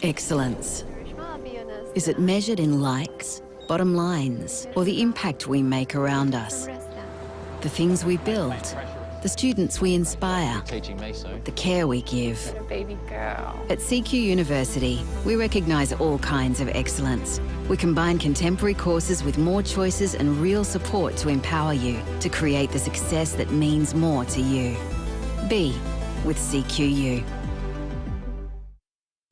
Excellence. Is it measured in likes, bottom lines, or the impact we make around us? The things we build, the students we inspire, the care we give. Baby girl. At CQ University, we recognise all kinds of excellence. We combine contemporary courses with more choices and real support to empower you to create the success that means more to you. Be with CQU.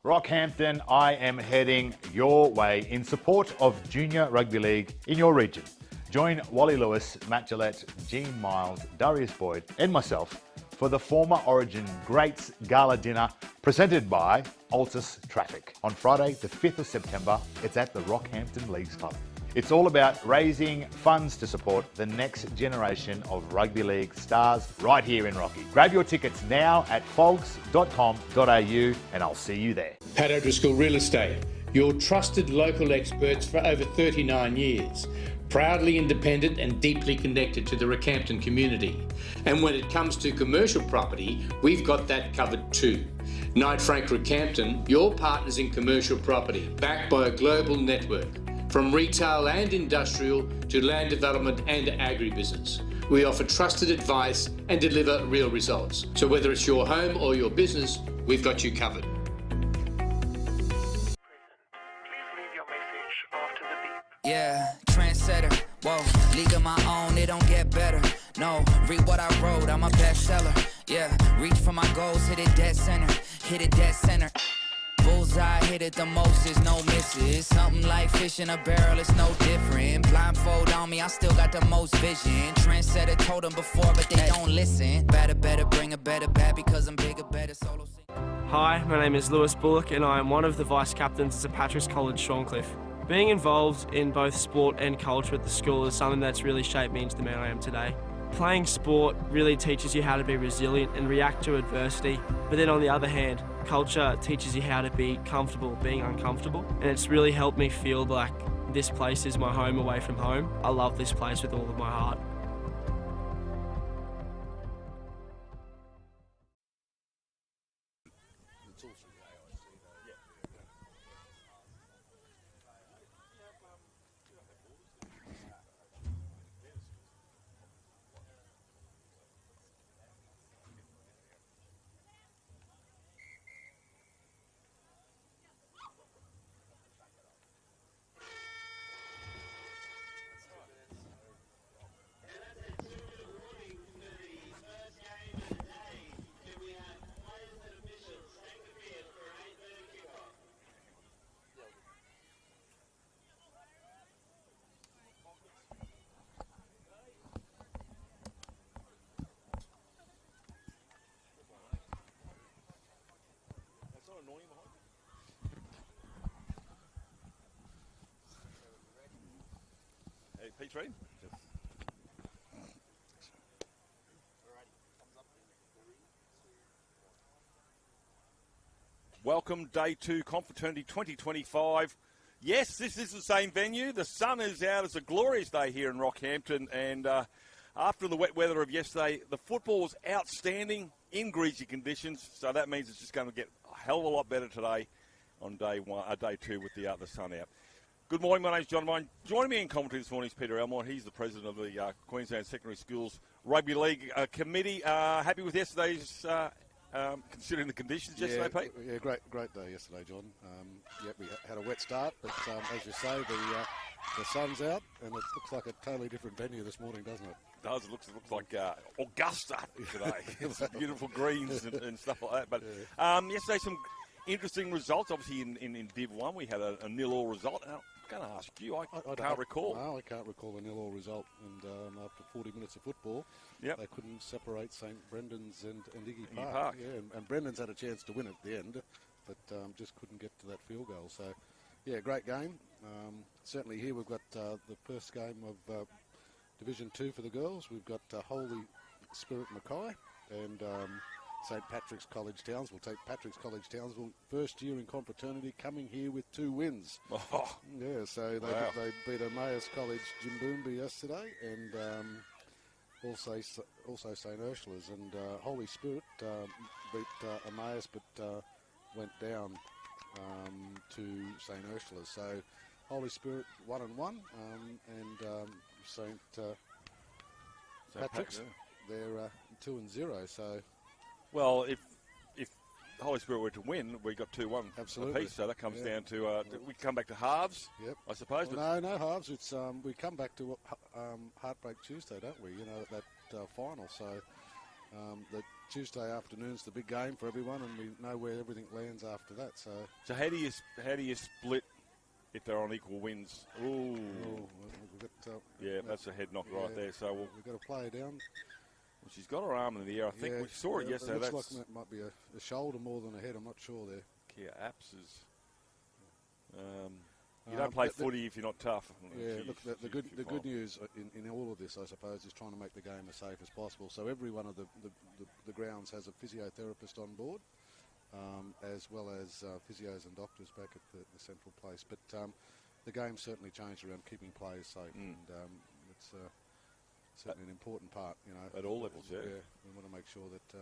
Rockhampton, I am heading your way in support of Junior Rugby League in your region. Join Wally Lewis, Matt Gillette, Gene Miles, Darius Boyd and myself for the former Origin Greats Gala Dinner presented by Altus Traffic. On Friday, the 5th of September, it's at the Rockhampton Leagues Club. It's all about raising funds to support the next generation of rugby league stars right here in Rocky. Grab your tickets now at fogs.com.au and I'll see you there. Pat O'Driscoll Real Estate, your trusted local experts for over 39 years. Proudly independent and deeply connected to the Rockhampton community. And when it comes to commercial property, we've got that covered too. Knight Frank Rockhampton, your partners in commercial property, backed by a global network. From retail and industrial to land development and agribusiness. We offer trusted advice and deliver real results. So whether it's your home or your business, we've got you covered. Yeah, trendsetter, whoa, league of my own, it don't get better. No, read what I wrote, I'm a bestseller. Yeah, reach for my goals, hit it dead center, hit it dead center. Bullseye, hit it the most, there's no misses. Something like fish in a barrel, it's no different. Blindfold on me, I still got the most vision. Trendsetter told them before, but they don't listen. Better, bring a better bat because I'm bigger, better solo. Hi, my name is Lewis Bullock and I am one of the vice captains at St Patrick's College, Shorncliffe. Being involved in both sport and culture at the school is something that's really shaped me into the man I am today. Playing sport really teaches you how to be resilient and react to adversity, but then on the other hand, culture teaches you how to be comfortable being uncomfortable, and it's really helped me feel like this place is my home away from home. I love this place with all of my heart. Hey, Pete's ready? Welcome, Day 2, Confraternity 2025. Yes, this is the same venue. The sun is out. It's a glorious day here in Rockhampton. And after the wet weather of yesterday, the football was outstanding in greasy conditions. So that means it's just going to get a hell of a lot better today on Day 2 with the sun out. Good morning, my name's John Vine. Joining me in commentary this morning is Peter Elmore. He's the president of the Queensland Secondary Schools Rugby League Committee. Happy with yesterday's, considering the conditions yesterday, Pete? Yeah, great day yesterday, John. We had a wet start, but as you say, the sun's out, and it looks like a totally different venue this morning, doesn't it? It does. It looks like Augusta today. Some beautiful greens and stuff like that. But yesterday, some interesting results. Obviously, in Div 1, we had a 0-0 result. Now, I'm going to ask you, I can't recall. No, I can't recall a 0-0 result. And after 40 minutes of football, they couldn't separate St Brendan's and Iggy Park. Yeah, and Brendan's had a chance to win at the end, but just couldn't get to that field goal. So, yeah, great game. Certainly here we've got the first game of Division 2 for the girls. We've got Holy Spirit McAuley and St Patrick's College Townsville. St Patrick's College Townsville, first year in Confraternity, coming here with 2 wins. Oh, yeah, so they beat Emmaus College Jimboomba yesterday, and also St Ursula's. And Holy Spirit beat Emmaus, but went down to St. Ursula's. So Holy Spirit 1-1, and St. Patrick's, they're 2-0. So, well, if Holy Spirit were to win, we got 2-1 absolutely apiece. So that comes down to we come back to halves. Yep. I suppose. Well, no halves. It's we come back to Heartbreak Tuesday, don't we? You know, that final. So the Tuesday afternoon's the big game for everyone, and we know where everything lands after that. So how do you split if they're on equal wins? Ooh. We've got, that's a head knock right there. So we've got to play her down. Well, she's got her arm in the air. I think we saw it yesterday. It looks like it might be a shoulder more than a head. I'm not sure there. Kia Apps is. You don't play footy if you're not tough. Yeah, look, the good news in all of this, I suppose, is trying to make the game as safe as possible. So every one of the grounds has a physiotherapist on board, as well as physios and doctors back at the central place. But the game's certainly changed around keeping players safe, and it's certainly an important part. You know, at all levels. Yeah, we want to make sure that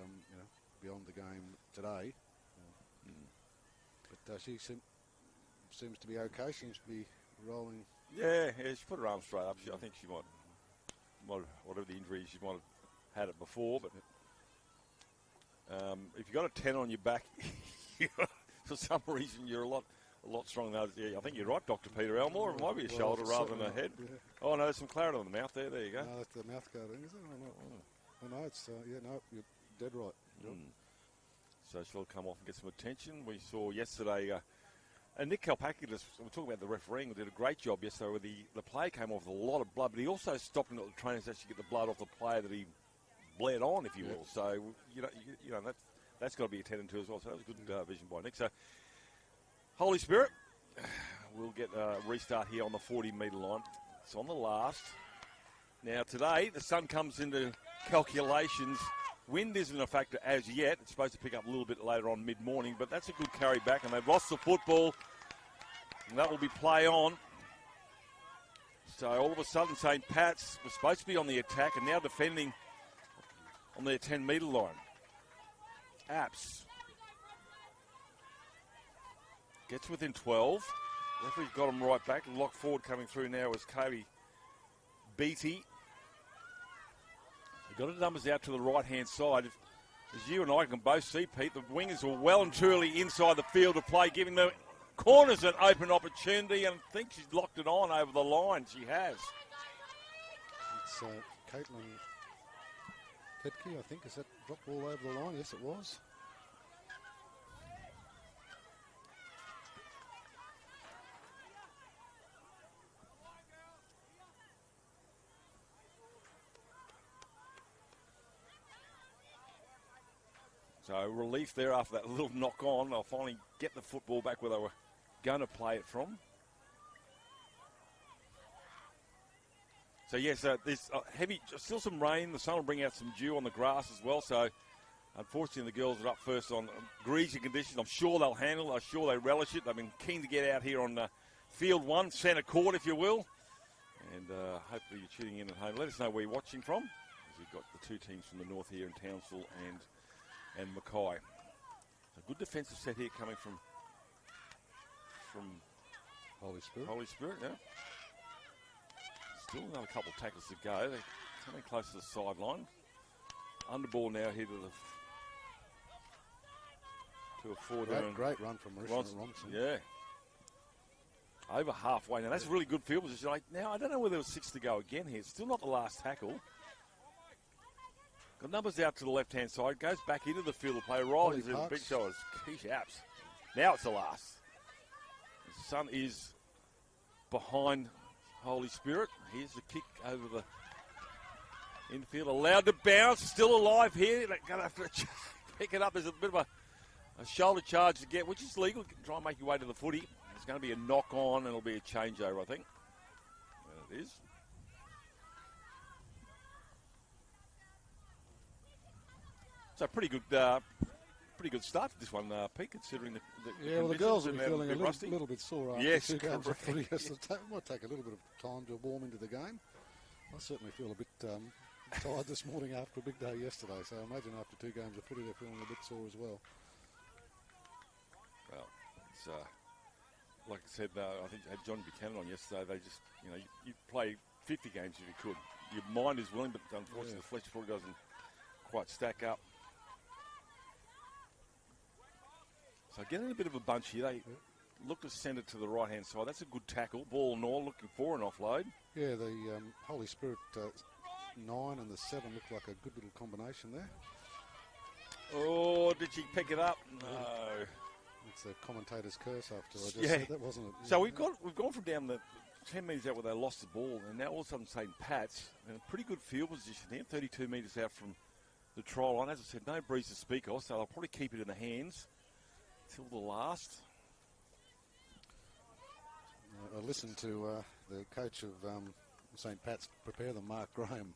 beyond the game today. But she seems to be okay. Seems to be rolling. Yeah, she put her arm straight up. I think she might, whatever the injury, she might have had it before. But if you've got a 10 on your back, for some reason you're a lot stronger. Yeah, I think you're right, Dr. Peter Elmore. It might be a shoulder rather than a head. Yeah. Oh no, there's some clarity on the mouth there. There you go. No, that's the mouth guarding, is it? Oh no, it's no, you're dead right. So she'll come off and get some attention. We saw yesterday. And Nick Kalpakidis, we're talking about the refereeing, did a great job yesterday where the player came off with a lot of blood, but he also stopped him at the training to actually get the blood off the player that he bled on, if you will. So, you know that's got to be attended to as well. So that was good vision by Nick. So, Holy Spirit, we'll get a restart here on the 40-metre line. It's on the last. Now, today, the sun comes into calculations. Wind isn't a factor as yet. It's supposed to pick up a little bit later on mid-morning, but that's a good carry back, and they've lost the football, and that will be play on. So all of a sudden, St. Pat's was supposed to be on the attack and now defending on their 10-metre line. Apps gets within 12. Referee's got him right back. Lock forward coming through now is Kaylee Beattie. Got the numbers out to the right-hand side. As you and I can both see, Pete, the wingers were well and truly inside the field of play, giving the corners an open opportunity, and I think she's locked it on over the line. She has. It's Caitlin Petke, I think. Is that drop ball over the line? Yes, it was. So relief there after that little knock on. They'll finally get the football back where they were going to play it from. So yes, there's heavy, still some rain. The sun will bring out some dew on the grass as well. So unfortunately the girls are up first on greasy conditions. I'm sure they'll handle it. I'm sure they relish it. They've been keen to get out here on field 1, centre court if you will. And hopefully you're tuning in at home. Let us know where you're watching from. As we've got the two teams from the north here in Townsville and McAuley. A good defensive set here coming from Holy Spirit. Holy Spirit, yeah. Still another couple of tackles to go. They're coming close to the sideline. Underball now here to a forward. Great run from Robinson. Yeah. Over halfway. Now that's a really good field position. Now I don't know whether there was 6 to go again here. It's still not the last tackle. Got numbers out to the left-hand side. Goes back into the field of play. Rises in big shoulders. Keisha Apps. Now it's the last. The sun is behind Holy Spirit. Here's the kick over the infield. Allowed to bounce. Still alive here. They're going to have to pick it up. There's a bit of a shoulder charge to get, which is legal. Try and make your way to the footy. There's going to be a knock on and it'll be a changeover, I think. There it is. So pretty good start to this one, Pete, considering the girls will be feeling a little bit sore after yes, 2 games of footy. It might take a little bit of time to warm into the game. I certainly feel a bit tired this morning after a big day yesterday, so I imagine after 2 games of footy they're feeling a bit sore as well. Well, like I said, I think I had John Buchanan on yesterday. They just, you play 50 games if you could. Your mind is willing, but unfortunately the flesh probably doesn't quite stack up. So getting a bit of a bunch here. They look to send it to the right-hand side. That's a good tackle. Ball and all, looking for an offload. Yeah, the Holy Spirit 9 and the 7 look like a good little combination there. Oh, did she pick it up? No. It's a commentator's curse after I just said that, wasn't it? So we've gone from down the 10 metres out where they lost the ball, and now all of a sudden St. Pat's in a pretty good field position here, 32 metres out from the try line. As I said, no breeze to speak of, so they'll probably keep it in the hands till the last. I listened to the coach of St. Pat's prepare them, Mark Graham.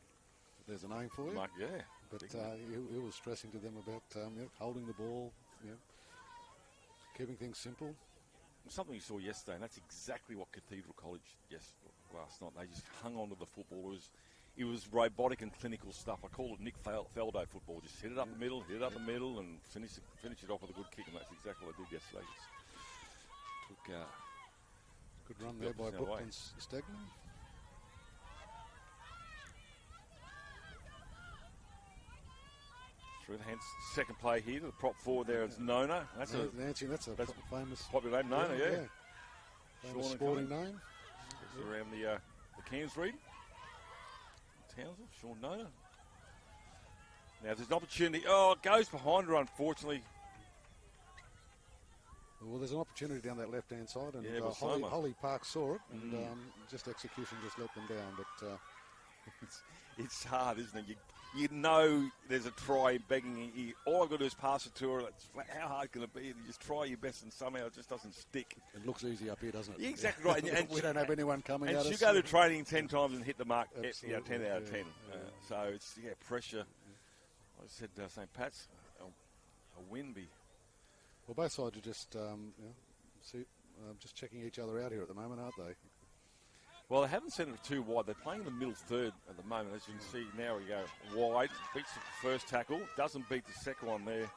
There's a name for you. Mark, yeah. But he was stressing to them about holding the ball, keeping things simple. Something you saw yesterday, and that's exactly what Cathedral College last night. They just hung on to the football. It was robotic and clinical stuff. I call it Nick Faldo football. Just hit it up the middle, and finish it off with a good kick, and that's exactly what I did yesterday. Just took good run there by Brooklyn Stegman. Hence, second play here to the prop forward there is Nona. That's a famous popular name, Nona, yeah. Famous sporting name. It's around the Cairns Reed. Townsville, Sean Nona. Now there's an opportunity. Oh, it goes behind her, unfortunately. Well, there's an opportunity down that left-hand side, and Holly Park saw it, and just execution just let them down. But it's hard, isn't it? You know there's a try begging you. All I've got to do is pass it to her. How hard can it be? You just try your best, and somehow it just doesn't stick. It looks easy up here, doesn't it? Yeah, exactly right. And we don't have anyone coming at us. And she'll go to training 10 times and hit the mark, 10 out of 10. So it's, pressure. I said St. Pat's, a win be. Well, both sides are just just checking each other out here at the moment, aren't they? Well, they haven't sent it too wide. They're playing the middle third at the moment. As you can see, now we go wide. Beats the first tackle. Doesn't beat the second one there.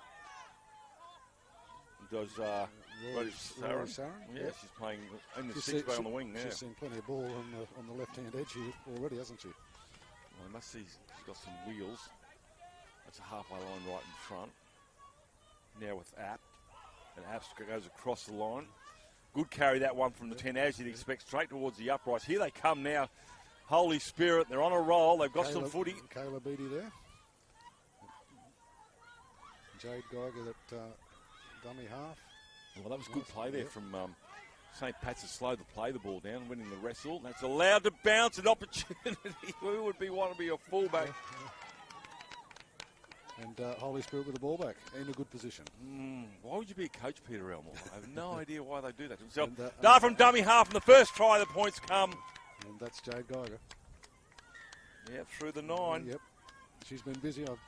Does Rory Sarin? Yeah, she's playing in the sixth bay on the wing now. She's seen plenty of ball on the left-hand edge here already, hasn't she? Well, I must see she's got some wheels. That's a halfway line right in front. Now with App. And App goes across the line. Good carry, that one from the 10, as you'd expect, straight towards the uprights. Here they come now. Holy Spirit, they're on a roll. They've got some footy. Kayla Beattie there. Jade Geiger, that dummy half. Well, that was good play there from St. Pat's. Slow to play the ball down, winning the wrestle. That's allowed to bounce, an opportunity. Who would want to be a fullback? And Holy Spirit with the ball back in a good position. Why would you be a coach, Peter Elmore? I have no idea why they do that to themselves. Dart from dummy half, and the first try, the points come. And that's Jade Geiger. Yeah, through the 9. Yep. She's been busy. I've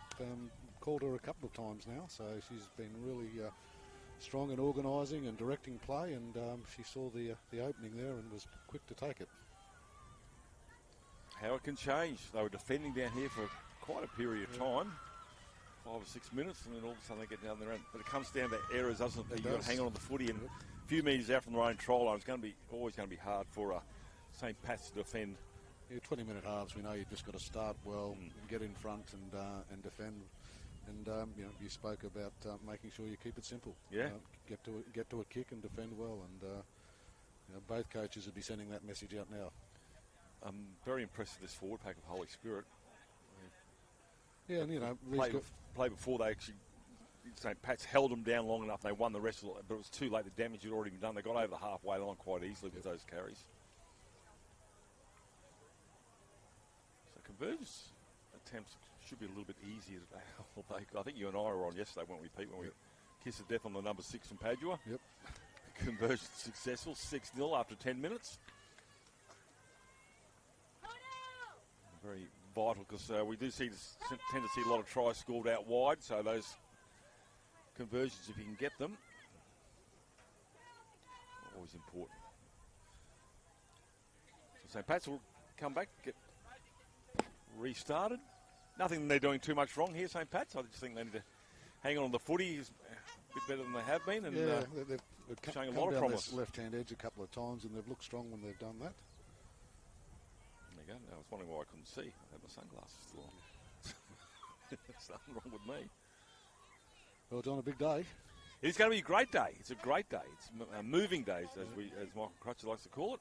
called her a couple of times now, so she's been really strong in organising and directing play, and she saw the opening there and was quick to take it. How it can change. They were defending down here for quite a period of time. 5 or 6 minutes, and then all of a sudden they get down there. But it comes down to errors, doesn't it? You've got to hang on to the footy, and a few metres out from their own try line. It's always going to be hard for St. Pat's to defend. Yeah, 20-minute halves. We know you've just got to start well, and get in front, and defend. And you spoke about making sure you keep it simple. Yeah. Get to a kick and defend well. And both coaches would be sending that message out now. I'm very impressed with this forward pack of Holy Spirit. Yeah, and play before they actually, St. Pat's held them down long enough. They won the rest of it, but it was too late. The damage had already been done. They got over the halfway line quite easily with those carries. So convergence attempts should be a little bit easier today. I think you and I were on yesterday, weren't we, Pete? When we kissed the death on the number 6 from Padua. Yep. Conversion successful, 6-0 after 10 minutes. Very vital, because we do tend to see a lot of tries scored out wide, so those conversions, if you can get them, are always important. So St. Pat's will come back, get restarted. Nothing they're doing too much wrong here, St. Pat's. I just think they need to hang on to the footy a bit better than they have been. And showing a lot of promise. Left-hand edge a couple of times, and they've looked strong when they've done that. There you go. I was wondering why I couldn't see. I had my sunglasses still on. There's nothing wrong with me. Well, it's on a big day. It's going to be a great day. It's a great day. It's a moving day, as Michael Crutcher likes to call it.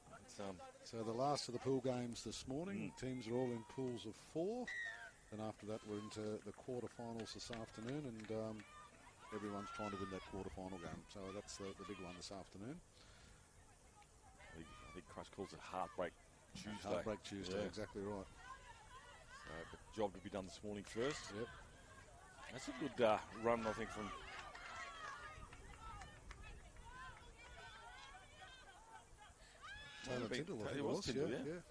So the last of the pool games this morning. Teams are all in pools of 4. And after that, we're into the quarterfinals this afternoon, and everyone's trying to win that quarterfinal game. So that's the big one this afternoon. I think Crutch calls it Heartbreak Tuesday. Heartbreak Tuesday, yeah. Exactly right. So the job to be done this morning first. Yep. That's a good run, I think, from... Taylor Tindall, I think it was, yeah.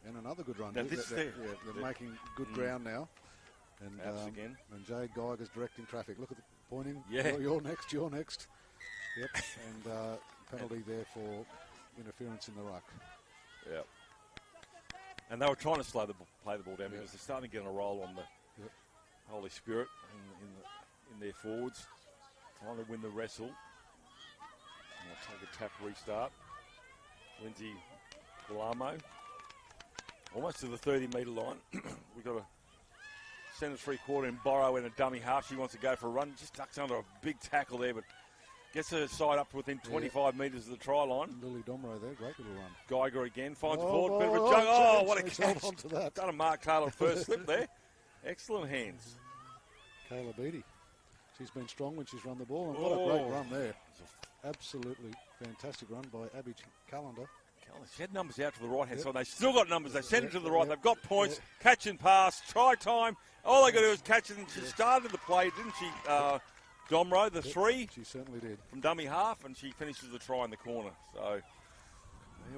And another good run. Now they're making good ground now. And again. And Jade Geiger's directing traffic. Look at the pointing. Yeah. You're next. Yep. And penalty there for interference in the ruck. Yep. And they were trying to play the ball down because they're starting to get on a roll on the Holy Spirit in their forwards. Trying to win the wrestle. And they'll take a tap restart. Lindsay Galamo. Almost to the 30-metre line. We've got a centre 3/4 in Borrow and a dummy half. She wants to go for a run. Just ducks under a big tackle there, but gets her side up to within 25 metres of the try line. Lily Domro there, great little run. Geiger again, finds the forward, bit of a jug. Oh, what a catch. Onto that. Done a Mark Taylor first slip there. Excellent hands. Kayla Beattie. She's been strong when she's run the ball, and what a great run there. Absolutely fantastic run by Abby Callender. She had numbers out to the right-hand side. They still got numbers. They sent it to the right. They've got points. Catch and pass. Try time. All they got to do is catch it. And she started the play, didn't she, Domro, the 3? She certainly did. From dummy half, and she finishes the try in the corner. So,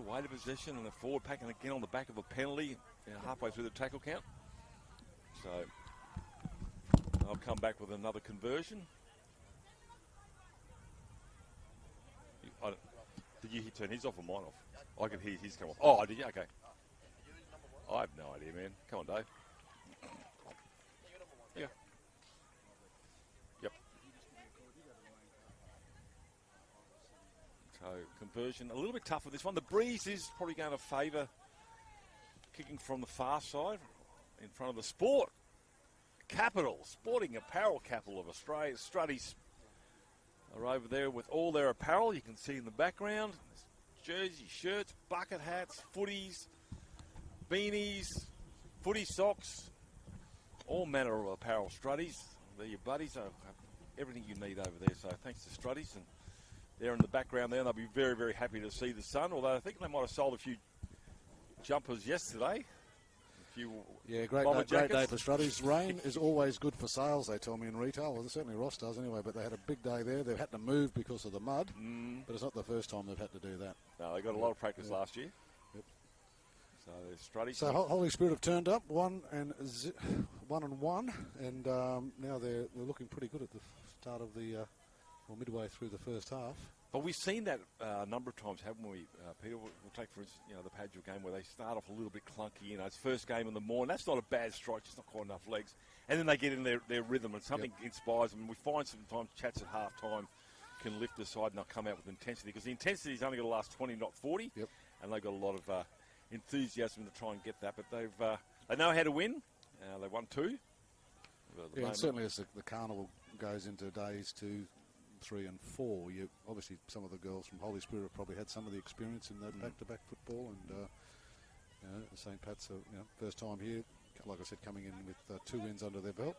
weight of possession and a forward pack, and again on the back of a penalty halfway through the tackle count. So, I'll come back with another conversion. Did you turn his off or mine off? I could hear his come off. Oh, did you? Okay. I have no idea, man. Come on, Dave. Yeah. Yep. So, conversion. A little bit tougher this one. The breeze is probably going to favour kicking from the far side in front of the sport capital, sporting apparel capital of Australia. Strutties are over there with all their apparel. You can see in the background. Jerseys, shirts, bucket hats, footies, beanies, footy socks, all manner of apparel. Strutties, they're your buddies. Everything you need over there. So thanks to Strutties, and they're in the background there. And they'll be very, very happy to see the sun. Although I think they might have sold a few jumpers yesterday. Great day for Strutties. Rain is always good for sales, they tell me, in retail. Well, certainly Ross does anyway, but they had a big day there. They've had to move because of the mud, but it's not the first time they've had to do that. No, they got a lot of practice last year. Yep. So there's Strutties. So Holy Spirit have turned up 1-1, and now they're looking pretty good at the start of the, midway through the first half. But we've seen that a number of times, haven't we, Peter? We'll take, for instance, the Padgett game where they start off a little bit clunky. It's first game in the morning. That's not a bad strike, just not quite enough legs. And then they get in their rhythm, and something inspires them. And we find sometimes chats at half-time can lift the side and they'll come out with intensity, because the intensity is only going to last 20, not 40. Yep. And they've got a lot of enthusiasm to try and get that. But they know how to win. They won 2. And certainly as the carnival goes into days 2, 3 and 4, obviously some of the girls from Holy Spirit have probably had some of the experience in that back-to-back football, and St. Pat's first time here, like I said, coming in with 2 wins under their belt.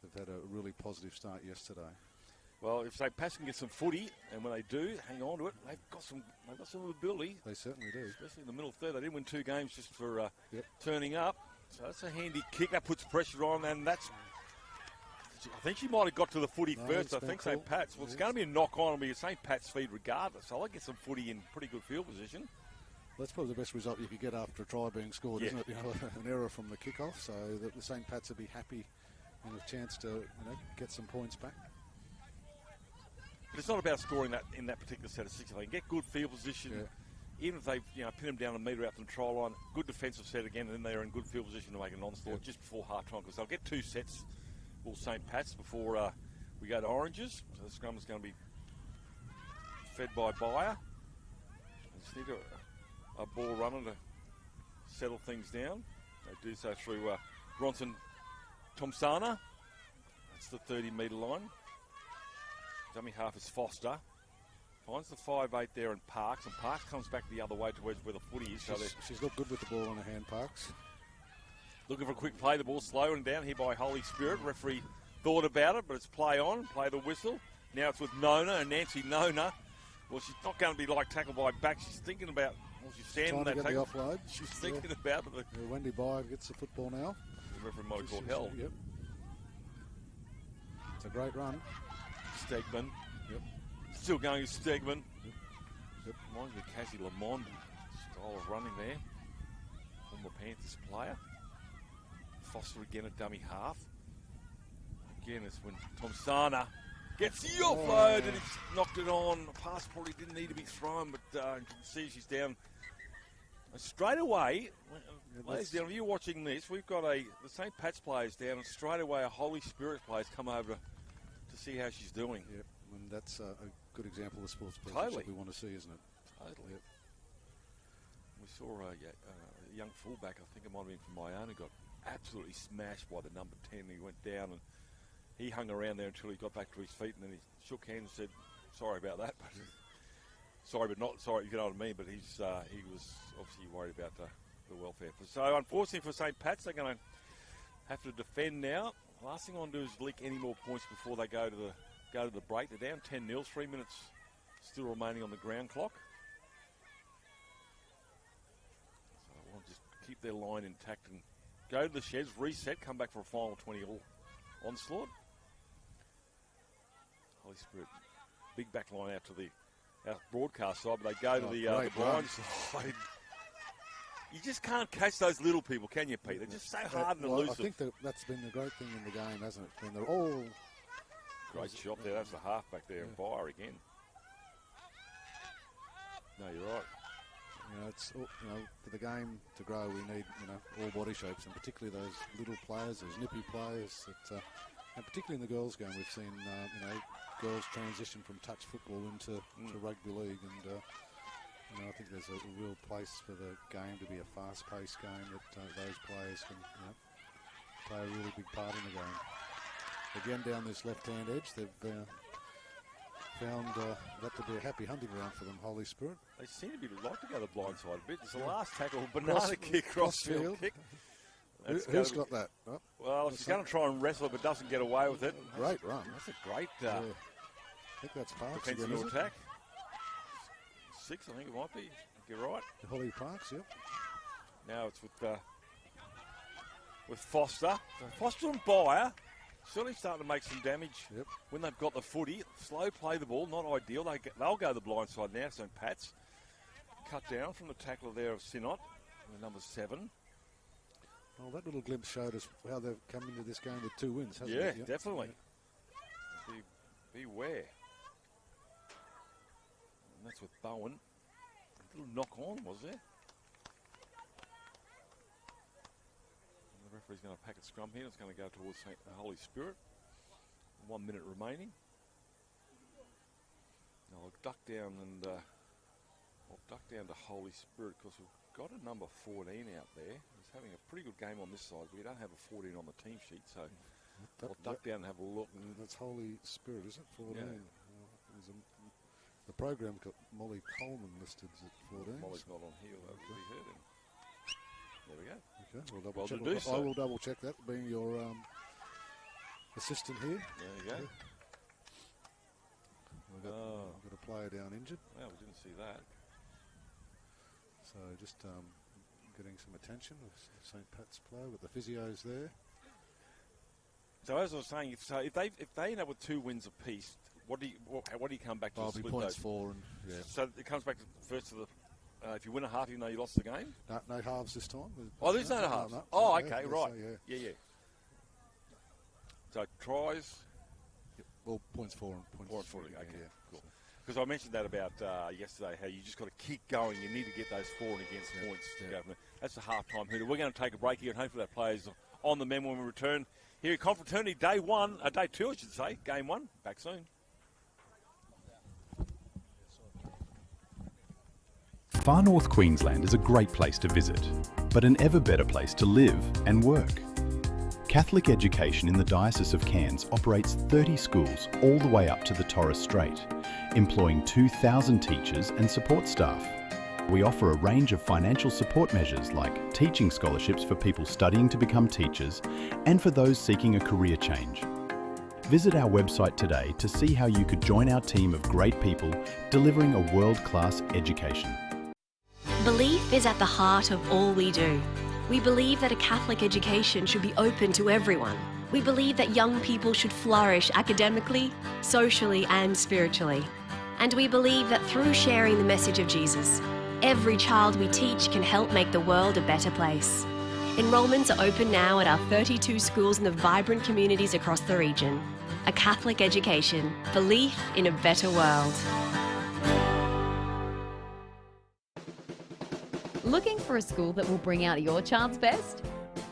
They've had a really positive start yesterday. Well, if St. Pat's can get some footy, and when they do, hang on to it, they've got some ability. They certainly do, especially in the middle third. They didn't win 2 games just for turning up, so that's a handy kick. That puts pressure on, and that's. I think she might have got to the footy first. I think St. Pat's. Well, it's going to be a knock-on. It'll be a St. Pat's feed regardless. So I'll get some footy in pretty good field position. Well, that's probably the best result you could get after a try being scored, isn't it? An error from the kickoff. So the St. Pat's will be happy and a chance to get some points back. But it's not about scoring that in that particular set of 6. They can get good field position. Yeah. Even if they pin them down a metre out from the try line, good defensive set again, and then they're in good field position to make an onslaught just before half-time, because they'll get 2 sets. St. Pat's before We go to oranges. So the scrum is going to be fed by Bayer. They just need a ball runner to settle things down. They do so through Bronson Thompsana. That's the 30-metre line. Dummy half is Foster. Finds the 5'8" there in Parks, and Parks comes back the other way towards where the footy is. She's looked good with the ball in her hand, Parks. Looking for a quick play. The ball slowing down here by Holy Spirit. Referee thought about it, but it's play on. Play the whistle. Now it's with Nona and Nancy Nona. Well, she's not going to be like tackled by back. She's thinking about. Well, she's standing trying to that get the offload. She's thinking about it. Wendy Bayer gets the football now. The referee might have called hell. Yep. It's a great run. Stegman. Yep. Still going to Stegman. Yep. Reminds me of Cassie Lamond style of running there. Former Panthers player. Foster again at dummy half. Again, it's when Thompsana gets the offload and it's knocked it on. The pass probably didn't need to be thrown, but you can see she's down. And straight away, ladies and gentlemen, if you're watching this, we've got the St. Pat's players down, and straight away a Holy Spirit players come over to see how she's doing. Yep, and that's a good example of sports sportsmanship we want to see, isn't it? Totally. Yep. We saw a young fullback, I think it might have been from Iona, got absolutely smashed by the number 10. He went down and he hung around there until he got back to his feet, and then he shook hands and said, sorry about that, but sorry but not sorry, you know what I mean, but he was obviously worried about the welfare. So unfortunately for St. Pat's, they're going to have to defend now. Last thing I want to do is leak any more points before they go to the break. They're down 10-0, 3 minutes still remaining on the ground clock. So I want to just keep their line intact and go to the sheds, reset, come back for a final 20-all onslaught. Holy Spirit, big back line out to the broadcast side, but they go to the blind side. You just can't catch those little people, can you, Pete? They're just so hard and elusive. I think that's been the great thing in the game, hasn't it? When they're all... Great shot there. That's the halfback there, and Bayer again. No, you're right. It's for the game to grow, we need all body shapes, and particularly those little players, those nippy players. And particularly in the girls' game, we've seen girls transition from touch football into rugby league, and I think there's a real place for the game to be a fast-paced game that those players can play a really big part in the game. Again, down this left-hand edge, they've found that to be a happy hunting ground for them, Holy Spirit. They seem to like to go to the blind side a bit. It's the last tackle, banana kick, crossfield kick. Who's got that? Oh, well, she's going to try and wrestle it, but doesn't get away with it. Great run. That's a great I think that's Parks defensive attack. 6, I think it might be. You're right. Holly Parks, yep. Now it's with Foster. So Foster and Bayer certainly starting to make some damage when they've got the footy. Slow play the ball, not ideal. They'll go the blind side now, St. Pat's. Cut down from the tackler there of Sinot, number 7. Well, that little glimpse showed us how they've come into this game with 2 wins, hasn't it? Yeah, definitely. Beware. And that's with Bowen. A little knock on, was there? And the referee's going to pack a scrum here. It's going to go towards Holy Spirit. 1 minute remaining. Now I'll duck down to Holy Spirit because we've got a number 14 out there. He's having a pretty good game on this side. We don't have a 14 on the team sheet, so I'll duck down and have a look. That's Holy Spirit, is it? 14. Yeah. The program's got Molly Coleman listed at 14. Molly's not on here. That would be hurt him. There we go. Okay, I will double check that, being your assistant here. There you go. We've got a player down injured. Well, we didn't see that. So just getting some attention of St. Pat's player with the physios there. So as I was saying, if they end up with 2 wins apiece, what do you come back to? I'll be points those? 4 and So it comes back to first to the. If you win a half, even though you lost the game. No halves this time. There's no halves. No. Oh, okay, right. Yeah. So tries. Yep. Well, points 4 and points 4. Okay, cool. Because I mentioned that about yesterday, how you just got to keep going. You need to get those for and against points. To go from there. That's the half-time hooter. We're going to take a break here, and hopefully our players on the mend when we return here at Confraternity Day 1, Day 2 I should say, Game 1, back soon. Far North Queensland is a great place to visit, but an ever better place to live and work. Catholic education in the Diocese of Cairns operates 30 schools all the way up to the Torres Strait, employing 2,000 teachers and support staff. We offer a range of financial support measures like teaching scholarships for people studying to become teachers and for those seeking a career change. Visit our website today to see how you could join our team of great people delivering a world-class education. Belief is at the heart of all we do. We believe that a Catholic education should be open to everyone. We believe that young people should flourish academically, socially and spiritually. And we believe that through sharing the message of Jesus, every child we teach can help make the world a better place. Enrolments are open now at our 32 schools in the vibrant communities across the region. A Catholic education, belief in a better world. Looking for a school that will bring out your child's best?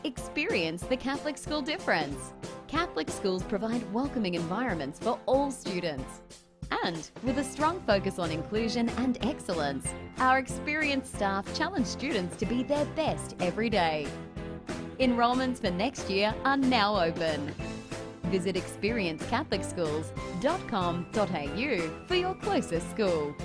Experience the Catholic school difference. Catholic schools provide welcoming environments for all students. And with a strong focus on inclusion and excellence, our experienced staff challenge students to be their best every day. Enrolments for next year are now open. Visit experiencecatholicschools.com.au for your closest school.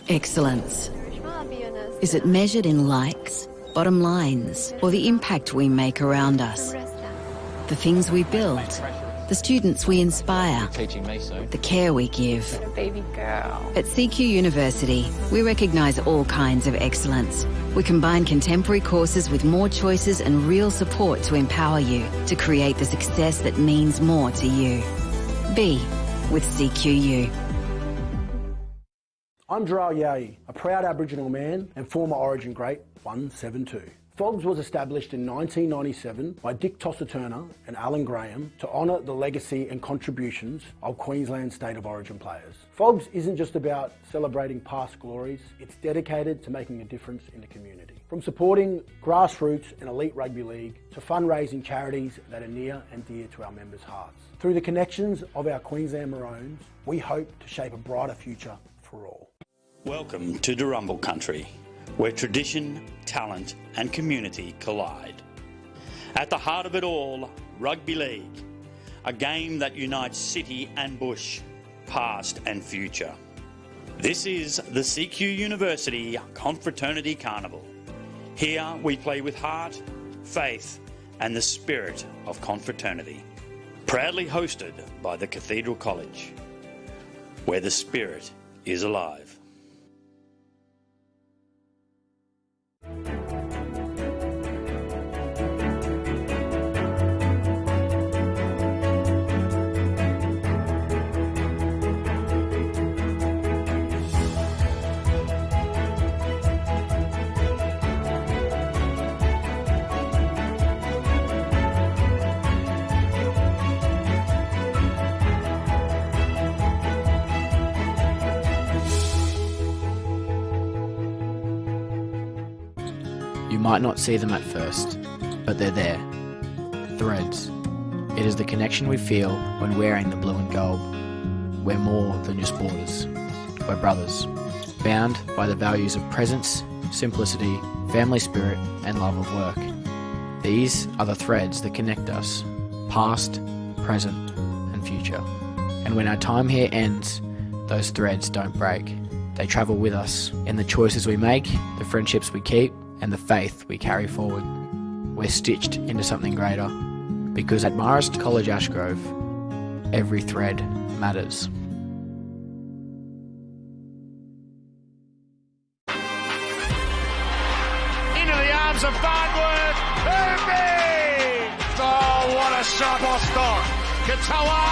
Excellence. Is it measured in likes, bottom lines, or the impact we make around us? The things we build, the students we inspire, the care we give. Baby girl. At CQ University, we recognise all kinds of excellence. We combine contemporary courses with more choices and real support to empower you to create the success that means more to you. Be with CQU. I'm Dral Yayi, a proud Aboriginal man and former Origin great 172. FOGS was established in 1997 by Dick Tosser-Turner and Alan Graham to honour the legacy and contributions of Queensland State of Origin players. FOGS isn't just about celebrating past glories, it's dedicated to making a difference in the community. From supporting grassroots and elite rugby league to fundraising charities that are near and dear to our members' hearts. Through the connections of our Queensland Maroons, we hope to shape a brighter future for all. Welcome to Durumble Country, where tradition, talent and community collide. At the heart of it all, rugby league, a game that unites city and bush, past and future. This is the CQ University Confraternity Carnival. Here we play with heart, faith and the spirit of confraternity. Proudly hosted by the Cathedral College, where the spirit is alive. You might not see them at first, but they're there. Threads. It is the connection we feel when wearing the blue and gold. We're more than just borders. We're brothers, bound by the values of presence, simplicity, family spirit and love of work. These are the threads that connect us, past, present and future. And when our time here ends, those threads don't break. They travel with us in the choices we make, the friendships we keep, and the faith we carry forward. We're stitched into something greater, because at Marist College Ashgrove, every thread matters. Into the arms of Farnworth, Irving! Oh, what a shot, Bostock! Katoa,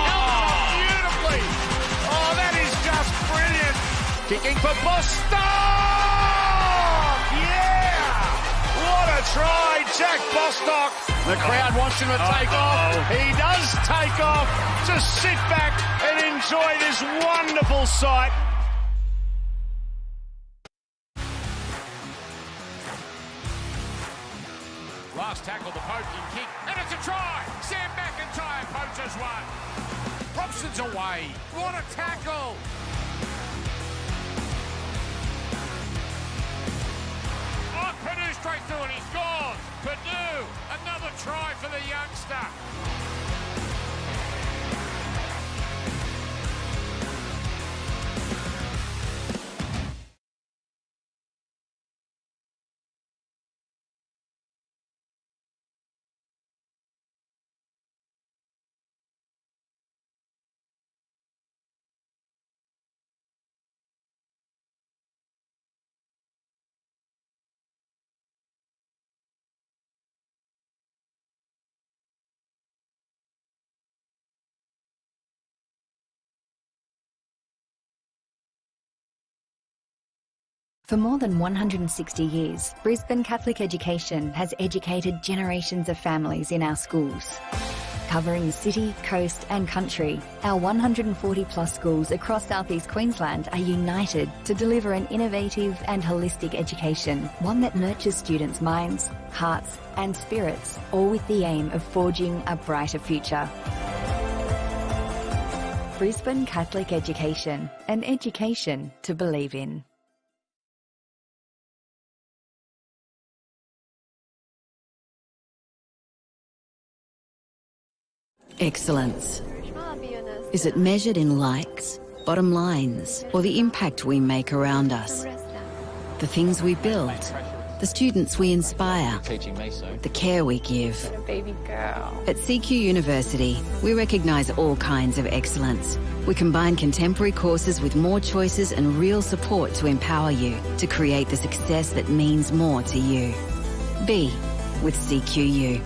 held up beautifully! Oh, that is just brilliant! Kicking for Bostock! What a try, Jack Bostock. The crowd wants him to take off. He does take off. Just sit back and enjoy this wonderful sight. Last tackle, the poking kick, and it's a try. Sam McIntyre poaches one. Robson's away. What a tackle. Purdue straight through and he's gone. Purdue, another try for the youngster. For more than 160 years, Brisbane Catholic Education has educated generations of families in our schools. Covering the city, coast and country, our 140 plus schools across southeast Queensland are united to deliver an innovative and holistic education, one that nurtures students' minds, hearts and spirits, all with the aim of forging a brighter future. Brisbane Catholic Education, an education to believe in. Excellence. Is it measured in likes, bottom lines, or the impact we make around us. The things we build, the students we inspire, the care we give. Baby girl. At CQ University, we recognise all kinds of excellence. We combine contemporary courses with more choices and real support to empower you to create the success that means more to you. Be with CQU.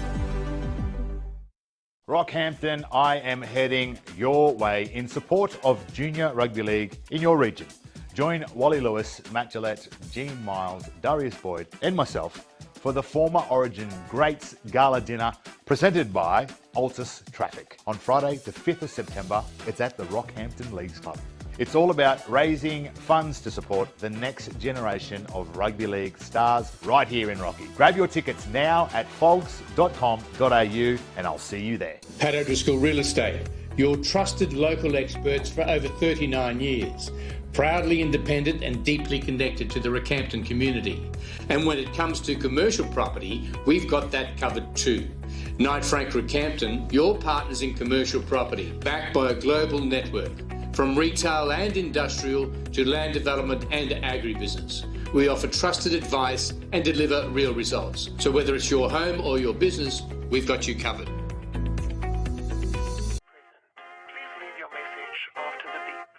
Rockhampton, I am heading your way in support of Junior Rugby League in your region. Join Wally Lewis, Matt Gillette, Gene Miles, Darius Boyd and myself for the former Origin Greats Gala Dinner presented by Altus Traffic. On Friday, the 5th of September, it's at the Rockhampton Leagues Club. It's all about raising funds to support the next generation of rugby league stars right here in Rocky. Grab your tickets now at fogs.com.au and I'll see you there. Paddock School Real Estate, your trusted local experts for over 39 years. Proudly independent and deeply connected to the Rockhampton community. And when it comes to commercial property, we've got that covered too. Knight Frank Rockhampton, your partners in commercial property, backed by a global network. From retail and industrial to land development and agribusiness. We offer trusted advice and deliver real results. So whether it's your home or your business, we've got you covered.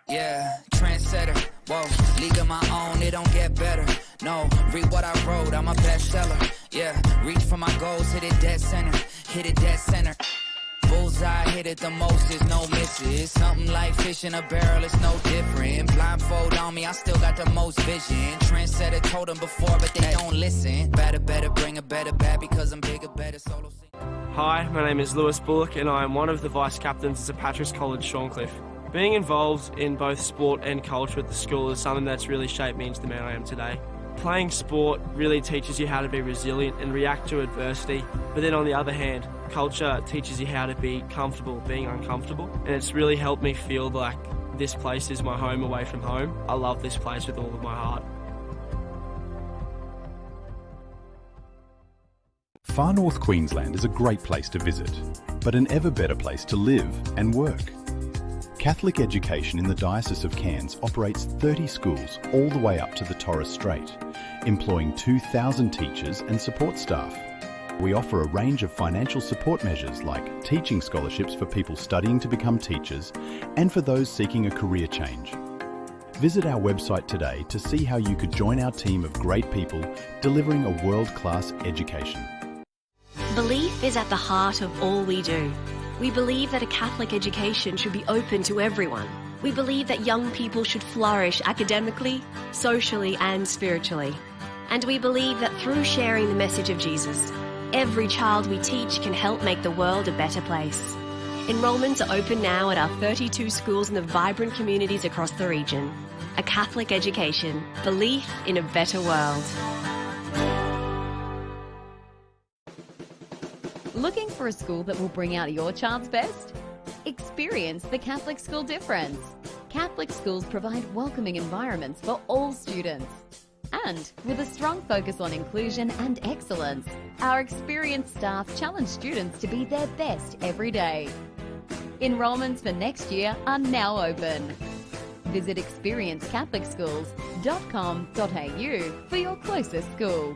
Yeah, trendsetter, whoa, league of my own, it don't get better. No, read what I wrote, I'm a bestseller. Yeah, reach for my goals, hit it dead center, hit it dead center. Bullseye, hit it the most, there's no misses. Something like fish in a barrel, it's no different. Blindfold on me, I still got the most vision. Trendsetter told them before, but they don't listen. Better, bring a better bat because I'm bigger, better solo. Hi, my name is Lewis Bullock and I am one of the vice captains at Patrick's College, Shorncliffe. Being involved in both sport and culture at the school is something that's really shaped me into the man I am today. Playing sport really teaches you how to be resilient and react to adversity, but then on the other hand, culture teaches you how to be comfortable being uncomfortable, and it's really helped me feel like this place is my home away from home. I love this place with all of my heart. Far North Queensland is a great place to visit, but an ever better place to live and work. Catholic education in the Diocese of Cairns operates 30 schools all the way up to the Torres Strait, employing 2,000 teachers and support staff. We offer a range of financial support measures like teaching scholarships for people studying to become teachers and for those seeking a career change. Visit our website today to see how you could join our team of great people delivering a world-class education. Belief is at the heart of all we do. We believe that a Catholic education should be open to everyone. We believe that young people should flourish academically, socially and spiritually. And we believe that through sharing the message of Jesus, every child we teach can help make the world a better place. Enrolments are open now at our 32 schools in the vibrant communities across the region. A Catholic education, belief in a better world. Looking for a school that will bring out your child's best? Experience the Catholic school difference. Catholic schools provide welcoming environments for all students. And with a strong focus on inclusion and excellence, our experienced staff challenge students to be their best every day. Enrolments for next year are now open. Visit experiencecatholicschools.com.au for your closest school.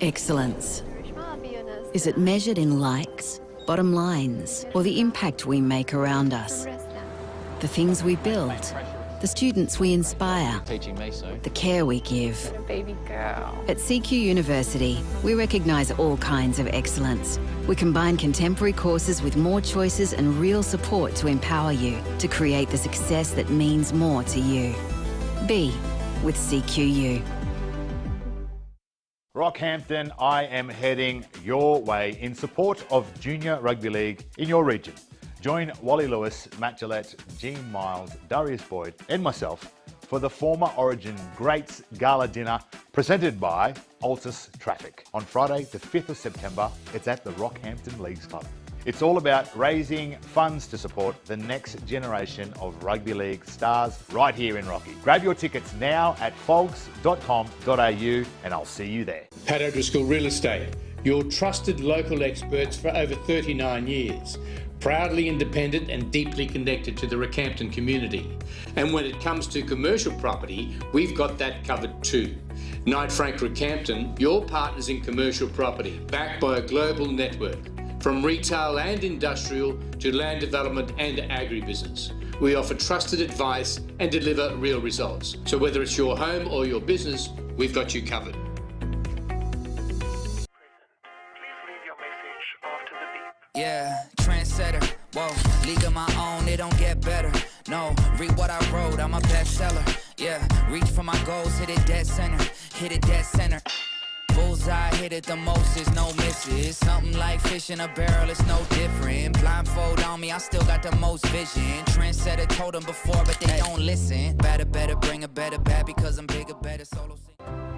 Excellence. Is it measured in likes, bottom lines, or the impact we make around us? The things we build, the students we inspire, the care we give. Baby girl. At CQ University, we recognise all kinds of excellence. We combine contemporary courses with more choices and real support to empower you to create the success that means more to you. Be with CQU. Rockhampton, I am heading your way in support of Junior Rugby League in your region. Join Wally Lewis, Matt Gillette, Gene Miles, Darius Boyd and myself for the Former Origin Greats Gala Dinner presented by Altus Traffic. On Friday the 5th of September, it's at the Rockhampton Leagues Club. It's all about raising funds to support the next generation of rugby league stars right here in Rocky. Grab your tickets now at fogs.com.au and I'll see you there. Paddo School Real Estate, your trusted local experts for over 39 years. Proudly independent and deeply connected to the Rockhampton community. And when it comes to commercial property, we've got that covered too. Knight Frank Rockhampton, your partners in commercial property, backed by a global network. From retail and industrial to land development and agribusiness. We offer trusted advice and deliver real results. So whether it's your home or your business, we've got you covered. Yeah, trendsetter, whoa, league of my own, it don't get better. No, read what I wrote, I'm a bestseller. Yeah, reach for my goals, hit it dead center, hit it dead center. Bullseye, hit it the most, is no misses. Something like fish in a barrel, it's no different. Blindfold on me, I still got the most vision. Trendsetter told them before, but they don't listen. Better, bring a better bad because I'm bigger, better solo.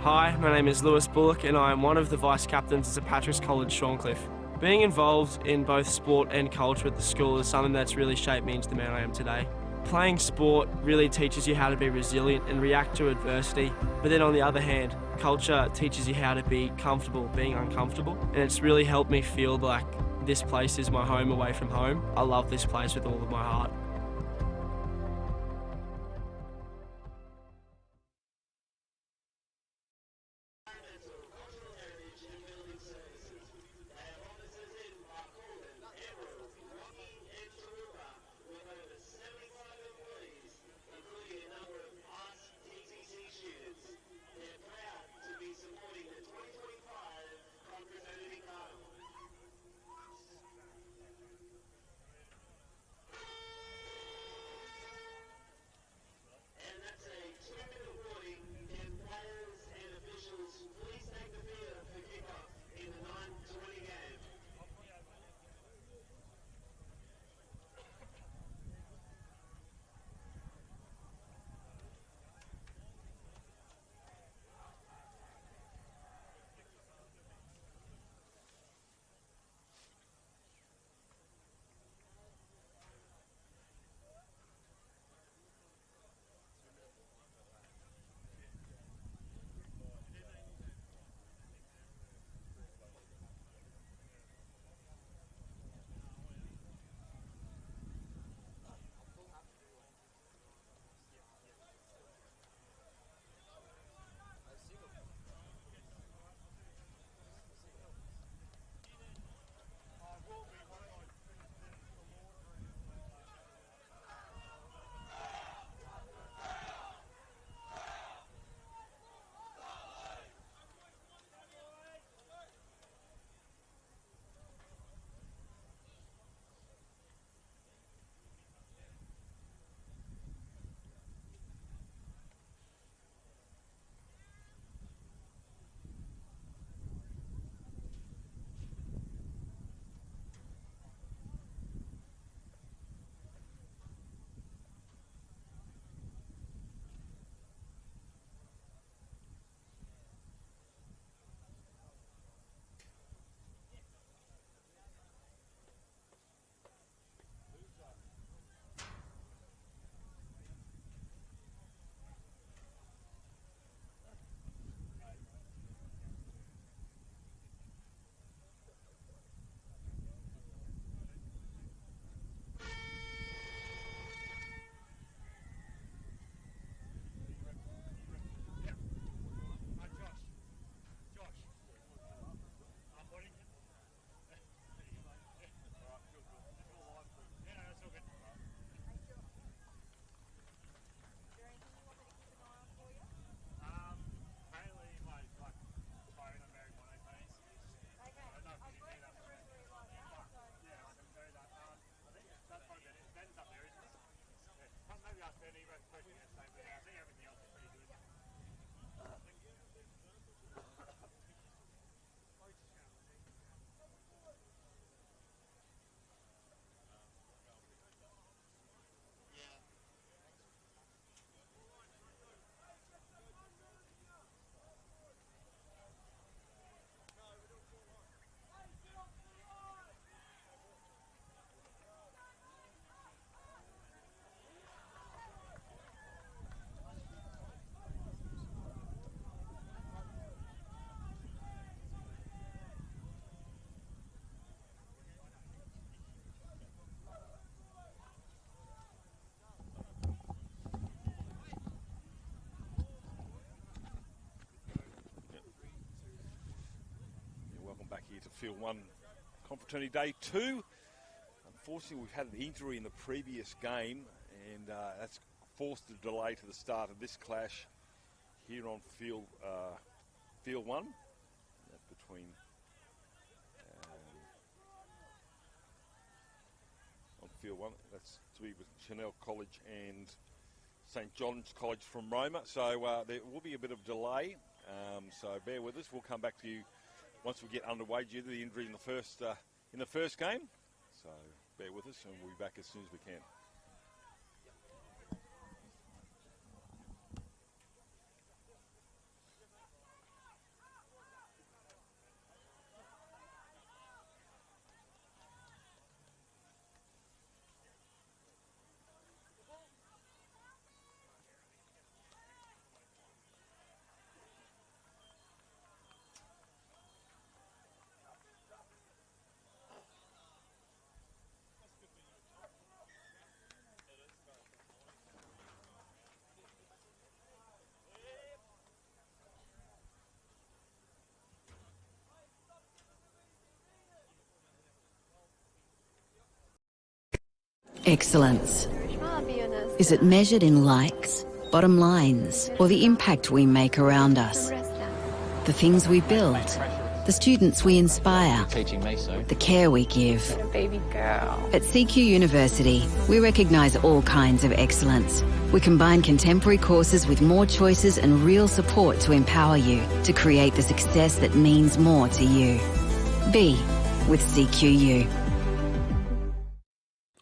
Hi, my name is Lewis Bullock and I am one of the vice captains at St Patrick's College, Shorncliffe. Being involved in both sport and culture at the school is something that's really shaped me into the man I am today. Playing sport really teaches you how to be resilient and react to adversity, but then on the other hand, culture teaches you how to be comfortable being uncomfortable, and it's really helped me feel like this place is my home away from home. I love this place with all of my heart. here to Field 1 Confraternity Day 2. Unfortunately, we've had an injury in the previous game, and that's forced a delay to the start of this clash here on Field 1. That's between on Field 1. That's to be with Chanel College and St John's College from Roma. So there will be a bit of delay. So bear with us. We'll come back to you once we get underway due to the injury in the first game. So bear with us, and we'll be back as soon as we can. Excellence. Is it measured in likes, bottom lines, or the impact we make around us? The things we build, the students we inspire, the care we give. Baby girl. At CQ University, we recognise all kinds of excellence. We combine contemporary courses with more choices and real support to empower you to create the success that means more to you. Be with CQU.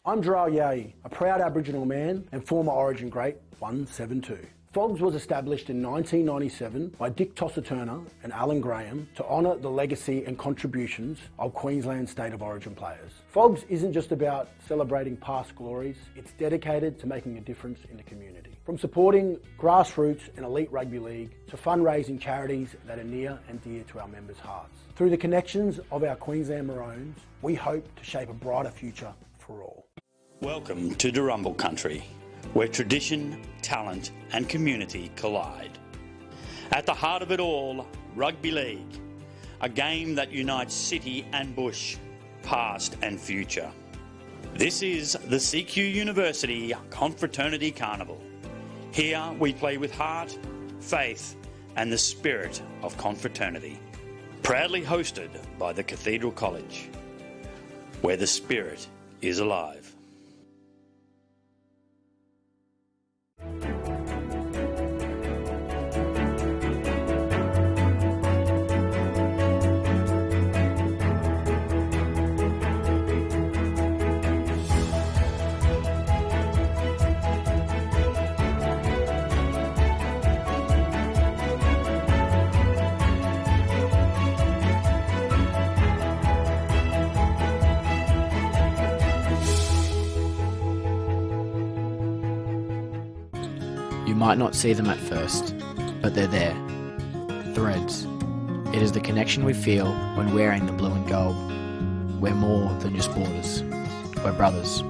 I'm Jarrell Yahi, a proud Aboriginal man and former Origin great 172. FOGS was established in 1997 by Dick Tosser-Turner and Alan Graham to honour the legacy and contributions of Queensland's State of Origin players. FOGS isn't just about celebrating past glories, it's dedicated to making a difference in the community. From supporting grassroots and elite rugby league to fundraising charities that are near and dear to our members' hearts. Through the connections of our Queensland Maroons, we hope to shape a brighter future for all. Welcome to Durumble Country, where tradition, talent and community collide. At the heart of it all, rugby league, a game that unites city and bush, past and future. This is the CQ University Confraternity Carnival. Here we play with heart, faith and the spirit of confraternity. Proudly hosted by the Cathedral College, where the spirit is alive. You might not see them at first, but they're there. Threads. It is the connection we feel when wearing the blue and gold. We're more than just borders. We're brothers,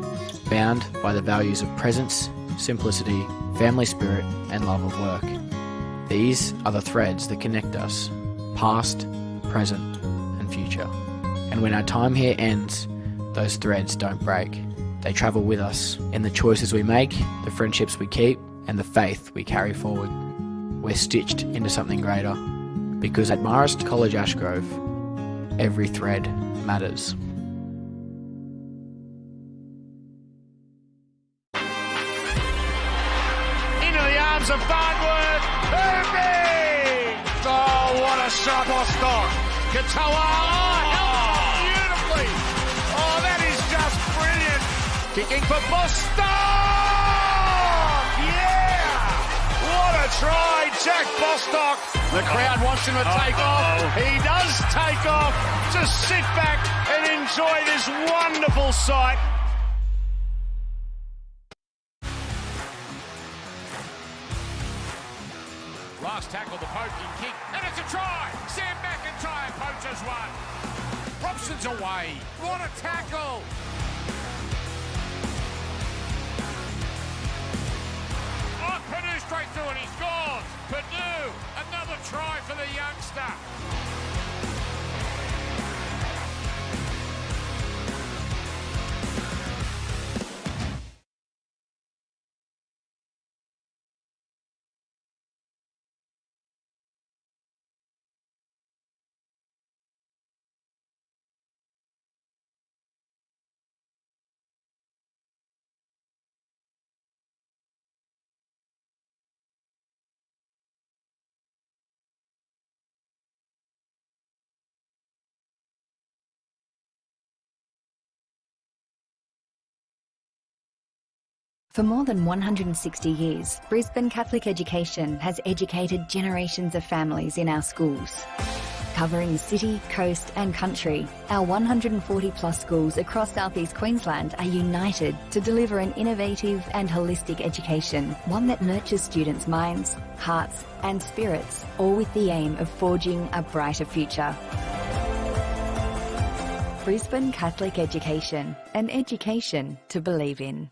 bound by the values of presence, simplicity, family spirit, and love of work. These are the threads that connect us, past, present, and future. And when our time here ends, those threads don't break. They travel with us in the choices we make, the friendships we keep, and the faith we carry forward. We're stitched into something greater, because at Marist College Ashgrove, every thread matters. Into the arms of Farnworth, Irving! Oh, what a shot, Bostock! Katoa, held beautifully! Oh, that is just brilliant! Kicking for Bostock! Try Jack Bostock. The crowd wants him to take off. He does take off. Just sit back and enjoy this wonderful sight. Last tackle, the poking kick, and it's a try. Sam McIntyre poaches one. Robson's away. What a tackle. Purdue straight through and he scores. Purdue, another try for the youngster. For more than 160 years, Brisbane Catholic Education has educated generations of families in our schools. Covering the city, coast and country, our 140 plus schools across southeast Queensland are united to deliver an innovative and holistic education, one that nurtures students' minds, hearts and spirits, all with the aim of forging a brighter future. Brisbane Catholic Education, an education to believe in.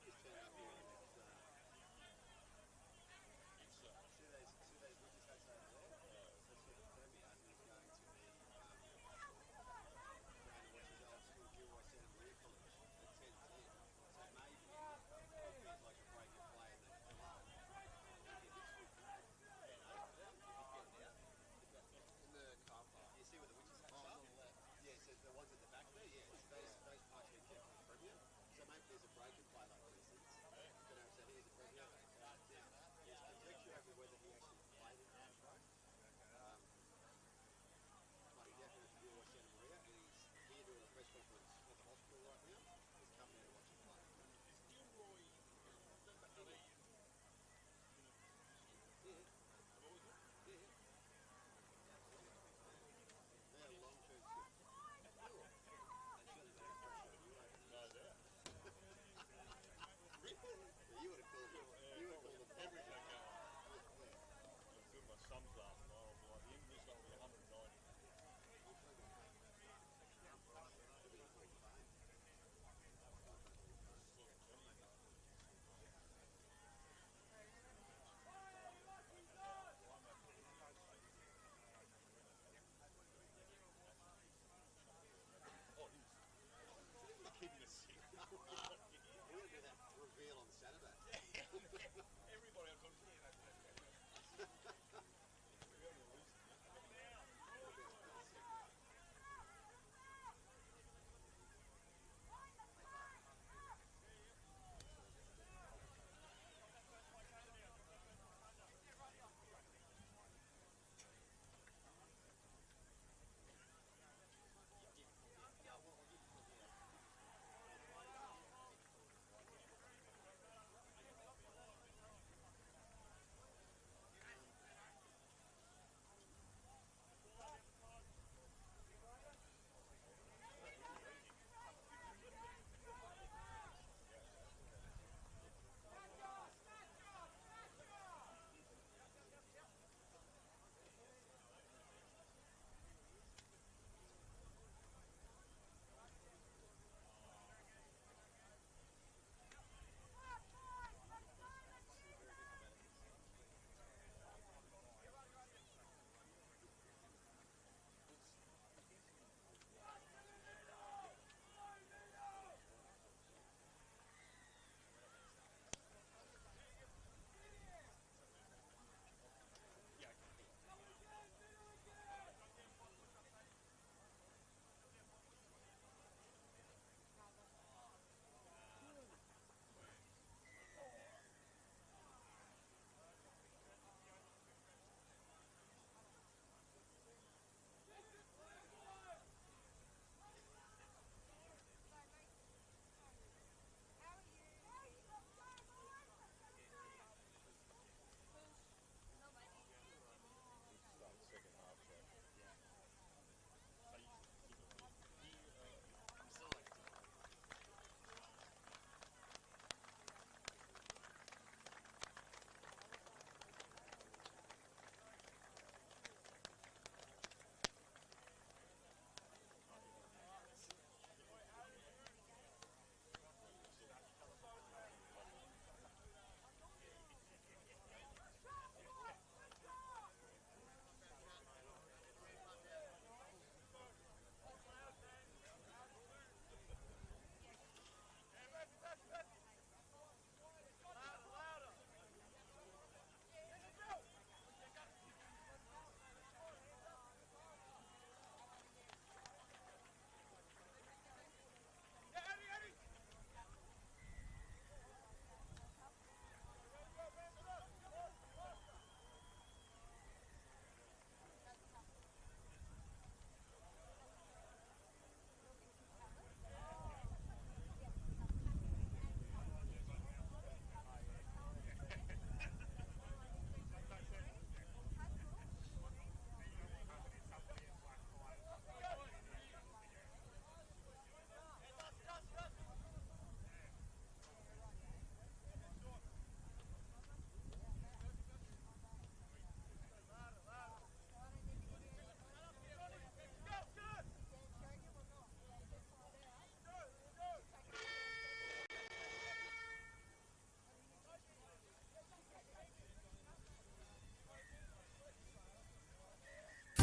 just turned up here and it's, see those witches huts over there? That's what Kirby Hut is going to be going to watch his old school Gilroy Centre Career College at 10:10. So maybe it's like a break of play in the club. In the car park. You see where the witches huts are? On the left. Yeah, so the ones at the back there, yeah. So those parts get kept for premium. So maybe there's a break and play like this.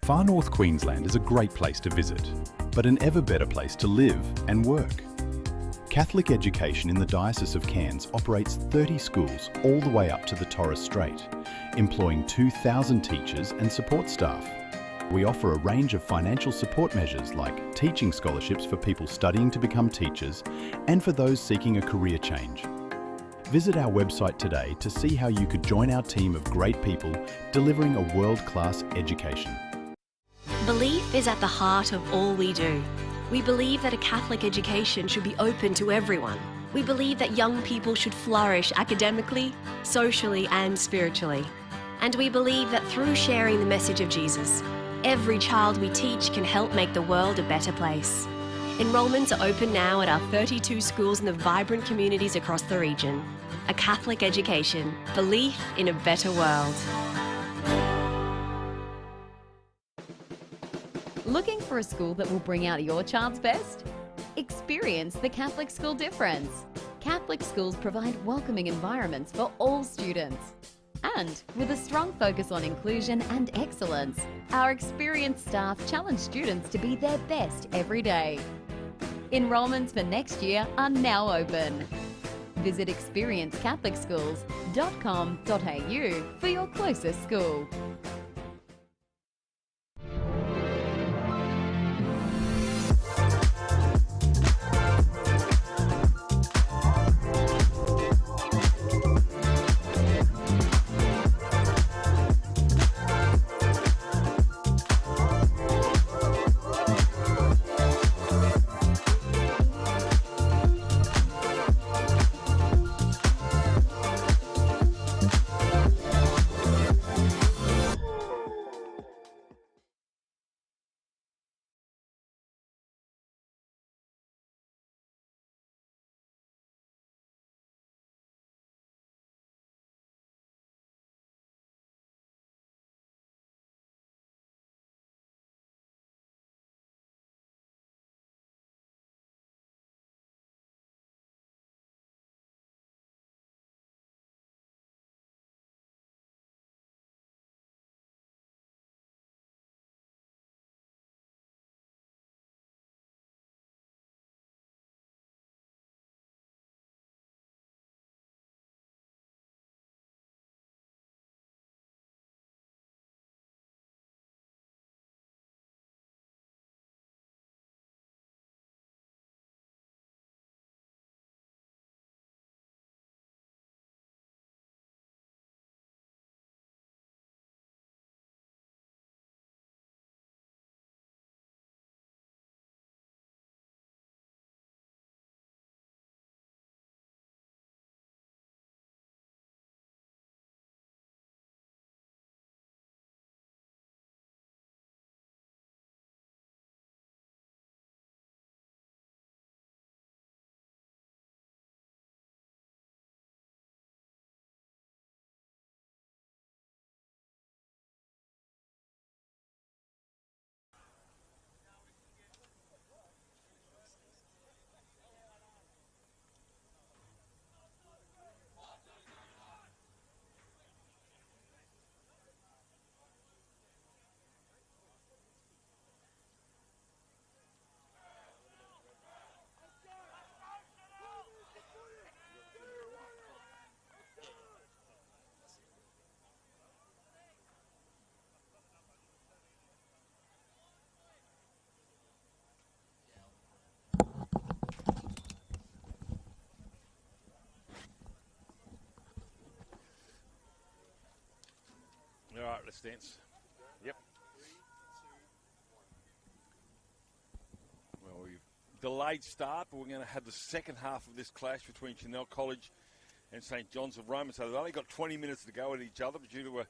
Far North Queensland is a great place to visit, but an ever better place to live and work. Catholic education in the Diocese of Cairns operates 30 schools all the way up to the Torres Strait, employing 2,000 teachers and support staff. We offer a range of financial support measures like teaching scholarships for people studying to become teachers and for those seeking a career change. Visit our website today to see how you could join our team of great people delivering a world-class education. Belief is at the heart of all we do. We believe that a Catholic education should be open to everyone. We believe that young people should flourish academically, socially and spiritually. And we believe that through sharing the message of Jesus, every child we teach can help make the world a better place. Enrolments are open now at our 32 schools in the vibrant communities across the region. A Catholic education, belief in a better world. Looking for a school that will bring out your child's best? Experience the Catholic school difference. Catholic schools provide welcoming environments for all students. And with a strong focus on inclusion and excellence, our experienced staff challenge students to be their best every day. Enrolments for next year are now open. Visit experienceCatholicSchools.com.au for your closest school. All right, let's dance. Yep. Well, we've delayed start, but we're going to have the second half of this clash between Chanel College and St. John's of Roma. So they've only got 20 minutes to go at each other due to an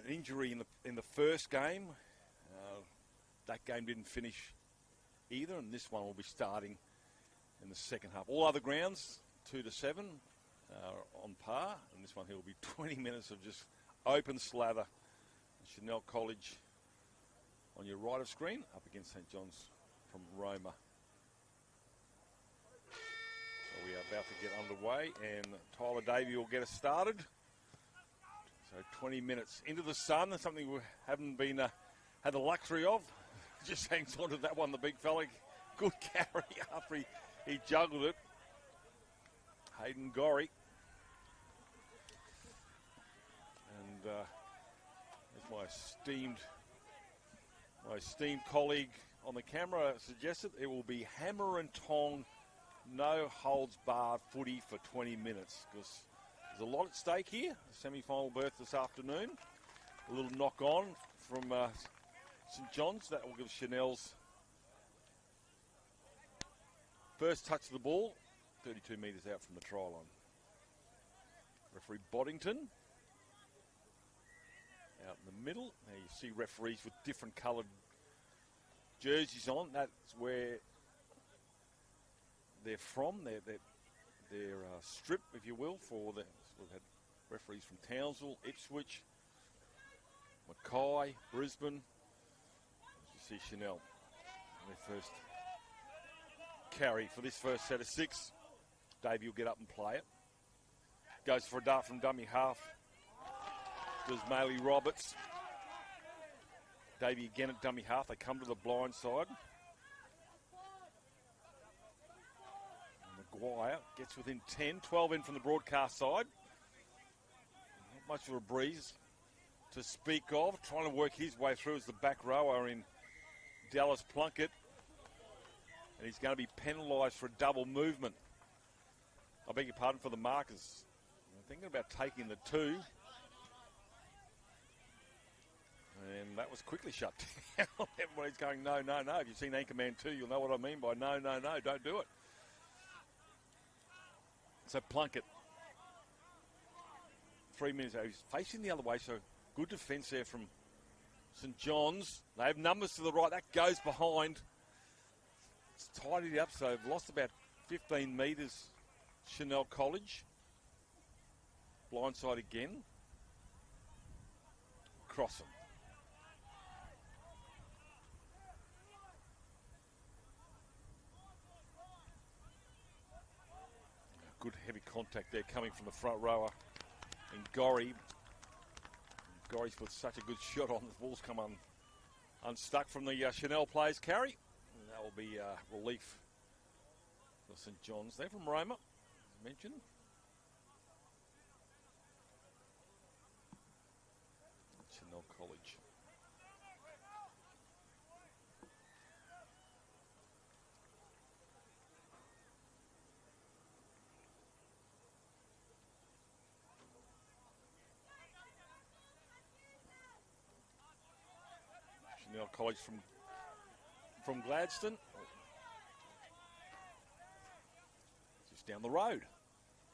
injury in the first game. That game didn't finish either, and this one will be starting in the second half. All other grounds, 2-7, are on par, and this one here will be 20 minutes of just open slather. Chanel College on your right of screen, up against St. John's from Roma. So we are about to get underway, and Tyler Davey will get us started. So 20 minutes into the sun, something we haven't been had the luxury of. Just hangs on to that one, the big fella. Good carry after he juggled it. Hayden Gorry. And as my esteemed colleague on the camera suggested, it will be hammer and tong, no holds barred footy for 20 minutes, because there's a lot at stake here. Semi-final berth this afternoon. A little knock on from St John's. That will give Chanel's first touch of the ball, 32 metres out from the try line. Referee Boddington out in the middle. Now you see referees with different coloured jerseys on. That's where they're from. Their strip, if you will, for the. We've had referees from Townsville, Ipswich, Mackay, Brisbane. As you see Chanel, their first carry for this first set of 6. Davey will get up and play it. Goes for a dart from dummy half. Does Maley Roberts. Davey again at dummy half. They come to the blind side. Maguire gets within 10. 12 in from the broadcast side. Not much of a breeze to speak of. Trying to work his way through as the back rower in Dallas Plunkett. And he's going to be penalised for a double movement. I beg your pardon, for the markers. I'm thinking about taking the 2. And that was quickly shut down. Everybody's going, no, no, no. If you've seen Anchorman 2, you'll know what I mean by no, no, no, don't do it. So Plunkett, 3 minutes out. He's facing the other way, so good defence there from St John's. They have numbers to the right. That goes behind. It's tidied up, so they've lost about 15 metres, Chanel College. Blindside again. Crossing. Good heavy contact there coming from the front rower. And Gorry. Gorry's put such a good shot on. The ball's come unstuck from the Chanel players' carry. And that will be relief for St John's. They're from Roma, as mentioned. Chanel College. Chanel College from Gladstone. Just down the road.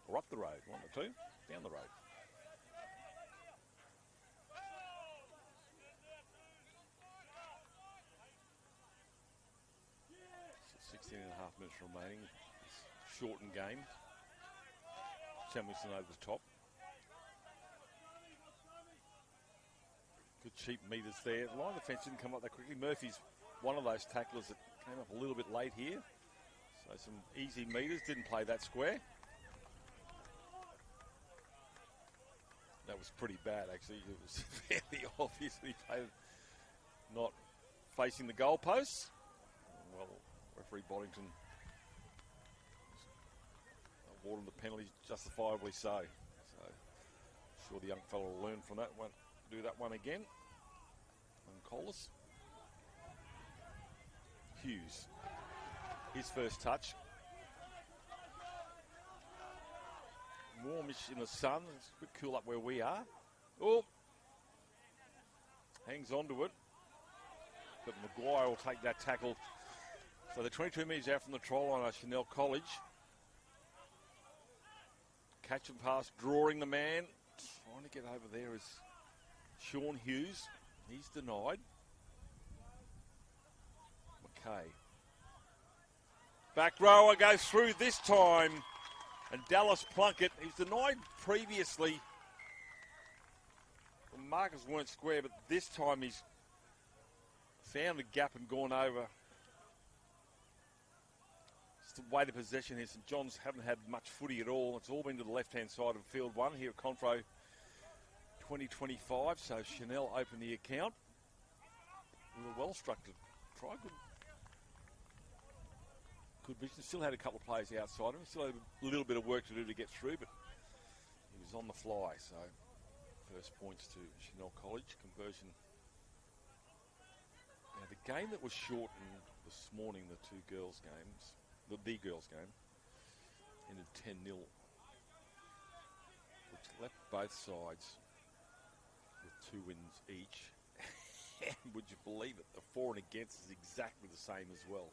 Or up the road, one or two. Down the road. 16 and a half minutes remaining. It's shortened game. Samuelson over the top. Good cheap metres there. The line of defence didn't come up that quickly. Murphy's one of those tacklers that came up a little bit late here. So some easy metres. Didn't play that square. That was pretty bad, actually. It was fairly obvious that he played not facing the goalposts. Well, referee Boddington awarded the penalty justifiably so. So, sure the young fellow will learn from that one. Do that one again. And Collis. Hughes. His first touch. Warmish in the sun. It's a bit cool up where we are. Oh. Hangs on to it. But Maguire will take that tackle. So they're 22 metres out from the try line at Chanel College. Catch and pass, drawing the man. Trying to get over there is Sean Hughes. He's denied. McKay. Back rower goes through this time. And Dallas Plunkett, he's denied previously. The markers weren't square, but this time he's found a gap and gone over. It's the weight of possession here. St John's haven't had much footy at all. It's all been to the left-hand side of field one here at Confro 2025. So Chanel opened the account. a well-structured try. Good vision. Still had a couple of players outside him. Still had a little bit of work to do to get through, but he was on the fly. So first points to Chanel College. Conversion. Now the game that was shortened this morning, the two girls' games, the girls' game, ended 10-0, which left both sides with 2 wins each. And would you believe it? The for and against is exactly the same as well.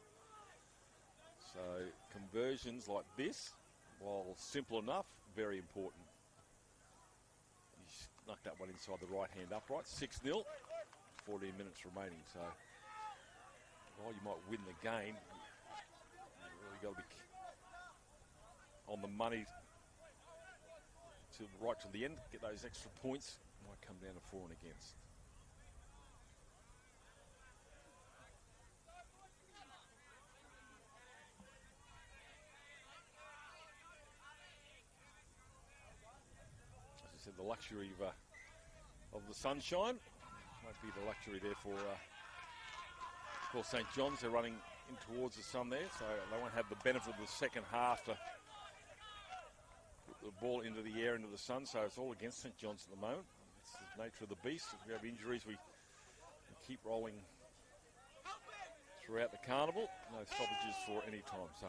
So conversions like this, while simple enough, very important. He snuck that one inside the right-hand upright. 6-0, 14 minutes remaining. So while you might win the game, you really got to be on the money right to the end. Get those extra points. Might come down to for and against. The luxury of the sunshine won't be the luxury there for St John's. They're running in towards the sun there, so they won't have the benefit of the second half to put the ball into the air, into the sun. So it's all against St John's at the moment. It's the nature of the beast. If we have injuries, we keep rolling throughout the carnival. No stoppages for any time. So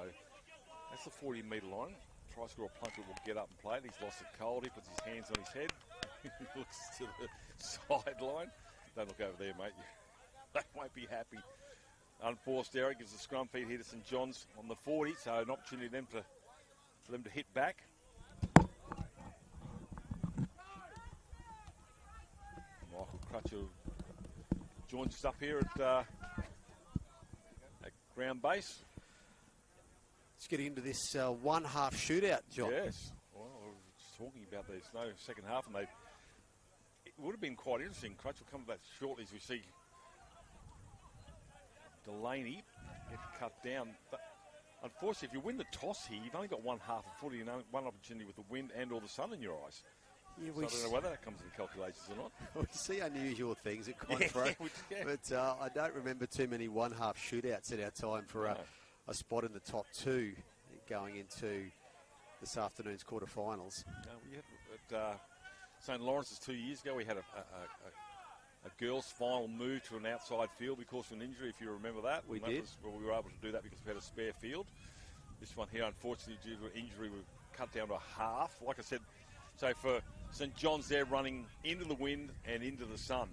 that's the 40-metre line. Try scorer Plunkett will get up and play it. He's lost it cold. He puts his hands on his head. He looks to the sideline. Don't look over there, mate. They won't be happy. Unforced error gives the scrum feed here to St John's on the 40, so an opportunity for them to hit back. Michael Crutcher joins us up here at ground base. Let's get into this one-half shootout, John. Yes. Well, I was just talking about there's no second half, and it would have been quite interesting. Crutch will come to that shortly as we see Delaney get cut down. But unfortunately, if you win the toss here, you've only got one half of footy and one opportunity with the wind and or the sun in your eyes. Yeah, so I don't know whether that comes into calculations or not. We see unusual things at Confra, but I don't remember too many one-half shootouts at our time for a spot in the top two going into this afternoon's quarterfinals. We had at St Lawrence's 2 years ago, we had a girls' final move to an outside field because of an injury, if you remember that. We did. We were able to do that because we had a spare field. This one here, unfortunately, due to an injury, we cut down to a half. Like I said, so for St John's, they're running into the wind and into the sun.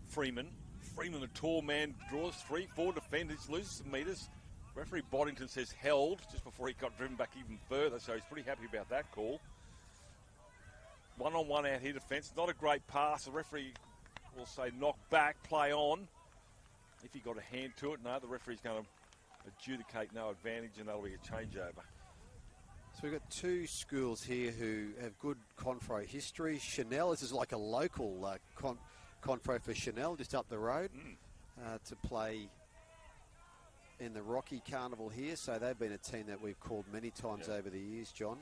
Freeman, the tall man, draws 3-4 defenders, loses some metres. Referee Boddington says held just before he got driven back even further, so he's pretty happy about that call. One-on-one out here defence, not a great pass. The referee will say knock back, play on. If he got a hand to it, no, the referee's going to adjudicate no advantage, and that'll be a changeover. So we've got two schools here who have good Confro history. Chanel, this is like a local Confro for Chanel, just up the road, to play in the Rocky Carnival here. So they've been a team that we've called many times over the years, John.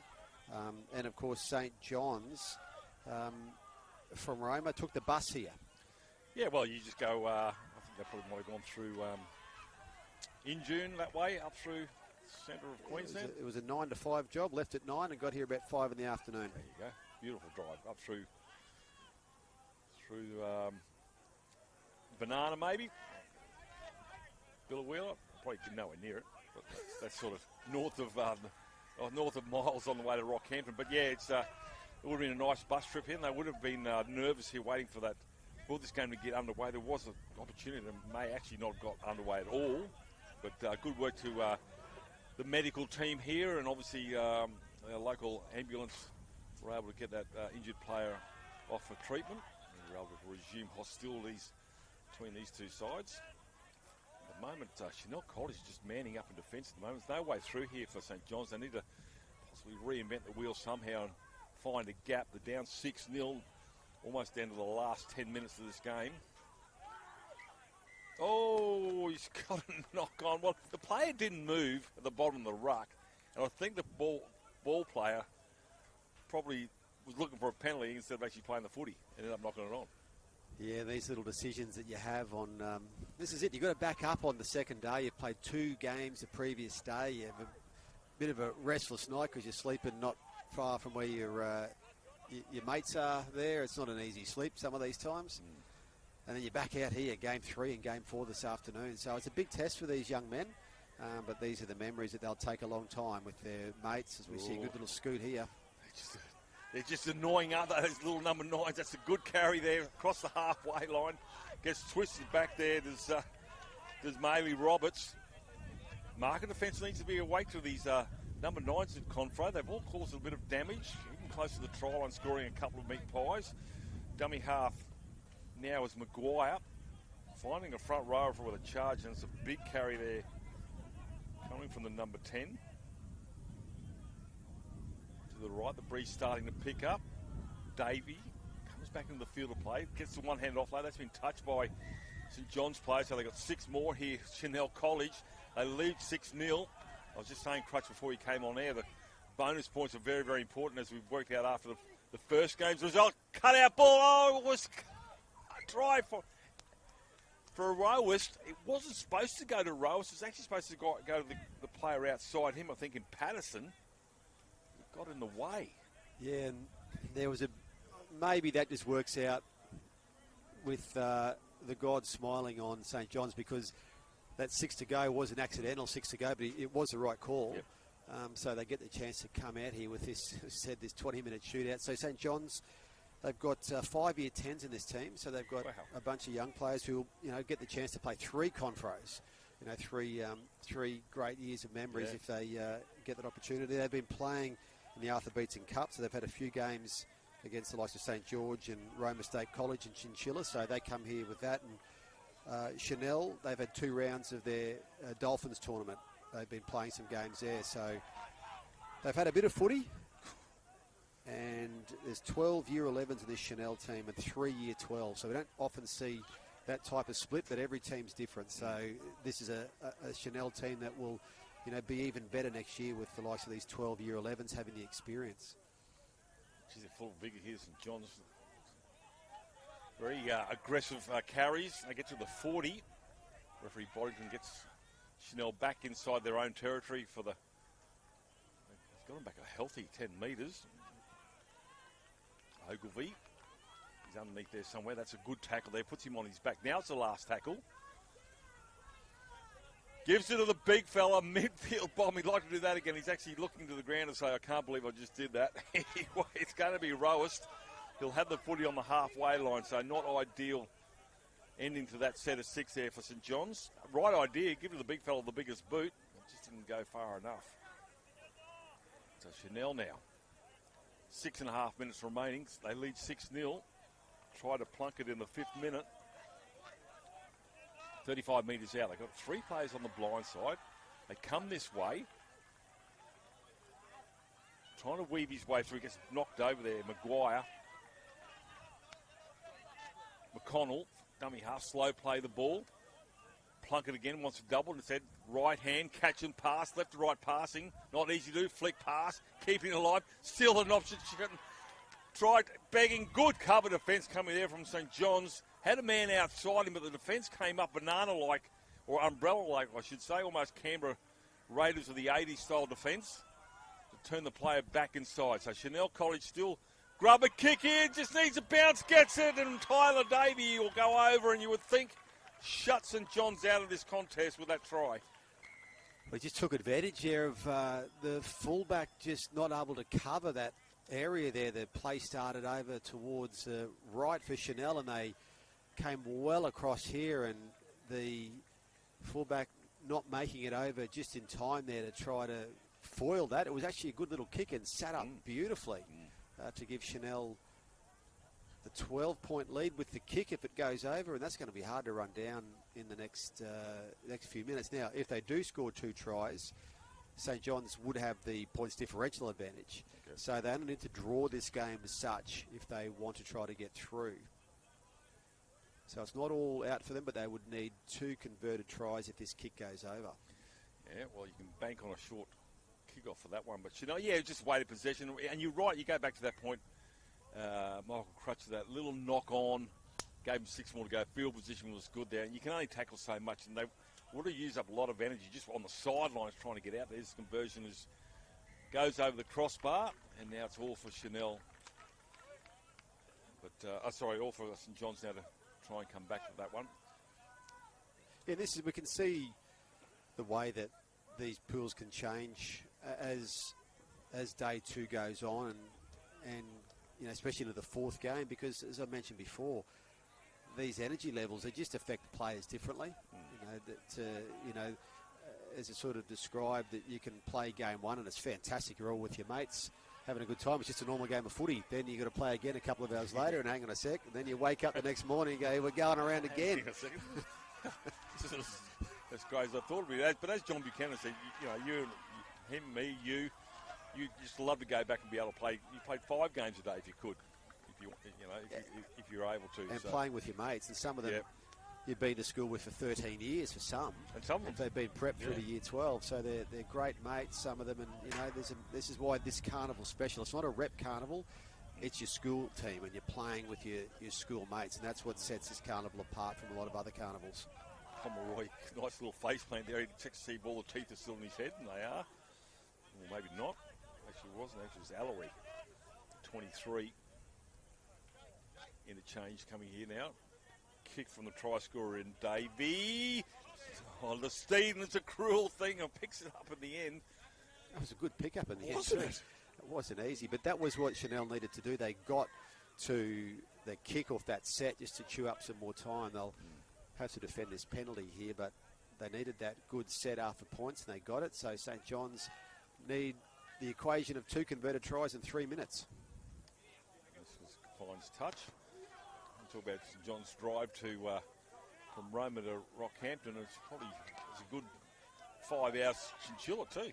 And of course, St John's from Roma took the bus here. Yeah, well, you just go, I think they probably might have gone through in June that way, up through centre of Queensland. It was a 9 to 5 job, left at 9 and got here about 5 in the afternoon. There you go. Beautiful drive up through Banana maybe. Billawheeler, probably nowhere near it, but that's sort of north of Miles on the way to Rockhampton. But yeah, it would have been a nice bus trip here, and they would have been nervous here waiting for this game to get underway. There was an opportunity that may actually not have got underway at all, but good work to the medical team here, and obviously our local ambulance were able to get that injured player off for treatment. And we were able to resume hostilities between these two sides. At the moment, Chanel College is just manning up in defence at the moment. There's no way through here for St John's. They need to possibly reinvent the wheel somehow and find a gap. They're down 6-0, almost down to the last 10 minutes of this game. Oh, he's got a knock on. Well, the player didn't move at the bottom of the ruck, and I think the ball player probably was looking for a penalty instead of actually playing the footy and ended up knocking it on. Yeah, these little decisions that you have on... this is it. You've got to back up on the second day. You've played 2 games the previous day. You have a bit of a restless night because you're sleeping not far from where your mates are there. It's not an easy sleep some of these times. And then you're back out here, Game 3 and Game 4 this afternoon. So it's a big test for these young men. But these are the memories that they'll take a long time with their mates, as we see a good little scoot here. They're just annoying, aren't they, those little number 9s. That's a good carry there across the halfway line. Gets twisted back there. There's Maley Roberts. Market defence needs to be awake to these number 9s at Confro. They've all caused a bit of damage, even close to the try line, scoring a couple of meat pies. Dummy half now is Maguire, finding a front rower with a charge, and it's a big carry there coming from the number 10. To the right, the breeze starting to pick up. Davey comes back into the field of play, gets the one-hand offload. That's been touched by St John's players, so they've got 6 more here. Chanel College, they lead 6-0. I was just saying, Crutch, before you came on air, the bonus points are very, very important, as we've worked out after the first game's result. Cut out ball, oh, it was a try for a Roast. It wasn't supposed to go to Roast. It was actually supposed to go to the player outside him, I think, in Patterson. It got in the way. Yeah, and there was maybe that just works out with the God smiling on St John's, because that 6 to go was an accidental 6 to go, but it was the right call. Yep. So they get the chance to come out here with this 20-minute shootout. So St John's, they've got 5-year 10s in this team, so they've got a bunch of young players who get the chance to play 3 confros. Three great years of memories if they get that opportunity. They've been playing in the Arthur Beetson Cup, so they've had a few games against the likes of St George and Roma State College and Chinchilla, so they come here with that. And Chanel, they've had 2 rounds of their Dolphins tournament. They've been playing some games there, so they've had a bit of footy. And there's 12 year 11s in this Chanel team and 3 year 12, so we don't often see that type of split, but every team's different. So this is a Chanel team that will be even better next year with the likes of these 12 year 11s having the experience. She's a full vigor here, St John's. Very aggressive carries. They get to the 40. Referee Boddington gets Chanel back inside their own territory for the... He's got him back a healthy 10 metres. Ogilvie, he's underneath there somewhere. That's a good tackle there. Puts him on his back. Now it's the last tackle. Gives it to the big fella, midfield bomb. He'd like to do that again. He's actually looking to the ground and say, I can't believe I just did that. Anyway, it's going to be Roast. He'll have the footy on the halfway line, so not ideal ending to that set of 6 there for St John's. Right idea, give to the big fella the biggest boot. It just didn't go far enough. So Chanel now. 6.5 minutes remaining. They lead 6-0. Try to plunk it in the 5th minute. 35 metres out. They've got 3 players on the blind side. They come this way. Trying to weave his way through. He gets knocked over there. Maguire. McConnell. Dummy half. Slow play the ball. Plunk it again. Wants to double. Instead, right hand. Catch and pass. Left to right passing. Not easy to do. Flick pass. Keeping it alive. Still an option. Tried begging. Good cover defence coming there from St John's. Had a man outside him, but the defence came up banana-like, or umbrella-like, I should say, almost Canberra Raiders of the 80s style defence, to turn the player back inside. So Chanel College still grub a kick in, just needs a bounce, gets it, and Tyler Davey will go over, and you would think shut St John's out of this contest with that try. We just took advantage there of the fullback just not able to cover that area there. The play started over towards right for Chanel, and they came well across here, and the fullback not making it over just in time there to try to foil that. It was actually a good little kick and sat up beautifully to give Chanel the 12-point lead with the kick if it goes over, and that's going to be hard to run down in the next few minutes. Now, if they do score 2 tries, St John's would have the points differential advantage. Okay. So they only need to draw this game as such if they want to try to get through. So it's not all out for them, but they would need 2 converted tries if this kick goes over. Yeah, well, you can bank on a short kick-off for that one. But, just weighted possession. And you're right, you go back to that point, Michael Crutch, that little knock-on Gave them 6 more to go. Field position was good there. And you can only tackle so much, and they would have used up a lot of energy just on the sidelines trying to get out there. This conversion goes over the crossbar, and now it's all for Chanel. But, all for St John's now to try and come back to that one. Yeah, we can see the way that these pools can change as day 2 goes on, and you know, especially into the 4th game, because as I mentioned before, these energy levels, they just affect players differently. As I sort of described, that you can play game 1 and it's fantastic. You're all with your mates, having a good time. It's just a normal game of footy. Then you've got to play again a couple of hours later, and hang on a sec. And then you wake up the next morning and go, we're going around again. Hang on a second. That's great as I thought it'd be. But as John Buchanan said, you, him, me, you just love to go back and be able to play. You played 5 games a day if you could, if you're able to. And playing with your mates, and some of them you've been to school with for 13 years for some. And some of them. They've been prepped through to year 12, so they're great mates, some of them. And, this is why this carnival's special. It's not a rep carnival. It's your school team, and you're playing with your school mates, and that's what sets this carnival apart from a lot of other carnivals. Pomeroy, nice little face plant there. He checks to see if all the teeth are still in his head, and they are. Well, maybe not. Actually, it wasn't. Actually, it was Alloy. 23. Interchange coming here now. Kick from the try scorer in Davey. Oh, the Stevens, a cruel thing, and picks it up in the end. That was a good pick up in the end. Wasn't it? It wasn't easy, but that was what Chanel needed to do. They got to the kick off that set just to chew up some more time. They'll have to defend this penalty here, but they needed that good set after points, and they got it. So St John's need the equation of 2 converted tries in 3 minutes. This was Fine's touch. Talk about St John's drive to from Roma to Rockhampton. It's a good 5 hours chinchilla too.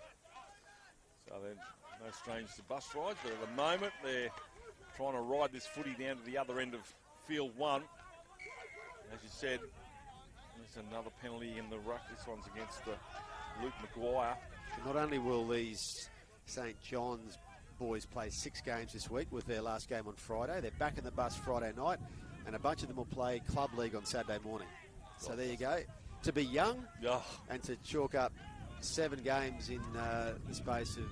So then no strange to bus rides, but at the moment they're trying to ride this footy down to the other end of field 1. As you said, there's another penalty in the ruck. This one's against Luke Maguire. Not only will these St John's boys play 6 games this week with their last game on Friday, they're back in the bus Friday night, and a bunch of them will play club league on Saturday morning. So there you go. To be young and to chalk up 7 games in the space of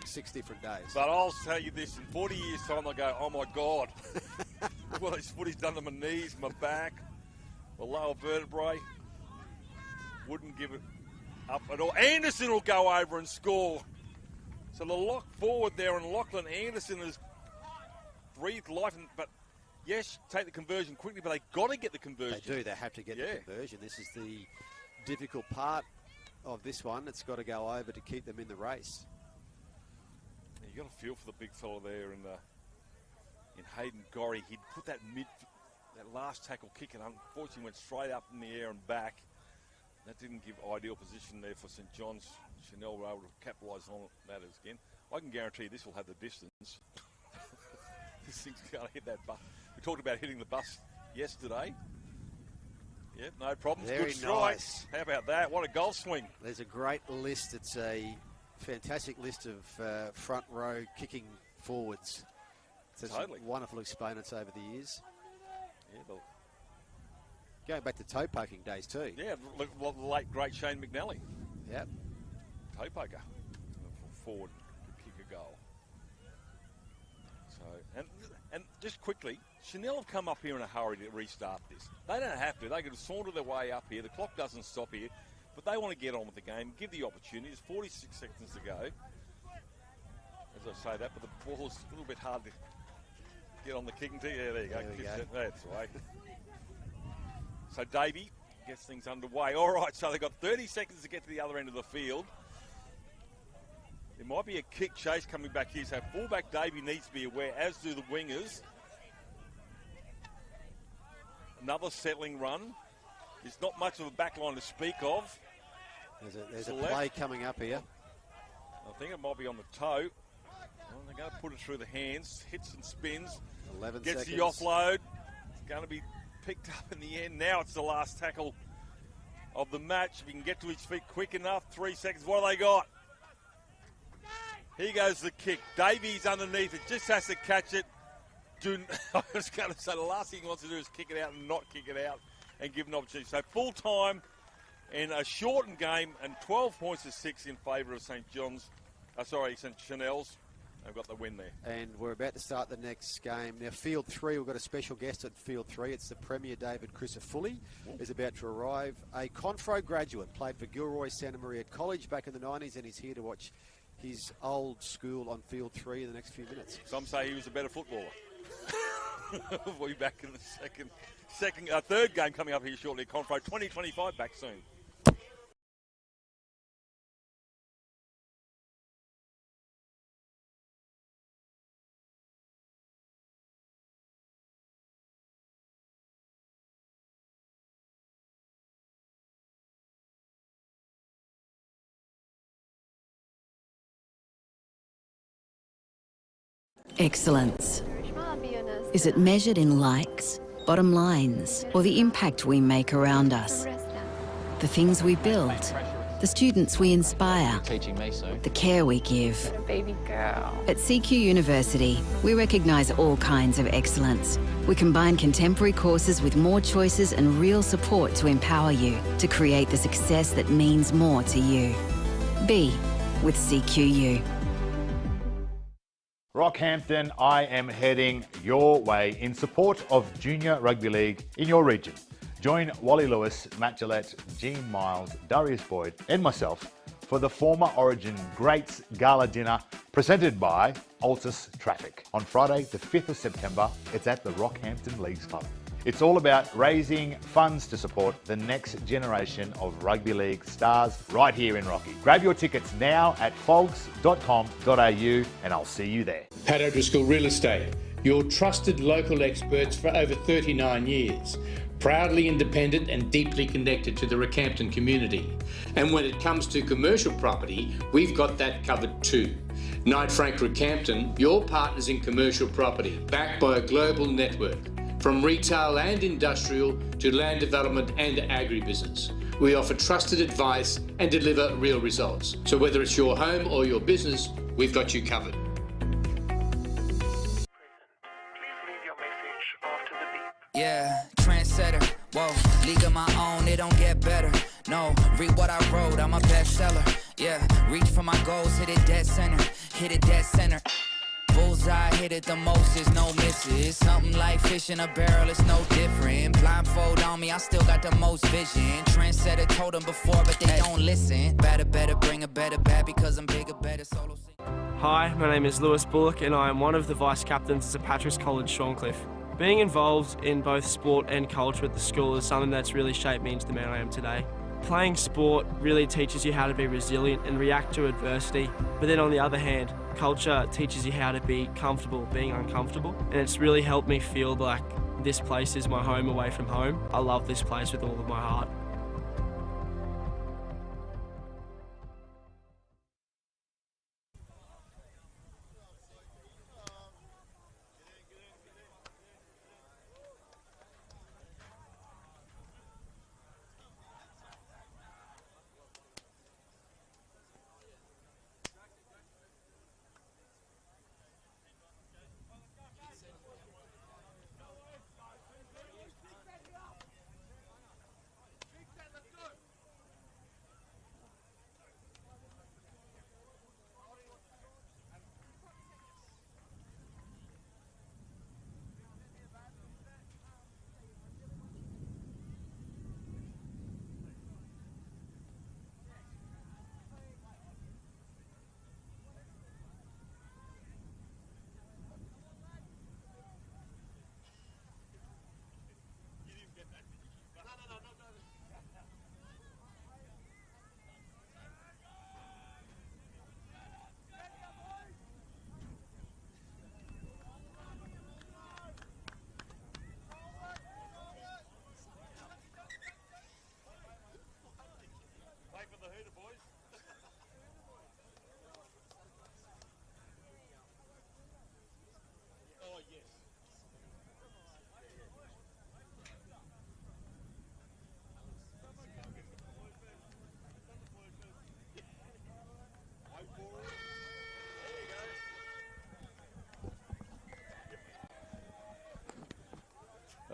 6 different days. But I'll tell you this, in 40 years' time, they'll go, oh my God. What this footy's done to my knees, my back, my lower vertebrae. Wouldn't give it up at all. Anderson will go over and score. So the lock forward there, and Lachlan Anderson has breathed life. But yes, take the conversion quickly, but they've got to get the conversion. They do. They have to get the conversion. This is the difficult part of this one. It's got to go over to keep them in the race. You got to feel for the big fella there in Hayden Gorry. He'd put that last tackle kick, and unfortunately went straight up in the air and back. That didn't give ideal position there for St John's. Chanel were able to capitalise on that again. I can guarantee this will have the distance. This thing's going to hit that bus. We talked about hitting the bus yesterday. Yeah, no problems. Very good strike. nice. How about that? What a golf swing. There's a great list. It's a fantastic list of front row kicking forwards. So totally. Wonderful exponents over the years. Yeah, well, going back to toe poking days too. Yeah, look, the late great Shane McNally. Yep. Toe poker. Forward to kick a goal. So, and just quickly, Chanel have come up here in a hurry to restart this. They don't have to. They can saunter their way up here. The clock doesn't stop here. But they want to get on with the game, give the opportunity. There's 46 seconds to go. As I say that, but the ball's a little bit hard to get on the kicking tee. Yeah, there you go. That's right. So Davey gets things underway. All right, so they've got 30 seconds to get to the other end of the field. There might be a kick chase coming back here, so fullback Davey needs to be aware, as do the wingers. Another settling run. There's not much of a back line to speak of. There's a play coming up here. I think it might be on the toe. Well, they're going to put it through the hands. Hits and spins. 11 Gets seconds. the offload. It's going to be picked up in the end. Now it's the last tackle of the match. If he can get to his feet quick enough. 3 seconds. What have they got? Here goes the kick. Davies underneath it. Just has to catch it. I was going to say the last thing he wants to do is kick it out and not kick it out and give an opportunity. So full time in a shortened game and 12 points to 6 in favour of St Chanel's. They've got the win there. And we're about to start the next game. Now, Field 3, we've got a special guest at Field 3. It's the Premier David Crisafulli is about to arrive. A Confro graduate, played for Gilroy Santa Maria College back in the 90s, and he's here to watch his old school on Field 3 in the next few minutes. Some say he was a better footballer. We'll be back in the third game coming up here shortly. Confro 2025 back soon. Excellence. Is it measured in likes, bottom lines, or the impact we make around us? The things we build, the students we inspire, the care we give. Baby girl. At CQ University, we recognise all kinds of excellence. We combine contemporary courses with more choices and real support to empower you to create the success that means more to you. Be with CQU. Rockhampton, I am heading your way in support of Junior Rugby League in your region. Join Wally Lewis, Matt Gillette, Gene Miles, Darius Boyd and myself for the former Origin Greats Gala Dinner presented by Altus Traffic. On Friday, the 5th of September, it's at the Rockhampton Leagues Club. It's all about raising funds to support the next generation of rugby league stars right here in Rocky. Grab your tickets now at fogs.com.au and I'll see you there. Pat O'Driscoll Real Estate, your trusted local experts for over 39 years. Proudly independent and deeply connected to the Rockhampton community. And when it comes to commercial property, we've got that covered too. Knight Frank Rockhampton, your partners in commercial property, backed by a global network. From retail and industrial to land development and agribusiness. We offer trusted advice and deliver real results. So whether it's your home or your business, we've got you covered. Yeah, trendsetter, whoa, league of my own, it don't get better. No, read what I wrote, I'm a bestseller. Yeah, reach for my goals, hit it dead center. Bullseye, hit it the most, there's no misses. Something like fish in a barrel, it's no different. Blindfold on me, I still got the most vision. Trendsetter told them before, but they don't listen. Better, bring a better bat because I'm bigger, better solo. Hi, my name is Lewis Bullock and I am one of the vice captains at St Patrick's College, Shorncliffe. Being involved in both sport and culture at the school is something that's really shaped me into the man I am today. Playing sport really teaches you how to be resilient and react to adversity, but then on the other hand, culture teaches you how to be comfortable being uncomfortable, and it's really helped me feel like this place is my home away from home. I love this place with all of my heart.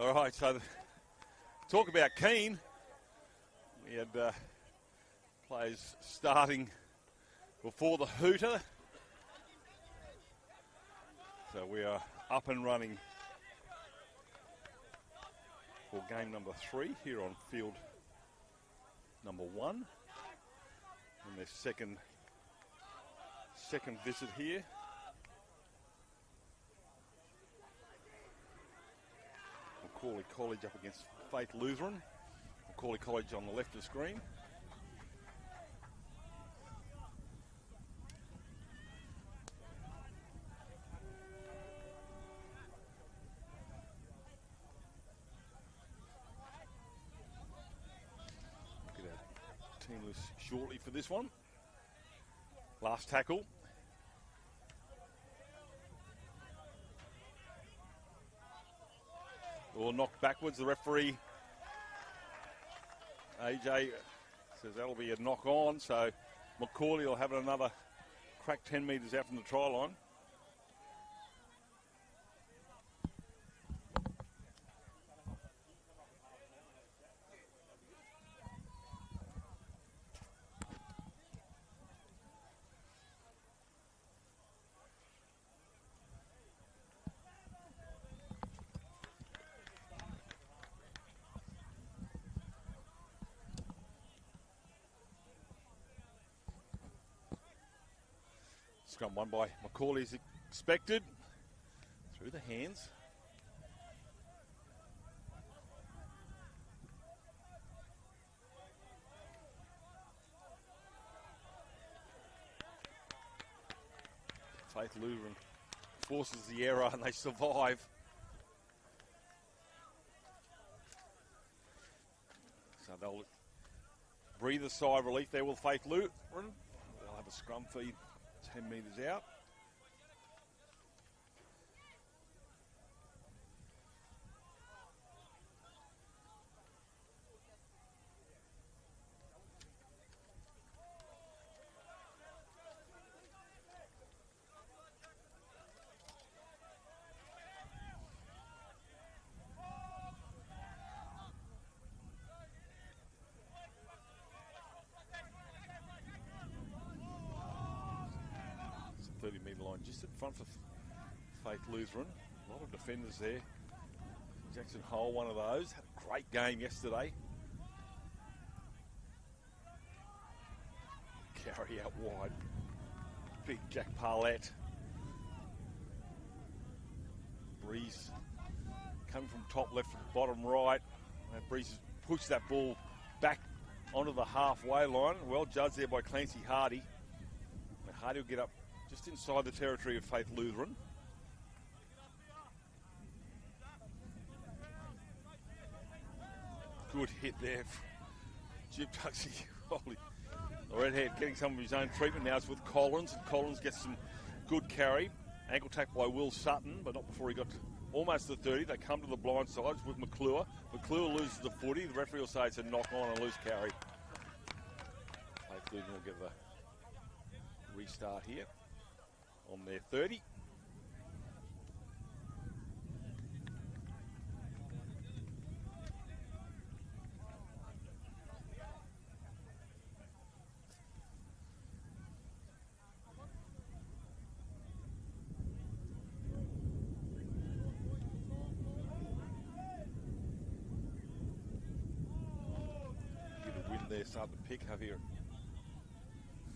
All right, so talk about keen. We had players starting before the hooter. So we are up and running for game number 3 here on field number 1. And their second visit here. McAuley College up against Faith Lutheran. McAuley College on the left of the screen. Get our team list shortly for this one. Last tackle. Or knocked backwards. The referee, AJ, says that'll be a knock on. So McAuley will have another crack 10 metres out from the try line. Scrum won by McAuley as expected. Through the hands. Faith Lutheran forces the error and they survive. So they'll breathe a sigh of relief there with Faith Lutheran. They'll have a scrum feed 10 metres out. Just in front of Faith Lutheran. A lot of defenders there. Jackson Hole, one of those. Had a great game yesterday. Carry out wide. Big Jack Parlett. Breeze coming from top left to bottom right. And Breeze has pushed that ball back onto the halfway line. Well judged there by Clancy Hardy. And Hardy will get up just inside the territory of Faith Lutheran. Good hit there. Jim Tuxie, holy. The redhead getting some of his own treatment now. It's with Collins, and Collins gets some good carry. Ankle tack by Will Sutton, but not before he got almost to the 30. They come to the blind side with McClure. McClure loses the footy. The referee will say it's a knock on and loose carry. Faith Lutheran will get the restart here on their 30. Get a win there, start to pick up here.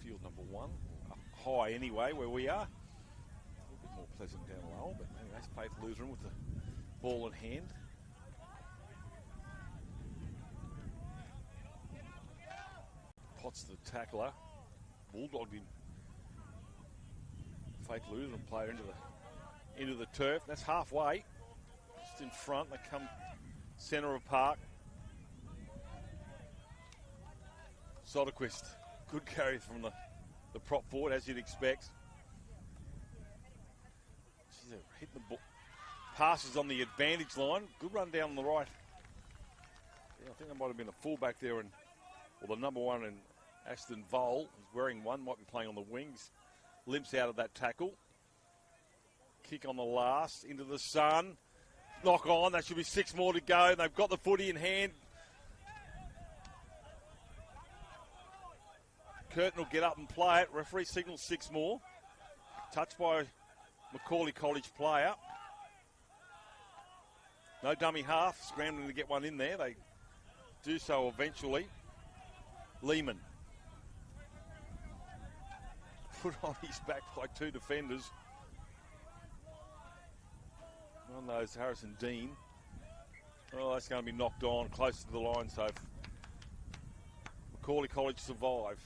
Field number 1. Up high anyway, where we are. More pleasant down low, but anyway, Faith Lutheran with the ball in hand. Potts the tackler, bulldogged him. Faith Lutheran player into the turf. That's halfway, just in front. They come centre of park. Soderquist, good carry from the prop forward, as you'd expect. Hitting the ball. Passes on the advantage line. Good run down the right. Yeah, I think there might have been a fullback there, or the number 1 in Aston Vole, who's wearing 1, might be playing on the wings. Limps out of that tackle. Kick on the last, into the sun. knock on. That should be 6 more to go. They've got the footy in hand. Curtin will get up and play it. Referee signals 6 more. Touched by McAuley College player. No dummy half, scrambling to get one in there. They do so eventually. Lehman. Put on his back by 2 defenders. One of those, Harrison Dean. Oh, that's going to be knocked on close to the line, so McAuley College survive.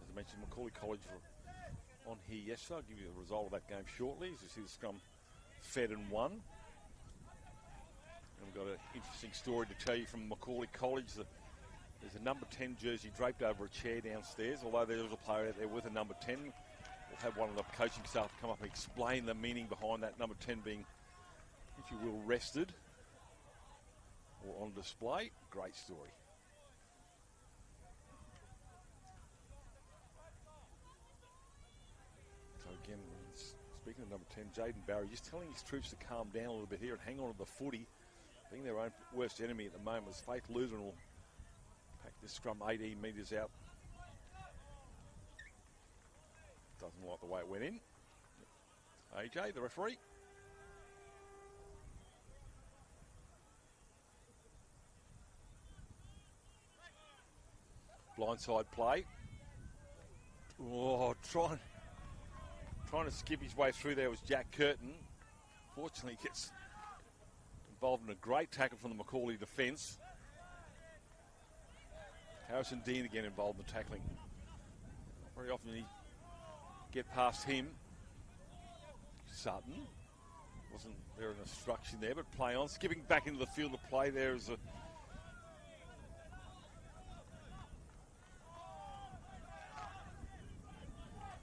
As I mentioned, McAuley College on here yesterday. I'll give you the result of that game shortly. As you see the scrum fed and won. And we've got an interesting story to tell you from McAuley College. There's a number 10 jersey draped over a chair downstairs, although there's a player out there with a number 10. We'll have one of the coaching staff come up and explain the meaning behind that number 10 being, if you will, rested or on display. Great story. So again, speaking of number 10, Jaden Barry, just telling his troops to calm down a little bit here and hang on to the footy. Being their own worst enemy at the moment was Faith Lutheran will pack this scrum 18 metres out. Doesn't like the way it went in. AJ, the referee. Blindside play. Oh, trying to skip his way through there was Jack Curtin. Fortunately, he gets involved in a great tackle from the McAuley defence. Harrison Dean again involved in the tackling. Very often he get past him. Sutton. Wasn't there an obstruction there, but play on. Skipping back into the field of play there is a...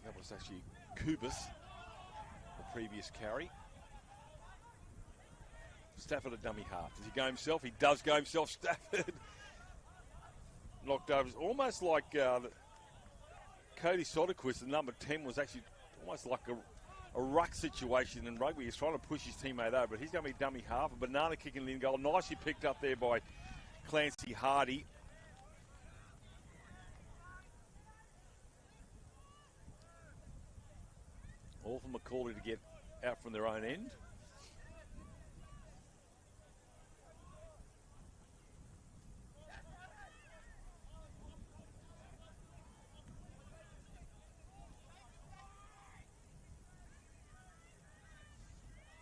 That was actually Kubis, the previous carry. Stafford a dummy half. Does he go himself? He does go himself. Stafford knocked over. It's almost like Cody Soderquist, the number 10, was actually almost like a ruck situation in rugby. He's trying to push his teammate over, but he's going to be dummy half. A banana kicking in goal. Nicely picked up there by Clancy Hardy. All for McAuley to get out from their own end.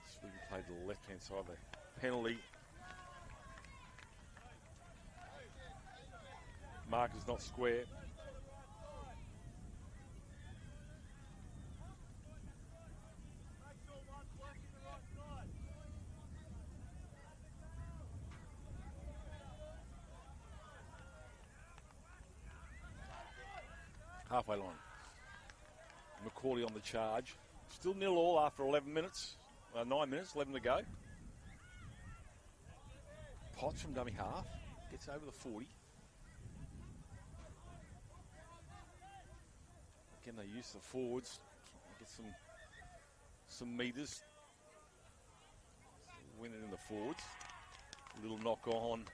Sweden played to the left-hand side of the penalty. Marker's not square. Halfway line. McAuley on the charge. Still 0-0 after 11 minutes. 9 minutes, 11 to go. Potts from dummy half. Gets over the 40. Again, they use the forwards. Get some metres. Win it in the forwards. A little knock on.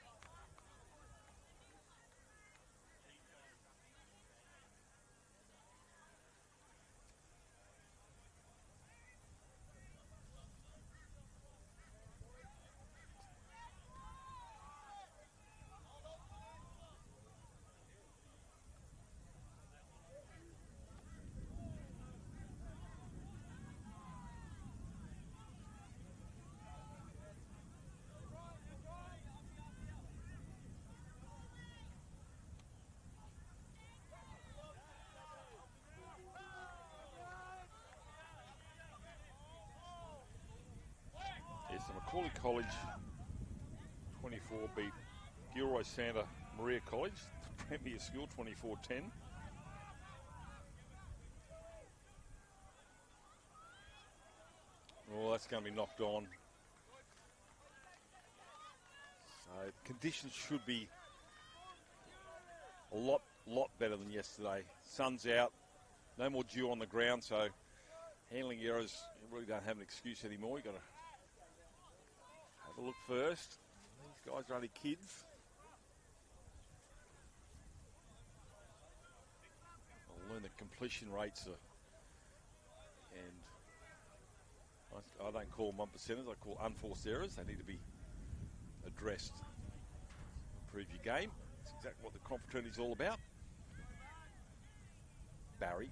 McAuley College 24 beat Gilroy Santa Maria College, the Premier School 24-10. Oh, that's going to be knocked on. So conditions should be a lot better than yesterday. Sun's out, no more dew on the ground, so handling errors, you really don't have an excuse anymore. You've got to have a look first. These guys are only kids. I'll learn the completion rates are, and I don't call them 1%ers, I call unforced errors. They need to be addressed. Improve your game. That's exactly what the confraternity is all about. Barry.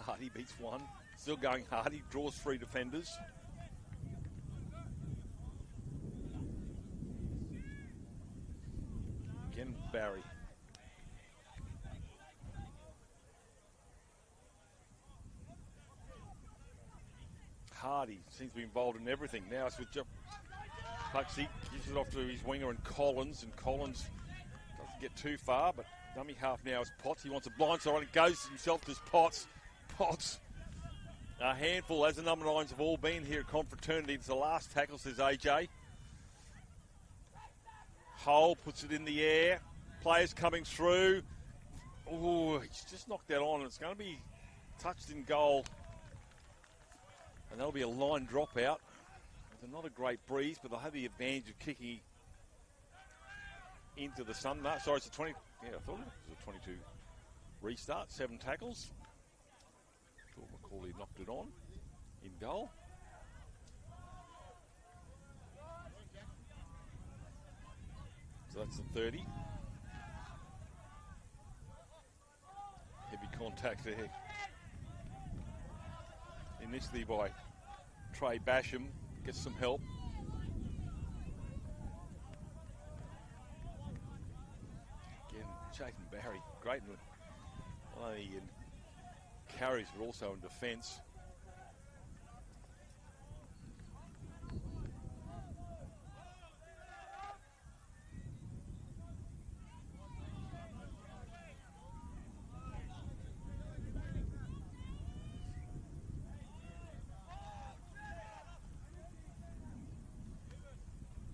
Hardy beats one. Still going Hardy, draws 3 defenders. Again, Barry. Hardy seems to be involved in everything. Now it's with Puxey, gives it off to his winger and Collins doesn't get too far, but dummy half now is Potts. He wants a blindside on, it goes himself to Potts. Potts, a handful, as the number 9s have all been here at Confraternity. It's the last tackle, says AJ. Hole puts it in the air. Players coming through. Oh, he's just knocked that on. It's going to be touched in goal. And that'll be a line dropout. It's not a great breeze, but they'll have the advantage of kicking into the sun. No, sorry, it's a 20. Yeah, I thought it was a 22 restart. 7 tackles. Thought McAuley knocked it on in goal. So that's the 30. Heavy contact there. Initially by Trey Basham, gets some help. Again, Chayton Barry, great in not only in carries but also in defence.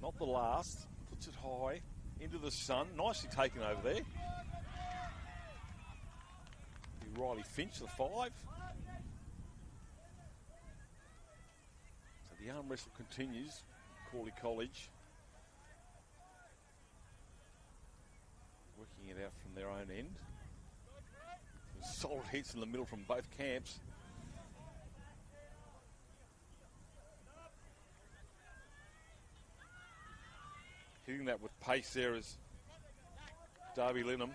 Not the last, puts it high into the sun, nicely taken over there. Riley Finch, the 5. So the arm wrestle continues. Corley College working it out from their own end. Some solid hits in the middle from both camps. Hitting that with pace there is Darby Linham.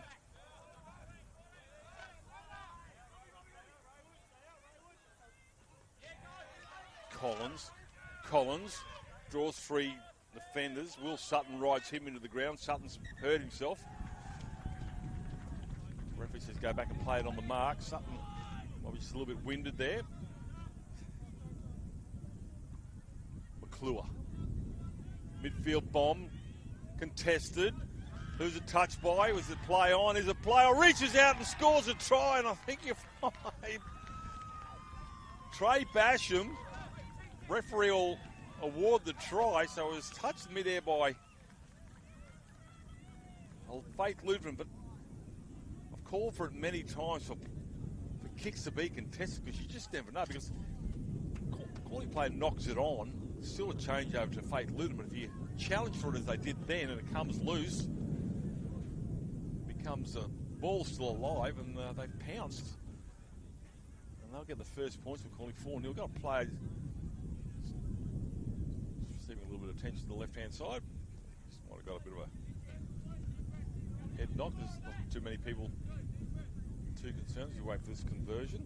Collins draws 3 defenders. Will Sutton rides him into the ground. Sutton's hurt himself. Referee says go back and play it on the mark. Sutton obviously a little bit winded there. McClure. Midfield bomb. Contested. Who's it touched by? Was it play on? Is it play on? Reaches out and scores a try, and I think you're fine. Trey Basham. Referee will award the try, so it was touched mid-air by Faith Lutheran, but I've called for it many times for kicks to be contested because you just never know, because calling player knocks it on, still a change over to Faith Lutheran, but if you challenge for it as they did then and it comes loose, it becomes a ball still alive, and they've pounced. And they'll get the first points for calling 4-0. We've got a player receiving a little bit of attention to the left-hand side. Just might have got a bit of a head knock. There's not too many people too concerned as you wait for this conversion.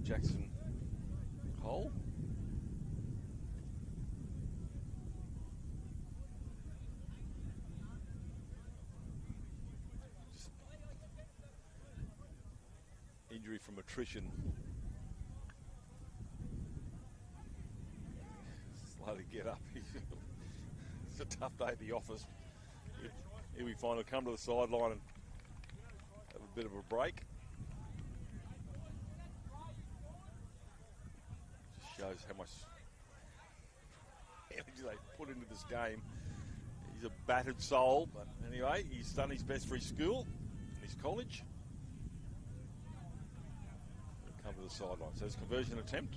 Jackson Hole. Injury from attrition. Slow to get up. It's a tough day at the office. Here we find he'll come to the sideline and bit of a break. Just shows how much energy they put into this game. He's a battered soul, but anyway, he's done his best for his school and his college. He'll come to the sideline. So it's a conversion attempt.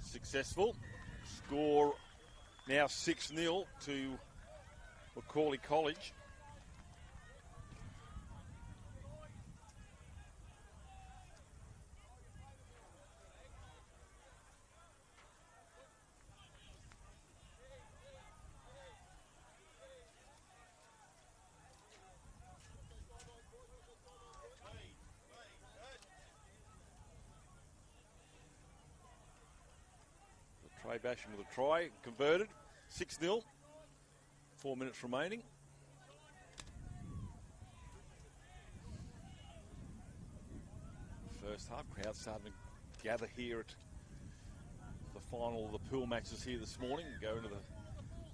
Successful. Score now 6-0 to McAuley College. Trey Basham with a try, converted, 6-0, 4 minutes remaining. First half, crowd starting to gather here at the final of the pool matches here this morning, go into the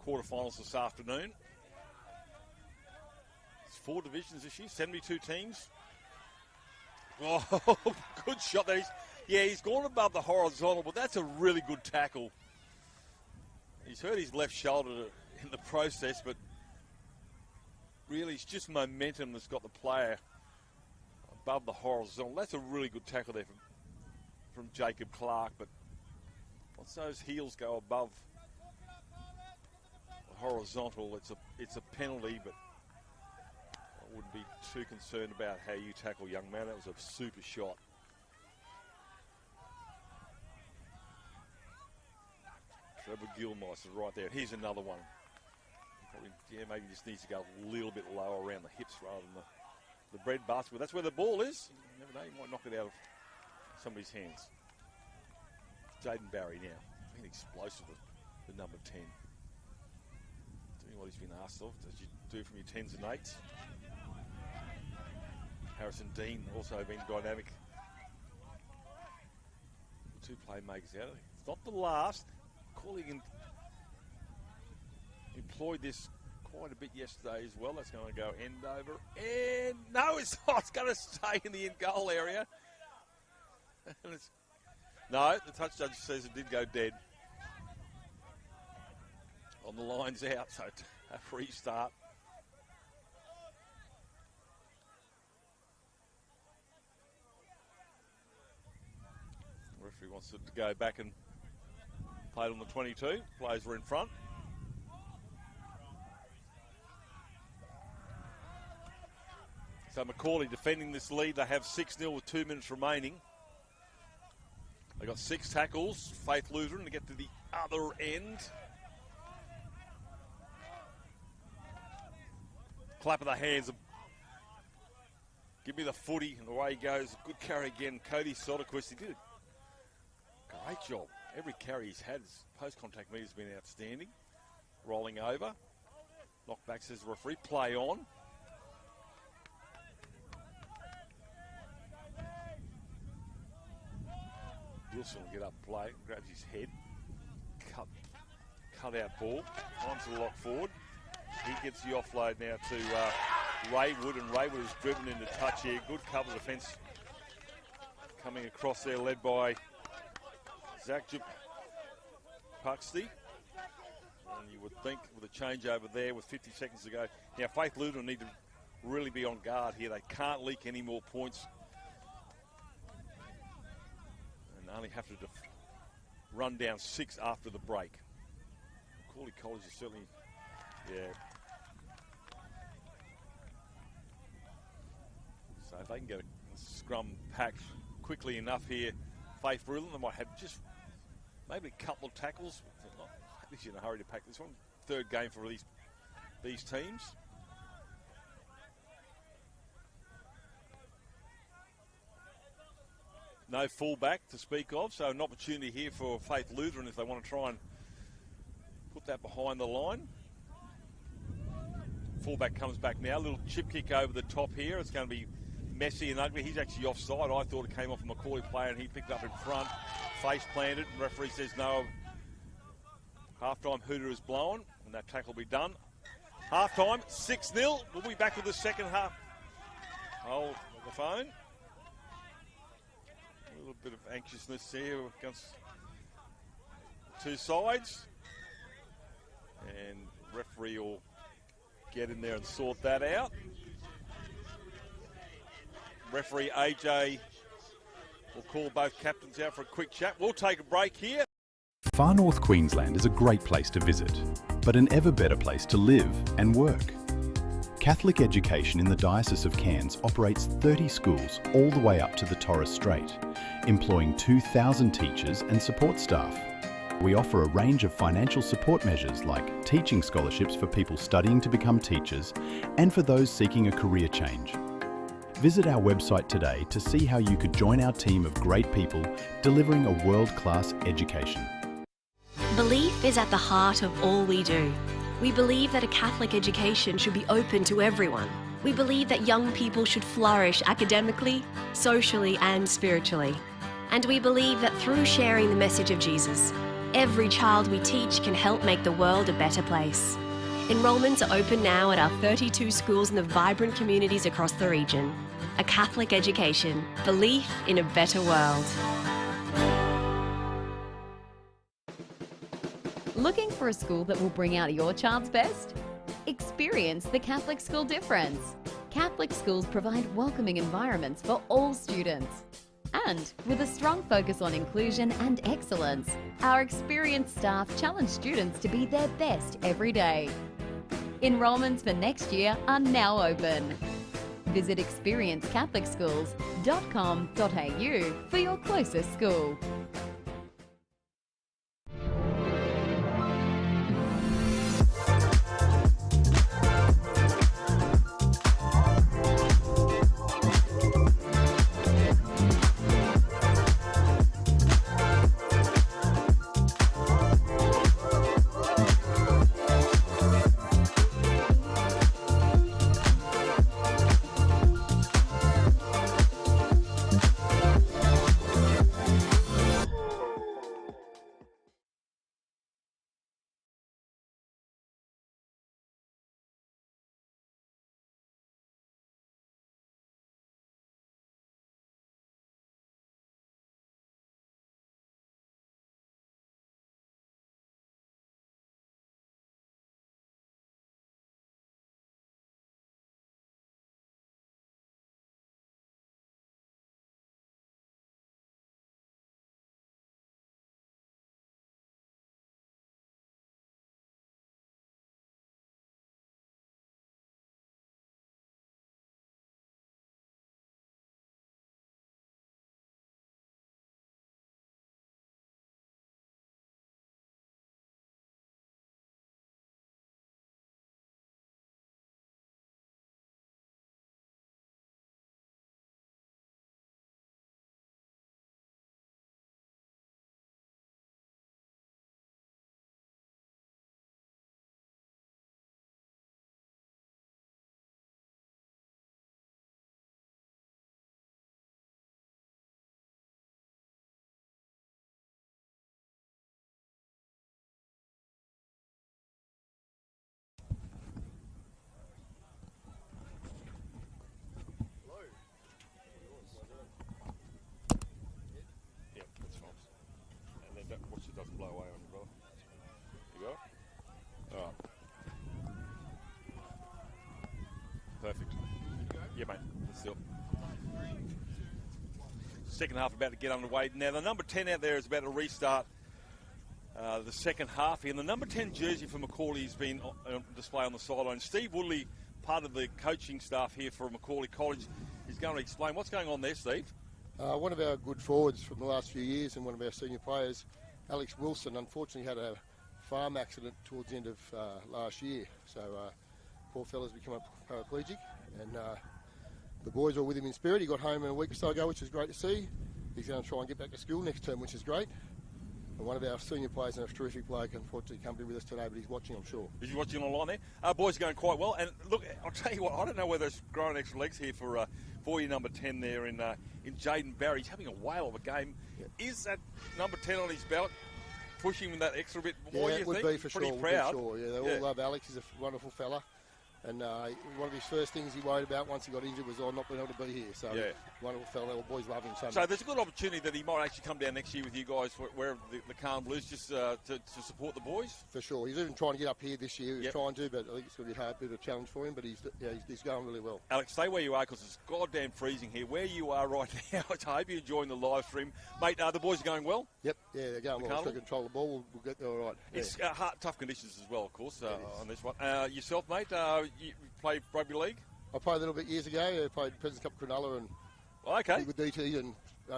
quarterfinals this afternoon. It's 4 divisions this year, 72 teams. Oh, good shot there. He's gone above the horizontal, but that's a really good tackle. He's hurt his left shoulder in the process, but really it's just momentum that's got the player above the horizontal. That's a really good tackle there from Jacob Clark, but once those heels go above the horizontal, it's a penalty, but I wouldn't be too concerned about how you tackle, young man. That was a super shot. Trevor Gilmeister right there. Here's another one. Probably, maybe just needs to go a little bit lower around the hips rather than the bread basket. But that's where the ball is. You never know, he might knock it out of somebody's hands. Jaden Barry now. Being explosive with the number 10. Doing what he's been asked of, as you do from your 10s and 8s. Harrison Dean also been dynamic. 2 playmakers out. It's not the last. McAuley employed this quite a bit yesterday as well. That's going to go end over. And no, it's not. It's going to stay in the end goal area. No, the touch judge says it did go dead. On the line's out, so a free start. The referee wants it to go back and played on the 22. Players were in front. So McAuley defending this lead. They have 6-0 with 2 minutes remaining. They got 6 tackles. Faith Lutheran to get to the other end. Clap of the hands. Give me the footy, and away he goes. Good carry again. Cody Soderquist, he did a great job. Every carry he's had, his post-contact meter's been outstanding. Rolling over. Knockback, says the referee. Play on. Wilson will get up and play. Grabs his head. Cut out ball. Finds the lock forward. He gets the offload now to Raywood, and Raywood is driven into touch here. Good cover defence coming across there, led by Zach Puxty. And you would think with a changeover there with 50 seconds to go. Now, Faith Lutheran need to really be on guard here. They can't leak any more points. And only have to run down 6 after the break. McAuley College is certainly, So if they can get a scrum packed quickly enough here, Faith Lutheran, they might have just maybe a couple of tackles. Not in a hurry to pack this one. 3rd game for these teams. No fullback to speak of, so an opportunity here for Faith Lutheran if they want to try and put that behind the line. Fullback comes back now. Little chip kick over the top here. It's going to be messy and ugly. He's actually offside. I thought it came off a McAuley player and he picked up in front. Face planted. Referee says no. Half-time hooter is blown and that tackle will be done. Half-time, 6-0. We'll be back with the second half. Hold the phone. A little bit of anxiousness here against two sides. And referee will get in there and sort that out. Referee AJ will call both captains out for a quick chat. We'll take a break here. Far North Queensland is a great place to visit, but an ever better place to live and work. Catholic education in the Diocese of Cairns operates 30 schools all the way up to the Torres Strait, employing 2,000 teachers and support staff. We offer a range of financial support measures like teaching scholarships for people studying to become teachers and for those seeking a career change. Visit our website today to see how you could join our team of great people delivering a world-class education. Belief is at the heart of all we do. We believe that a Catholic education should be open to everyone. We believe that young people should flourish academically, socially and spiritually. And we believe that through sharing the message of Jesus, every child we teach can help make the world a better place. Enrolments are open now at our 32 schools in the vibrant communities across the region. A Catholic education, belief in a better world. Looking for a school that will bring out your child's best? Experience the Catholic school difference. Catholic schools provide welcoming environments for all students. And with a strong focus on inclusion and excellence, our experienced staff challenge students to be their best every day. Enrolments for next year are now open. Visit experienceCatholicSchools.com.au for your closest school. Doesn't blow away on you, brother. You got it? All right. Perfect. Yeah, mate. Still. Second half about to get underway. Now, the number 10 out there is about to restart the second half here. And the number 10 jersey for McAuley has been on display on the sideline. Steve Woodley, part of the coaching staff here for McAuley College, is going to explain what's going on there, Steve. One of our good forwards from the last few years and one of our senior players, Alex Wilson, unfortunately had a farm accident towards the end of last year. So poor fella's become a paraplegic, and the boys were with him in spirit. He got home a week or so ago, which is great to see. He's going to try and get back to school next term, which is great. And one of our senior players and a terrific bloke, unfortunately, can't be with us today, but he's watching, I'm sure. Is he watching online there? Our boys are going quite well. And look, I'll tell you what, I don't know whether it's growing extra legs here for your number 10 there in Jaden Barry. He's having a whale of a game. Yeah. Is that number 10 on his belt pushing him that extra bit more, yeah, you would think? be for Pretty sure. proud. Yeah, they all love Alex. He's a wonderful fella. And one of his first things he worried about once he got injured was not being able to be here. So wonderful fellow, the boys love him so much. So there's a good opportunity that he might actually come down next year with you guys wherever the Carnival is, just to support the boys? For sure. He's even trying to get up here this year. He's trying to, but I think it's going to be a hard bit of a challenge for him, but he's going really well. Alex, stay where you are because it's goddamn freezing here. Where you are right now, I hope you're enjoying the live stream. Mate, the boys are going well? Yep, they're going well. If we control the ball, we'll get there all right. Yeah. It's tough conditions as well, of course, on this one. Yourself, mate, you play rugby league? I played a little bit years ago. I played President's Cup Cronulla and with DT and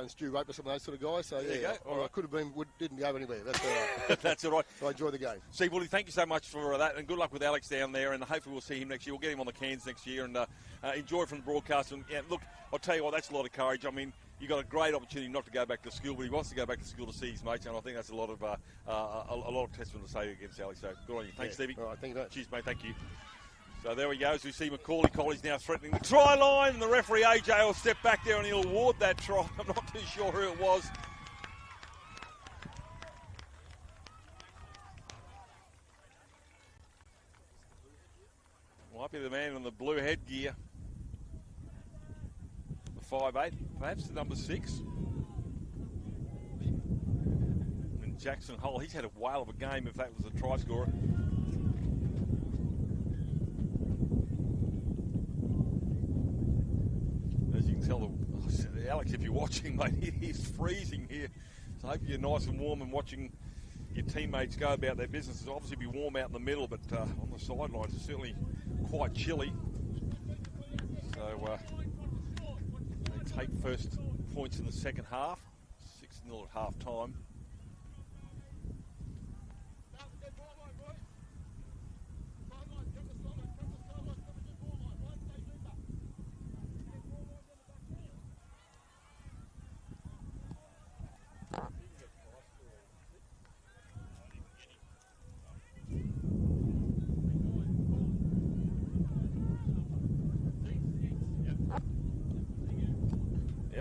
Stu Roper, some of those sort of guys. So, I could have been, didn't go anywhere. That's all right. That's all right. So I enjoy the game. Steve Woolley, thank you so much for that, and good luck with Alex down there, and hopefully we'll see him next year. We'll get him on the cans next year, and enjoy from the broadcast. And look, I'll tell you what, that's a lot of courage. I mean, you've got a great opportunity not to go back to school, but he wants to go back to school to see his mates, and I think that's a lot of testament to say against Alex. So good on you. Thanks, Stevie. All right, thank you much. Cheers, mate. Thank you. So there we go, as we see McAuley College now threatening the try line, and the referee AJ will step back there and he'll award that try. I'm not too sure who it was. Might be the man in the blue headgear. The 5'8", perhaps the number 6. And Jackson Hull, he's had a whale of a game if that was a try scorer. As you can tell, Alex, if you're watching, mate, it is freezing here. So I hope you're nice and warm and watching your teammates go about their business. It'll obviously be warm out in the middle, but on the sidelines it's certainly quite chilly. So they take first points in the second half, 6-0 at half time.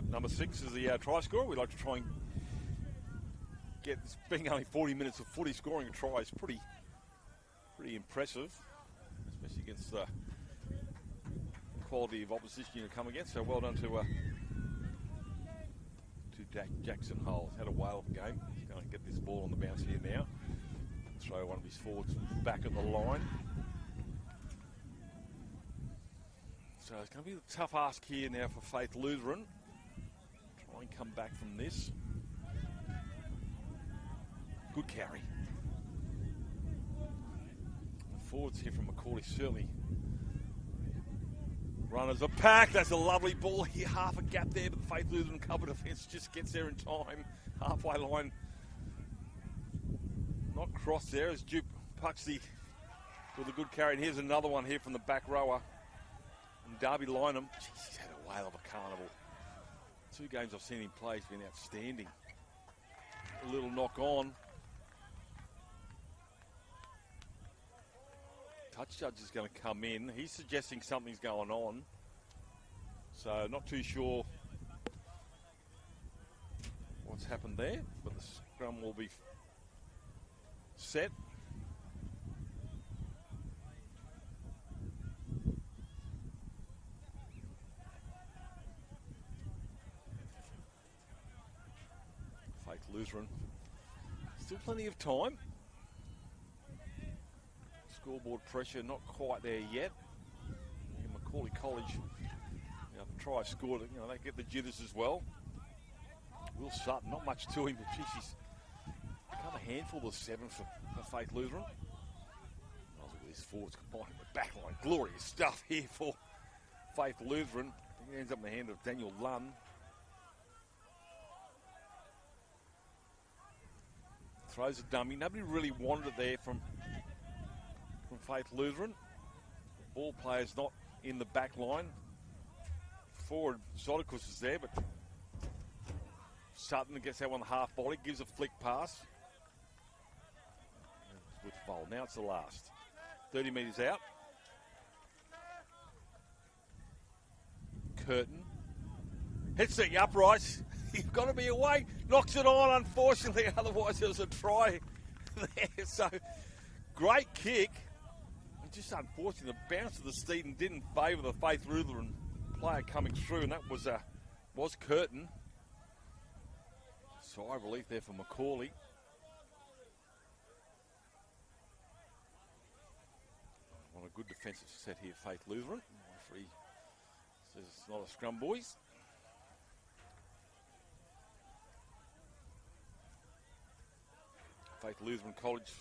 Number 6 is the try scorer. We'd like to try and get this, being only 40 minutes of footy, scoring a try is pretty impressive, especially against the quality of opposition you come against. So well done to Jackson Hull. He's had a whale of a game. He's going to get this ball on the bounce here now. Throw one of his forwards back at the line. So it's going to be a tough ask here now for Faith Lutheran. Try and come back from this. Good carry. The forwards here from McAuley certainly run as a pack. That's a lovely ball here. Half a gap there, but the Faith Lutheran cover defence just gets there in time. Halfway line. Not crossed there as Duke Puxley with a good carry. And here's another one here from the back rower. And Darby Lynham. Jeez, he's had a whale of a carnival. 2 games I've seen him play, he's been outstanding. A little knock on. Touch judge is going to come in. He's suggesting something's going on. So not too sure what's happened there, but the scrum will be set. Lutheran. Still plenty of time. Scoreboard pressure not quite there yet. And McAuley College, the try scored, they get the jitters as well. Will Sutton, not much to him, but geez, he's become a handful of 7 for Faith Lutheran. Look at these forwards combined in the back line. Glorious stuff here for Faith Lutheran. I think it ends up in the hand of Daniel Lunn. Throws a dummy. Nobody really wanted it there from Faith Lutheran. Ball players not in the back line. Forward Zodicus is there, but Sutton gets that one half body, gives a flick pass. With Bowl. Now it's the last. 30 metres out. Curtin. Hits the upright. You've got to be away. Knocks it on, unfortunately. Otherwise, there's a try there. So, great kick. just unfortunate, the bounce of the Steedon didn't favour the Faith Lutheran player coming through, and that was Curtin. Sigh of relief there for McAuley. What a good defensive set here, Faith Lutheran. The referee says it's not a scrum, boys. Faith Lutheran College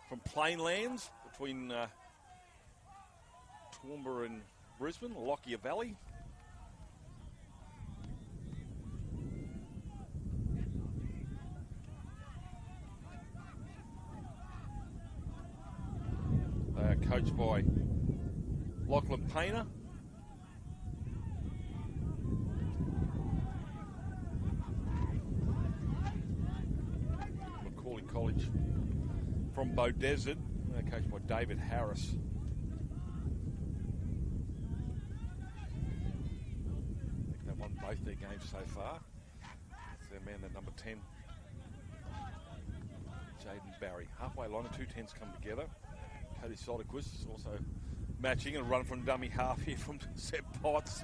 from Plainlands between Toowoomba and Brisbane, Lockyer Valley. They are coached by Lachlan Painter. McAuley College from Beaudesert. They're coached by David Harris. I think they've won both their games so far. That's their man, that number 10, Jaden Barry. Halfway line, the two 10s come together. Cody Soderquist is also matching and run from dummy half here from Seb Potts.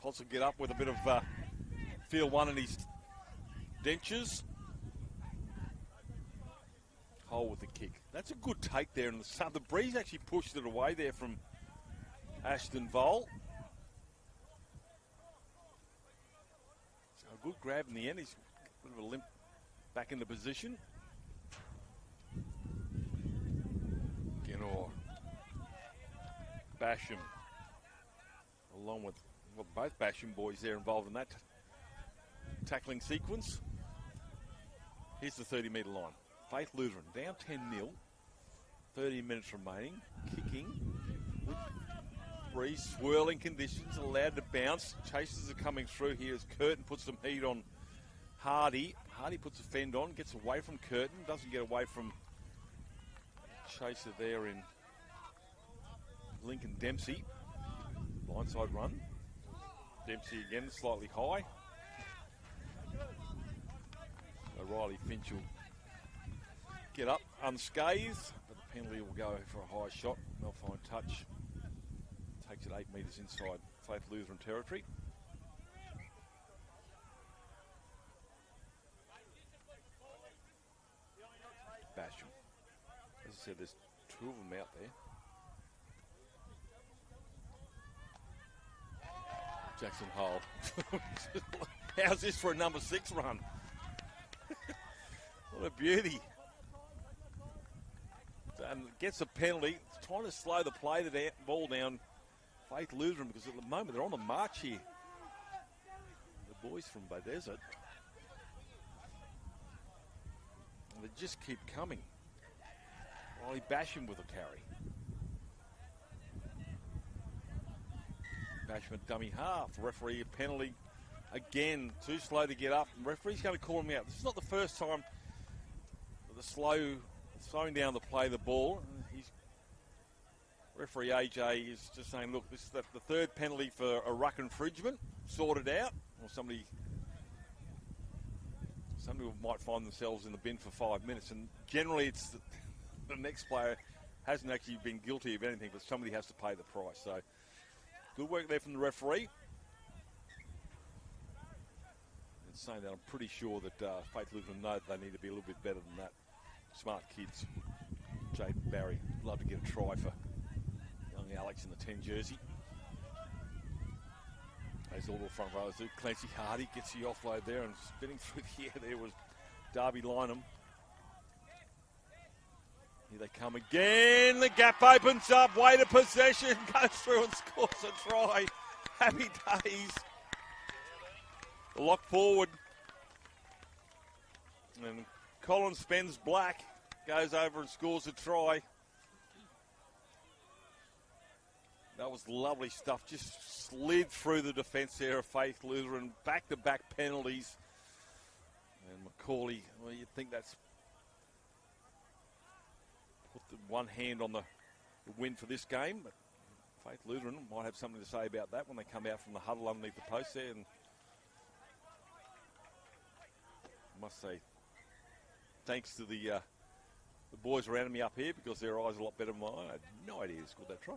Potts will get up with a bit of field one in his dentures. Hole with the kick. That's a good take there in the sun. The breeze actually pushed it away there from Ashton Vole. So a good grab in the end. He's a bit of a limp back into position. Genor, Basham, along with both Basham boys there involved in that tackling sequence. Here's the 30-metre line. Faith Lutheran down 10-0, 30 minutes remaining, kicking with breeze, swirling conditions, allowed to bounce. Chasers are coming through here as Curtin puts some heat on Hardy. Hardy puts a fend on, gets away from Curtin, doesn't get away from Chaser there in Lincoln Dempsey. Blindside run. Dempsey again, slightly high. So Riley Finch will get up unscathed, but the penalty will go for a high shot. They'll find touch. Takes it 8 metres inside Faith Lutheran territory. Basham. As I said, there's two of them out there. Jackson Hole. How's this for a number 6 run? What a beauty. And gets a penalty. It's trying to slow the play, the ball down. Faith Lutheran, because at the moment they're on the march here. The boys from Beaudesert. And they just keep coming. Riley Basham with a carry. Basham at dummy half. Referee a penalty again. Too slow to get up. And referee's going to call him out. This is not the first time the slowing down the play of the ball. Referee AJ is just saying, look, this is the third penalty for a ruck infringement. Sorted out. Or somebody might find themselves in the bin for 5 minutes. And generally it's the next player hasn't actually been guilty of anything, but somebody has to pay the price. So good work there from the referee. And saying that, I'm pretty sure that Faith Lutheran know that they need to be a little bit better than that. Smart kids. Jaden Barry, love to get a try for young Alex in the 10 jersey. As all the front rowers do. Clancy Hardy gets the offload there and spinning through the air there was Darby Lynham. Here they come again. The gap opens up. Weight of possession. Goes through and scores a try. Happy days. The lock forward. And Colin Spence Black goes over and scores a try. That was lovely stuff. Just slid through the defence there of Faith Lutheran. Back-to-back penalties. And McAuley, well, you'd think that's put the one hand on the win for this game. But Faith Lutheran might have something to say about that when they come out from the huddle underneath the post there. And I must say, thanks to the the boys around me up here because their eyes are a lot better than mine. I had no idea who scored that try.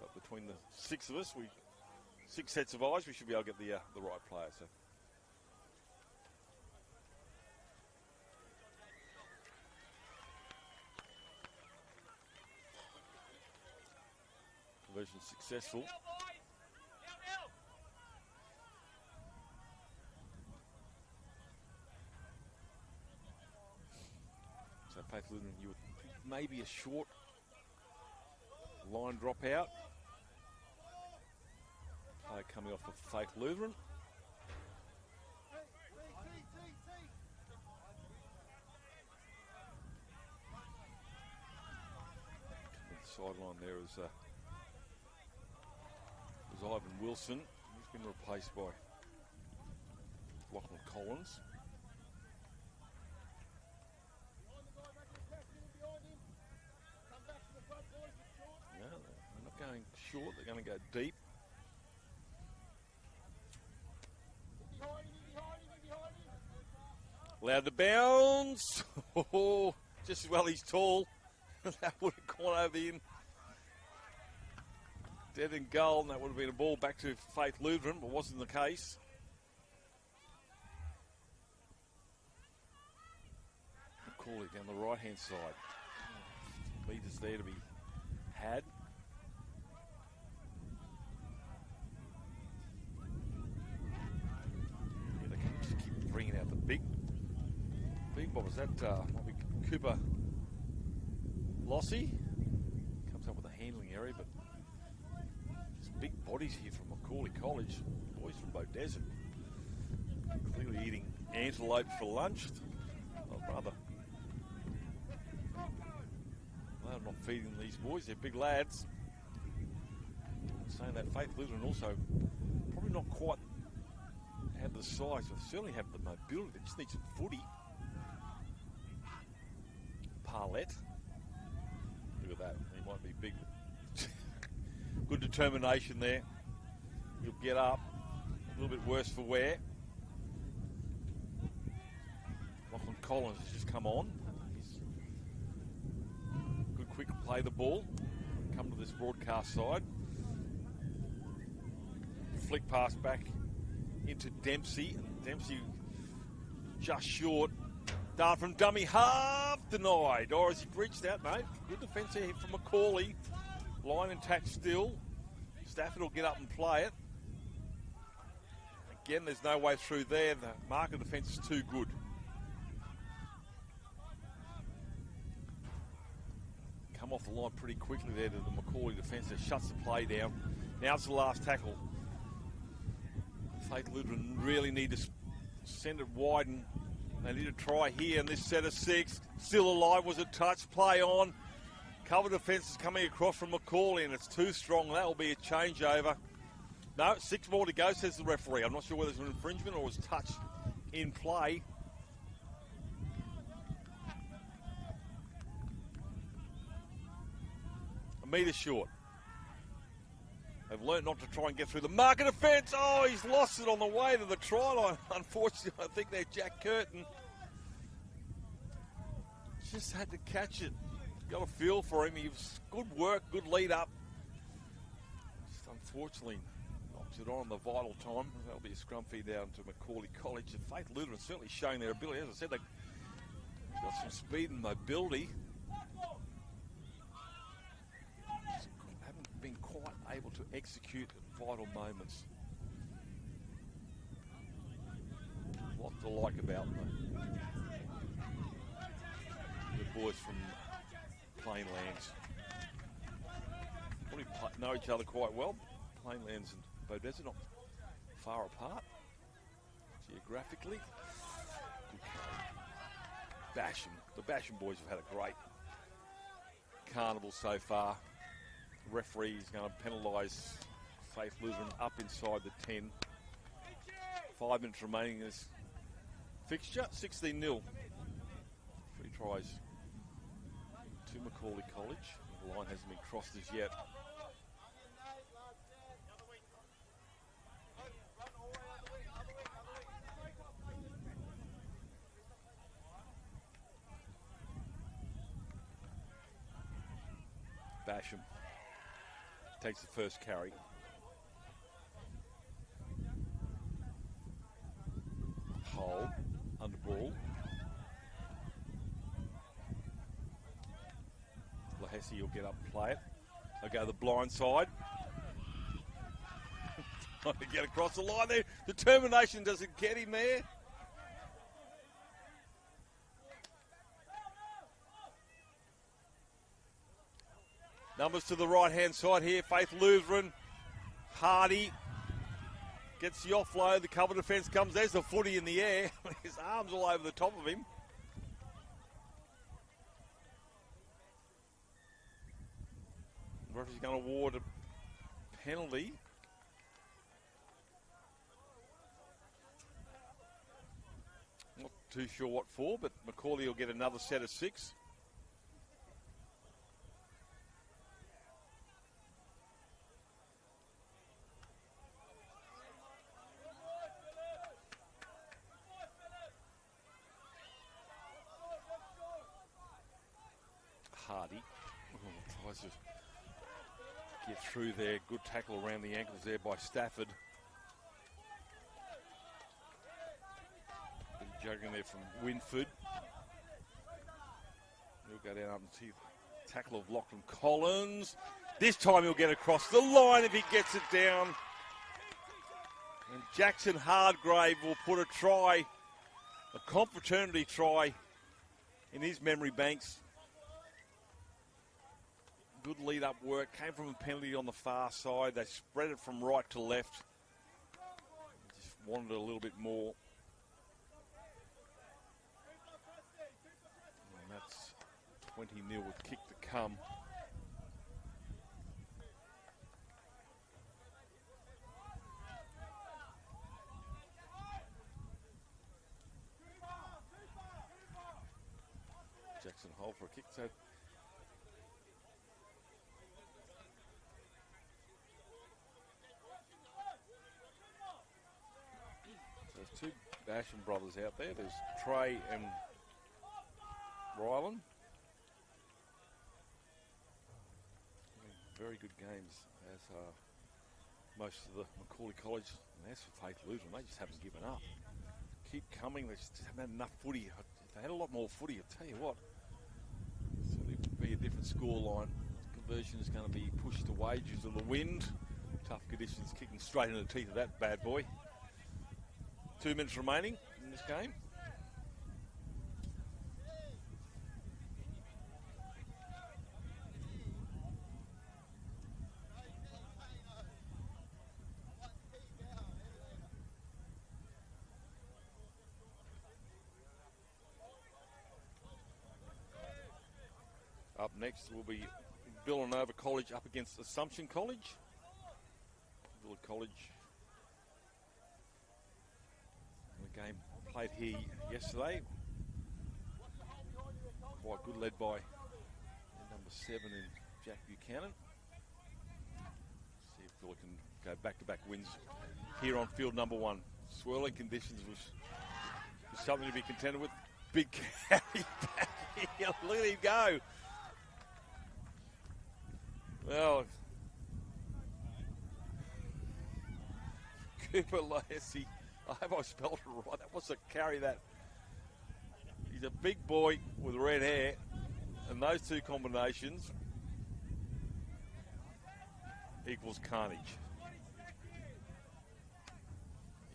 But between the 6 of us, 6 sets of eyes, we should be able to get the right player. So. Conversion successful. So Faith Lutheran, you would think maybe a short line drop out. Player coming off of Faith Lutheran. Sideline there is Ivan Wilson. He's been replaced by Lachlan Collins. No, they're not going short, they're going to go deep. Allowed to bounce. Oh, just as well he's tall. That would have gone over in. Dead in goal, and that would have been a ball back to Faith Lutheran, but wasn't the case. McAuley down the right-hand side. Meters there to be had. Yeah, they can just keep bringing out the big bombers. That might be Cooper Lossie. Comes up with a handling area, but big bodies here from McAuley College. Boys from Beaudesert. Clearly eating antelope for lunch. Oh, rather. I'm not feeding these boys. They're big lads. Saying that Faith Lutheran also probably not quite have the size, but certainly have the mobility. They just need some footy. Parlett. Look at that. He might be big. Good determination there. He'll get up. A little bit worse for wear. Lachlan Collins has just come on. He's good, quick play the ball. Come to this broadcast side. Flick pass back into Dempsey. And Dempsey just short. Dart from dummy half denied. Or has he reached out? No. Good defence here from McAuley. Line intact still. Stafford will get up and play it. Again, there's no way through there. The marker defence is too good. Come off the line pretty quickly there to the McAuley defence that shuts the play down. Now it's the last tackle. Faith Lutheran really need to send it wide, and they need to try here in this set of 6. Still alive, was a touch, play on. Cover defence is coming across from McAuley, and it's too strong. That will be a changeover. No, 6 more to go, says the referee. I'm not sure whether it's an infringement or was touch in play. A metre short. They've learnt not to try and get through the marker defence. Oh, he's lost it on the way to the try line. Unfortunately, I think they're Jack Curtin. Just had to catch it. Got a feel for him. He was good work, good lead up. Just unfortunately knocks it on the vital time. That'll be a scrum feed down to McAuley College. And Faith Lutheran certainly showing their ability. As I said, they've got some speed and mobility. Just haven't been quite able to execute at vital moments. A lot to like about them. The boys from Plainlands. Probably know each other quite well. Plainlands and Beaudesert not far apart geographically. Good play. Basham. The Basham boys have had a great carnival so far. The referee is going to penalise Faith Lutheran up inside the 10. 5 minutes remaining in this fixture. 16-0. 3 tries to McAuley College. The line hasn't been crossed as yet. Basham takes the first carry. Hole, under ball. Lahesi will get up and play it. They'll go the blind side. Trying to get across the line there. Determination doesn't get him there. Numbers to the right-hand side here. Faith Lutheran. Hardy gets the offload. The cover defence comes. There's the footy in the air. His arms all over the top of him. Referee's going to award a penalty. Not too sure what for, but McAuley will get another set of 6. Hardy tries to get through there. Good tackle around the ankles there by Stafford. Bit of juggling there from Winford. He'll go down up and see the tackle of Lachlan Collins. This time he'll get across the line if he gets it down. And Jackson Hardgrave will put a try, a confraternity try, in his memory banks. Good lead-up work. Came from a penalty on the far side. They spread it from right to left. Just wanted a little bit more. And that's 20-0 with kick to come. Jackson Hole for a kick. So there's two Basham brothers out there. There's Trey and Ryland. Very good games, as most of the McAuley College, and as for Faith Lutheran, they just haven't given up. Keep coming. They just haven't had enough footy. If they had a lot more footy, I'll tell you what, so it would be a different scoreline. Conversion is going to be pushed away due to the wind. Tough conditions, kicking straight into the teeth of that bad boy. 2 minutes remaining in this game. Up next will be Villanova College up against Assumption College. Villa College. The game played here yesterday. Quite good, led by number 7 in Jack Buchanan. See if Villa can go back-to-back wins here on field number 1. Swirling conditions was something to be contended with. Big carry back here. Look at him go. Well, Cooper Lassey, I hope I spelled it right. That was a carry that. He's a big boy with red hair, and those two combinations equals carnage.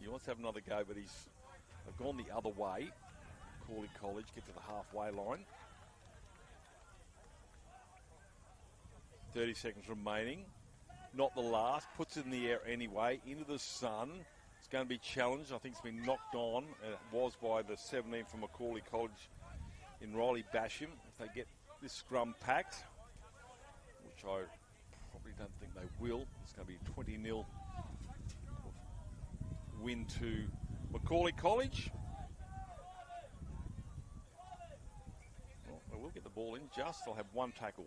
He wants to have another go, but they've gone the other way. McAuley College get to the halfway line. 30 seconds remaining. Not the last. Puts it in the air anyway. Into the sun. It's going to be challenged. I think it's been knocked on. And it was by the 17 from McAuley College in Riley Basham. If they get this scrum packed, which I probably don't think they will, it's going to be 20-0 win to McAuley College. Well, they will get the ball in just. They'll have one tackle.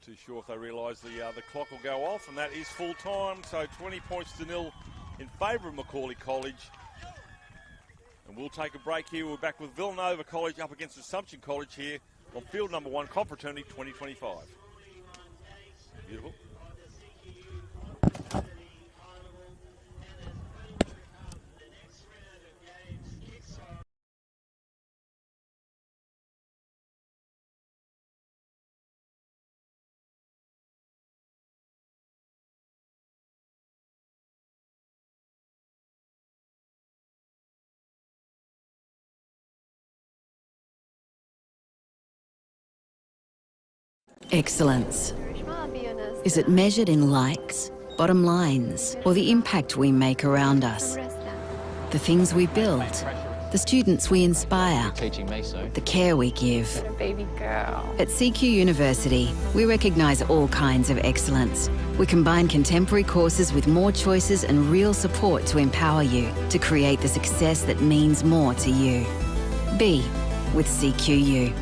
Too sure if they realise the clock will go off, and that is full time. So 20 points to 0 in favour of McAuley College. And And we'll take a break here. We're back with Villanova College up against Assumption College here on field number 1, Confraternity 2025. Beautiful. Excellence. Is it measured in likes, bottom lines, or the impact we make around us? The things we build, the students we inspire, the care we give. Baby girl. At CQ University, we recognise all kinds of excellence. We combine contemporary courses with more choices and real support to empower you to create the success that means more to you. Be with CQU.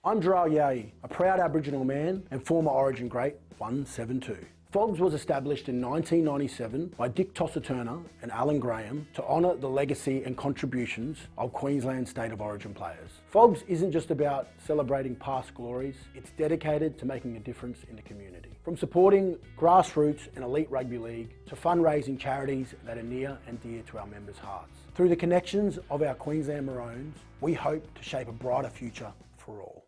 I'm Gerard Yai, a proud Aboriginal man and former Origin great 172. FOGS was established in 1997 by Dick Tosser-Turner and Alan Graham to honour the legacy and contributions of Queensland State of Origin players. FOGS isn't just about celebrating past glories, it's dedicated to making a difference in the community. From supporting grassroots and elite rugby league to fundraising charities that are near and dear to our members' hearts. Through the connections of our Queensland Maroons, we hope to shape a brighter future for all.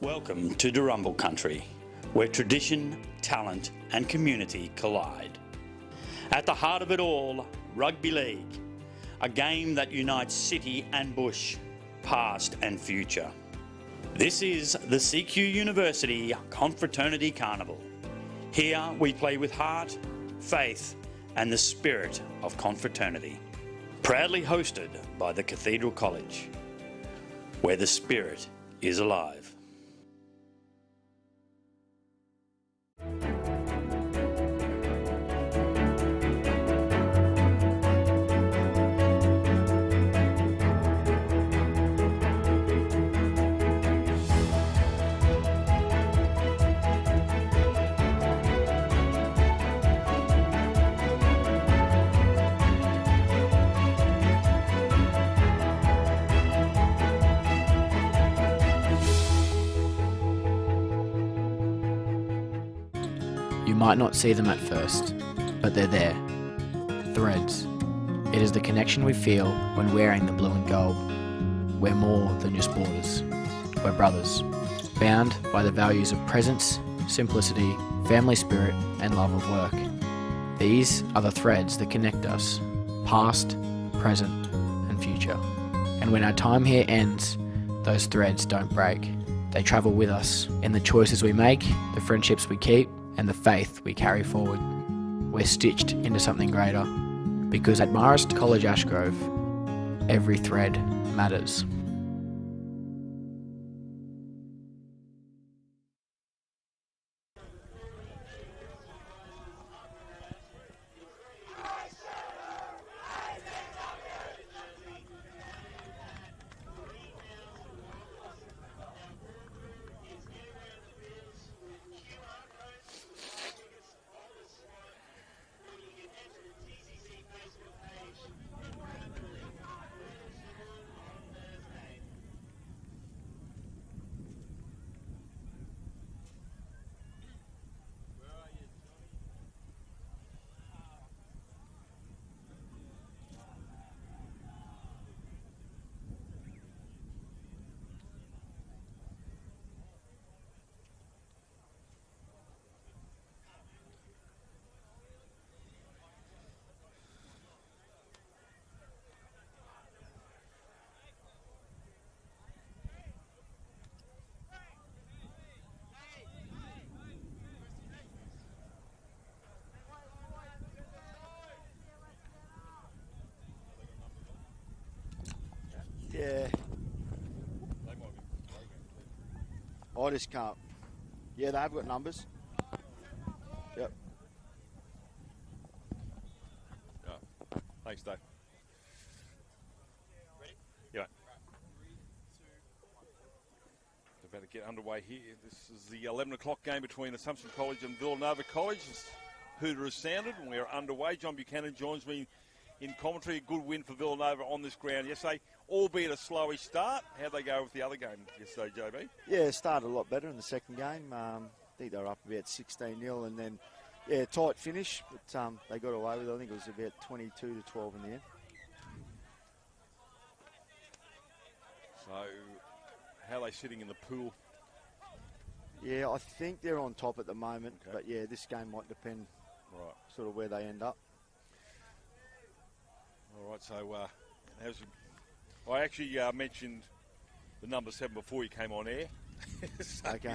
Welcome to Durumble Country, where tradition, talent and community collide. At the heart of it all, rugby league, a game that unites city and bush, past and future. This is the CQ University Confraternity Carnival. Here we play with heart, faith and the spirit of confraternity. Proudly hosted by the Cathedral College, where the spirit is alive. You might not see them at first, but they're there. Threads. It is the connection we feel when wearing the blue and gold. We're more than just borders. We're brothers, bound by the values of presence, simplicity, family spirit, and love of work. These are the threads that connect us, past, present, and future. And when our time here ends, those threads don't break. They travel with us in the choices we make, the friendships we keep, and the faith we carry forward. We're stitched into something greater, because at Marist College Ashgrove, every thread matters. Yeah. I just can't. Yeah, they have got numbers. Yep. Oh, thanks, Dave. Ready? Yeah. We're about to get underway here. This is the 11 o'clock game between Assumption College and Villanova College. Hooter has sounded and we are underway. John Buchanan joins me in commentary. A good win for Villanova on this ground yesterday, albeit a slowish start. How'd they go with the other game yesterday, JB? Yeah, it started a lot better in the second game. I think they were up about 16-0, and then, yeah, tight finish, but they got away with it. I think it was about 22-12 in the end. So, how are they sitting in the pool? Yeah, I think they're on top at the moment, but yeah, this game might depend sort of where they end up. All right, so I actually mentioned the number 7 before he came on air. So, okay.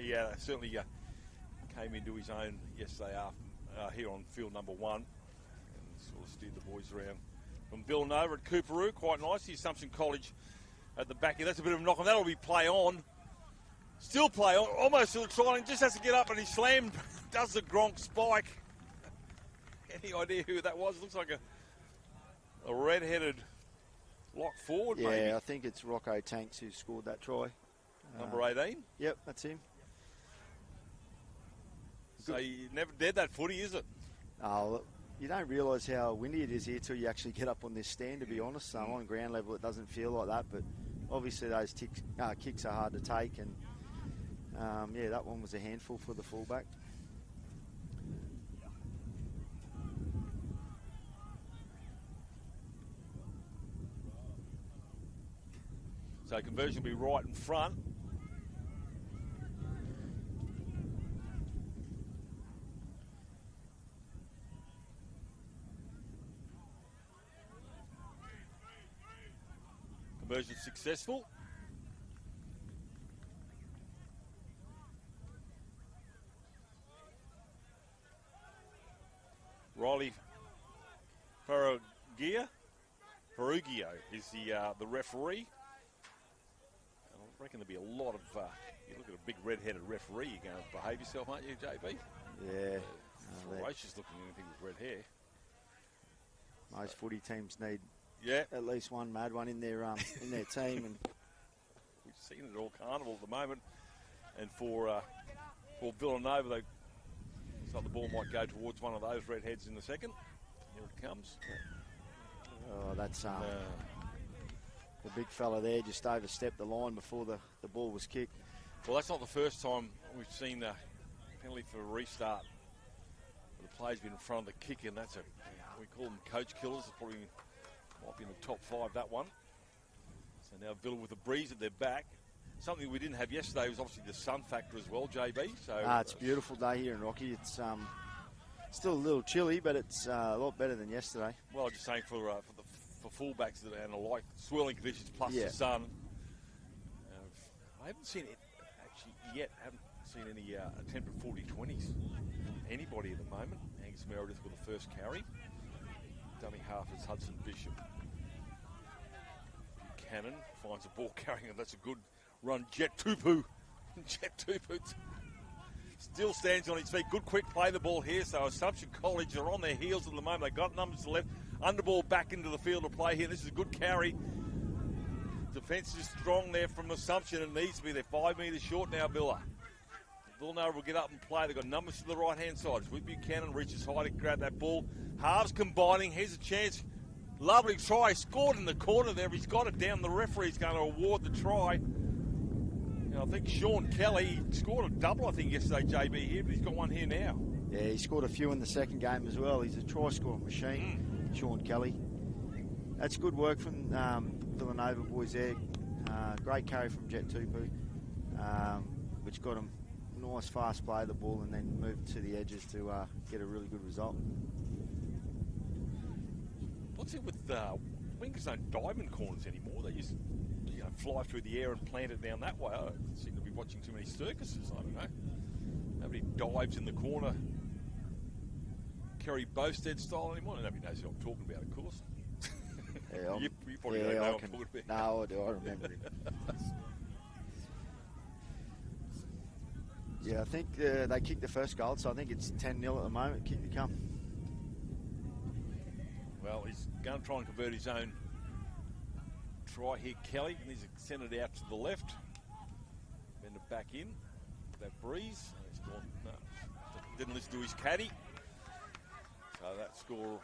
Yeah, certainly came into his own yesterday here on field number 1 and sort of steered the boys around from Villanova at Cooperoo. Quite nice. The Assumption College at the back here. That's a bit of a knock on. That'll be play on. Still play on. Almost still trying. Just has to get up and he slammed. Does the Gronk spike. Any idea who that was? Looks like a red-headed lock forward, yeah, maybe. I think it's Rocco Tanks who scored that try. Number 18? Yep, that's him. So you never dead that footy, is it? Oh, you don't realise how windy it is here till you actually get up on this stand, to be honest. On ground level, it doesn't feel like that, but obviously those kicks are hard to take, and yeah, that one was a handful for the fullback. So conversion will be right in front. Conversion successful. Riley Ferrugio is the referee. I reckon there'll be a lot of, you look at a big red-headed referee, you're going to behave yourself, aren't you, JB? Yeah. Ferocious looking anything with red hair. Most footy teams need at least one mad one in their team. And we've seen it all carnival at the moment. And for Villanova, looks like the ball might go towards one of those redheads in the second. Here it comes. Oh, that's the big fella there just overstepped the line before the ball was kicked. Well, that's not the first time we've seen a penalty for a restart. The player's been in front of the kick, and that's we call them coach killers. It probably might be in the top 5, that one. So now Villa with a breeze at their back. Something we didn't have yesterday was obviously the sun factor as well, JB. So it's a beautiful day here in Rocky. It's still a little chilly, but it's a lot better than yesterday. Well, I'm just saying for fullbacks and the like, swirling conditions plus the sun. I haven't seen it actually yet. Haven't seen any attempt at 40-20s. Anybody at the moment. Angus Meredith with the first carry. Dummy half is Hudson Bishop. Buchanan finds a ball carrying, and that's a good run. Jet Tupu still stands on his feet. Good quick play the ball here. So Assumption College are on their heels at the moment. They've got numbers to the left. Underball back into the field of play here. This is a good carry. Defence is strong there from Assumption. It needs to be. They're 5 metres short now, Villa. Villanova will get up and play. They've got numbers to the right-hand side. It's with Buchanan. Reaches high to grab that ball. Halves combining. Here's a chance. Lovely try. Scored in the corner there. He's got it down. The referee's going to award the try. And I think Sean Kelly scored a double, I think, yesterday, JB, here, but he's got one here now. Yeah, he scored a few in the second game as well. He's a try-scoring machine, Sean Kelly. That's good work from Villanova boys there. Great carry from Jet Tupu, which got him nice fast play of the ball and then moved to the edges to get a really good result. What's it with wingers don't dive in corners anymore? They just fly through the air and plant it down that way. I seem to be watching too many circuses. I don't know. Nobody dives in the corner, Kerry Bowstead style anymore. Nobody knows who I'm talking about, of course. Yeah, you probably don't know what I'm talking about. No, I do. I remember him. Yeah, I think they kicked the first goal, so I think it's 10-0 at the moment. Kick to come. Well, he's going to try and convert his own try here, Kelly. And he's sent it out to the left. Bend it back in. That breeze. He's gone, no, didn't listen to his caddy. So that score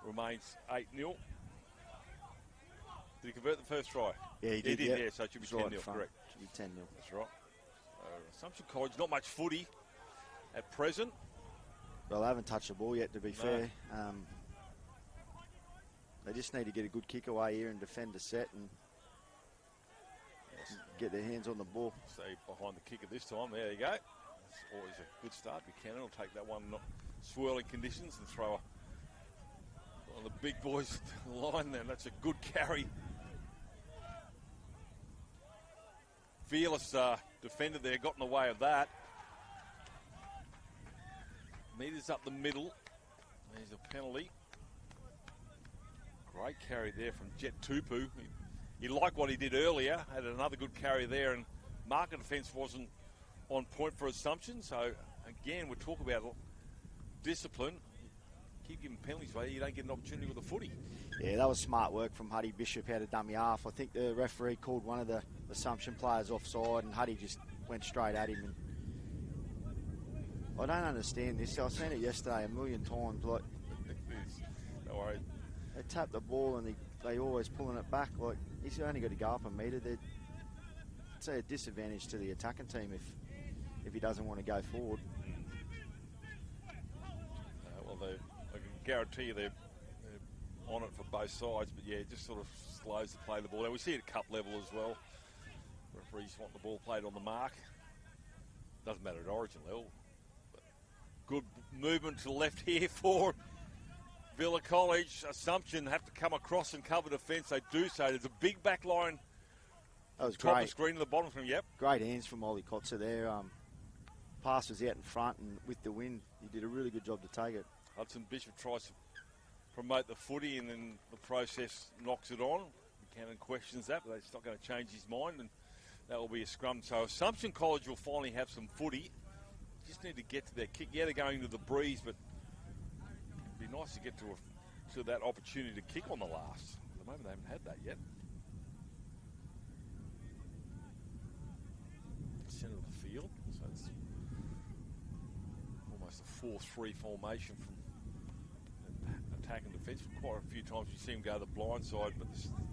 remains 8-0. Did he convert the first try? Yeah, he did. Yeah, so it should be 10-0, right correct. Should be 10-0. That's right. Assumption College, not much footy at present. Well, they haven't touched the ball yet, to be fair. They just need to get a good kick away here and defend the set and get their hands on the ball. Stay behind the kicker this time. There you go. It's always a good start. Buchanan will take that one, not swirling conditions, and throw one of the big boys to the line there. That's a good carry. Fearless defender there, got in the way of that. Meters up the middle. There's a penalty. Great carry there from Jet Tupu. He liked what he did earlier, had another good carry there, and market defence wasn't on point for Assumption. So, again, we talk about discipline. Keep giving penalties away, you don't get an opportunity with a footy. Yeah, that was smart work from Huddy Bishop out of dummy half. I think the referee called one of the Assumption players offside, and Huddy just went straight at him. And I don't understand this. I've seen it yesterday a million times. Like, don't worry. They tap the ball and they always pulling it back. Like, he's only got to go up a metre. It's a disadvantage to the attacking team if he doesn't want to go forward. Well, I can guarantee you they're on it for both sides, but yeah, it just sort of slows the play of the ball. And we see it at cup level as well. Referees want the ball played on the mark. Doesn't matter at origin level. But good movement to the left here for Villa College. Assumption have to come across and cover defence. They do so. There's a big back line. That was top great. of the screen to the bottom from, yep. Great hands from Ollie Kotzer there. Pass was out in front, and with the wind, he did a really good job to take it. Hudson Bishop tries to promote the footy, and then the process knocks it on. Buchanan questions that, but it's not going to change his mind, and that will be a scrum. So Assumption College will finally have some footy. Just need to get to their kick. Yeah, they're going to the breeze, but it'd be nice to get to that opportunity to kick on the last. At the moment, they haven't had that yet. Centre of the field, so it's almost a 4-3 formation from attack and defence. Quite a few times you see them go to the blind side, but this time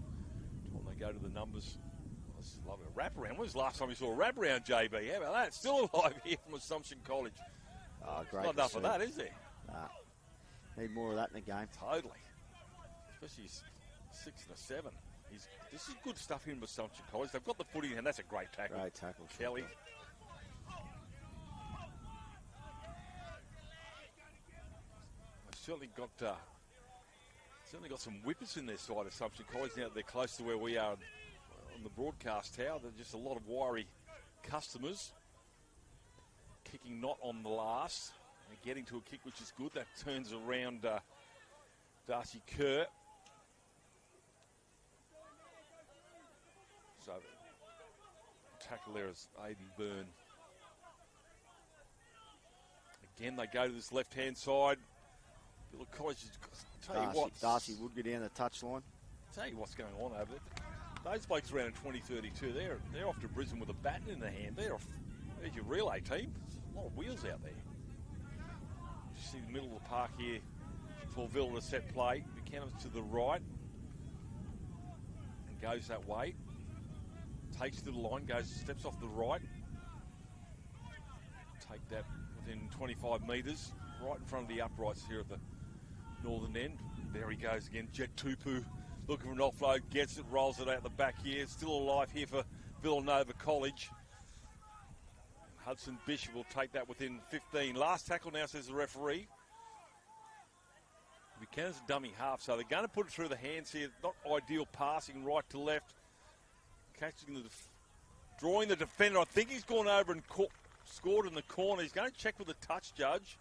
they go to the numbers. I just love it. A wraparound. When was the last time you saw a wraparound, JB? How about that? Still alive here from Assumption College. Oh, great. Not enough of that, is there? Nah. Need more of that in the game. Totally. Especially 6 and a 7. This is good stuff here in Assumption College. They've got the footy, and that's a great tackle. Great tackle. Kelly. They've certainly got some whippers in their side, Assumption College. Now that they're close to where we are on the broadcast tower, there's just a lot of wiry customers. Kicking not on the last. And getting to a kick, which is good. That turns around Darcy Kerr. So, tackle there is Aiden Byrne. Again, they go to this left-hand side. Villa College, tell you what. Darcy would get down the touchline. Tell you what's going on over there. Those blokes around in 2032, they're off to Brisbane with a baton in their hand. There's your relay team. There's a lot of wheels out there. You see the middle of the park here for Villa to set play. Buchanan's to the right and goes that way. Takes to the line, steps off the right. Take that within 25 metres, right in front of the uprights here at the northern end. There he goes again. Jet Tupu looking for an offload, gets it, rolls it out the back here. Still alive here for Villanova College. Hudson Bishop will take that within 15. Last tackle now, says the referee. Buchanan's a dummy half, so they're going to put it through the hands here. Not ideal passing right to left. Catching drawing the defender. I think he's gone over and scored in the corner. He's going to check with the touch judge.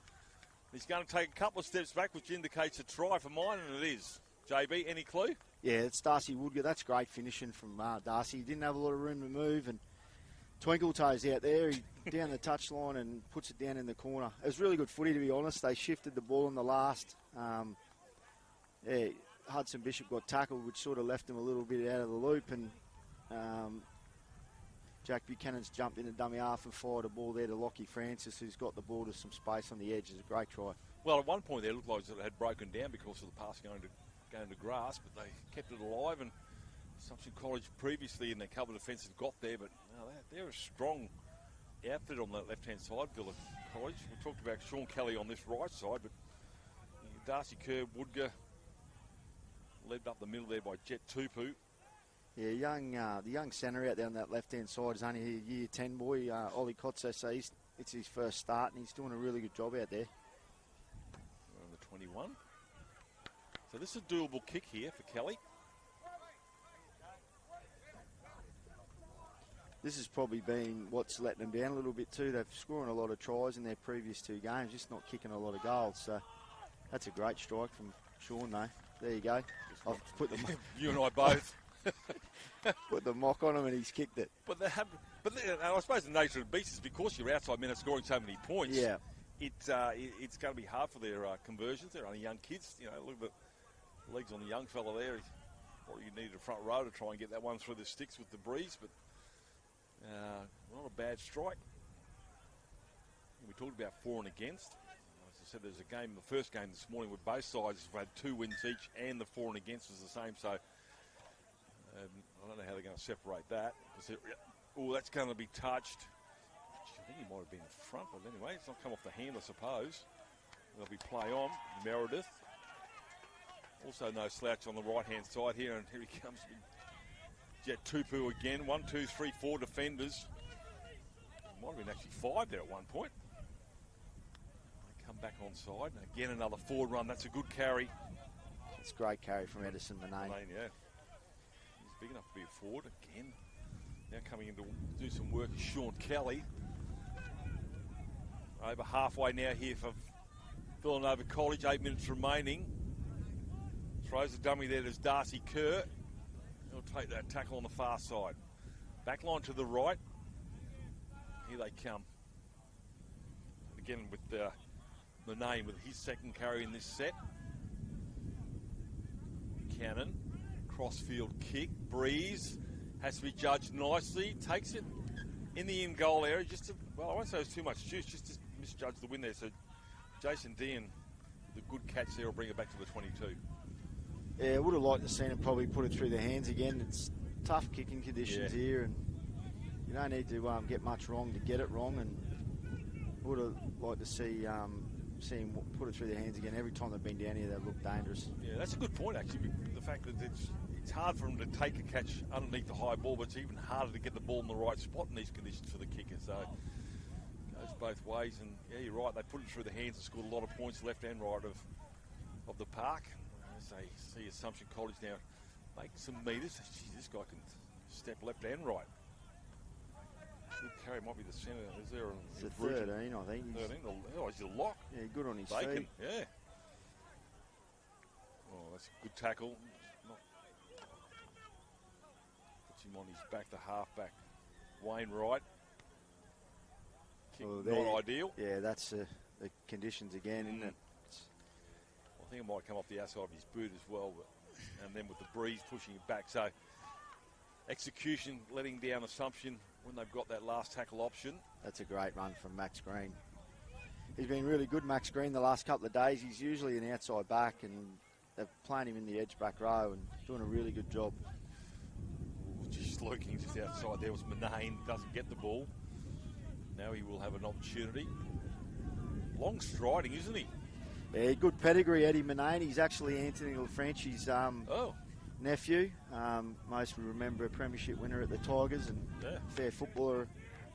He's going to take a couple of steps back, which indicates a try for mine, and it is. JB, any clue? Yeah, it's Darcy Woodgate. That's great finishing from Darcy. He didn't have a lot of room to move, and Twinkletoes out there. He down the touchline and puts it down in the corner. It was really good footy, to be honest. They shifted the ball in the last. Hudson Bishop got tackled, which sort of left him a little bit out of the loop, and Jack Buchanan's jumped in the dummy half and fired a ball there to Lockie Francis, who's got the ball to some space on the edge. It's a great try. Well, at one point there, it looked like it had broken down because of the pass going to grass, but they kept it alive. And Assumption College previously in their cover defence have got there, but no, they're a strong outfit on that left-hand side, Villa College. We talked about Sean Kelly on this right side, but Darcy Kerr, Woodger, led up the middle there by Jet Tupu. Yeah, the young centre out there on that left-hand side is only a year 10 boy, Ollie Kotze, so it's his first start, and he's doing a really good job out there. On the 21. So this is a doable kick here for Kelly. This has probably been what's letting them down a little bit too. They've scoring a lot of tries in their previous 2 games, just not kicking a lot of goals. So that's a great strike from Sean, though. There you go. I've put the you and I both put the mock on him, and he's kicked it. But I suppose the nature of the beast is because you're outside men are scoring so many points. Yeah, it's going to be hard for their conversions. They're only young kids. You know, look at the legs on the young fella there. Or you needed a front row to try and get that one through the sticks with the breeze, but. Not a bad strike. We talked about for and against. As I said, there's a game, the first game this morning, with both sides have had 2 wins each, and the for and against was the same. So I don't know how they're going to separate that. Oh, that's going to be touched. I think he might have been in front, but anyway, it's not come off the hand, I suppose. There'll be play on. Meredith. Also no slouch on the right-hand side here, and here he comes. Jet Tupu again. 1, 2, 3, 4 defenders. Might have been actually 5 there at one point. They come back on side. And again, another forward run. That's a good carry. It's a great carry from Edison Manane. Yeah. He's big enough to be a forward again. Now coming in to do some work is Sean Kelly. Over halfway now here for Villanova College. 8 minutes remaining. Throws a dummy there. There's Darcy Kerr. He'll take that tackle on the far side. Back line to the right. Here they come. Again with Manane with his second carry in this set. Cannon. Crossfield kick. Breeze. Has to be judged nicely. Takes it in the in-goal area. Well, I won't say it was too much juice, just to misjudge the win there. So Jason Dean, the good catch there, will bring it back to the 22. Yeah, I would have liked to see him probably put it through the hands again. It's tough kicking conditions here, and you don't need to get much wrong to get it wrong. And would have liked to see him put it through their hands again. Every time they've been down here, they look dangerous. Yeah, that's a good point, actually. The fact that it's hard for them to take a catch underneath the high ball, but it's even harder to get the ball in the right spot in these conditions for the kicker. So it goes both ways. And yeah, you're right. They put it through the hands and scored a lot of points left and right of the park. As they see Assumption College now make some meters. Gee, this guy can step left and right. Good carry, might be the centre. Is there it's a 13, I think. 13. Oh, he's a lock. Yeah, good on his Bacon. feet. Yeah. Oh, that's a good tackle. Puts him on his back, the halfback. Wayne Wright. Kick not ideal. Yeah, that's the conditions again, isn't it? I think it might come off the outside of his boot as well, and then with the breeze pushing it back. So execution letting down Assumption when they've got that last tackle option. That's a great run from Max Green. He's been really good, Max Green, the last couple of days. He's usually an outside back, and they're playing him in the edge back row and doing a really good job. Just lurking just outside there was Manane, doesn't get the ball. Now he will have an opportunity. Long striding, isn't he? Yeah, good pedigree, Eddie Manane. He's actually Anthony LaFranchi's nephew. Most will remember a premiership winner at the Tigers and fair footballer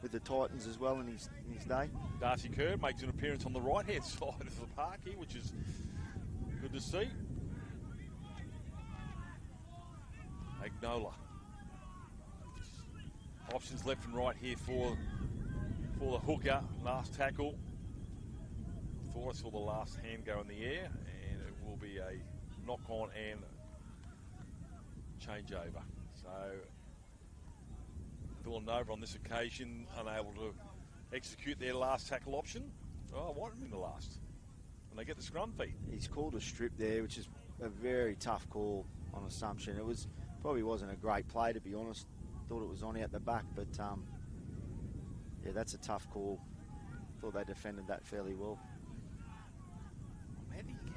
with the Titans as well in his day. Darcy Kerr makes an appearance on the right-hand side of the park here, which is good to see. Agnola. Options left and right here for the hooker. Last tackle. I saw the last hand go in the air, and it will be a knock-on and changeover. So Villanova on this occasion unable to execute their last tackle option. Oh, why didn't the last? And they get the scrum feed. He's called a strip there, which is a very tough call on Assumption. It probably wasn't a great play, to be honest. Thought it was on out the back, but yeah, that's a tough call. Thought they defended that fairly well.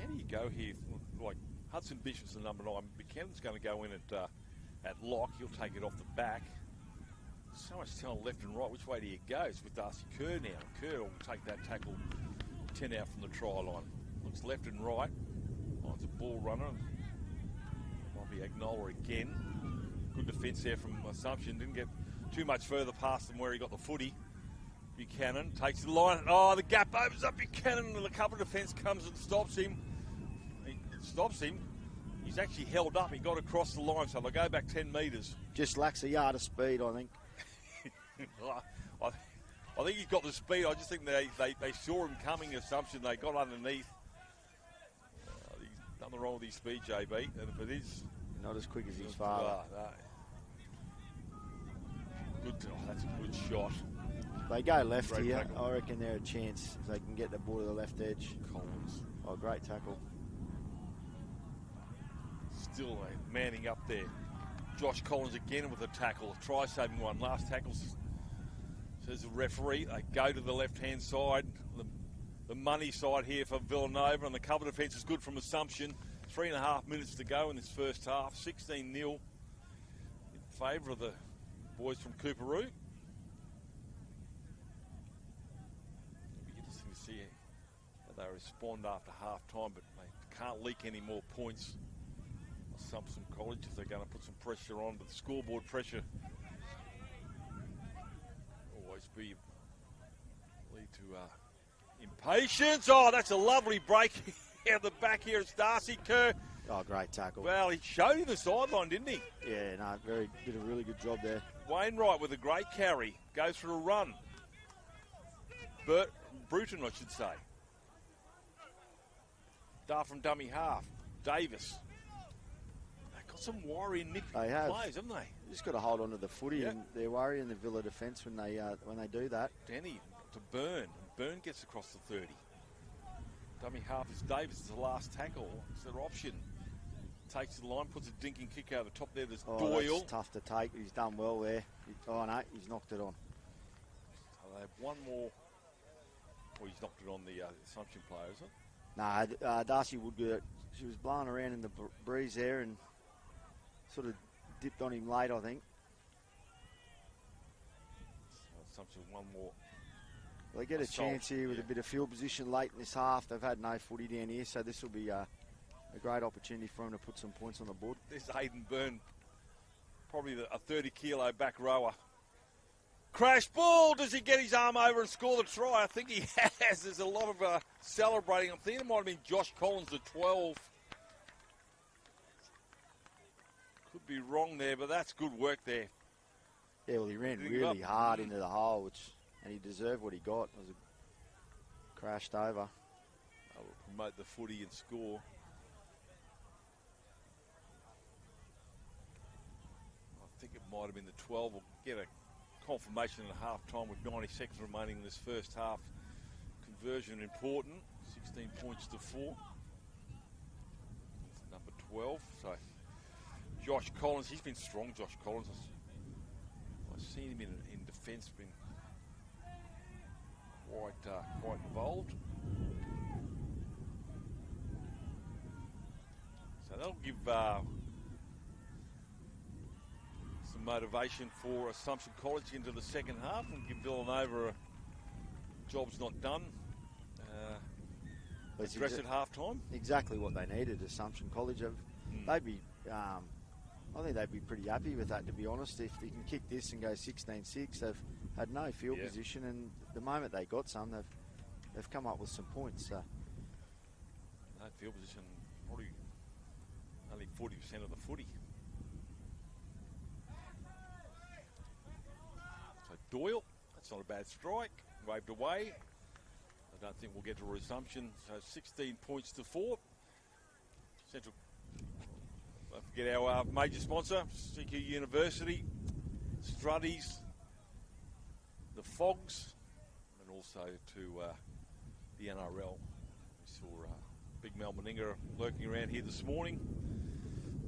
How do you go here? Like Hudson Bishop's the number 9. Buchanan's going to go in at lock. He'll take it off the back. So much talent left and right. Which way do you go? It's with Darcy Kerr now. Kerr will take that tackle 10 out from the try line. Looks left and right. Finds a ball runner. Might be Agnola again. Good defence there from Assumption. Didn't get too much further past them where he got the footy. Buchanan takes the line. Oh, the gap opens up Buchanan and the cover defence comes and stops him. He's actually held up. He got across the line, so they'll go back 10 metres. Just lacks a yard of speed, I think. I think he's got the speed. I just think they saw him coming. Assumption they got underneath. He's nothing wrong with his speed, JB. And if it is, not as quick as his father. Good. That's a good shot. If they go left Great here, tackle. I reckon they're a chance if they can get the ball to the left edge. Collins. Oh, great tackle. Still manning up there. Josh Collins again with a tackle, a try-saving one. Last tackle, says the referee. They go to the left-hand side, the money side here for Villanova, and the cover defence is good from Assumption. 3.5 minutes to go in this first half. 16-0 in favour of the boys from Cooperoo. It'll be interesting to see how they respond after half-time, but they can't leak any more points. Assumption College, if they're going to put some pressure on, but the scoreboard pressure always lead to impatience. Oh, that's a lovely break out the back here. It's Darcy Kerr. Oh, great tackle. Well, he showed you the sideline, didn't he? Yeah, no, did a really good job there. Wainwright with a great carry, goes for a run. Bruton, I should say. Dart from dummy half. Davis. Some worrying nick players, haven't they? Just got to hold on to the footy, and they're worrying the Villa defence when they do that. Denny to Byrne. Byrne gets across the 30. Dummy half is Davis. It's the last tackle. It's their option. Takes the line, puts a dinking kick over the top there. There's Doyle. That's tough to take. He's done well there. Oh no, he's knocked it on. So they have one more. Well, he's knocked it on the Assumption player, isn't it? No, Darcy Woodgert. She was blowing around in the breeze there and sort of dipped on him late, I think. Assumption one more. They get a chance here with a bit of field position late in this half. They've had no footy down here, so this will be a great opportunity for them to put some points on the board. There's Hayden Byrne, probably a 30-kilo back rower. Crash ball. Does he get his arm over and score the try? I think he has. There's a lot of celebrating. I'm thinking it might have been Josh Collins, the 12. Could be wrong there, but that's good work there. Yeah, well, he ran really hard into the hole, and he deserved what he got. It was crashed over. Will promote the footy and score. I think it might have been the 12. We'll get a confirmation at half-time with 90 seconds remaining in this first half. Conversion important. 16 points to 4. That's number 12. So Josh Collins, he's been strong, Josh Collins. I've seen him in defence, been quite involved. So that'll give some motivation for Assumption College into the second half and give Villanova a job's not done. Address at half-time. Exactly what they needed, Assumption College. They'd be... I think they'd be pretty happy with that, to be honest. If they can kick this and go 16-6, they've had no field position, and the moment they got some, they've come up with some points. So. No field position, probably only 40% of the footy. So Doyle, that's not a bad strike, waved away. I don't think we'll get to a resumption. So 16 points to 4. Central. Don't forget our major sponsor, CQ University, Struddies, the Fogs, and also to the NRL. We saw Big Mel Meninga lurking around here this morning.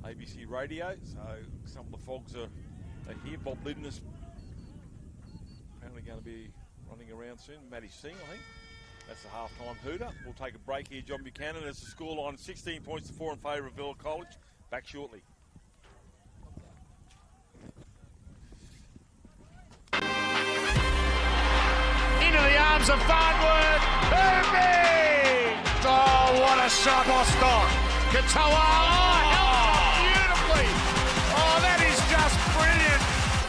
ABC Radio, so some of the Fogs are here. Bob Lidden is apparently going to be running around soon. Matty Singh, I think. That's the half-time hooter. We'll take a break here, John Buchanan. As the scoreline 16 points to 4 in favour of Villa College. Back shortly. Into the arms of Farnworth. Irving! Oh, what a shot, Bostock. Katoa, held up beautifully. Oh, that is just brilliant.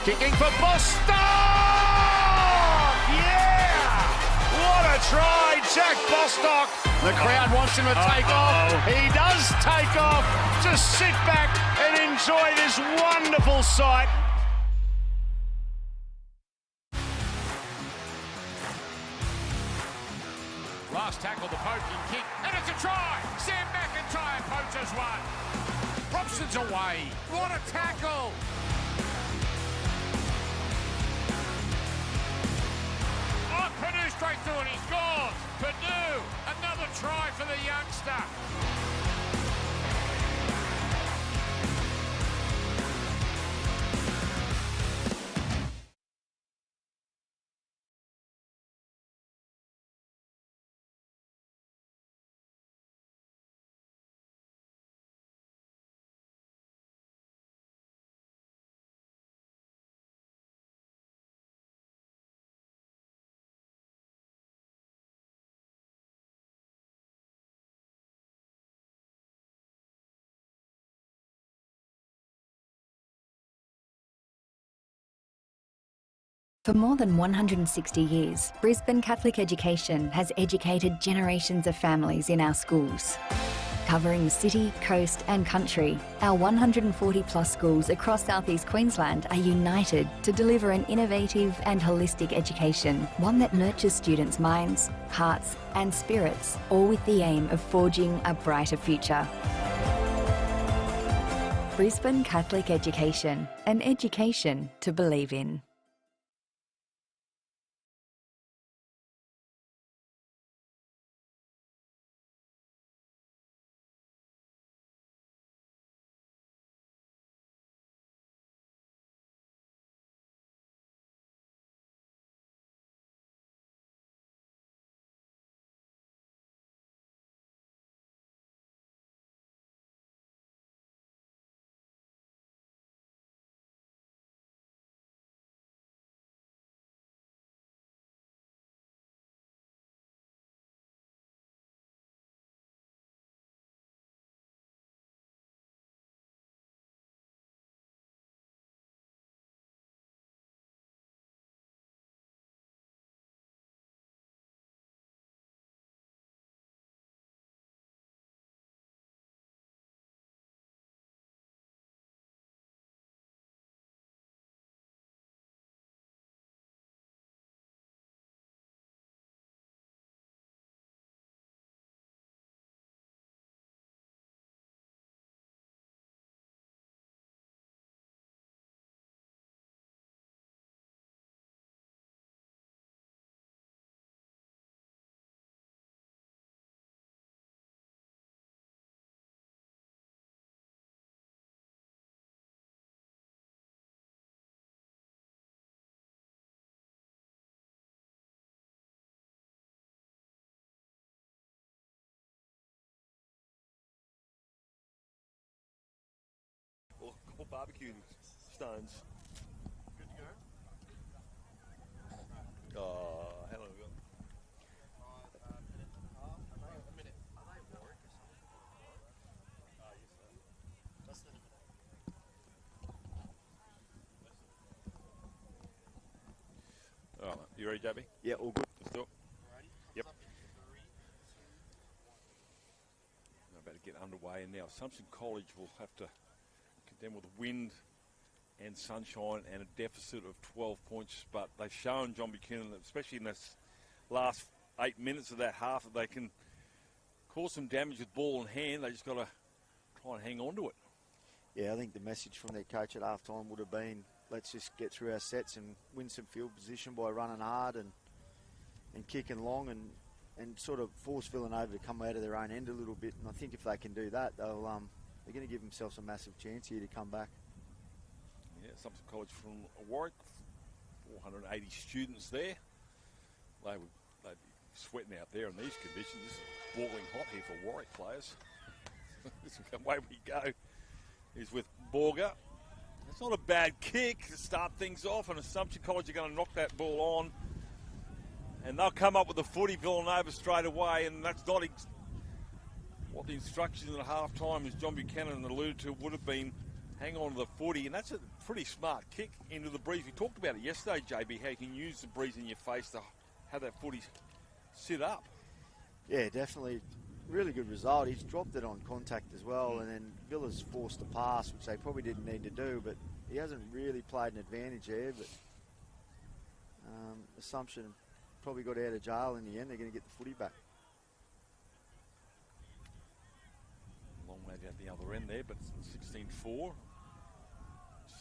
Kicking for Bostock! Yeah! What a try, Jack Bostock. The crowd wants him to take off. He does take off. Just sit back and enjoy this wonderful sight. Last tackle, the poking kick, and it's a try! Sam McIntyre poaches one. Robson's away. What a tackle! Oh, Purdue straight through and he scores! Purdue, another try for the youngster. For more than 160 years, Brisbane Catholic Education has educated generations of families in our schools. Covering the city, coast and country, our 140 plus schools across southeast Queensland are united to deliver an innovative and holistic education, one that nurtures students' minds, hearts and spirits, all with the aim of forging a brighter future. Brisbane Catholic Education, an education to believe in. Or barbecue stones. Good to go? Oh, how long have we got? All right, you ready, Debbie? Yeah, all good. Let's do it. Yep. We're about to get underway, and now Assumption College will have to contend with wind and sunshine and a deficit of 12 points, but they've shown John Buchanan, especially in this last 8 minutes of that half, that they can cause some damage with ball in hand. They just got to try and hang on to it. Yeah, I think the message from their coach at halftime would have been, let's just get through our sets and win some field position by running hard and kicking long and sort of force Villanova to come out of their own end a little bit. And I think if they can do that, they're going to give themselves a massive chance here to come back. Yeah, Assumption College from Warwick, 480 students there. They'd be sweating out there in these conditions. This is boiling hot here for Warwick players. This is the way we go. Is with Borger. It's not a bad kick to start things off, and Assumption College are going to knock that ball on. And they'll come up with the footy, Villanova, straight away, and that's not what the instructions at half-time, as John Buchanan alluded to, would have been hang on to the footy, and that's a pretty smart kick into the breeze. We talked about it yesterday, JB, how you can use the breeze in your face to have that footy sit up. Yeah, definitely. Really good result. He's dropped it on contact as well, and then Villa's forced the pass, which they probably didn't need to do, but he hasn't really played an advantage there, but Assumption probably got out of jail in the end. They're going to get the footy back. Long way down the other end there, but 16-4.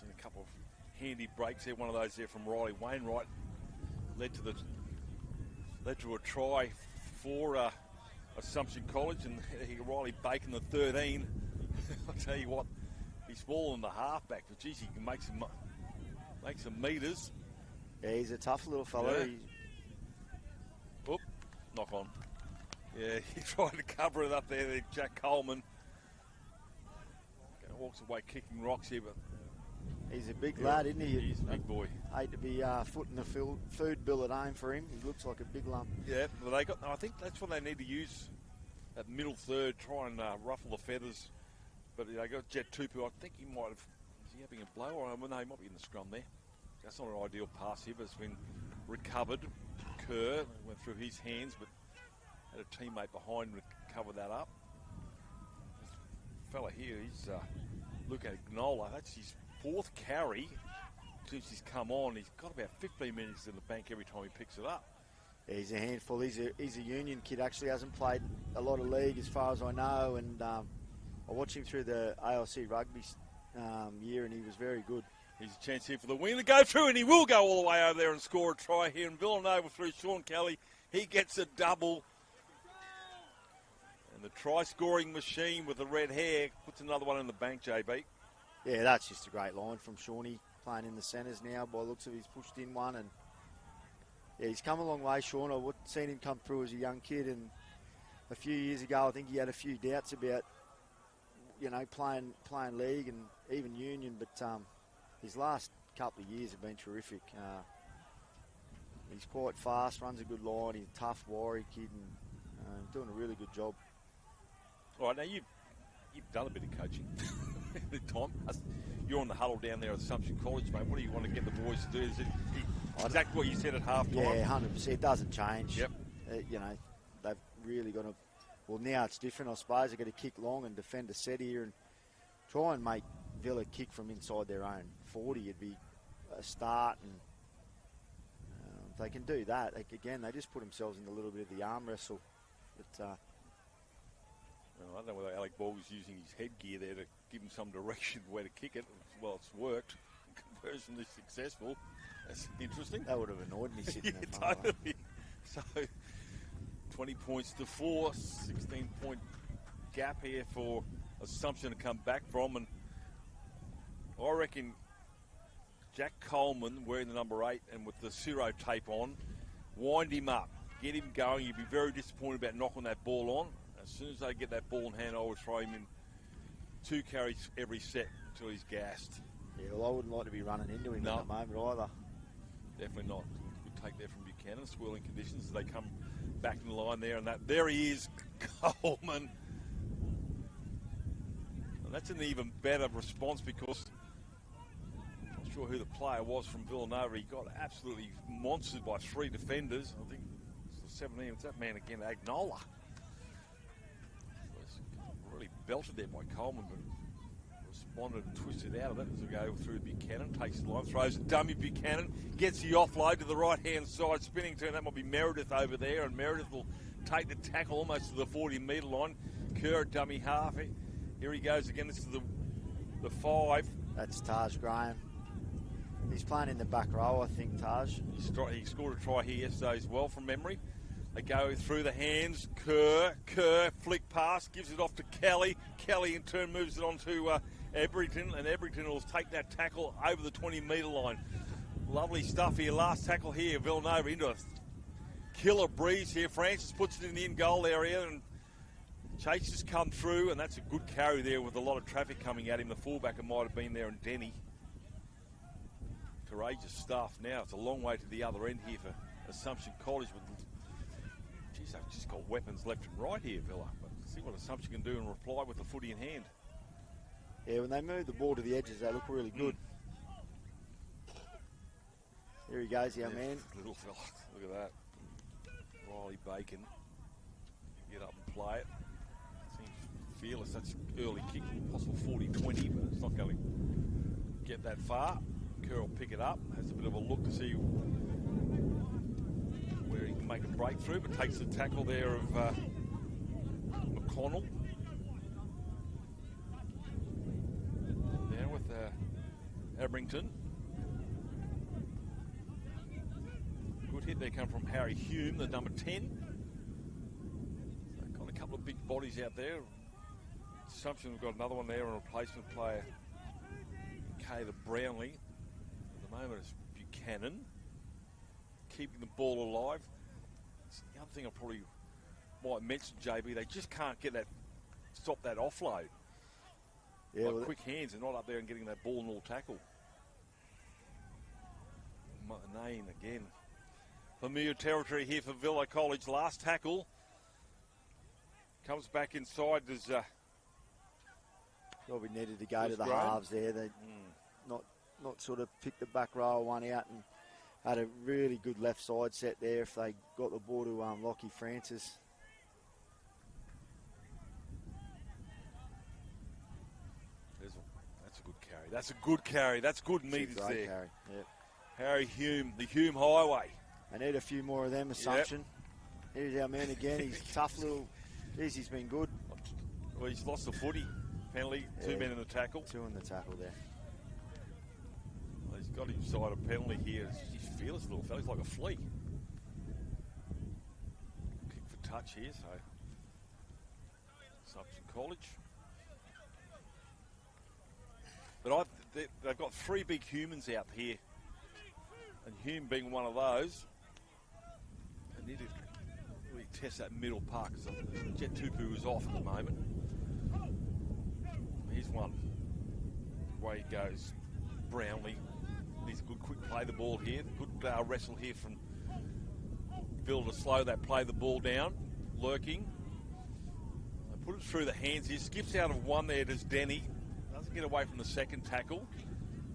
Seen a couple of handy breaks there. One of those there from Riley Wainwright led to a try for Assumption College, and Riley Bacon, the 13. I'll tell you what, he's smaller than the halfback, but geez, he can make some meters. Yeah, he's a tough little fellow. Yeah. Oop, knock on. Yeah, he tried to cover it up there, Jack Coleman. Walks away kicking rocks here, but he's a big lad, isn't he? He's a big boy. Hate to be footing the food bill at home for him. He looks like a big lump. Yeah, well, I think that's what they need to use, that middle third, try and ruffle the feathers. But they got Jet Tupu. I think he might have, is he having a blow? Or no, he might be in the scrum there. That's not an ideal pass here, but it's been recovered. Kerr went through his hands, but had a teammate behind him to cover that up. This fella here, he's Luke Agnola. That's his 4th carry since he's come on. He's got about 15 minutes in the bank every time he picks it up. Yeah, he's a handful. He's a union kid. Actually hasn't played a lot of league as far as I know, and I watched him through the ALC rugby year, and he was very good. He's a chance here for the win to go through, and he will go all the way over there and score a try here. And Villanova through Sean Kelly. He gets a double. And the try-scoring machine with the red hair puts another one in the bank, JB. Yeah, that's just a great line from Shawnee, playing in the centres now. By the looks of it, he's pushed in one. And yeah, he's come a long way, Sean. I've seen him come through as a young kid, and a few years ago, I think he had a few doubts about, playing league and even union, but his last couple of years have been terrific. He's quite fast, runs a good line. He's a tough warrior kid, and doing a really good job. All right, now you've done a bit of coaching. Tom, you're on the huddle down there at Assumption College, mate. What do you want to get the boys to do? Is it exactly what you said at half time? Yeah, 100%. It doesn't change. Yep. They've really got to. Well, now it's different, I suppose. They've got to kick long and defend a set here and try and make Villa kick from inside their own 40. It'd be a start, and if they can do that, they just put themselves in a little bit of the arm wrestle. But I don't know whether Alec Ball was using his headgear there to give him some direction where to kick it. Well, it's worked. Conversion is successful. That's interesting. That would have annoyed me sitting there. Totally. So, 20 points to 4, 16-point gap here for Assumption to come back from. And I reckon Jack Coleman, wearing the number 8 and with the Ciro tape on, wind him up, get him going. You'd be very disappointed about knocking that ball on. As soon as they get that ball in hand, I would throw him in 2 carries every set until he's gassed. Yeah, well, I wouldn't like to be running into him at the moment either. Definitely not. Good take there from Buchanan. Swirling conditions as they come back in the line there, and there he is, Coleman. And that's an even better response because I'm not sure who the player was from Villanova. He got absolutely monstered by 3 defenders. I think it's the 17. It's that man again, Agnola. Really belted there by Coleman, but responded and twisted out of it as we go through Buchanan. Takes the line, throws a dummy. Buchanan gets the offload to the right-hand side, spinning turn. That might be Meredith over there, and Meredith will take the tackle almost to the 40-metre line. Kerr, dummy half. Here he goes again. This is the 5. That's Taj Graham. He's playing in the back row, I think, Taj. He scored a try here yesterday as well from memory. They go through the hands. Kerr, flick pass, gives it off to Kelly. Kelly in turn moves it on to Ebrington, and Ebrington will take that tackle over the 20-metre line. Lovely stuff here. Last tackle here, Villanova into a killer breeze here. Francis puts it in the in-goal area, and Chase has come through, and that's a good carry there with a lot of traffic coming at him. The fullback might have been there, and Denny. Courageous stuff. Now it's a long way to the other end here for Assumption College. Geez, they've just got weapons left and right here, Villa. But see what Assumption can do and reply with the footy in hand. Yeah, when they move the ball to the edges, they look really good. Here he goes, young man. Little fella. Look at that. Riley Bacon. Get up and play it. Seems fearless. That's early kick. Possible 40-20, but it's not going to get that far. Kerr will pick it up. Has a bit of a look to see where he can make a breakthrough, but takes the tackle there of McConnell. Now with Abrington. Good hit there come from Harry Hume, the number 10. So got a couple of big bodies out there. Assumption we've got another one there, a replacement player, Caleb Brownlee. At the moment it's Buchanan. Keeping the ball alive. It's the other thing I probably might mention, JB, they just can't get that, stop that offload. Yeah, like quick hands, they're not up there and getting that ball and all tackle. Nain again. Familiar territory here for Villa College. Last tackle. Comes back inside. There's probably needed to go to the halves there. They not sort of pick the back row one out and had a really good left side set there if they got the ball to Lockie Francis. That's a good carry. That's a good carry. That's good meters there. Carry. Yep. Harry Hume, the Hume Highway. They need a few more of them, Assumption. Yep. Here's our man again. He's tough little. Geez, he's been good. Well, he's lost the footy. Penalty. Yeah. 2 men in the tackle. 2 in the tackle there. Well, he's got inside a penalty here. He's fearless little fella. He's like a flea. Kick for touch here, so Assumption College. But they've got 3 big humans out here. And Hume being one of those. They need to really test that middle part because Jet Tupu is off at the moment. Here's one. Away he goes. Brownlee. Needs a good quick play the ball here. Good wrestle here from Phil to slow that play the ball down. Lurking. They put it through the hands here. Skips out of one there. Does Denny. Doesn't get away from the second tackle.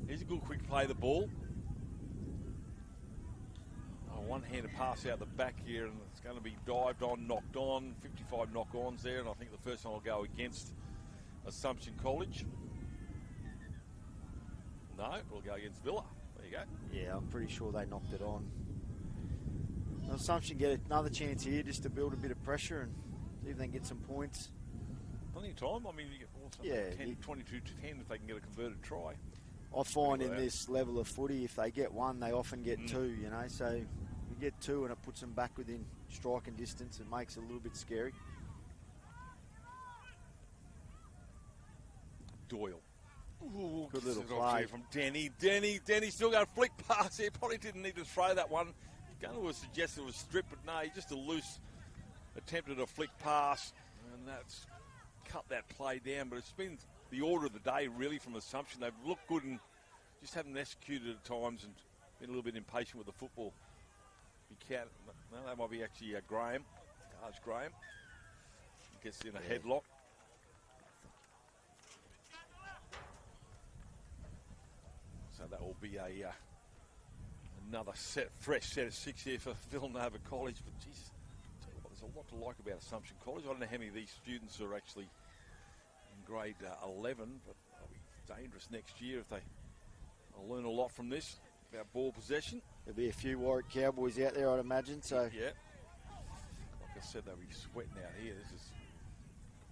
Here's a good quick play the ball. One-handed pass out the back here, and it's going to be dived on, knocked on. 55 knock-ons there, and I think the first one will go against Assumption College. No, it'll go against Villa. There you go. Yeah, I'm pretty sure they knocked it on. Assumption get another chance here just to build a bit of pressure and see if they can get some points. Plenty of time. I mean, you get also 22 to 10 if they can get a converted try. I find in this level of footy, if they get one, they often get two, you know, so you get two and it puts them back within striking distance. It makes it a little bit scary. Doyle. Ooh, good little play from Denny. Denny still got a flick pass here. Probably didn't need to throw that one. Going to suggest it was stripped, but no, just a loose attempt at a flick pass. And that's cut that play down. But it's been the order of the day, really, from Assumption. They've looked good and just haven't executed at times and been a little bit impatient with the football. No, that might be actually Graham. Arch Graham. Gets in a headlock. So that will be another fresh set of 6 here for Villanova College. But geez, there's a lot to like about Assumption College. I don't know how many of these students are actually in grade 11, but they'll be dangerous next year if they'll learn a lot from this about ball possession. There'll be a few Warwick Cowboys out there, I'd imagine. So yeah, like I said, they'll be sweating out here. This is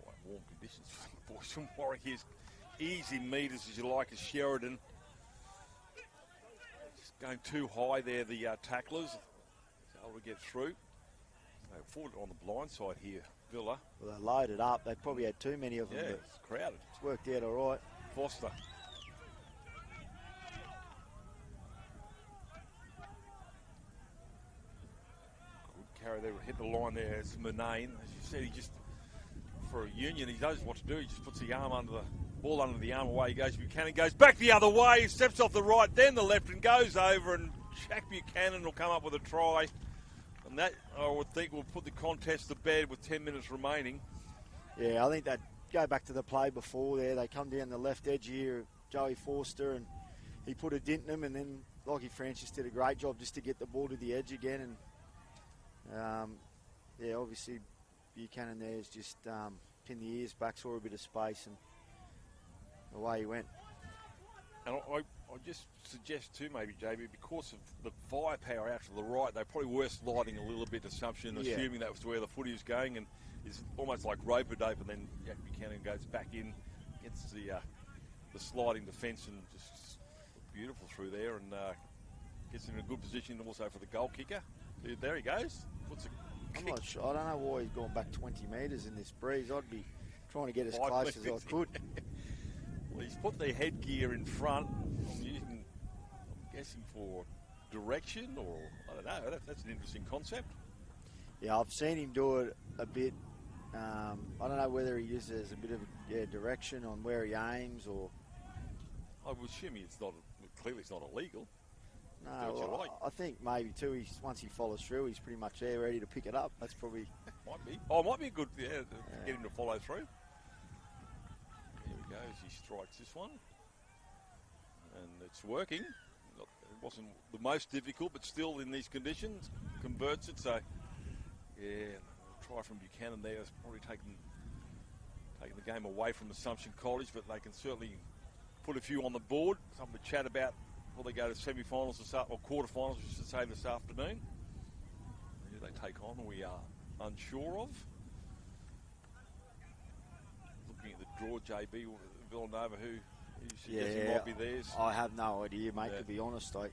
quite warm conditions for the boys from Warwick. Here's easy meters as you like as Sheridan. Just going too high there, the tacklers. Able to get through. They forward on the blind side here, Villa. Well, they loaded up. They probably had too many of them. Yeah, it's crowded. It's worked out all right. Foster. carry there, hit the line there. It's Murnane. As you said, he just, for a Union, he knows what to do. He just puts the arm under the ball under the arm. Away he goes. Buchanan goes back the other way, steps off the right, then the left, and goes over. And Jack Buchanan will come up with a try. And that, I would think, will put the contest to bed with 10 minutes remaining. Yeah, I think that go back to the play before there. They come down the left edge here, Joey Forster, and he put a dint in them, and then Lockie Francis did a great job just to get the ball to the edge again. And yeah, obviously Buchanan there has just pinned the ears back, saw a bit of space, and away he went. And I just suggest too, maybe, JB, because of the firepower out to the right, they probably were sliding a little bit, assuming that was where the footy was going, and it's almost like rope-a-dope, and then Jack Buchanan goes back in against the sliding defence and just beautiful through there, and gets in a good position also for the goal kicker. There he goes. I'm not sure. I don't know why he's gone back 20 metres in this breeze. I'd be trying to get as close as I could. Well, he's put the headgear in front. I'm guessing for direction, or I don't know. That's an interesting concept. Yeah, I've seen him do it a bit. I don't know whether he uses it as a bit of direction on where he aims, or. I would assume clearly it's not illegal. No, well, I think maybe too. Once he follows through, he's pretty much there, ready to pick it up. That's probably might be. Oh, it might be a good to get him to follow through. There he goes. He strikes this one, and it's working. It wasn't the most difficult, but still in these conditions, converts it. So yeah, a try from Buchanan there has probably taken the game away from Assumption College, but they can certainly put a few on the board. Something to chat about before they go to semi-finals or quarter-finals, we should say, this afternoon. Who they take on, we are unsure of. Looking at the draw, JB, Villanova, who suggesting might be theirs. I have no idea, mate, to be honest. I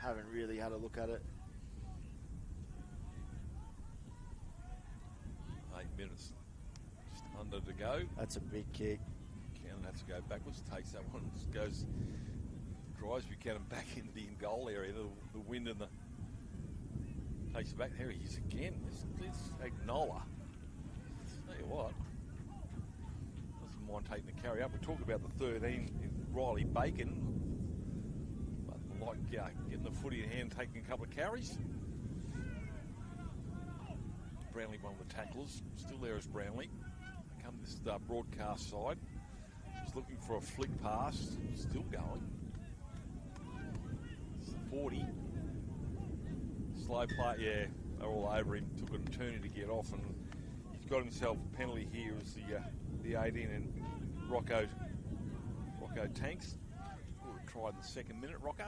haven't really had a look at it. 8 minutes just under to go. That's a big kick. Buchanan has to go backwards, takes that one, drives Buchanan back into the in-goal area. The wind and the takes it back. There he is again. This Agnola. Tell you what, doesn't mind taking the carry up. We talked about the 13 in Riley Bacon, but like getting the footy in hand, taking a couple of carries. Brownlee, one of the tacklers, still there is Brownlee. Come this broadcast side. He's looking for a flick pass, still going. 40. Slow play, they're all over him. Took an eternity to get off, and he's got himself a penalty here as the 18 and Rocco tanks. Would have tried in the second minute, Rocco.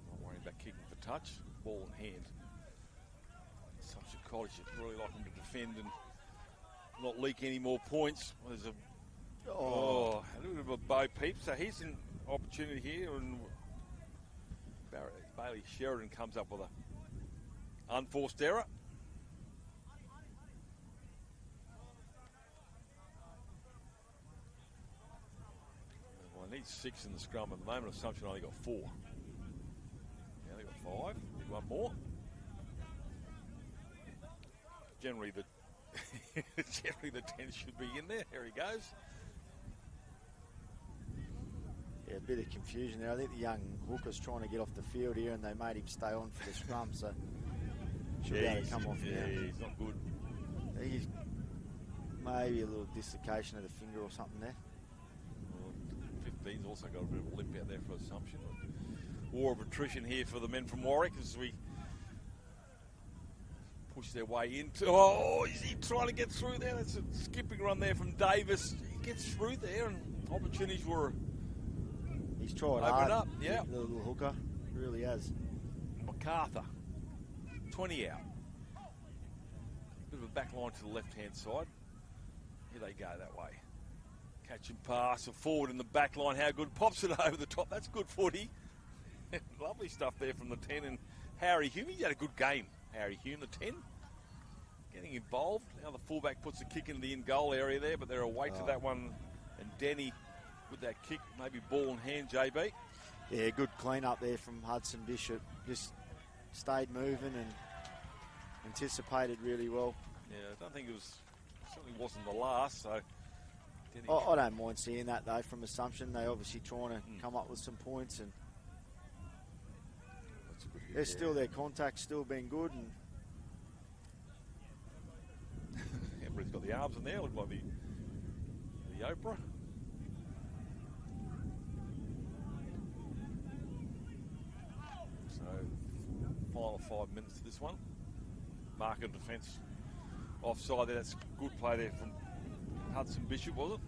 Not worrying about kicking for touch. Ball in hand. Assumption College would really like him to defend and not leak any more points. There's a little bit of a Bo Peep. So here's an opportunity here, and Bailey Sheridan comes up with a unforced error. Well, I need 6 in the scrum at the moment. Assumption only got 4. Now they got 5. Need one more. Generally the 10 should be in there. Here he goes. Yeah, a bit of confusion there. I think the young hooker's trying to get off the field here, and they made him stay on for the scrum, so should be able to come off now. He's not good. I think he's maybe a little dislocation of the finger or something there. Well, 15's also got a bit of a limp out there for Assumption. War of attrition here for the men from Warwick as we push their way into. Oh, is he trying to get through there? That's a skipping run there from Davis. He gets through there, and opportunities were. He's tried hard. Up, yeah. The little hooker, he really has. MacArthur, 20 out. Bit of a back line to the left-hand side. Here they go that way. Catch and pass, a forward in the back line. How good? Pops it over the top. That's good footy. Lovely stuff there from the 10. And Harry Hume, he had a good game. Harry Hume, the 10. Getting involved. Now the fullback puts a kick into the in-goal area there, but they're away to that one. And Denny with that kick, maybe ball in hand, JB. Yeah, good clean up there from Hudson Bishop. Just stayed moving and anticipated really well. Yeah, I don't think it was, certainly wasn't the last, so. I don't mind seeing that, though, from Assumption. They obviously trying to come up with some points, and they're still, their contact's still been good. And Everybody's got the arms in there, look like the Oprah. So, final 5 minutes to this one. Mark and defence offside there. That's good play there from Hudson Bishop, was it?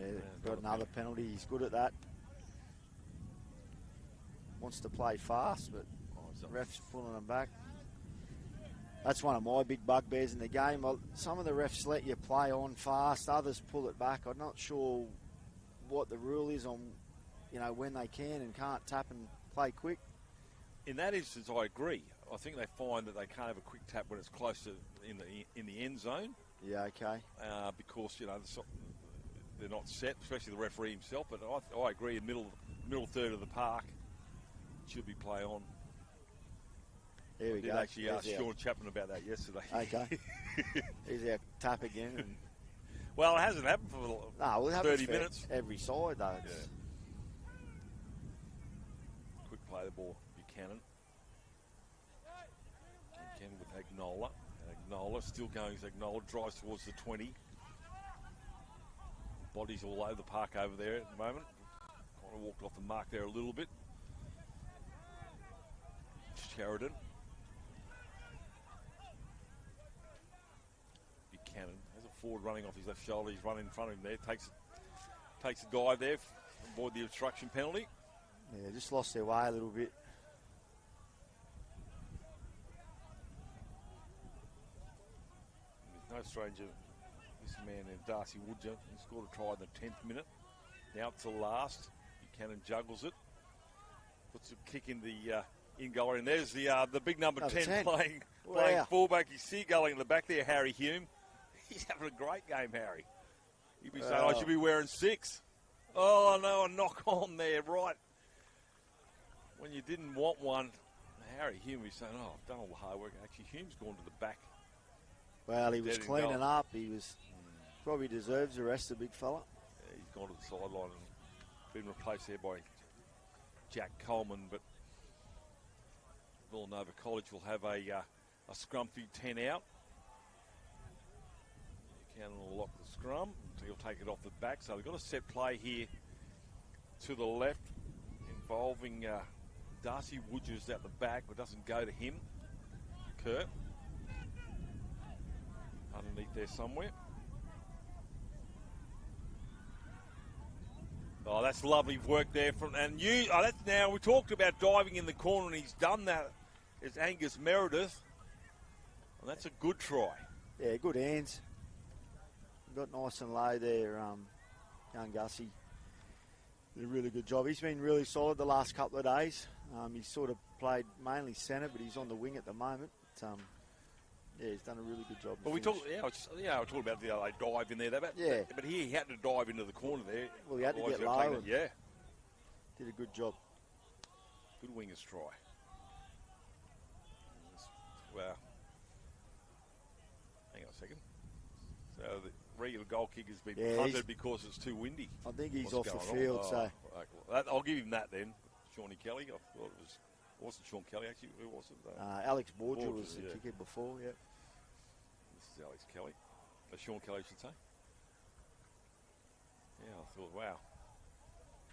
Yeah, got another penalty. He's good at that. Wants to play fast, but ref's pulling him back. That's one of my big bugbears in the game. Some of the refs let you play on fast, others pull it back. I'm not sure what the rule is on, when they can and can't tap and play quick. In that instance, I agree. I think they find that they can't have a quick tap when it's close to in the end zone. Yeah, okay. Because they're not set, especially the referee himself. But I agree. In middle third of the park, it should be play on. There we I did go. actually ask Sean Chapman about that yesterday. Okay. Here's our tap again. And well, it hasn't happened for 30 minutes. Every side, though. Yeah. Quick play the ball, Buchanan. Buchanan with Agnola. Agnola still going as Agnola drives towards the 20. Bodies all over the park over there at the moment. Kind of walked off the mark there a little bit. Sheridan. Buchanan has a forward running off his left shoulder. He's running in front of him there. Takes a dive there. Avoid the obstruction penalty. Yeah, just lost their way a little bit. No stranger, this man named Darcy Woodger. He scored a try in the 10th minute. Now it's the last. Buchanan juggles it. Puts a kick in the in goal. And there's the big number 10 playing fullback. He's seagulling in the back there, Harry Hume. He's having a great game, Harry. You'd be saying, I should be wearing 6. Oh, no, a knock on there, right. When you didn't want one, Harry Hume was saying, I've done all the hard work. Actually, Hume's gone to the back. Well, he was cleaning up. He was probably deserves the rest, the big fella. Yeah, he's gone to the sideline and been replaced there by Jack Coleman. But Villanova College will have a scrumpy 10 out. Buchanan will lock the scrum. So he'll take it off the back. So they've got a set play here to the left involving Darcy Woodgers at the back, but doesn't go to him. Kurt. Underneath there somewhere. Oh, that's lovely work there from that's now we talked about diving in the corner, and he's done that. It's Angus Meredith, and that's a good try. Yeah, good hands. Got nice and low there, young Gussie. Did a really good job. He's been really solid the last couple of days. He's sort of played mainly centre, but he's on the wing at the moment. Yeah, he's done a really good job. But we talked, I talked about the other dive in there. But here he had to dive into the corner there. Well, he had to get low. Yeah. Did a good job. Good wingers try. Wow. Hang on a second. So the regular goal kick has been punted because it's too windy. I think he's off the field, so. I'll give him that then. Shawnee Kelly. I thought it wasn't Sean Kelly, actually. Who was it? Alex Borgia was the kicker before, yeah. This is Alex Kelly. Sean Kelly, I should say. Yeah, I thought, wow.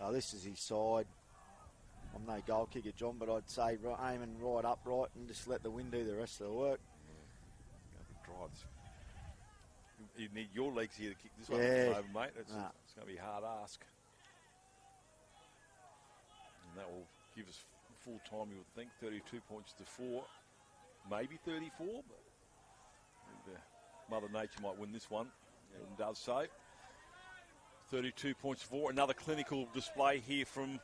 Oh, this is his side. I'm no goal kicker, John, but I'd say aiming right upright and just let the wind do the rest of the work. Drives. You need your legs here to kick this one over, mate. It's going to be a hard ask. And that will give us full time, you would think. 32 points to 4. Maybe 34, but Mother Nature might win this one. And does so. 32 points to 4. Another clinical display here from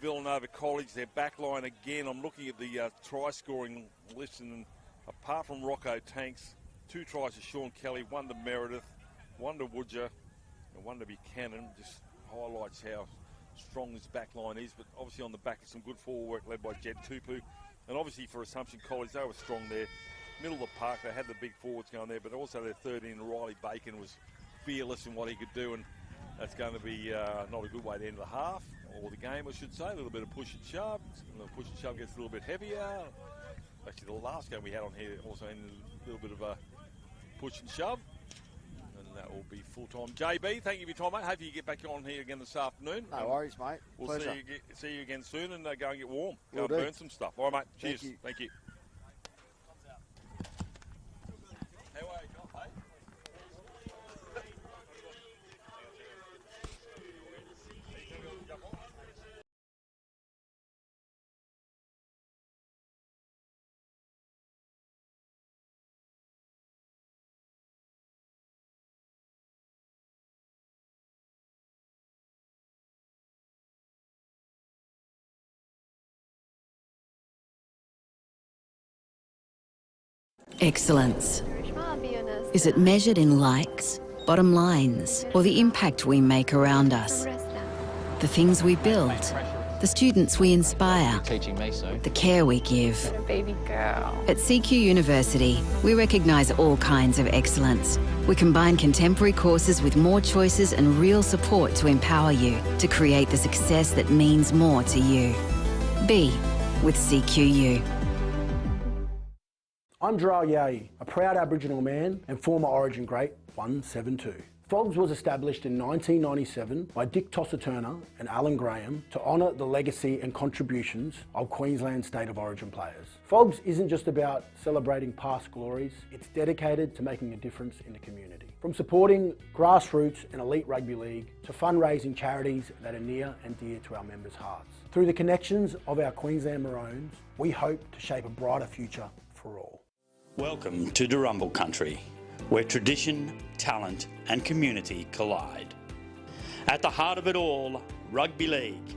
Villanova College. Their back line again. I'm looking at the try-scoring list, and apart from Rocco Tanks, 2 tries to Sean Kelly, 1 to Meredith, 1 to Woodger, and 1 to Buchanan. Just highlights how strong this back line is, but obviously on the back of some good forward work led by Jet Tupu. And obviously for Assumption College, they were strong there. Middle of the park, they had the big forwards going there, but also their 13, Riley Bacon, was fearless in what he could do, and that's going to be not a good way to end the half, or the game, I should say. A little bit of push and shove. And the push and shove gets a little bit heavier. Actually, the last game we had on here also ended a little bit of a push and shove. And that will be full-time. JB, thank you for your time, mate. Hope you get back on here again this afternoon. No worries, mate. We'll see you again soon, and go and get warm. Go and burn some stuff. All right, mate. Cheers. Thank you. Excellence. Is it measured in likes, bottom lines, or the impact we make around us? The things we build, the students we inspire, the care we give. Baby girl. At CQ University, we recognise all kinds of excellence. We combine contemporary courses with more choices and real support to empower you to create the success that means more to you. Be with CQU. I'm Dral Yai, a proud Aboriginal man and former Origin great 172. FOGS was established in 1997 by Dick Tosser-Turner and Alan Graham to honour the legacy and contributions of Queensland State of Origin players. FOGS isn't just about celebrating past glories, it's dedicated to making a difference in the community. From supporting grassroots and elite rugby league to fundraising charities that are near and dear to our members' hearts. Through the connections of our Queensland Maroons, we hope to shape a brighter future for all. Welcome to Durumble Country, where tradition, talent and community collide. At the heart of it all, rugby league,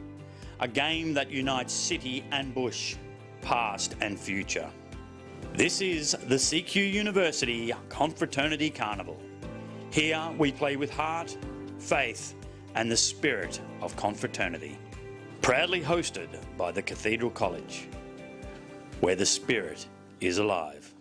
a game that unites city and bush, past and future. This is the CQ University Confraternity Carnival. Here we play with heart, faith and the spirit of confraternity. Proudly hosted by the Cathedral College, where the spirit is alive.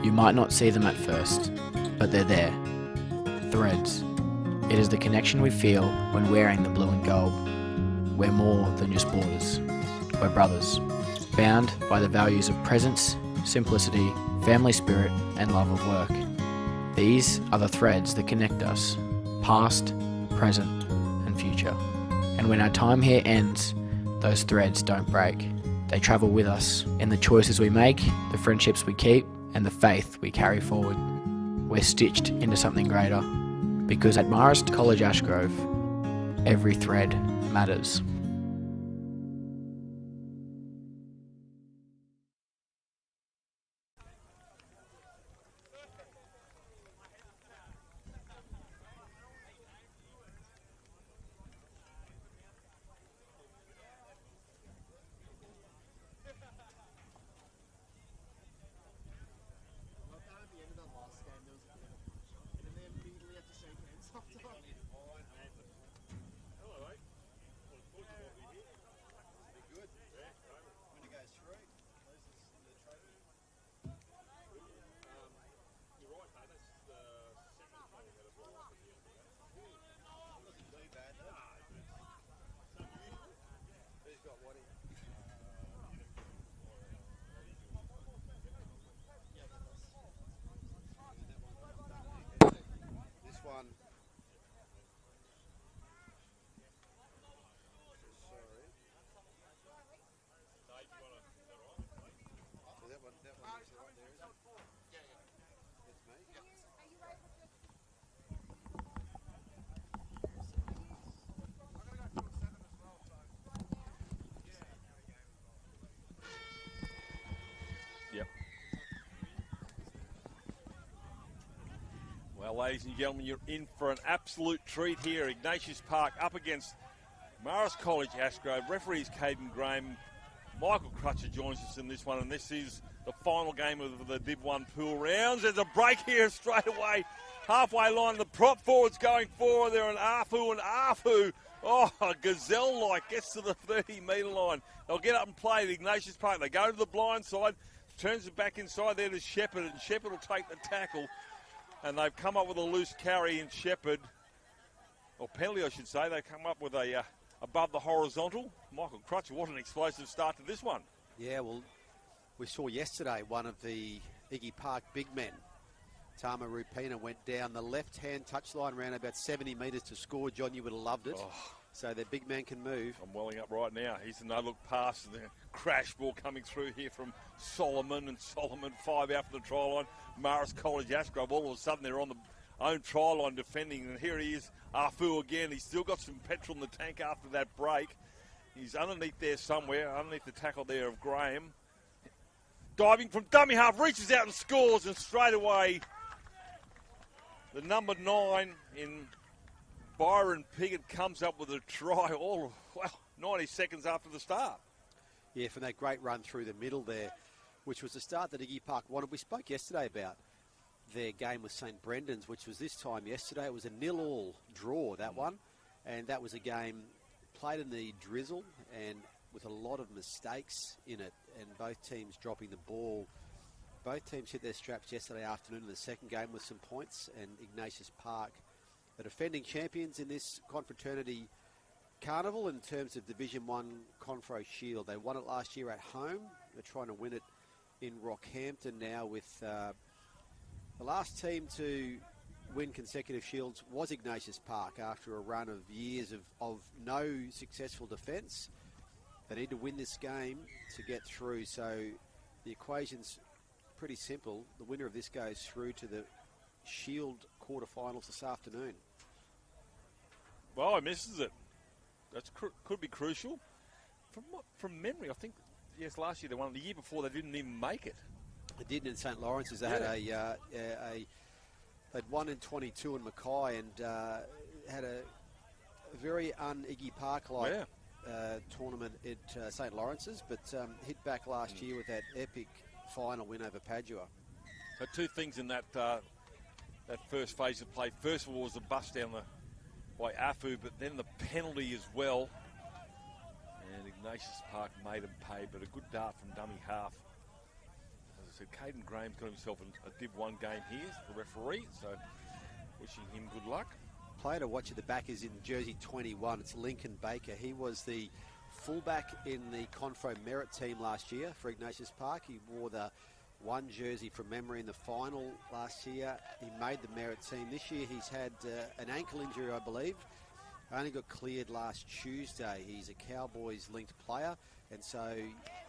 You might not see them at first, but they're there. Threads. It is the connection we feel when wearing the blue and gold. We're more than just borders. We're brothers, bound by the values of presence, simplicity, family spirit, and love of work. These are the threads that connect us, past, present, and future. And when our time here ends, those threads don't break. They travel with us in the choices we make, the friendships we keep, and the faith we carry forward. We're stitched into something greater, because at Marist College Ashgrove, every thread matters. Now, ladies and gentlemen, you're in for an absolute treat here. Ignatius Park up against Marist College, Ashgrove. Referees Caden Graham. Michael Crutcher joins us in this one, and this is the final game of the Div 1 pool rounds. There's a break here straight away. Halfway line, the prop forwards going forward. They're an Afu. Oh, gazelle-like, gets to the 30-metre line. They'll get up and play at Ignatius Park. They go to the blind side, turns it back inside there to Shepherd, and Shepherd will take the tackle. And they've come up with a loose carry in Shepherd, or penalty I should say. They come up with a above the horizontal. Michael Crutcher, what an explosive start to this one. Yeah, well, we saw yesterday one of the Iggy Park big men, Tama Rupina, went down the left-hand touchline around about 70 metres to score. John, you would have loved it. Oh. So the big man can move. I'm welling up right now. He's a no-look pass. The crash ball coming through here from Solomon, and Solomon 5 out from the try line. Marist College, Ashgrove, all of a sudden they're on the own try line defending, and here he is, Afu again. He's still got some petrol in the tank after that break. He's underneath there somewhere, underneath the tackle there of Graham. Diving from dummy half, reaches out and scores, and straight away the number 9 in Byron Piggott comes up with a try 90 seconds after the start. Yeah, from that great run through the middle there, which was the start that Iggy Park wanted. We spoke yesterday about their game with St Brendan's, which was this time yesterday. It was a 0-0 draw, that one, and that was a game played in the drizzle and with a lot of mistakes in it, and both teams dropping the ball. Both teams hit their straps yesterday afternoon in the second game with some points, and Ignatius Park, the defending champions in this Confraternity Carnival in terms of Division 1 Confro Shield. They won it last year at home. They're trying to win it in Rockhampton now with the last team to win consecutive shields was Ignatius Park after a run of years of no successful defence. They need to win this game to get through, so the equation's pretty simple. The winner of this goes through to the Shield quarterfinals this afternoon. Well, he misses it. That could be crucial. From memory, I think, yes, last year they won. The year before they didn't even make it. They didn't in St Lawrence's. They had they'd won in 22 in Mackay and had a very un-Iggy Park-like tournament at St Lawrence's, but hit back last year with that epic final win over Padua. So two things in that first phase of play. First of all was the bust down by Afu, but then the penalty as well. And Ignatius Park made him pay, but a good dart from dummy half. As I said, Caden Graham's got himself a Div 1 game here, the referee, so wishing him good luck. Player to watch at the back is in jersey 21. It's Lincoln Baker. He was the fullback in the Confro Merit team last year for Ignatius Park. He wore the 1 jersey from memory in the final last year. He made the Merit team. This year he's had an ankle injury, I believe. Only got cleared last Tuesday. He's a Cowboys linked player, and so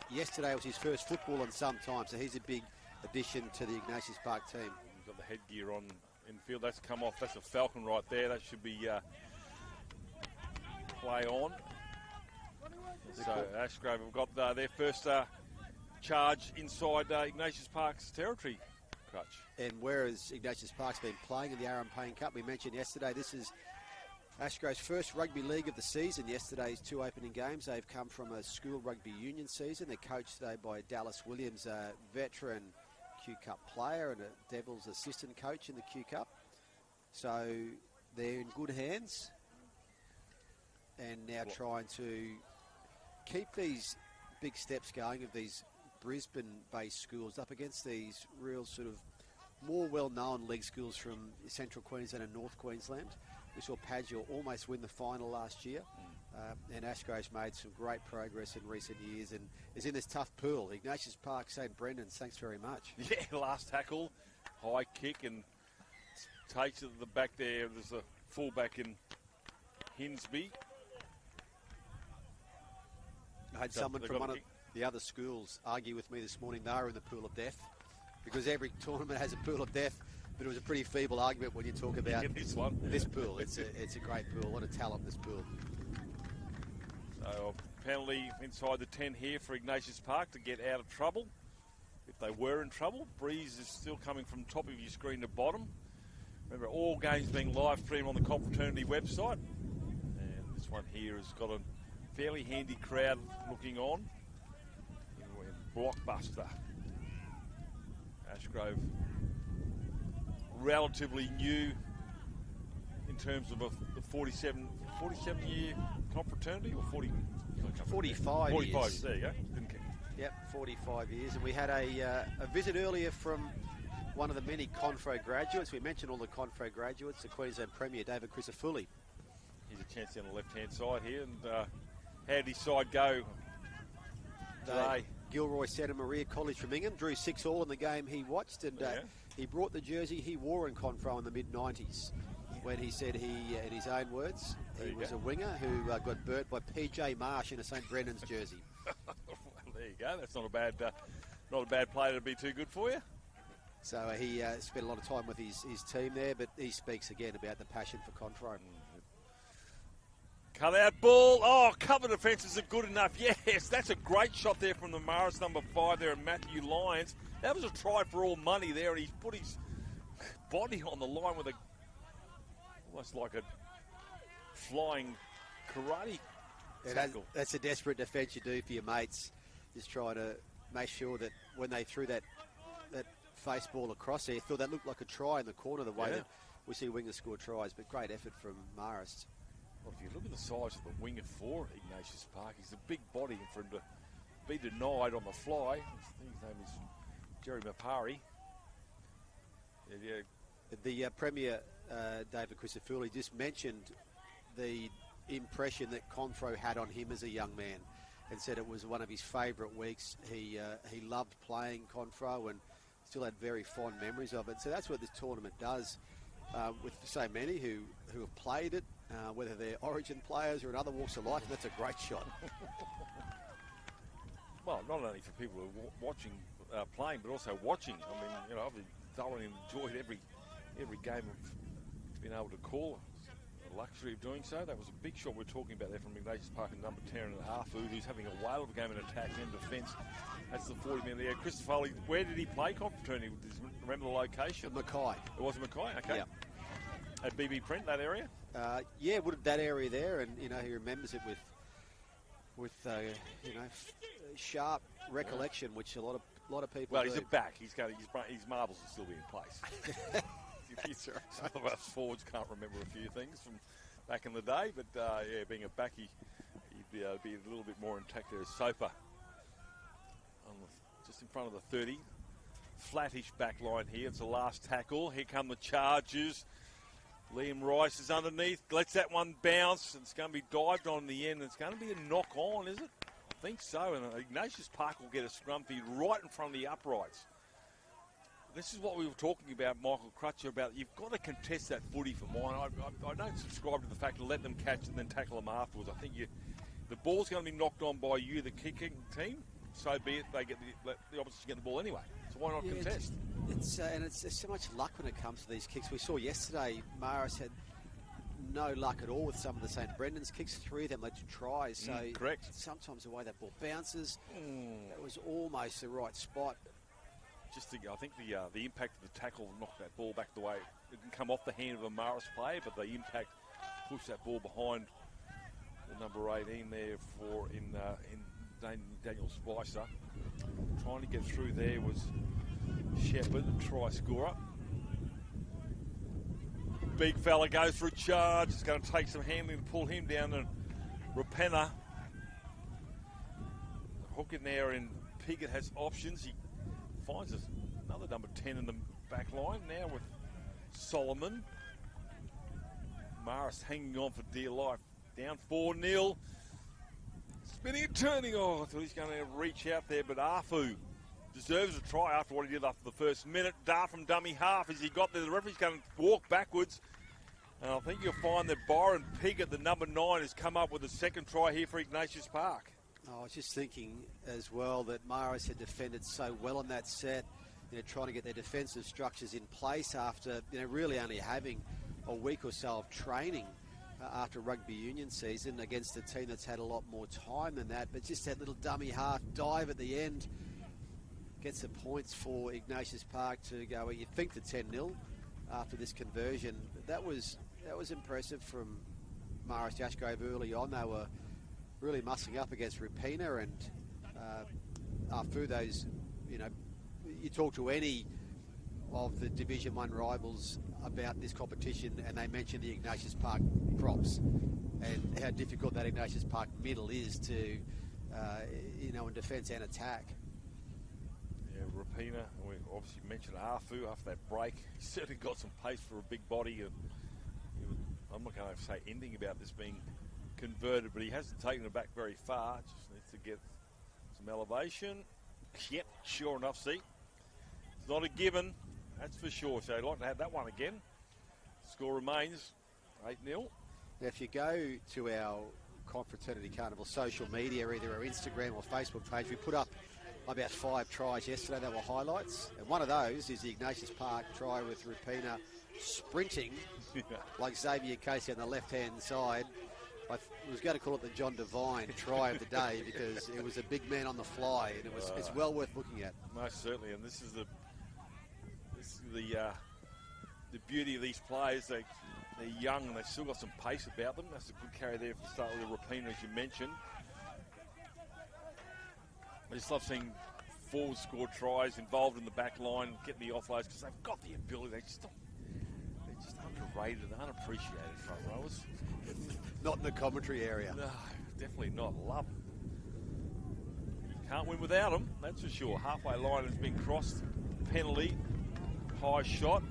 yesterday was his first football in some time, so he's a big addition to the Ignatius Park team. He's got the headgear on in field. That's come off. That's a Falcon right there. That should be play on. So Ashgrove have got their first charge inside Ignatius Park's territory, Crutch. And whereas Ignatius Park's been playing in the Aaron Payne Cup, we mentioned yesterday, this is Ashgrove's first rugby league of the season. Yesterday's 2 opening games, they've come from a school rugby union season. They're coached today by Dallas Williams, a veteran Q Cup player and a Devils assistant coach in the Q Cup. So they're in good hands and now trying to keep these big steps going of these Brisbane-based schools up against these real sort of more well-known league schools from Central Queensland and North Queensland. We saw Padua almost win the final last year, and Ashgrove's made some great progress in recent years and is in this tough pool. Ignatius Park, St Brendan's, thanks very much. Yeah, last tackle, high kick, and takes it to the back there. There's a fullback in Hinsby. I had someone from one of the other schools argue with me this morning they were in the pool of death, because every tournament has a pool of death. But it was a pretty feeble argument when you talk about this one. This pool. It's a great pool. What a talent, this pool. So a penalty inside the 10 here for Ignatius Park to get out of trouble. If they were in trouble, Breeze is still coming from top of your screen to bottom. Remember, all games being live streamed on the Confraternity website. And this one here has got a fairly handy crowd looking on. In Blockbuster. Ashgrove, relatively new in terms of the 47-year confraternity, or 45 years. There you go. Yep, 45 years. And we had a visit earlier from one of the many Confro graduates. We mentioned all the Confro graduates, the Queensland Premier, David Crisafulli. Here's a chance down the left-hand side here. And how did his side go today? Gilroy Santa Maria College from Ingham drew 6-all in the game he watched, and he brought the jersey he wore in Confro in the mid-90s when he said he, in his own words, he was a winger who got burnt by PJ Marsh in a St Brennan's jersey. There you go. That's not a bad player to be too good for you. So he spent a lot of time with his team there, but he speaks again about the passion for Confro. Cut out ball. Oh, cover defences are good enough. Yes, that's a great shot there from the Marist number 5 there, Matthew Lyons. That was a try for all money there, and he's put his body on the line with almost like a flying karate tackle. That's a desperate defence you do for your mates. Just trying to make sure that when they threw that face ball across there, thought that looked like a try in the corner, the way that we see wingers score tries, but great effort from Marist. Well, if you look at the size of the winger for Ignatius Park, he's a big body, and for him to be denied on the fly, I think his name is Jerry Mapari. The Premier, David Crisafulli, just mentioned the impression that Confro had on him as a young man, and said it was one of his favourite weeks. He loved playing Confro and still had very fond memories of it. So that's what this tournament does with so many who have played it, whether they're Origin players or in other walks of life. That's a great shot. Well, not only for people who are watching, playing, but also watching. I mean, you know, I've thoroughly enjoyed every game I've been able to call. The luxury of doing so. That was a big shot we're talking about there from Ignatius Park and number 10 and Afu, who's having a whale of a game in attack and defence. That's the 40-minute there. Christopher Foley, where did he play confraternity? Does he remember the location? Mackay. It was Mackay, okay. Yep. At BB Print, that area? Yeah, that area there, and you know he remembers it with sharp recollection, which a lot of people. Well, do. he's a back. His marbles will still be in place. Some of us forwards can't remember a few things from back in the day, but being a back, he'd be a little bit more intact there. Soper just in front of the 30. Flattish back line here. It's the last tackle. Here come the charges. Liam Rice is underneath. Lets that one bounce. It's going to be dived on in the end. It's going to be a knock on, is it? I think so. And Ignatius Park will get a scrum feed right in front of the uprights. This is what we were talking about, Michael Crutcher, about you've got to contest that footy for mine. I don't subscribe to the fact to let them catch and then tackle them afterwards. I think the ball's going to be knocked on by you, the kicking team. So be it. They let the opposition get the ball anyway. So why not contest? It's so much luck when it comes to these kicks. We saw yesterday Marist had no luck at all with some of the St Brendan's kicks. 3 of them led to tries. So correct. Sometimes the way that ball bounces, that was almost the right spot. I think the impact of the tackle knocked that ball back the way. It didn't come off the hand of a Marist player, but the impact pushed that ball behind the number 18 there in Daniel Spicer. Trying to get through there was Shepherd, the try scorer. Big fella goes for a charge. It's going to take some handling to pull him down. And Rapena, the hook in there, and Piggott has options. He finds another number 10 in the back line now with Solomon. Marist hanging on for dear life. Down 4-0. Spinning and turning. Oh, I thought he's going to reach out there, but Afu deserves a try after what he did after the first minute. Dart from dummy half. As he got there, the referee's going to walk backwards. And I think you'll find that Byron Piggott, the number 9, has come up with a second try here for Ignatius Park. I was just thinking as well that Marist had defended so well on that set, trying to get their defensive structures in place after, really only having a week or so of training after rugby union season against a team that's had a lot more time than that. But just that little dummy half dive at the end gets the points for Ignatius Park to go, well, you think to 10-0. after this conversion. That was impressive from Marist Ashgrove early on. They were really mussing up against Rapina, and through those, you talk to any of the Division 1 rivals about this competition and they mention the Ignatius Park props and how difficult that Ignatius Park middle is to, in defence and attack. Yeah, Rapina, we obviously mentioned Arfu after that break. He certainly got some pace for a big body. I'm not going to say anything about this being converted, but he hasn't taken it back very far. Just needs to get some elevation. Yep, sure enough, see. It's not a given, that's for sure. So I'd like to have that one again. Score remains 8-0. Now, if you go to our Confraternity Carnival social media, either our Instagram or Facebook page, we put up about 5 tries yesterday that were highlights. And one of those is the Ignatius Park try with Rapina sprinting like Xavier Casey on the left-hand side. I was going to call it the John Devine try of the day because it was a big man on the fly, and it's well worth looking at. Most certainly, and this is the beauty of these players. They're young and they've still got some pace about them. That's a good carry there for the start with Rapina, as you mentioned. I just love seeing forward score tries involved in the back line, getting the offloads because they've got the ability. They're just underrated and unappreciated front rowers. Not in the commentary area. No, definitely not. Love them. Can't win without them, that's for sure. Halfway line has been crossed. Penalty. High shot.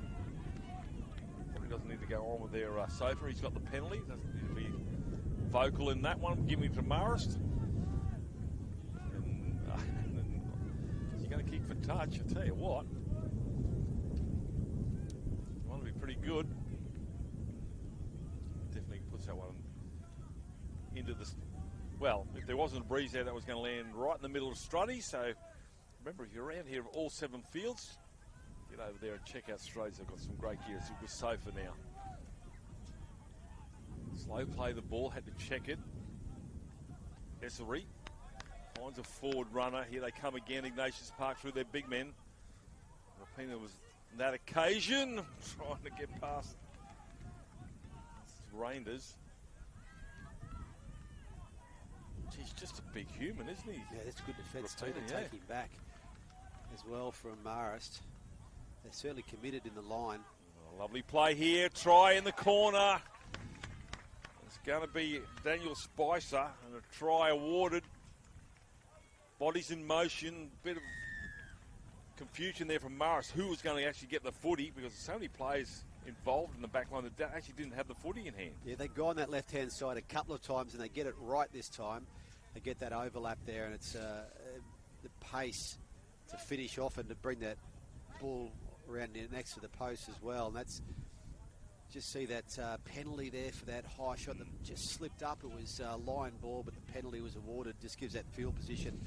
Probably doesn't need to go on with their sofa. He's got the penalty. Doesn't need to be vocal in that one. Give me to Marist. And he's going to kick for touch. I tell you what. Want to be pretty good. Definitely puts that one into the... Well, if there wasn't a breeze there, that was going to land right in the middle of Struddy. So remember, if you're around here all 7 fields, get over there and check out Struddy's. They've got some great gear. It's with sofa now. Slow play the ball, had to check it. Essery finds a forward runner. Here they come again. Ignatius Park through their big men. Rapina was on that occasion trying to get past Reinders. He's just a big human, isn't he? Yeah, that's good defence too to take him back as well from Marist. They're certainly committed in the line. Oh, lovely play here. Try in the corner. It's going to be Daniel Spicer and a try awarded. Bodies in motion. Bit of confusion there from Marist. Who was going to actually get the footy because there's so many players involved in the back line that actually didn't have the footy in hand. Yeah, they go on that left-hand side a couple of times and they get it right this time. They get that overlap there, and it's the pace to finish off and to bring that ball around next to the post as well. And that's just see that penalty there for that high shot that just slipped up. It was a line ball, but the penalty was awarded. Just gives that field position.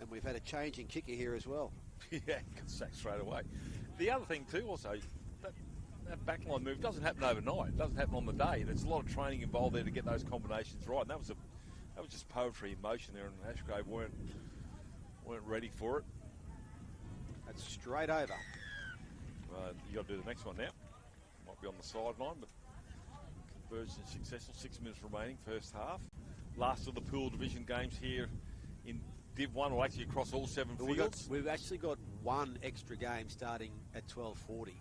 And we've had a change in kicker here as well. Yeah, got sacked straight away. The other thing too, also, that backline move doesn't happen overnight. It doesn't happen on the day. There's a lot of training involved there to get those combinations right. And that was just poetry in motion there, and Ashgrove weren't ready for it. That's straight over. You got to do the next one now. Might be on the sideline, but conversion successful. 6 minutes remaining, first half. Last of the pool division games here in Div 1, or actually across all 7 fields. We've actually got one extra game starting at 12:40.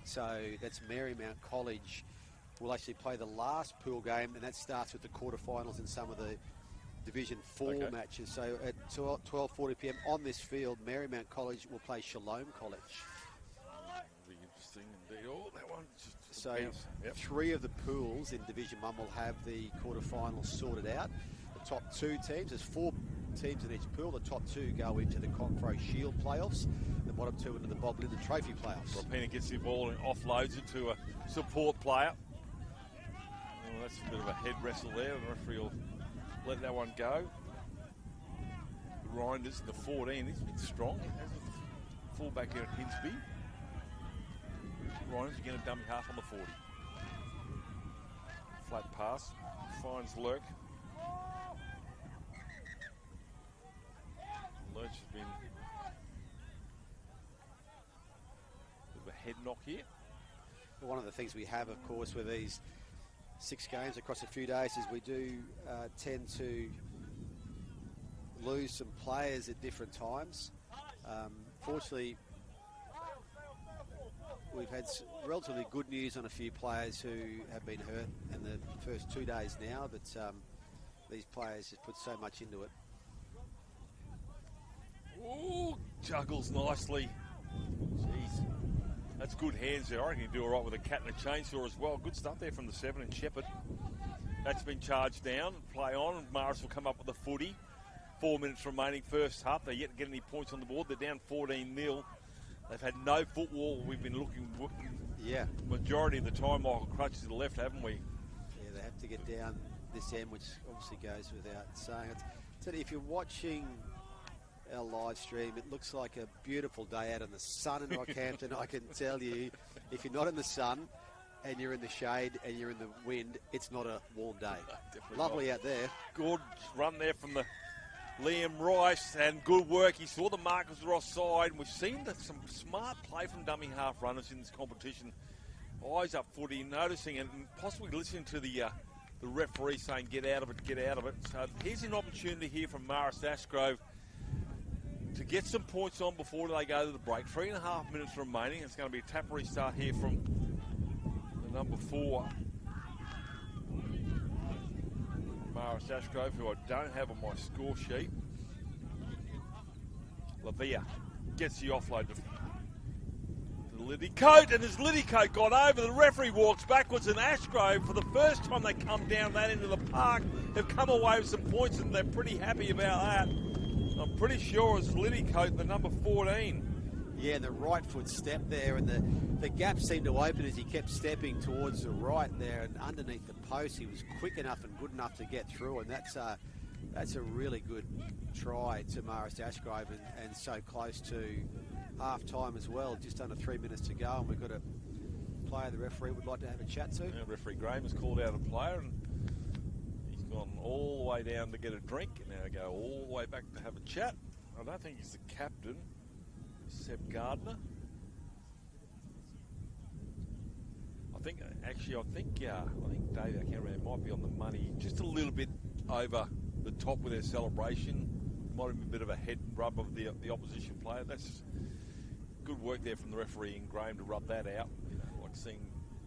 So that's Marymount College will actually play the last pool game, and that starts with the quarterfinals and some of the Division 4 matches. So at 12:40 p.m. on this field, Marymount College will play Shalom College. Be interesting indeed. Oh, that one just so 3 of the pools in Division 1 will have the quarterfinals sorted out. The top 2 teams, there's 4 teams in each pool. The top 2 go into the Confro Shield playoffs. The bottom 2 into the Bob Linden Trophy playoffs. Rapina gets the ball and offloads it to a support player. Well, that's a bit of a head wrestle there. The referee will let that one go. Reinders, the 14, he's been strong. He has a fullback here at Hinsby. Reinders again a dummy half on the 40. Flat pass, finds Lurk. Lurch has been a bit of a head knock here. one of the things we have, of course, with these 6 games across a few days is we do tend to lose some players at different times. Fortunately, we've had relatively good news on a few players who have been hurt in the first 2 days now, but these players just put so much into it. Ooh, juggles nicely. Jeez. That's good hands there. I reckon you do all right with a cat and a chainsaw as well. Good stuff there from the 7 and Shepherd. That's been charged down. Play on. Marist will come up with the footy. 4 minutes remaining first half. They're yet to get any points on the board. They're down 14-0. They've had no football. We've been looking majority of the time Michael Crutch to the left, haven't we? Yeah, they have to get down this end, which obviously goes without saying. So if you're watching our live stream, it looks like a beautiful day out in the sun in Rockhampton. I can tell you, if you're not in the sun and you're in the shade and you're in the wind, it's not a warm day. Lovely out there. Good run there from the Liam Rice, and good work. He saw the markers were offside, and we've seen some smart play from dummy half runners in this competition. Eyes up footy, noticing and possibly listening to the referee saying, get out of it, get out of it. So here's an opportunity here from Marist Ashgrove to get some points on before they go to the break. 3.5 minutes remaining. It's going to be a tap restart here from the number 4. Marist Ashgrove, who I don't have on my score sheet. Lavia gets the offload to Liddycoat, and as Liddycoat got over, the referee walks backwards, and Ashgrove, for the first time they come down that end of the park, have come away with some points, and they're pretty happy about that. I'm pretty sure it's Liddycoat, the number 14. Yeah, the right foot step there, and the gap seemed to open as he kept stepping towards the right there, and underneath the post he was quick enough and good enough to get through, and that's a really good try to Marist Ashgrove, and so close to half time as well. Just under 3 minutes to go, and we've got a player the referee would like to have a chat to. Yeah, referee Graham has called out a player, and he's gone all the way down to get a drink, and now go all the way back to have a chat. I don't think he's the captain. Seb Gardner. I think Dave, I can't remember, might be on the money just a little bit over the top with their celebration. Might have been a bit of a head rub of the opposition player. That's good work there from the referee in Graham to rub that out. You know, like seeing.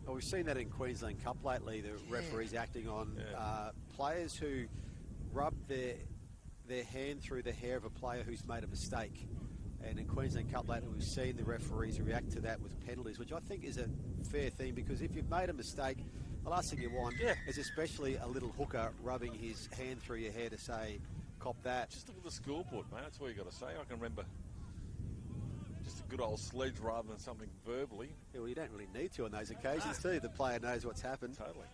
Well, we've seen that in Queensland Cup lately. The referees acting on players who rub their hand through the hair of a player who's made a mistake. And in Queensland Cup lately, we've seen the referees react to that with penalties, which I think is a fair thing, because if you've made a mistake, the last thing you want is especially a little hooker rubbing his hand through your hair to say, cop that. Just look at the scoreboard, mate. That's all you got to say. I can remember just a good old sledge rather than something verbally. Yeah, well, you don't really need to on those occasions, too. The player knows what's happened. Totally.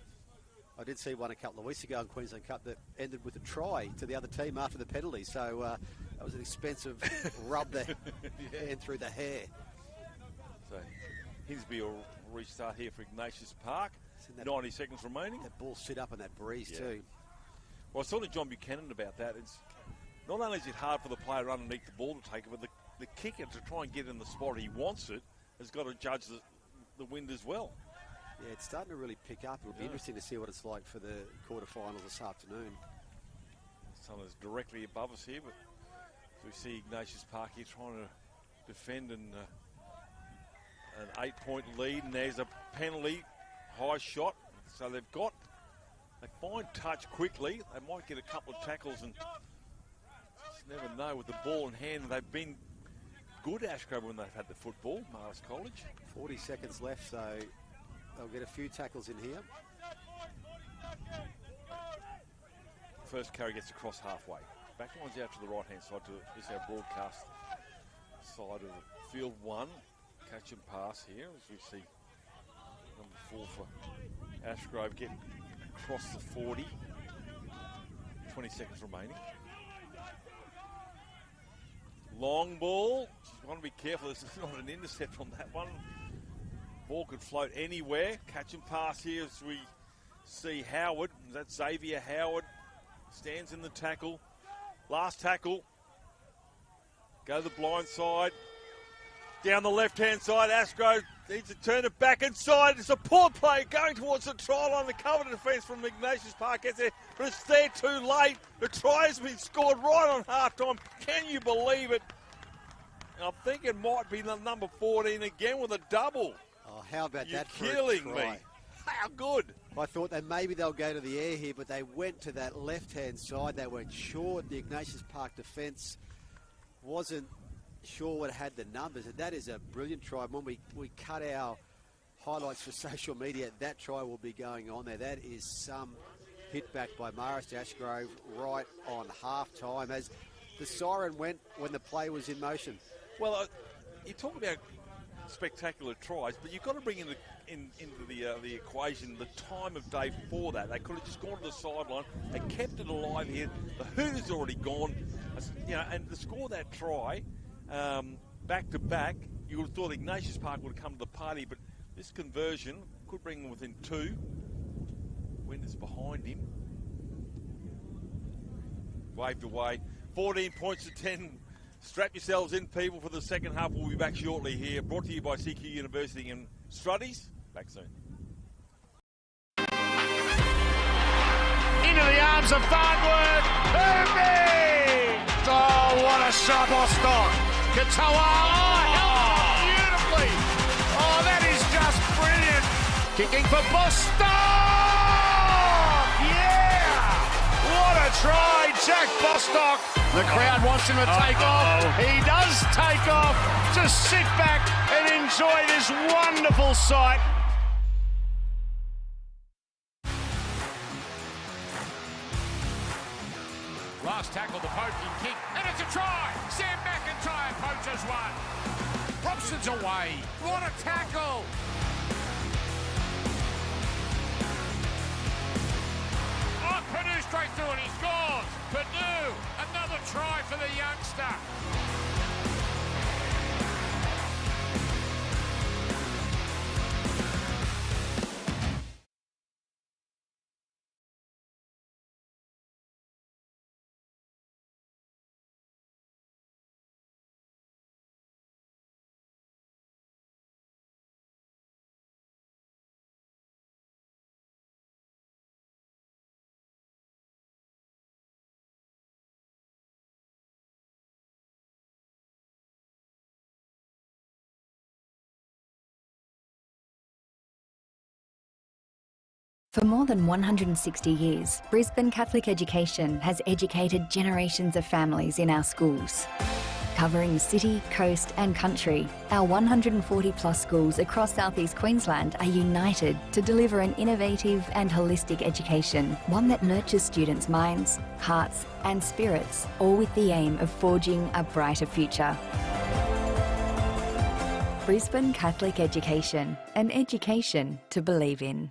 I did see one a couple of weeks ago in Queensland Cup that ended with a try to the other team after the penalty. So that was an expensive rub there hand through the hair. So Hinsby will restart here for Ignatius Park. 90 seconds remaining. That ball sit up in that breeze too. Well, I saw to John Buchanan about that. It's not only is it hard for the player underneath the ball to take it, but the kicker to try and get in the spot he wants it has got to judge the wind as well. Yeah, it's starting to really pick up. It'll be interesting to see what it's like for the quarterfinals this afternoon. The sun is directly above us here, but we see Ignatius Park here trying to defend an 8-point lead, and there's a penalty, high shot. So they find touch quickly. They might get a couple of tackles, and just never know with the ball in hand. They've been good, Ashgrove, when they've had the football, Marist College. 40 seconds left, so they'll get a few tackles in here. First carry gets across halfway. Back one's out to the right-hand side to this our broadcast side of the field. One catch and pass here as we see number 4 for Ashgrove getting across the 40. 20 seconds remaining. Long ball. Just want to be careful. There's not an intercept on that one. Ball could float anywhere. Catch and pass here as we see Howard. That's Xavier Howard. Stands in the tackle. Last tackle. Go to the blind side. Down the left-hand side, Ashgrove needs to turn it back inside. It's a poor play going towards the try line. The cover defence from Ignatius Park gets there, but it's there too late. The try has been scored right on half-time. Can you believe it? I think it might be the number 14 again with a double. Oh, how about You're that for killing a try? me. How good. I thought that maybe they'll go to the air here, but they went to that left-hand side. They went short. The Ignatius Park defence wasn't sure what had the numbers, and that is a brilliant try. When we cut our highlights for social media, that try will be going on there. That is some hit back by Marist Ashgrove right on half-time as the siren went when the play was in motion. Well, you talk about spectacular tries, but you've got to bring into the equation the time of day for that. They could have just gone to the sideline. They kept it alive here. The Hooters already gone, and to score that try back to back, you would have thought Ignatius Park would have come to the party, but this conversion could bring them within 2. Wind is behind him. Waved away. 14 points to 10. Strap yourselves in, people, for the second half. We'll be back shortly here. Brought to you by CQ University and Struddies. Back soon. Into the arms of Farnworth. Herby! Oh, what a shot, Bostock. Katoa. Oh, held beautifully. Oh, that is just brilliant. Kicking for Bostock. Yeah! What a try, Jack Bostock. The crowd wants him to take off. He does take off. Just sit back and enjoy this wonderful sight. Last tackle, the poking kick, and it's a try. Sam McIntyre poaches one. Robson's away. What a tackle. Oh, Purdue straight through and he scores. Purdue, another try for the youngster. For more than 160 years, Brisbane Catholic Education has educated generations of families in our schools. Covering the city, coast and country, our 140 plus schools across southeast Queensland are united to deliver an innovative and holistic education, one that nurtures students' minds, hearts and spirits, all with the aim of forging a brighter future. Brisbane Catholic Education, an education to believe in.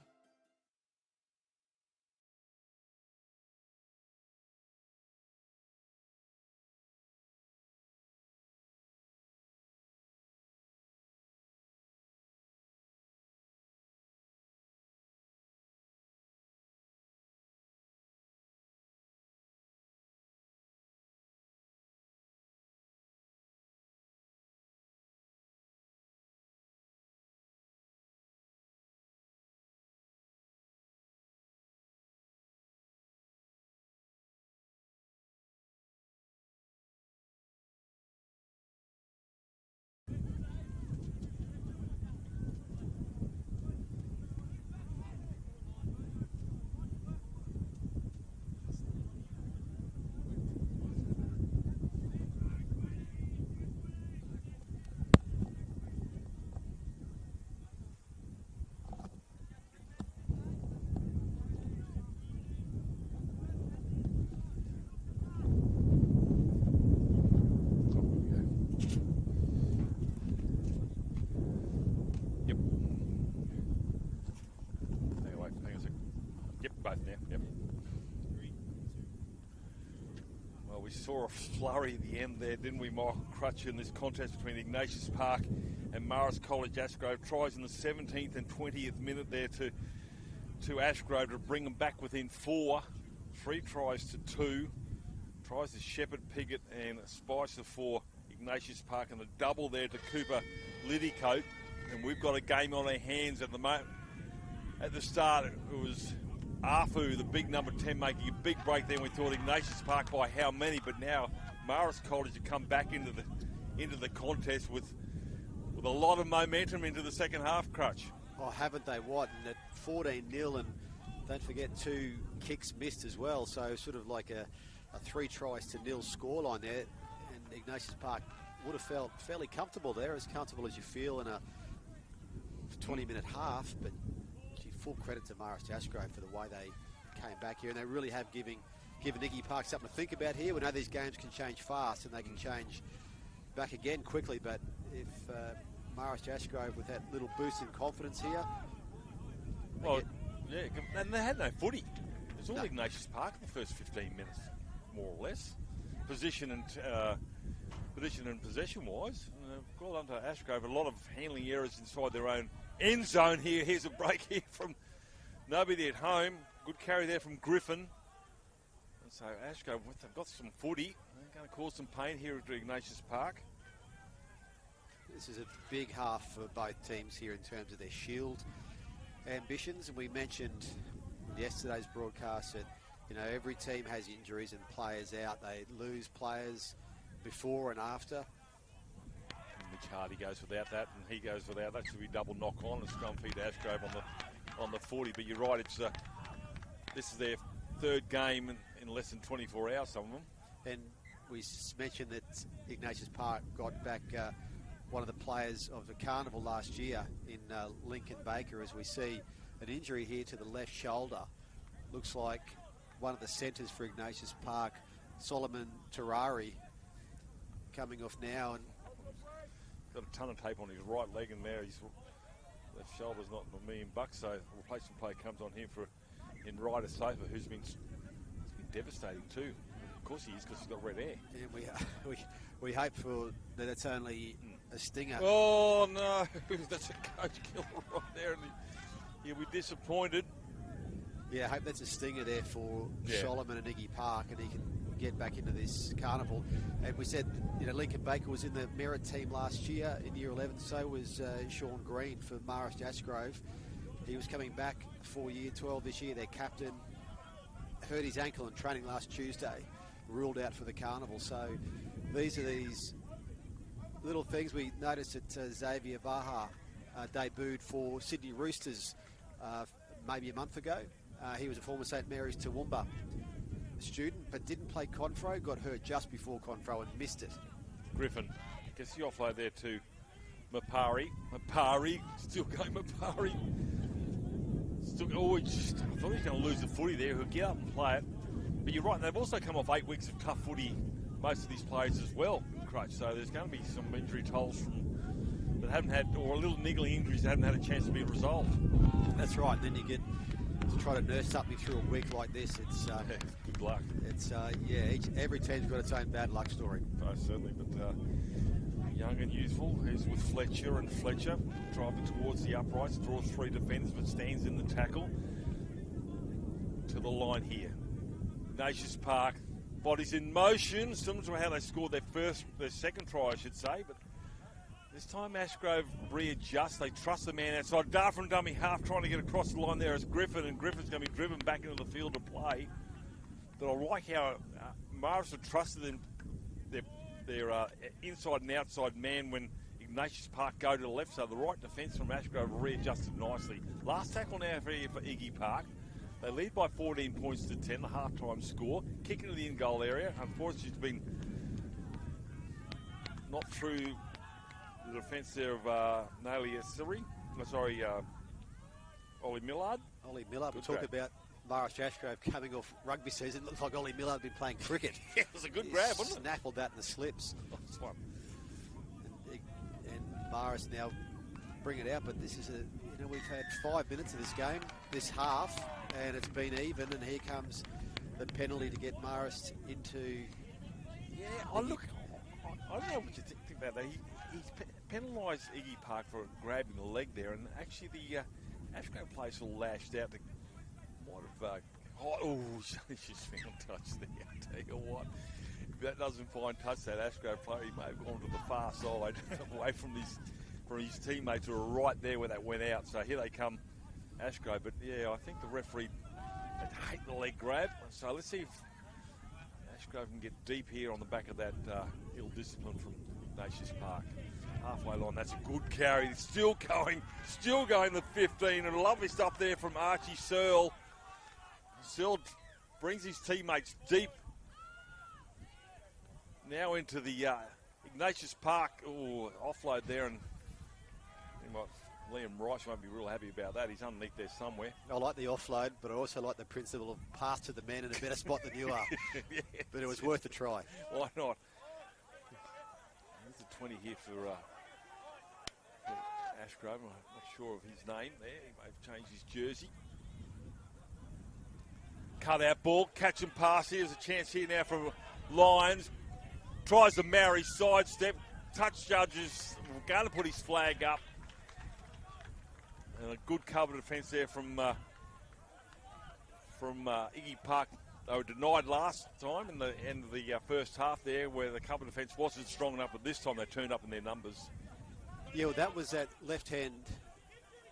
Saw a flurry at the end there, didn't we, Michael Crutcher, in this contest between Ignatius Park and Marist College Ashgrove. Tries in the 17th and 20th minute there to Ashgrove to bring them back within 4. 3 tries to 2. Tries to Shepherd, Piggott and Spicer for Ignatius Park and the double there to Cooper Liddycote. And we've got a game on our hands at the moment. At the start, it was Arfu, the big number 10, making a big break there. We thought Ignatius Park by how many, but now Marist College have come back into the contest with a lot of momentum into the second half, Crutch. Oh, haven't they? What? And at 14-0, and don't forget 2 kicks missed as well. So sort of like a 3 tries to 0 scoreline there. And Ignatius Park would have felt fairly comfortable there, as comfortable as you feel in a 20-minute half. But full credit to Marist Ashgrove for the way they came back here, and they really have given Iggy Park something to think about here. We know these games can change fast and they can change back again quickly, but if Marist Ashgrove with that little boost in confidence here. Well, yeah, and they had no footy. It was all Ignatius Park in the first 15 minutes, more or less. Position and possession-wise. Well done to Ashgrove. A lot of handling errors inside their own end zone here. Here's a break here from nobody at home. Good carry there from Griffin. And so Ashgrove, they've got some footy. They're going to cause some pain here at Ignatius Park. This is a big half for both teams here in terms of their shield ambitions. And we mentioned in yesterday's broadcast that, you know, every team has injuries and players out. They lose players before and after. Mitch Hardy goes without that, and he goes without that. Should be double knock on. A scrum feed to Ashgrove on the 40. But you're right, it's this is their third game in less than 24 hours, some of them. And we mentioned that Ignatius Park got back one of the players of the Carnival last year in Lincoln Baker, as we see an injury here to the left shoulder. Looks like one of the centres for Ignatius Park, Solomon Terrari, coming off now. And got a ton of tape on his right leg, and there his left shoulder's not $1 million, so a replacement player comes on here in Ryder Safer, who's been devastating too. Of course he is, because he's got red hair. And we hope for that it's only a stinger. Oh no, that's a coach killer right there, and he'll be disappointed. Yeah, I hope that's a stinger there for Solomon and Iggy Park, and he can get back into this carnival. And we said, you know, Lincoln Baker was in the merit team last year in year 11. So was Sean Green for Marist Ashgrove. He was coming back for year 12 this year. Their captain hurt his ankle in training last Tuesday, ruled out for the carnival. So these are these little things. We noticed that Xavier Baha debuted for Sydney Roosters maybe a month ago. He was a former St Mary's Toowoomba student, but didn't play Confro, got hurt just before Confro and missed it. Griffin gets the offload there to Mapari, still going Mapari. I thought he was going to lose the footy there. He'll get up and play it. But you're right, they've also come off 8 weeks of tough footy, most of these players as well, Crutch. So there's going to be some injury tolls that haven't had, or a little niggling injuries that haven't had a chance to be resolved. That's right. And then you get to try to nurse something through a week like this. It's good luck. It's every team's got its own bad luck story. No, certainly, but young and youthful. He's with Fletcher, and Fletcher driving towards the uprights, draws 3 defenders, but stands in the tackle to the line here. Ignatius Park, bodies in motion, similar to how they scored their second try, I should say, but this time Ashgrove readjusts. They trust the man outside. Darfur and dummy half trying to get across the line there as Griffin, and Griffin's going to be driven back into the field to play. But I like how Marist have trusted them, their inside and outside man when Ignatius Park go to the left, so the right defence from Ashgrove readjusted nicely. Last tackle now for Iggy Park. They lead by 14 points to 10, the half-time score. Kick into the in-goal area. Unfortunately, it's been not through the defence there of Naili Asiri. Ollie Millard. Ollie Millard. We'll talk about Marist Ashgrove coming off rugby season. Looks like Ollie Millard had been playing cricket. Yeah, it was a good grab, wasn't it? Snaffled that in the slips. Nice one. And Marist now bring it out, but this is we've had 5 minutes of this game, this half, and it's been even, and here comes the penalty to get Marist into... Yeah, I don't know what you think about that. He's penalised Iggy Park for grabbing the leg there, and actually the Ashgrove players all lashed out. She's found touch there, I tell you what. that doesn't find touch, that Ashgrove player, he may have gone to the far side, away from his teammates who are right there where that went out. So here they come, Ashgrove. But yeah, I think the referee would hate the leg grab. So let's see if Ashgrove can get deep here on the back of that ill discipline from Ignatius Park. Halfway line, that's a good carry. Still going the 15. And lovely stuff there from Archie Searle. Searle brings his teammates deep now into the Ignatius Park. Oh, offload there, and Liam Rice won't be real happy about that. He's underneath there somewhere. I like the offload, but I also like the principle of pass to the man in a better spot than you are. Yeah, but it was worth a try. Why not? There's a 20 here for Ashgrove. I'm not sure of his name there. He may have changed his jersey. Cut out ball, catch and pass. Here's a chance here now for Lions. Tries the Maori sidestep. Touch judges going to put his flag up. And a good cover defence there from Iggy Park. They were denied last time in the end of the first half there, where the cover defence wasn't strong enough, but this time they turned up in their numbers. Yeah, well, that was that left-hand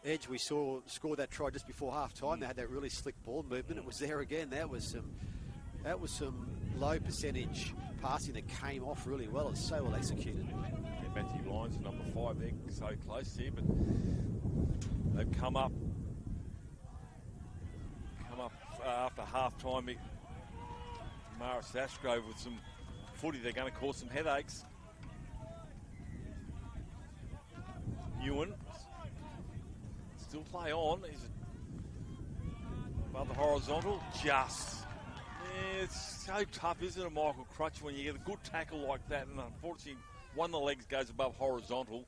edge we saw score that try just before half-time. They had that really slick ball movement. It was there again. That was some low percentage passing that came off really well. It's so well executed. Yeah, Matthew Lyons, number 5 there, so close here, but they've come up after half-time. Marist Ashgrove with some footy. They're going to cause some headaches. Ewan still play on. He's above the horizontal. Just. Yeah, it's so tough, isn't it, Michael Crutch, when you get a good tackle like that, and unfortunately one of the legs goes above horizontal.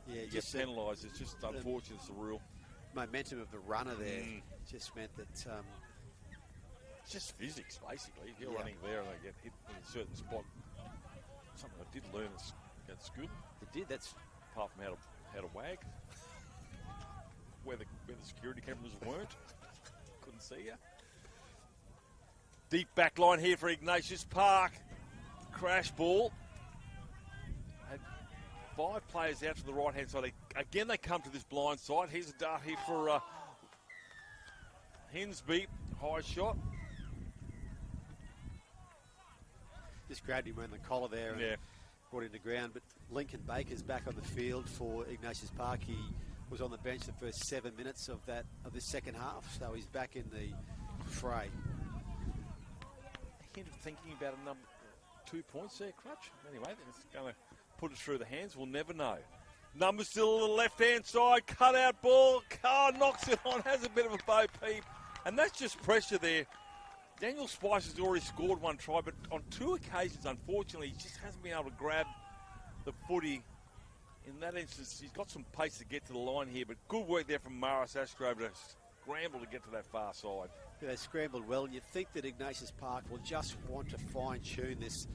Yeah, it just penalised. It's just unfortunate. It's the real momentum of the runner there just meant that. It's just physics, basically. If you're running there and they get hit in a certain spot, something I did learn at school. It did. That's apart from how to wag, where the security cameras weren't, couldn't see you. Deep back line here for Ignatius Park. Crash ball. Had 5 players out to the right-hand side. Again, they come to this blind side. Here's a dart here for Hinsby. High shot. Just grabbed him around the collar there and brought him to ground. But Lincoln Baker's back on the field for Ignatius Park. He was on the bench the first 7 minutes of this second half, so he's back in the fray. Hint of thinking about a number 2 points there, Crutch. Anyway, it's going to put it through the hands. We'll never know. Number still on the left-hand side. Cut out ball. Carr knocks it on. Has a bit of a bo peep. And that's just pressure there. Daniel Spice has already scored 1 try, but on 2 occasions, unfortunately, he just hasn't been able to grab the footy. In that instance, he's got some pace to get to the line here, but good work there from Marist Ashgrove to scramble to get to that far side. Yeah, they scrambled well, and you think that Ignatius Park will just want to fine-tune this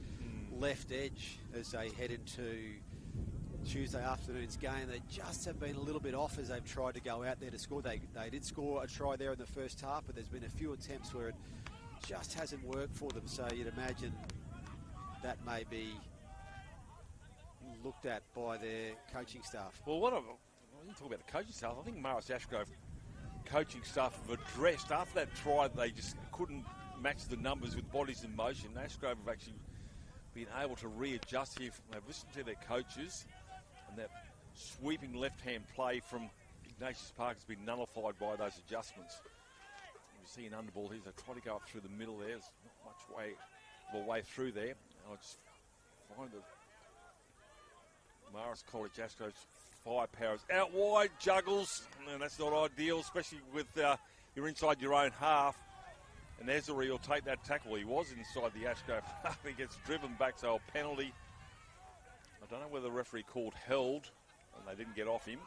left edge as they head into Tuesday afternoon's game. They just have been a little bit off as they've tried to go out there to score. They did score a try there in the first half, but there's been a few attempts where it just hasn't worked for them. So you'd imagine that may be looked at by their coaching staff. Well, I didn't talk about the coaching staff. I think Marist Ashgrove coaching staff have addressed after that try. They just couldn't match the numbers with bodies in motion. Ashgrove have actually been able to readjust here. They've listened to their coaches, and that sweeping left-hand play from Ignatius Park has been nullified by those adjustments. You see an underball here. They try to go up through the middle there. There's not much way through there. And I just find that Marist College Ashgrove's firepower is out wide, juggles, and that's not ideal, especially with you're inside your own half. And Ezra will take that tackle. He was inside the Ashgrove half. He gets driven back, so a penalty. I don't know whether the referee called held, and they didn't get off him.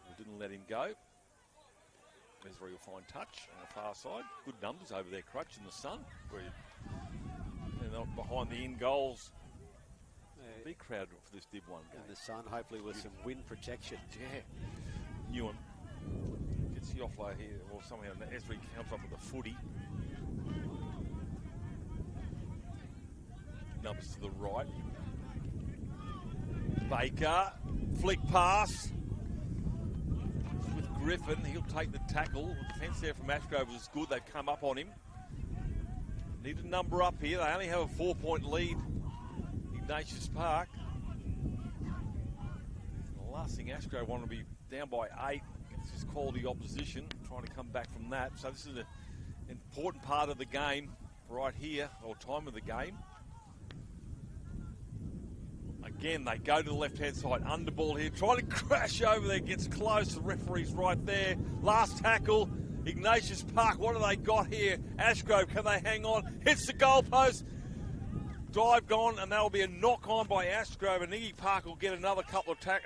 They didn't let him go. Ezra will find touch on the far side. Good numbers over there, Crutch, in the sun. And behind the in goals. Big crowd for this Dib 1 game. In the sun, hopefully with some wind protection. Yeah. Ewan gets the offload here, or somehow Esri comes up with a footy. big numbers to the right. Baker, flick pass. With Griffin, he'll take the tackle. The defence there from Ashgrove was good. They've come up on him. Need a number up here. They only have a 4-point lead. Ignatius Park. The last thing Ashgrove want to be down by 8. It's just quality opposition, trying to come back from that. So this is an important part of the game right here, or time of the game. Again, they go to the left-hand side, under ball here, trying to crash over there, gets close, the referee's right there. Last tackle, Ignatius Park, what have they got here? Ashgrove, can they hang on? Hits the goalpost, dive gone, and that'll be a knock-on by Ashgrove, and Iggy Park will get another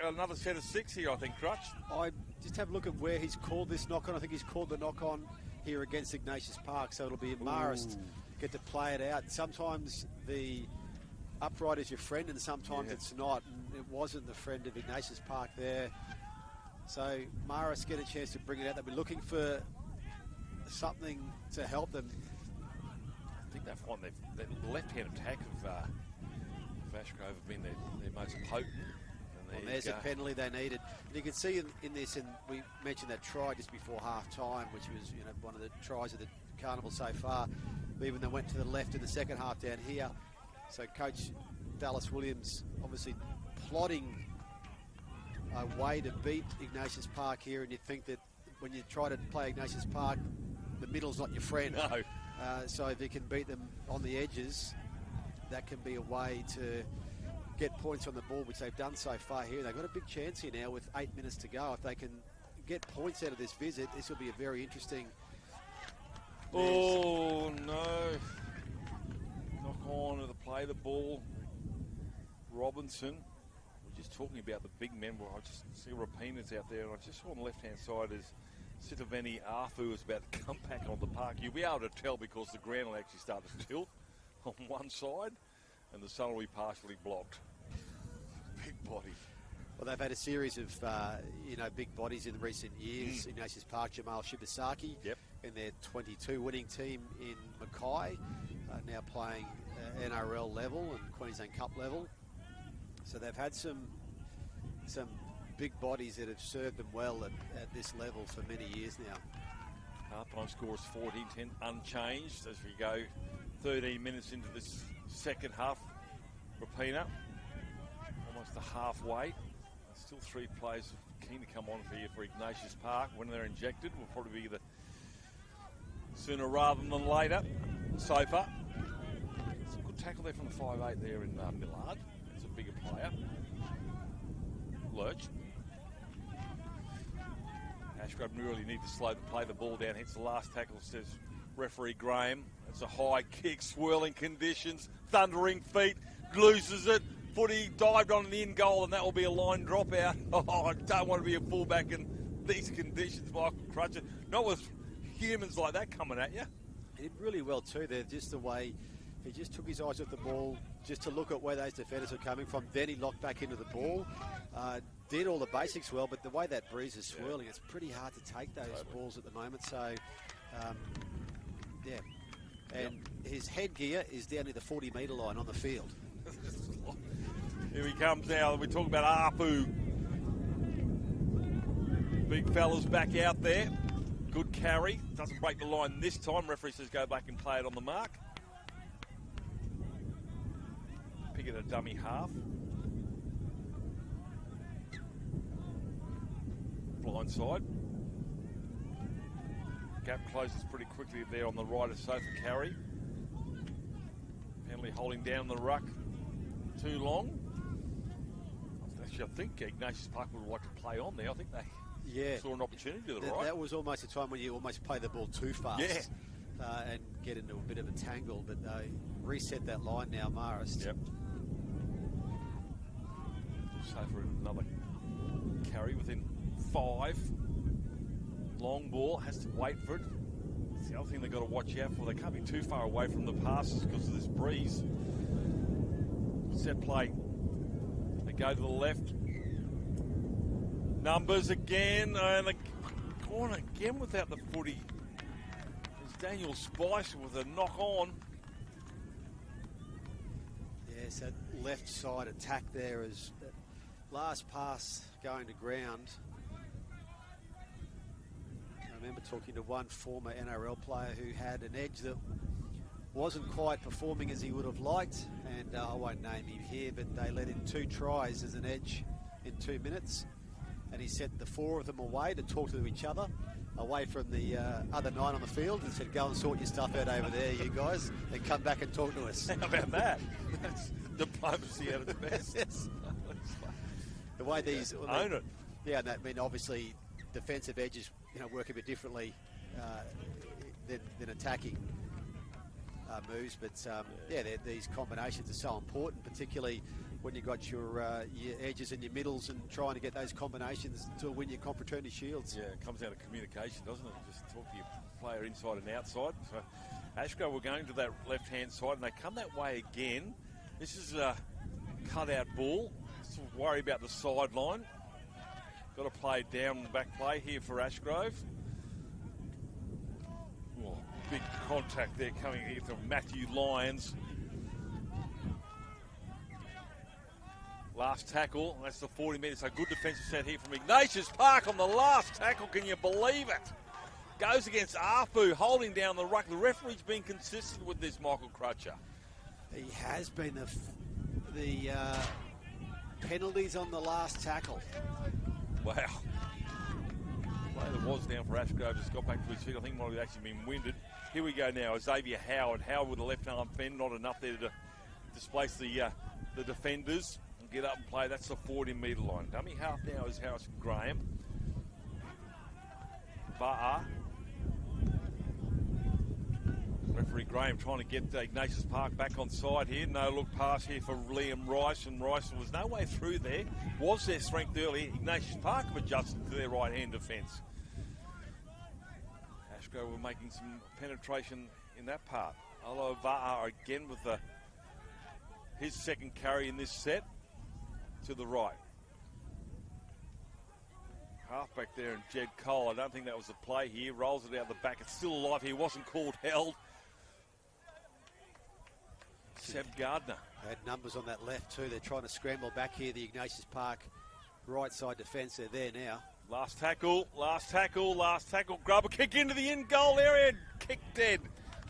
another set of 6 here, I think, Crutch. I just have a look at where he's called this knock-on. I think he's called the knock-on here against Ignatius Park, so it'll be a Marist get to play it out. Sometimes the upright is your friend, and sometimes it's not, and it wasn't the friend of Ignatius Park there. So Marist get a chance to bring it out. They'll be looking for something to help them. I think they find the left-hand attack of Ashgrove have been their most potent. And there's a penalty they needed. And you can see in this, and we mentioned that try just before half-time, which was one of the tries of the Carnival so far. Even they went to the left in the second half down here. So Coach Dallas Williams obviously plotting a way to beat Ignatius Park here, and you'd think that when you try to play Ignatius Park, the middle's not your friend. No. So if you can beat them on the edges, that can be a way to get points on the ball, which they've done so far here. They've got a big chance here now with 8 minutes to go. If they can get points out of this visit, this will be a very interesting... Oh, no. Knock on to play the ball. Robinson. We're just talking about the big men. Well, I just see Rapina's out there, and I just saw on the left-hand side is Sitoveni Arfu is about to come back on the park. You'll be able to tell because the ground will actually start to tilt on one side, and the sun will be partially blocked. Big body. Well, they've had a series of, big bodies in recent years. Ignatius Park, Jamal Shibasaki, in their 22 winning team in McAuley, now playing NRL level and Queensland Cup level. So they've had some big bodies that have served them well at this level for many years now. Half-time score is 14-10, unchanged as we go 13 minutes into this second half. Rapina, almost a halfway. Still 3 players keen to come on for you for Ignatius Park. When they're injected, will probably be the sooner rather than later. Sofa. It's a good tackle there from the 5'8" there in Millard. It's a bigger player. Lurch. Ashgrove really need to play the ball down. Hits the last tackle, says referee Graham. It's a high kick, swirling conditions, thundering feet, loses it. Footy dived on the in goal, and that will be a line dropout. Oh, I don't want to be a fullback in these conditions, Michael Crutcher. Not with humans like that coming at you. He did really well too there, just the way he just took his eyes off the ball, just to look at where those defenders were coming from. Then he locked back into the ball. Did all the basics well, but the way that breeze is swirling, it's pretty hard to take those balls at the moment. So, And his headgear is down to the 40-metre line on the field. Here he comes now. We talk about Apu. Big fella's back out there. Good carry. Doesn't break the line this time. Referee says go back and play it on the mark. Pick it a dummy half. Blind side. Gap closes pretty quickly there on the right of Sofa carry. Penalty holding down the ruck too long. Actually, I think Ignatius Park would like to play on there. I think they saw an opportunity to the right. That was almost a time when you almost play the ball too fast and get into a bit of a tangle, but they reset that line now, Marist. Yep. So for another carry within 5. Long ball, has to wait for it. It's the other thing they've got to watch out for. They can't be too far away from the passes because of this breeze. Set play. They go to the left. Numbers again, and they're gone again without the footy. There's Daniel Spicer with a knock on. Yes, that left side attack there is that last pass going to ground. I remember talking to one former NRL player who had an edge that wasn't quite performing as he would have liked, and I won't name him here, but they let in 2 tries as an edge in 2 minutes, and he sent the 4 of them away to talk to each other, away from the other 9 on the field, and said, go and sort your stuff out over there, you guys, and come back and talk to us. How about that? That's diplomacy at its best. Yes. The way these... Own it. Yeah, and that, I mean, obviously, defensive edges, work a bit differently than attacking moves, but these combinations are so important, particularly when you've got your edges and your middles and trying to get those combinations to win your Confraternity Shields. Yeah, it comes out of communication, doesn't it? Just talk to your player inside and outside. So Ashgrove were going to that left-hand side, and they come that way again. This is a cut-out ball. Sort of worry about the sideline. Got to play down the back play here for Ashgrove. Oh, big contact there coming here from Matthew Lyons. Last tackle, that's the 40 metres. A good defensive set here from Ignatius Park on the last tackle. Can you believe it? Goes against Arfu, holding down the ruck. The referee's been consistent with this, Michael Crutcher. He has been. The penalties on the last tackle. Wow. The player that was down for Ashgrove just got back to his feet. I think he might have actually been winded. Here we go now. Xavier Howard. Howard with a left-arm fend. Not enough there to displace the defenders and get up and play. That's the 40-metre line. Dummy half now is Harrison Graham. Va'a. Referee Graham trying to get Ignatius Park back on side here. No look pass here for Liam Rice, and Rice was no way through there. Was their strength earlier. Ignatius Park have adjusted to their right-hand defence. Ashgrove were making some penetration in that part. Although Va'a again with his second carry in this set to the right. Halfback there and Jed Cole. I don't think that was the play here. Rolls it out the back. It's still alive here. Wasn't called held. Seb Gardner. They had numbers on that left too. They're trying to scramble back here. The Ignatius Park right side defence. They're there now. Last tackle, last tackle, last tackle. Grub a kick into the in-goal area. Kick dead.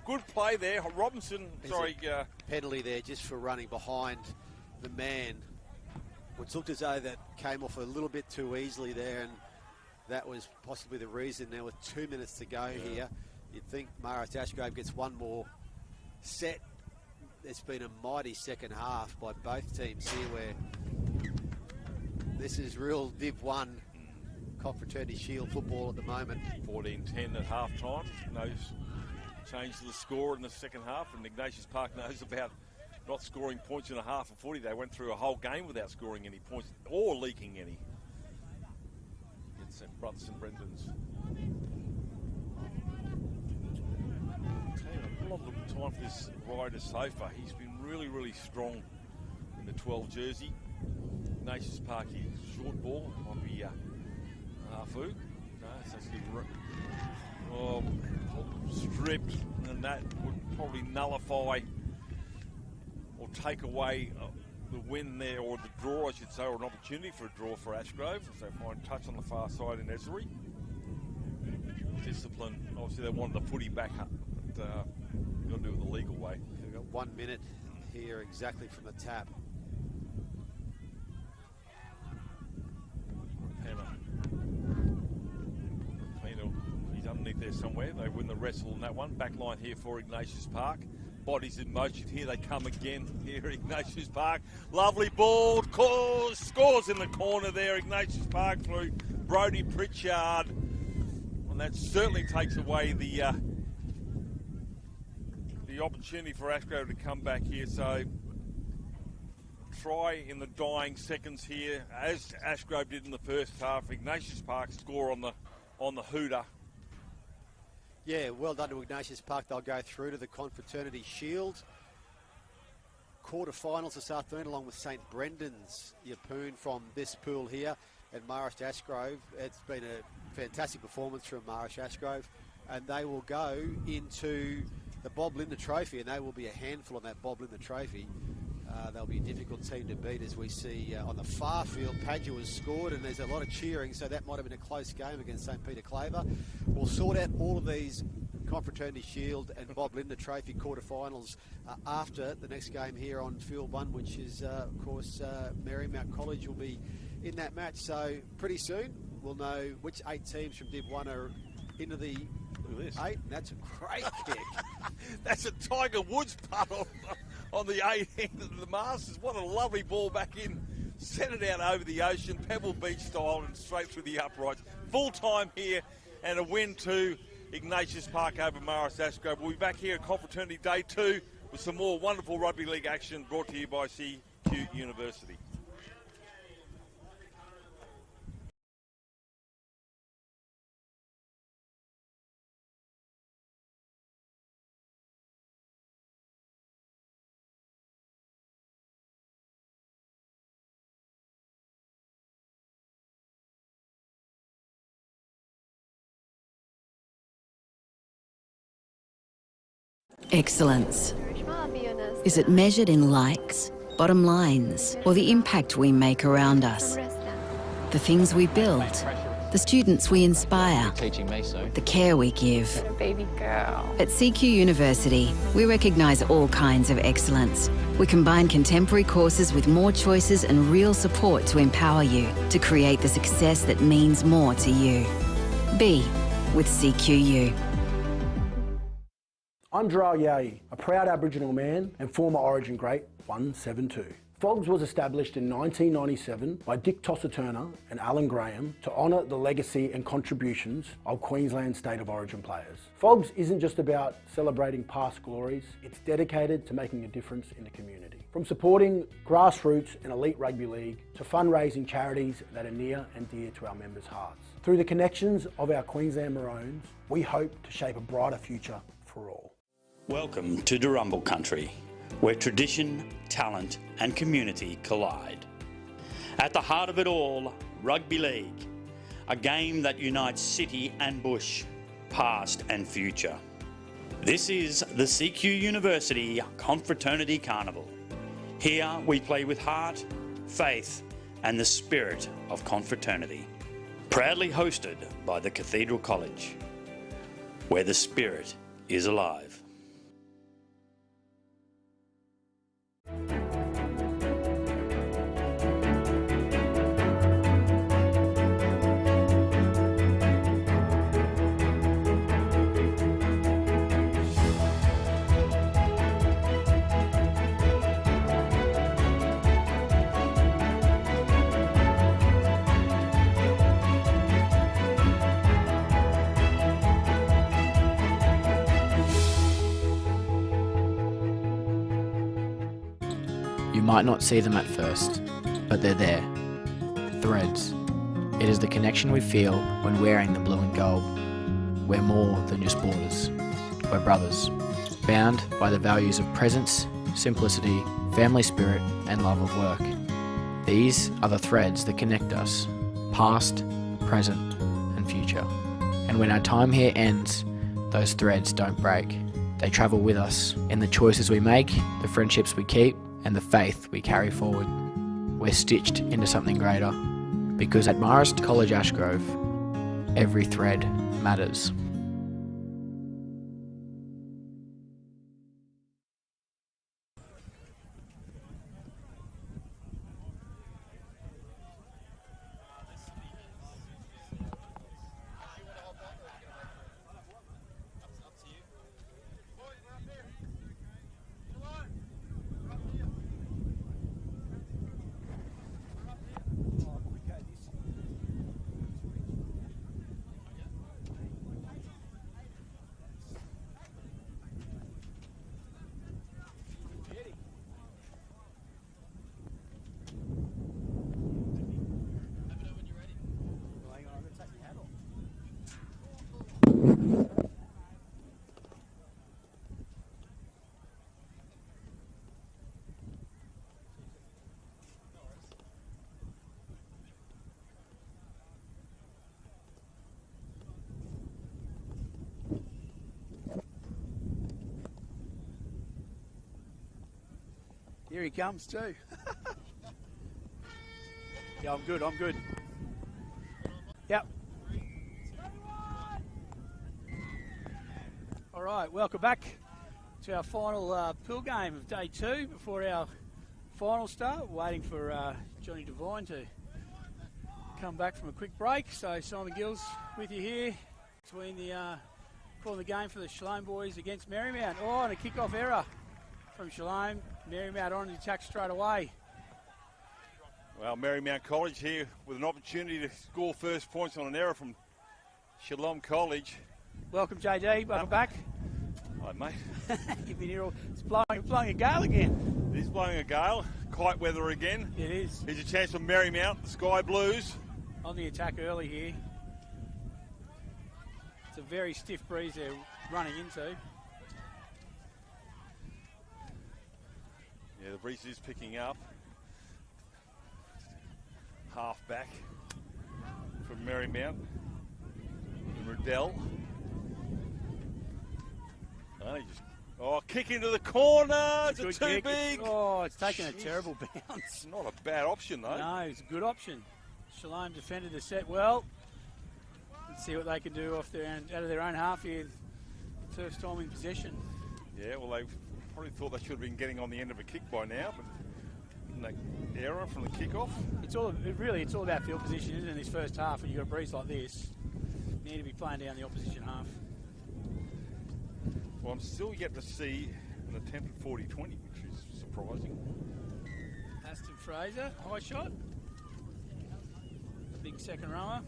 Good play there. Robinson, penalty there just for running behind the man. Which looked as though that came off a little bit too easily there, and that was possibly the reason. Now with 2 minutes to go here, you'd think Marist Ashgrove gets one more set. It's been a mighty second half by both teams here, where this is real Div 1 Confraternity Shield football at the moment. 14-10 at half-time. No change to the score in the second half, and Ignatius Park knows about not scoring points in a half of 40. They went through a whole game without scoring any points or leaking any. It's St. Brothers and Brendan's. A lot of time for this rider so far. He's been really, really strong in the 12 jersey. Ignatius Park here, short ball. Might be Arfu. No, it's actually stripped, and that would probably nullify or take away the win there, or the draw, I should say, or an opportunity for a draw for Ashgrove. So find touch on the far side in Esri. Discipline. Obviously, they wanted the footy back up, but got to do it the legal way. We've got 1 minute here exactly from the tap. Hammer. He's underneath there somewhere. They win the wrestle in that one. Back line here for Ignatius Park. Bodies in motion. Here they come again. Here Ignatius Park. Lovely ball. Scores in the corner there. Ignatius Park through Brodie Pritchard. And that certainly takes away the opportunity for Ashgrove to come back here. So try in the dying seconds here, as Ashgrove did in the first half. Ignatius Park score on the hooter. Yeah, well done to Ignatius Park. They'll go through to the Confraternity Shield. Quarterfinals this afternoon, along with St. Brendan's Yeppoon from this pool here, and Marist Ashgrove. It's been a fantastic performance from Marist Ashgrove, and they will go into the Bob Linder Trophy, and they will be a handful on that Bob Linder Trophy. They'll be a difficult team to beat, as we see on the far field. Padua has scored, and there's a lot of cheering, so that might have been a close game against St Peter Claver. We'll sort out all of these Confraternity Shield and Bob Linder Trophy quarterfinals after the next game here on Field 1, which is, of course, Marymount College will be in that match. So pretty soon we'll know which 8 teams from Div 1 are into the 8. That's a great kick. That's a Tiger Woods putt on the 18th of the Masters. What a lovely ball back in. Sent it out over the ocean, Pebble Beach style, and straight through the uprights. Full time here, and a win to Ignatius Park over Marist Ashgrove. We'll be back here at Confraternity Day 2 with some more wonderful rugby league action brought to you by CQ University. Excellence. Is it measured in likes, bottom lines, or the impact we make around us? The things we build, the students we inspire, the care we give. Baby girl. At CQ University, we recognise all kinds of excellence. We combine contemporary courses with more choices and real support to empower you to create the success that means more to you. Be with CQU. I'm Gerard Yai, a proud Aboriginal man and former Origin great 172. FOGS was established in 1997 by Dick Tosser-Turner and Alan Graham to honour the legacy and contributions of Queensland State of Origin players. FOGS isn't just about celebrating past glories, it's dedicated to making a difference in the community. From supporting grassroots and elite rugby league to fundraising charities that are near and dear to our members' hearts. Through the connections of our Queensland Maroons, we hope to shape a brighter future for all. Welcome to Durumble Country, where tradition, talent and community collide. At the heart of it all, rugby league, a game that unites city and bush, past and future. This is the CQ University Confraternity Carnival. Here we play with heart, faith and the spirit of confraternity. Proudly hosted by the Cathedral College, where the spirit is alive. You might not see them at first, but they're there. Threads. It is the connection we feel when wearing the blue and gold. We're more than just borders. We're brothers, bound by the values of presence, simplicity, family spirit, and love of work. These are the threads that connect us, past, present, and future. And when our time here ends, those threads don't break. They travel with us in the choices we make, the friendships we keep, and the faith we carry forward. We're stitched into something greater, because at Marist College Ashgrove, every thread matters. Here he comes too. Yeah, I'm good. Yep. All right, welcome back to our final pool game of day 2 before our final start. Waiting for Johnny Devine to come back from a quick break. So Simon Gills with you here between the calling the game for the Shalom boys against Marymount. Oh, and a kick-off error from Shalom. Marymount on the attack straight away. Well, Marymount College here with an opportunity to score first points on an error from Shalom College. Welcome, JD. Welcome back. Hi, mate. You've been here all... It's blowing a gale again. It is blowing a gale. Kite weather again. It is. Here's a chance for Marymount, the Sky Blues. On the attack early here. It's a very stiff breeze they're running into. Yeah, the breeze is picking up. Half back from Marymount. And Riddell. Kick into the corner. Is it too kick. big? Oh, it's taken a terrible bounce. Not a bad option, though. No, it's a good option. Shalom defended the set well. Let's see what they can do out of their own half here. First time in possession. Yeah, well, they probably thought they should have been getting on the end of a kick by now, but that error from the kickoff. It's all about field position, isn't it, in this first half? When you've got a breeze like this, you need to be playing down the opposition half. Well, I'm still yet to see an attempt at 40-20, which is surprising. Aston Fraser, high shot. Big second rower.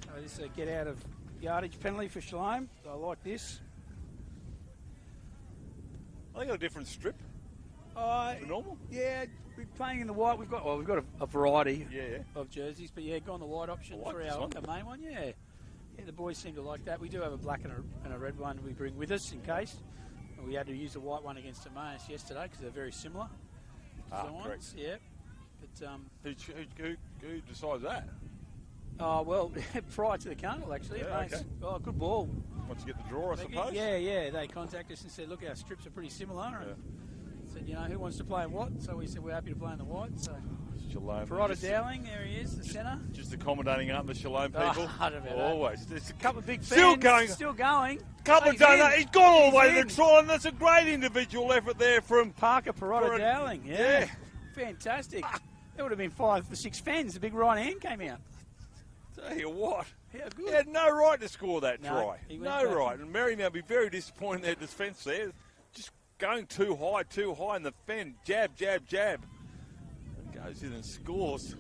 So this is a get out of yardage penalty for Shalom. So I like this. They got a different strip. For normal? Yeah, we're playing in the white. We've got a variety yeah. of jerseys, but yeah, gone the white option for our main one. Yeah, the boys seem to like that. We do have a black and a red one we bring with us in case. We had to use the white one against Emmaus yesterday because they're very similar designs. Correct. Yeah, but who decides that? Oh well, prior to the carnival actually. Yeah, Emmaus, good ball. Once you get the draw, I suppose. Yeah. They contacted us and said, look, our strips are pretty similar. And said, who wants to play in what? So we said we're happy to play in the white. So Shalom. Parada Dowling, there he is, the centre. Just accommodating, aren't the Shalom people? I don't know always. There's a couple of big fans. Still going. Couple of donuts. He's gone all the way to the try, and that's a great individual effort there from Parker Parada Dowling. Yeah. Fantastic. There would have been 5 or 6 fans. The big right hand came out. Tell you what. How good. He had no right to score that try. No right. And Marymount will be very disappointed in their defence there. Just going too high, and the fan jab. And goes in and scores.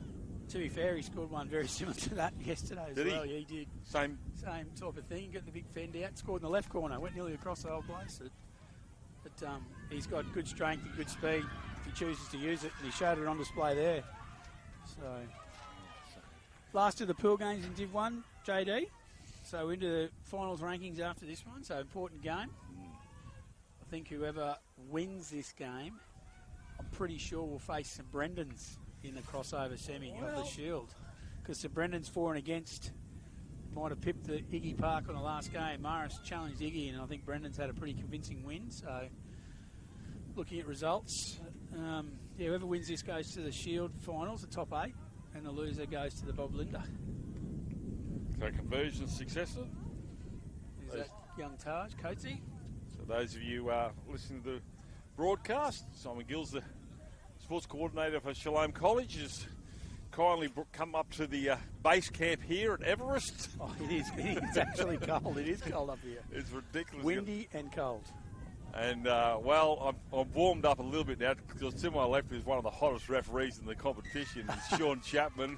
To be fair, he scored one very similar to that yesterday as well. Yeah, he did. Same type of thing. Got the big fend out, scored in the left corner. Went nearly across the whole place. But he's got good strength and good speed if he chooses to use it, and he showed it on display there. So, last of the pool games in Div 1, JD. So into the finals rankings after this one. So important game. I think whoever wins this game, I'm pretty sure will face St Brendan's in the crossover semi of the Shield. Because St Brendan's for and against might have pipped the Iggy Park on the last game. Marist challenged Iggy, and I think Brendan's had a pretty convincing win. So looking at results, whoever wins this goes to the Shield finals, the top 8, and the loser goes to the Bob Linder. So conversion successful. Is that young Taj, Coatsy? So those of you listening to the broadcast, Simon Gills, the sports coordinator for Shalom College, has kindly come up to the base camp here at Everest. Oh, it is. It's actually cold. It is cold up here. It's ridiculous. Windy and cold. And, I'm warmed up a little bit now because to my left is one of the hottest referees in the competition, is Sean Chapman.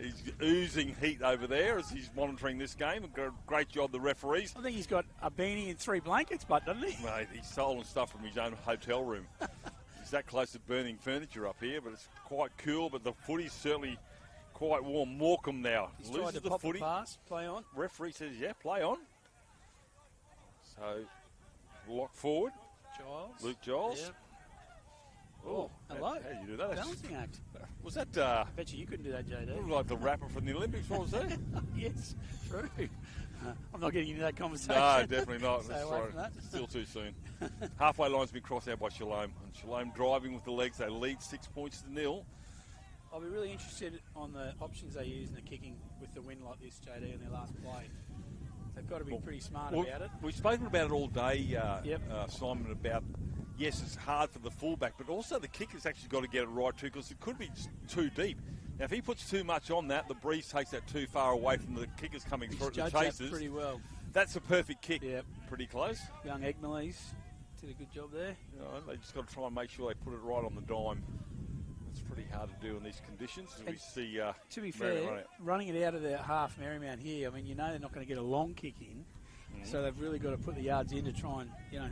He's oozing heat over there as he's monitoring this game. Great job, the referees. I think he's got a beanie and 3 blankets, doesn't he? Mate, he's stolen stuff from his own hotel room. He's that close to burning furniture up here, but it's quite cool. But the footy's certainly quite warm. Morecambe now He's loses tried to the pop footy. The pass, play on. Referee says, yeah, play on. So, lock forward. Luke Giles. Yep. Oh, hello. How do you do that? Balancing act. Was that... I bet you couldn't do that, JD. Looked like the rapper from the Olympics. What was that? Yes, true. I'm not getting into that conversation. No, definitely not. Stay away from that. Still too soon. Halfway line's been crossed out by Shalom. And Shalom driving with the legs. They lead 6 points to 0. I'll be really interested on the options they use in the kicking with the win like this, JD, in their last play. They've got to be pretty smart about it. We've spoken about it all day, Simon, about, yes, it's hard for the fullback, but also the kicker's actually got to get it right too, because it could be too deep. Now, if he puts too much on that, the breeze takes that too far away from the kickers coming through the chasers. That pretty well. That's a perfect kick. Yep. Pretty close. Young Ignatius did a good job there. You know, they just got to try and make sure they put it right on the dime. It's pretty hard to do in these conditions. As we see, to be fair, running it out of their half Marymount here, I mean, you know they're not going to get a long kick in, so they've really got to put the yards in to try and, you know,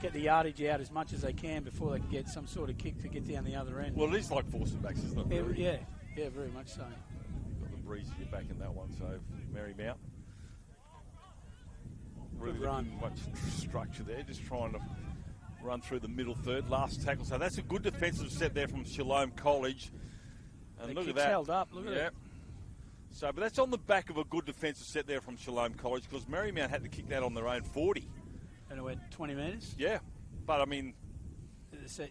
get the yardage out as much as they can before they can get some sort of kick to get down the other end. Well, it is like forcing backs, isn't it? Really? Yeah, very much so. Got the breeze to get back in that one, so Marymount. Really run. Much structure there, just trying to run through the middle third. Last tackle, so that's a good defensive set there from Shalom College. And look at that. Held up, look at it. So, but that's on the back of a good defensive set there from Shalom College, because Marymount had to kick that on their own 40. And it went 20 metres? Yeah, but I mean...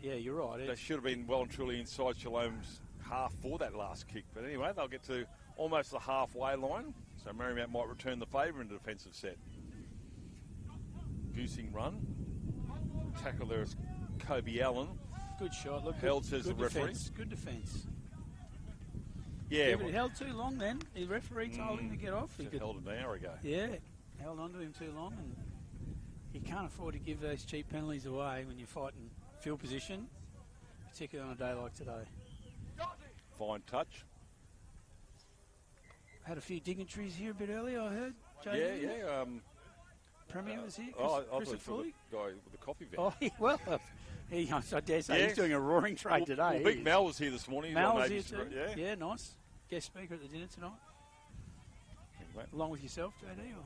Yeah, you're right. They should have been well and truly inside Shalom's half for that last kick. But anyway, they'll get to almost the halfway line, so Marymount might return the favour in the defensive set. Goosing run. Tackle there is Kobe Allen. Good shot. Look, held, says the referee. Good defence. Yeah. But it held too long then. The referee told him to get off. He held it an hour ago. Yeah, held on to him too long, and you can't afford to give those cheap penalties away when you're fighting field position, particularly on a day like today. Fine touch. Had a few dignitaries here a bit earlier, I heard. JD. Yeah. Premier was here. I thought Chris it was the guy with the coffee van. Oh, well, I dare say he's doing a roaring trade today. Well, Big Mel was here this morning. Mel was here too. Yeah, nice. Guest speaker at the dinner tonight. Anyway. Along with yourself, JD?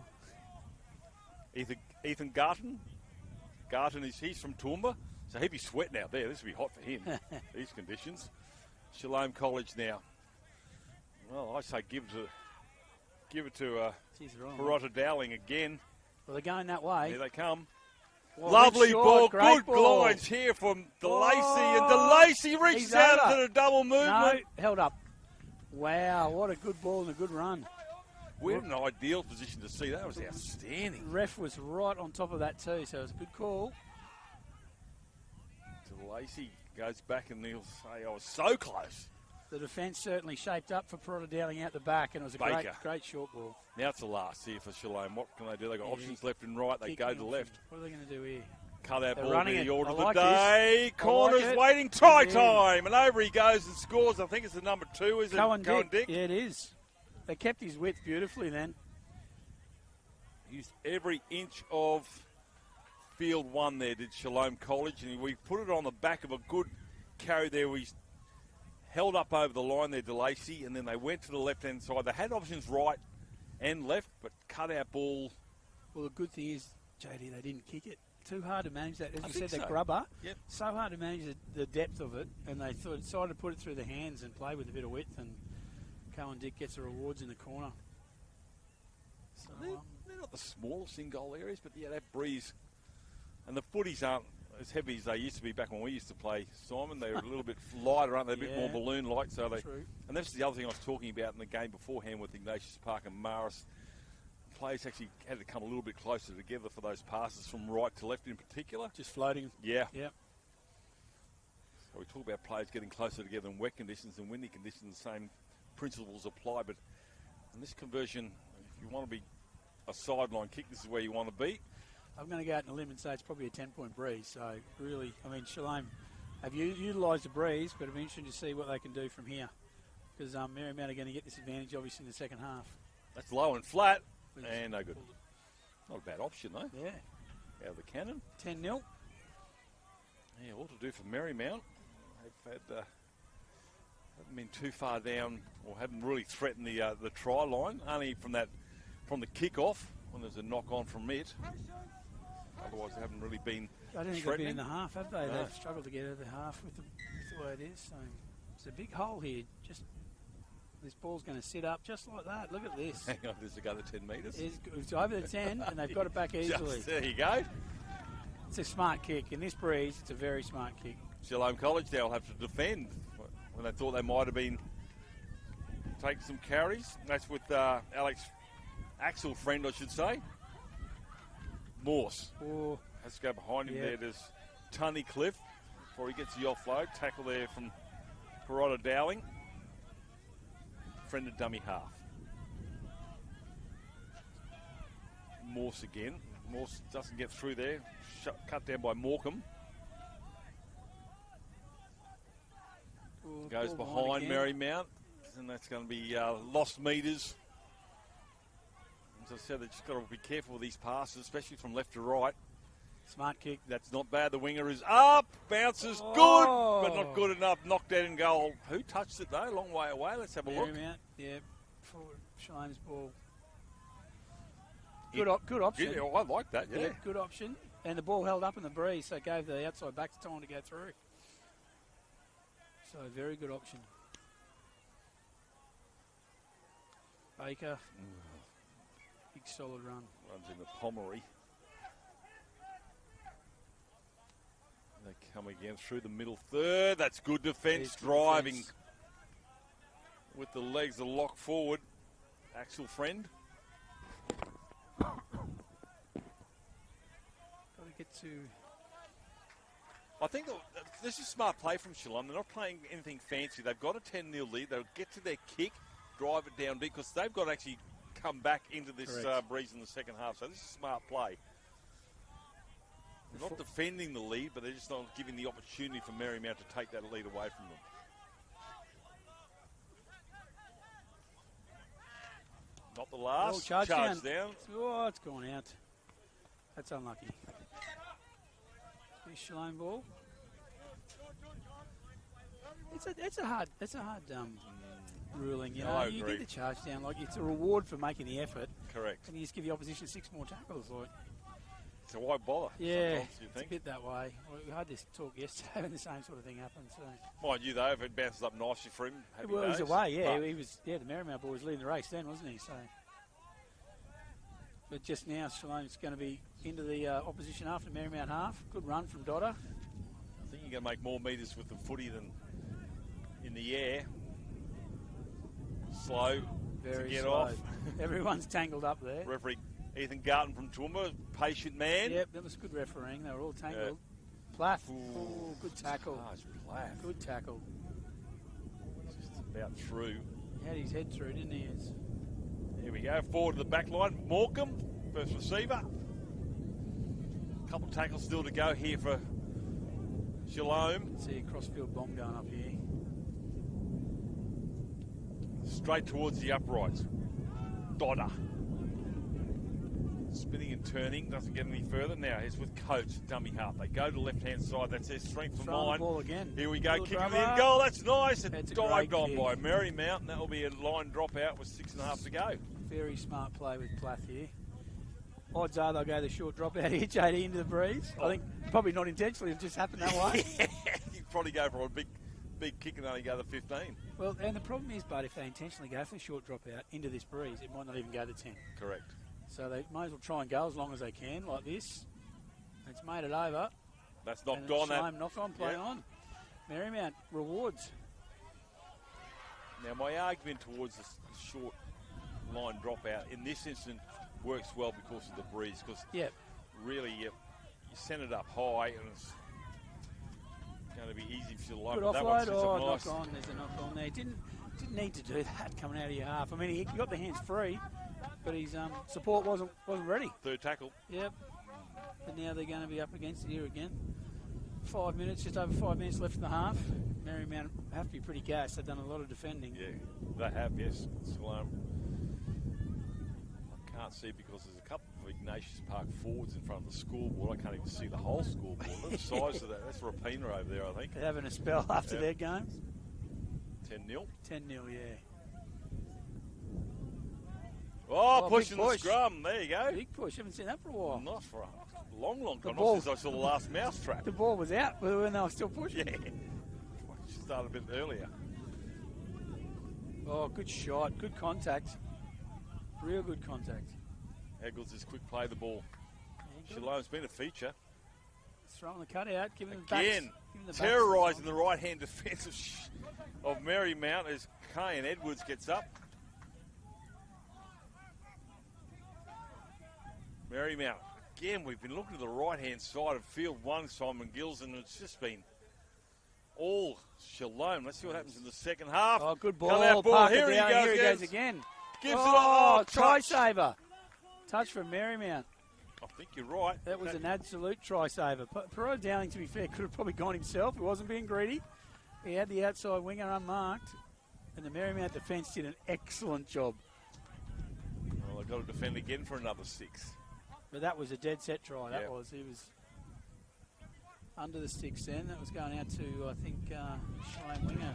Or? Ethan Garton. He's from Toowoomba, so he'd be sweating out there. This would be hot for him, these conditions. Shalom College now. Well, I say give it to Barotta Dowling again. Well, they're going that way. Here they come. Well, lovely ball. Good ball. lines here from DeLacy. And DeLacy reaches out into the double movement. No, held up. Wow, what a good ball and a good run. We're in an ideal position to see. That was outstanding. Ref was right on top of that too, so it was a good call. DeLacy goes back and he'll say, I was so close. The defence certainly shaped up for Barotta Dowling out the back, and it was a great short ball. Now it's the last here for Shalom. What can they do? They've got options left and right. They go to the left. What are they going to do here? Cut out They're ball, be the order of the like day. Corners waiting, try time. And over he goes and scores. I think it's the number 2, is it? Cohen Dick. Yeah, it is. They kept his width beautifully then. Used every inch of field one there, did Shalom College. And we put it on the back of a good carry there. We held up over the line there, DeLacy, and then they went to the left-hand side. They had options right and left, but cut out ball. Well, the good thing is, JD, they didn't kick it. Too hard to manage that. As I you think said, the so. grubber. Yep. So hard to manage the depth of it, and they decided to put it through the hands and play with a bit of width, and Cohen Dick gets the rewards in the corner. So, they're not the smallest in goal areas, but yeah, that breeze. And the footies aren't as heavy as they used to be back when we used to play, Simon. They're a little bit lighter, aren't they? A bit more balloon-like. So and that's the other thing I was talking about in the game beforehand with Ignatius Park and Marist. Players actually had to come a little bit closer together for those passes from right to left in particular. Just floating. Yeah. Yeah. So we talk about players getting closer together in wet conditions and windy conditions. The same principles apply. But in this conversion, if you want to be a sideline kick, this is where you want to be. I'm going to go out on a limb and say it's probably a 10-point breeze. So, really, I mean, Shalom have utilised the breeze, but it'll be interesting to see what they can do from here. Because Marymount are going to get this advantage, obviously, in the second half. That's low and flat, and no good. Not a bad option, though. Yeah. Out of the cannon. 10-0. Yeah, all to do for Marymount. They've haven't been too far down, or haven't really threatened the try line, only from the kick-off, when there's a knock-on from it. Otherwise, they haven't really been I don't think they've been in the half, have they? No. They've struggled to get out of the half with the way it is. So it's a big hole here. Just this ball's going to sit up just like that. Look at this. Hang on, does it go to 10 metres? It's over the 10, and they've got it back easily. There you go. It's a smart kick. In this breeze, it's a very smart kick. Shalom College now will have to defend when they thought they might have been taking some carries. That's with Axel friend, I should say. Morse has to go behind him there. There's Tunny Cliff before he gets the offload. Tackle there from Parada Dowling. Friend of dummy half. Morse again. Morse doesn't get through there. Cut down by Morecambe. Goes behind Marymount. And that's going to be lost metres. As I said, they've just got to be careful with these passes, especially from left to right. Smart kick. That's not bad. The winger is up. Bounces good, but not good enough. Knocked out in goal. Who touched it, though? Long way away. Let's have a look. Marymount, yeah. Forward, Shalom's ball. Good option. Yeah, I like that, yeah. Good option. And the ball held up in the breeze, so it gave the outside back time to go through. So, very good option. Baker. Big solid run. Runs into Pomeroy. They come again through the middle third. That's good defence. Driving defense. With the legs, the lock forward. Axel Friend. Got to get to... I think this is smart play from Shalom. They're not playing anything fancy. They've got a 10-0 lead. They'll get to their kick, drive it down deep, because they've got to actually come back into this breeze in the second half. So this is smart play. They're not defending the lead, but they're just not giving the opportunity for Marymount to take that lead away from them. Not the last. Charge down. Oh, it's gone out. That's unlucky. Shalom ball. It's a hard ruling. You know, you get the charge down. Like, it's a reward for making the effort. Correct. And you just give the opposition 6 more tackles. Like, so why bother? Yeah, you it's a bit that way. We had this talk yesterday when the same sort of thing happened. So, mind you, though, if it bounces up nicely for him, happy well, days. He was away. Yeah, he was. Yeah, the Marymount boy was leading the race then, wasn't he? So, but just now, Shalom's going to be into the opposition half, the Marymount half. Good run from Dodder. I think you're going to make more metres with the footy than in the air. Slow Very to get slow. off. Everyone's tangled up there. Referee Ethan Garton from Toowoomba, patient man. Yep, that was good refereeing. They were all tangled. Plath. Ooh, good tackle. Plath. Good tackle. Just about through. He had his head through, didn't he? Here we go. Forward to the back line. Morecambe, first receiver. A couple of tackles still to go here for Shalom. See a crossfield bomb going up here. Straight towards the uprights. Dodder. Spinning and turning, doesn't get any further. Now he's with Coates, dummy half. They go to the left-hand side. That's their strength for mine. Ball again. Here we go, kicking it in goal. That's nice. It's dived on by Marymount, and that will be a line dropout with 6.5 to go. Very smart play with Plath here. Odds are they'll go the short dropout here, JD, into the breeze. I think probably not intentionally, it just happened that way. You'd probably go for a big kick and only go the 15. Well, and the problem is, but if they intentionally go for the short dropout into this breeze, it might not even go to 10. Correct. So they might as well try and go as long as they can, like this. It's made it over. That's knocked on. Knocked on, play on. Marymount rewards. Now, my argument towards this short line dropout in this instance works well because of the breeze. Because really, you send it up high and it's going to be easy for you to line. Good offload. Knock on. There's a knock on there. Didn't need to do that coming out of your half. I mean, he got the hands free, but his support wasn't ready. Third tackle. Yep. But now they're going to be up against it here again. 5 minutes, just over 5 minutes left in the half. Marymount have to be pretty gassed. They've done a lot of defending. Yeah, they have, yes. Shalom. I can't see because there's a couple of Ignatius Park forwards in front of the scoreboard. I can't even see the whole scoreboard. Look at the size of that. That's Rapina over there, I think. They're having a spell after their games. 10-0? 10-0, yeah. Oh, pushing the scrum. There you go. Big push. Haven't seen that for a while. Not for a long time. Not since I saw the last mousetrap. The ball was out when they were still pushing. Yeah. Started a bit earlier. Oh, good shot. Good contact. Real good contact. Eggles just quick play the ball. Shalom's been a feature. Throwing the cutout, giving Again, the terrorising the right-hand defence of Marymount as Kane Edwards gets up. Marymount. Again, we've been looking to the right-hand side of field one, Simon Gills, and it's just been all Shalom. Let's see what happens in the second half. Oh, good ball. Come out, ball. Here he goes again. Gives try saver. Touch from Marymount. I think you're right. That was an absolute try saver. Perot Dowling, to be fair, could have probably gone himself. He wasn't being greedy. He had the outside winger unmarked, and the Marymount defence did an excellent job. Well, they've got to defend again for another 6. But that was a dead set try. That was. He was under the sticks then. That was going out to, I think, Shalom winger.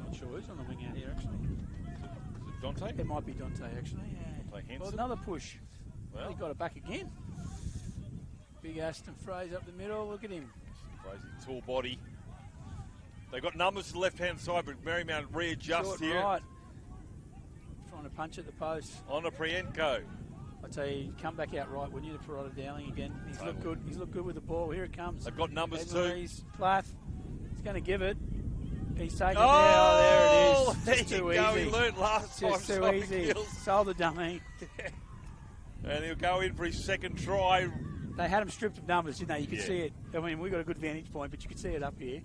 Not sure who's on the wing out here, actually. Is it Dante? It might be Dante, actually. Yeah. Well, another push. Well, he got it back again. Big Aston Fraser up the middle. Look at him. Crazy tall body. They've got numbers to the left-hand side, but Marymount readjusts Short here. Right. Trying to punch at the post. On a Prienko. I tell you, come back out right, wouldn't you, to Perot Dowling again? He's looked good. He's looked good with the ball. Here it comes. They've got numbers too. Plath. He's going to give it. He's taking it oh, there it is. There you go. He learned last time. Just too easy. Sold the dummy. And he'll go in for his second try. They had him stripped of numbers, didn't they? You could see it. I mean, we got a good vantage point, but you could see it up here.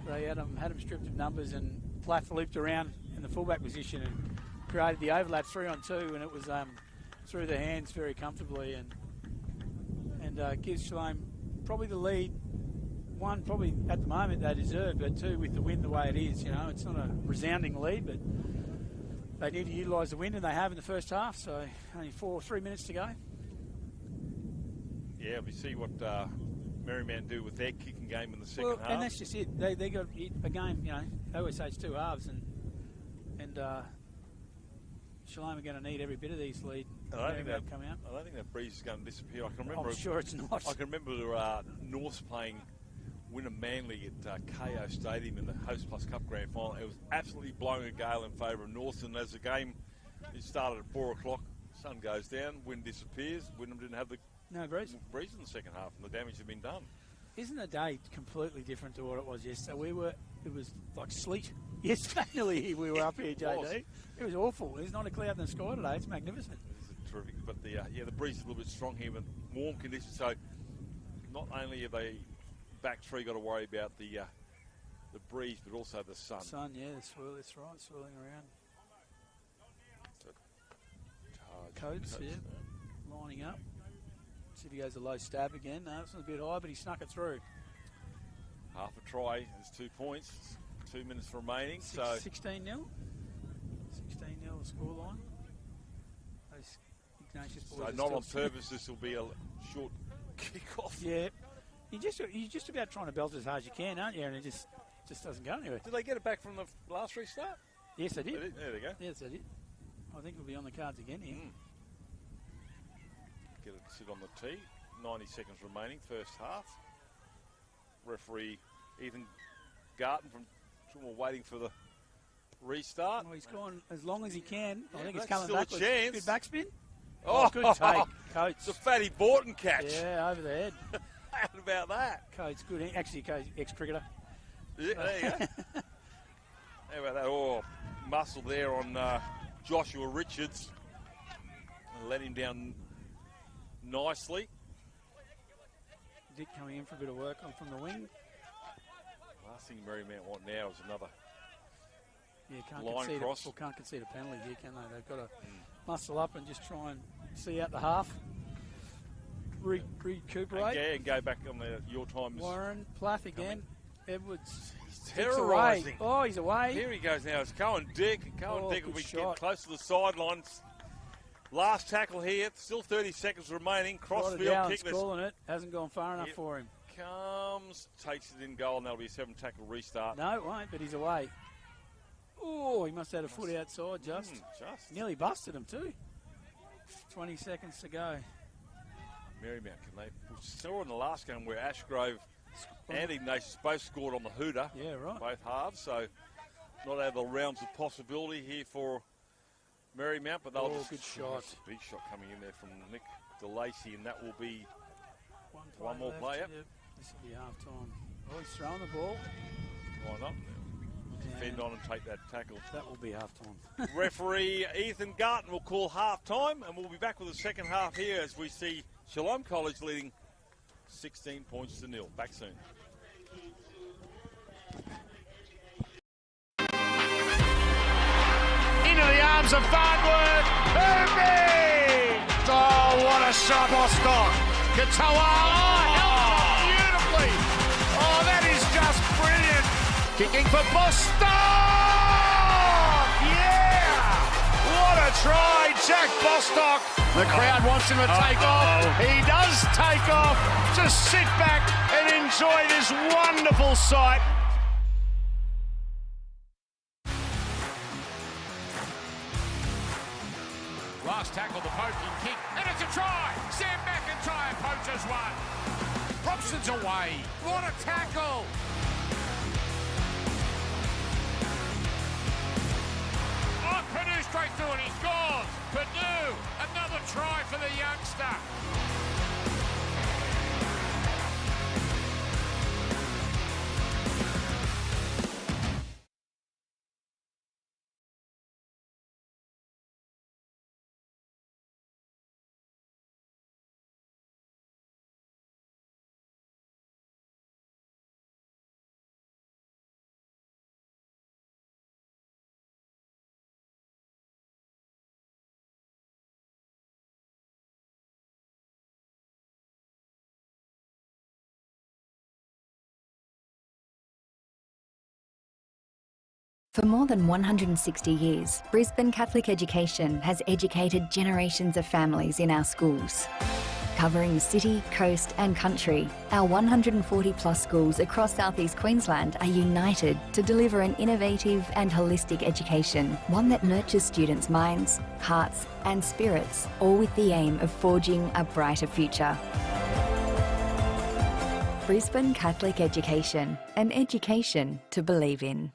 They had him stripped of numbers, and Plath looped around in the fullback position and created the overlap 3-on-2, and it was through the hands very comfortably, and gives Shalom probably the lead. One, probably at the moment they deserve, but two, with the wind the way it is, you know, it's not a resounding lead, but they need to utilise the wind, and they have in the first half, so only 3 minutes to go. Yeah, we see what Marymount do with their kicking game in the second half. And that's just it. They got a game, you know, they always say it's 2 halves, and Shalom are going to need every bit of these lead. I don't think that breeze is going to disappear. I can remember. I'm sure it's not. I can remember Norths playing Wynnum Manly at KO Stadium in the Host Plus Cup Grand Final. It was absolutely blowing a gale in favour of Norths, and as the game started at 4 o'clock, sun goes down, wind disappears. Wynnum didn't have the breeze in the second half, and the damage had been done. Isn't the day completely different to what it was yesterday? It was like sleet. Yesterday we were up here, JD. It was awful. There's not a cloud in the sky today. It's magnificent. It's terrific, but the breeze is a little bit strong here with warm conditions. So not only have they back three got to worry about the breeze, but also the sun. Sun, yeah, the swirl. That's right, swirling around. Coates, yeah, lining up. See if he goes a low stab again. No, it's a bit high, but he snuck it through. Half a try is 2 points. 2 minutes remaining. 16-0. 16-0 scoreline. Those Ignatius boys. So not on purpose. This will be a short kick-off. Yeah, you're just about trying to belt as hard as you can, aren't you? And it just doesn't go anywhere. Did they get it back from the last restart? Yes, they did. There they go. Yes, they did. I think it'll be on the cards again here. Get it to sit on the tee. 90 seconds remaining, first half. Referee Ethan Garton from Toowoomba waiting for the restart. Well, he's gone as long as he can. Yeah, I think he's that's coming still backwards. a chance. Good backspin. Oh, good take, Coates. It's a Fatty Borton catch. Yeah, over the head. How about that? Coates, good. Actually, Coates, ex-cricketer. Yeah, there you go. How about that? Oh, muscle there on Joshua Richards. And let him down nicely. Dick coming in for a bit of work on from the wing. Last thing Marymount want now is another line cross. Can't concede a penalty here, can they? They've got to muscle up and just try and see out the half. Recuperate. And go back on your time. Warren, Plath again. Edwards. He's terrorising. Oh, he's away. Here he goes now. It's Cohen Dick. Cohen Dick will be getting close to the sidelines. Last tackle here. Still 30 seconds remaining. Crossfield kick. Calling it. Hasn't gone far enough for him. Comes, takes it in goal, and that'll be a 7-tackle restart. No, it won't, but he's away. Oh, he must have had a foot outside just. Nearly busted him too. 20 seconds to go. Marymount, can they? We saw in the last game where Ashgrove and Ignatius both scored on the hooter. Yeah, right. Both halves, so not out of the realms of possibility here for Marymount, but they'll good shot. Big shot coming in there from Nick DeLacy, and that will be one more play. Yep. This will be half time. Oh, he's throwing the ball. Why not? Defend on and take that tackle. That will be half time. Referee Ethan Garton will call half time, and we'll be back with the second half here as we see Shalom College leading 16 points to 0. Back soon. Into the arms of Farnworth. Herby! Oh, what a shot, Bostock. Katoa, held beautifully. Oh, that is just brilliant. Kicking for Bostock! Yeah! What a try, Jack Bostock. The crowd wants him to take off. He does take off. Just sit back and enjoy this wonderful sight. Last tackle, the poking kick, and it's a try! Sam McIntyre poaches one. Robson's away. What a tackle! Oh, Purdue straight through and he scores! Purdue, another try for the youngster. For more than 160 years, Brisbane Catholic Education has educated generations of families in our schools. Covering the city, coast and country, our 140 plus schools across southeast Queensland are united to deliver an innovative and holistic education, one that nurtures students' minds, hearts and spirits, all with the aim of forging a brighter future. Brisbane Catholic Education, an education to believe in.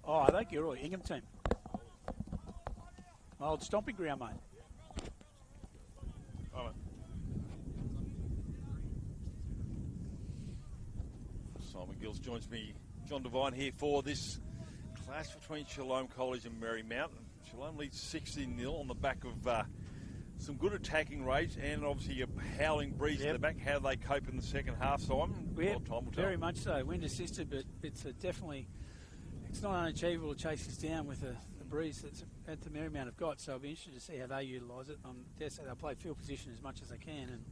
Oh, I think you're right. Ingham team. Old stomping ground, mate. Oh. Simon Gills joins me, John Devine, here for this clash between Shalom College and Marymount. Shalom leads 16-0 on the back of some good attacking rage and obviously a howling breeze in the back. How they cope in the second half, Simon? Well, time will very tell. much so. Wind assisted, but it's definitely... It's not unachievable to chase us down with the breeze that the Marymount have got, so I'll be interested to see how they utilise it. I dare say they'll play field position as much as they can and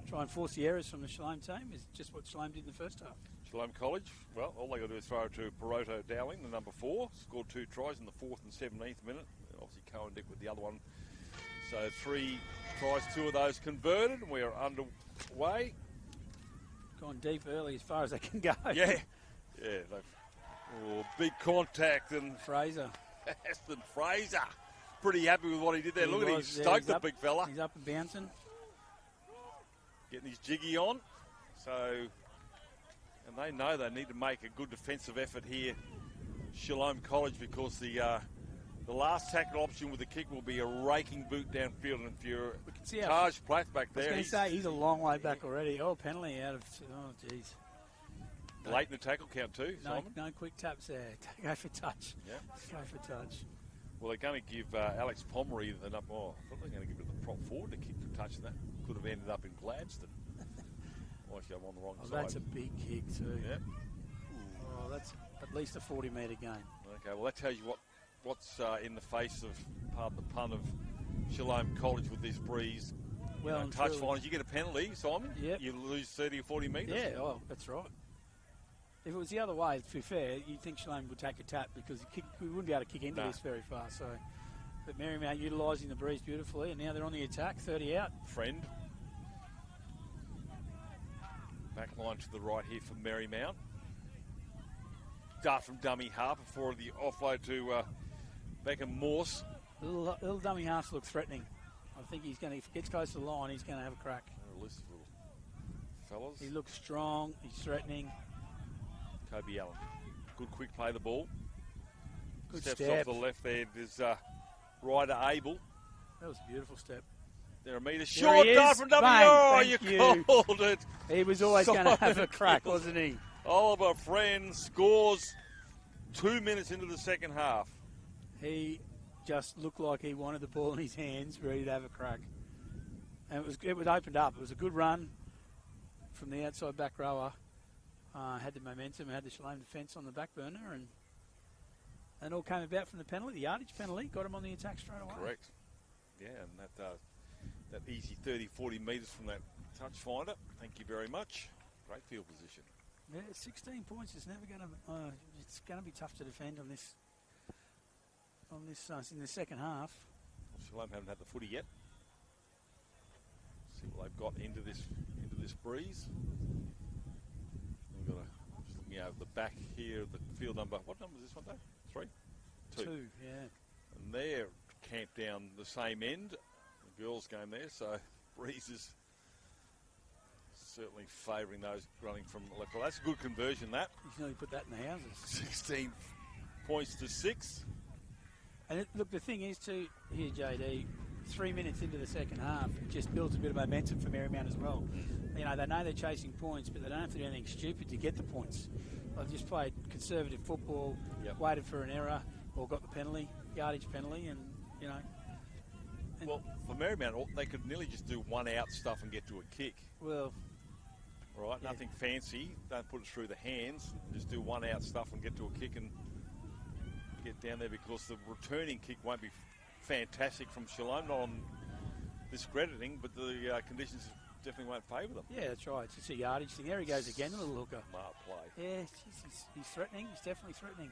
try and force the errors from the Shalom team. Is just what Shalom did in the first half. Shalom College, well, all they got to do is throw it to Peroto Dowling, the number 4. Scored 2 tries in the 4th and 17th minute. Obviously Cohen Dick with the other one. So 3 tries, 2 of those converted, and we are underway. Gone deep early as far as they can go. Yeah. Yeah. Big contact, and Fraser. Aston Fraser. Pretty happy with what he did there. Look at him, stoked the big fella. He's up and bouncing. Getting his jiggy on. So, and they know they need to make a good defensive effort here, Shalom College, because the last tackle option with the kick will be a raking boot downfield. And if you're Taj Plath back there, I was going to say, he's a long way back already. Oh, penalty out of, oh, jeez. Late in the tackle count too, Simon. No quick taps there. Go for touch. Yeah. Go for touch. Well, they're going to give Alex Pomeroy the number. Oh, I thought they were going to give it the prop forward to kick for touch, and that could have ended up in Gladstone. Actually, I'm on the wrong side. That's a big kick too. Yeah. Oh, that's at least a 40-metre gain. Okay, well that tells you what's in the face of, pardon the pun, of Shalom College with this breeze. Well, touch finals, you get a penalty, Simon. Yep. You lose 30 or 40 metres. Yeah, oh, that's right. If it was the other way, to be fair, you'd think Shalom would take a tap because we wouldn't be able to kick into this very far. So, but Marymount utilising the breeze beautifully, and now they're on the attack, 30 out. Friend. Back line to the right here for Marymount. Dart from dummy half before the offload to Beckham Morse. Little dummy halves look threatening. I think he's going to, if he gets close to the line, he's going to have a crack. Elusive little fellas. He looks strong. He's threatening. Kobe Allen. Good quick play of the ball. Good Steps step. off the left there. There's Ryder Abel. That was a beautiful step. They're a metre short. Dart from W. Oh, you called it. He was always going to have a crack, wasn't he? Oliver Friend scores 2 minutes into the second half. He just looked like he wanted the ball in his hands, ready to have a crack. And it was opened up. It was a good run from the outside back rower. Had the momentum, had the Shalom defence on the back burner, and all came about from the penalty, the yardage penalty, got him on the attack straight away. Correct. Yeah, and that easy 30, 40 metres from that touch finder. Thank you very much. Great field position. Yeah, 16 points is never going to. It's going to be tough to defend on this. In the second half. Well, Shalom haven't had the footy yet. See what they've got into this breeze. We've got just looking over the back here of the field number. What number is this one, though? 3? 2. Yeah. And they're camped down the same end. The girls' game there, so breeze is certainly favouring those running from the left. Well, that's a good conversion, that. He's nearly put that in the houses. 16 points to 6. And look, the thing is, too, here, JD, 3 minutes into the second half, it just builds a bit of momentum for Marymount as well. You know, they know they're chasing points, but they don't have to do anything stupid to get the points. They've just played conservative football, waited for an error, or got the penalty, yardage penalty, and, you know. Well, for Marymount, they could nearly just do one out stuff and get to a kick. Well, right, nothing fancy. Don't put it through the hands. Just do one out stuff and get to a kick and get down there, because the returning kick won't be fantastic from Shalom. Not on discrediting, but the conditions definitely won't favour them. Yeah, that's right. It's just a yardage thing. There he goes again, the little hooker. Smart play. Yeah, he's threatening. He's definitely threatening.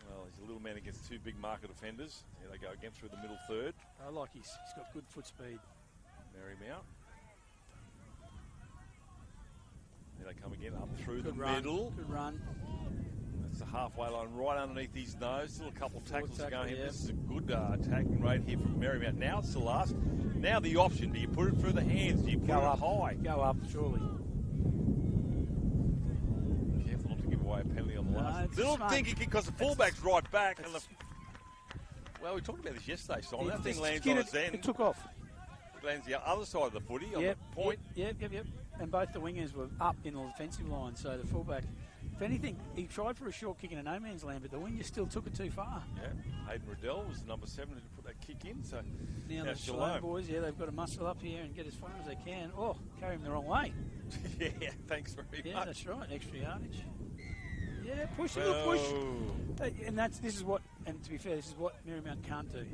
Well, he's a little man against 2 big marker defenders. Here they go again through the middle third. I like he's got good foot speed. Marymount. Here they come again up through Good the run. middle. Good run. That's the halfway line right underneath his nose. Still a couple of tackles tackle, going. yeah. This is a good attacking rate here from Marymount. Now it's the last. Now the option. Do you put it through the hands? Do you put it up high? Go up, surely. Careful not to give away a penalty on the last. It's Little smart. dinky kick because the fullback's right back. And well, we talked about this yesterday, Simon. That thing lands on its end. It took off. It lands the other side of the footy on the point. Yep. And both the wingers were up in the defensive line, so the fullback, if anything, he tried for a short kick in a no man's land, but the winger still took it too far. Yeah, Hayden Riddell was the number 7 to put that kick in. So now the Shalom boys, they've got to muscle up here and get as far as they can. Oh, carry him the wrong way. Yeah, thanks very much. Yeah, that's right, extra yardage. Yeah, push, little push. And this is what And to be fair, this is what Marymount can't do.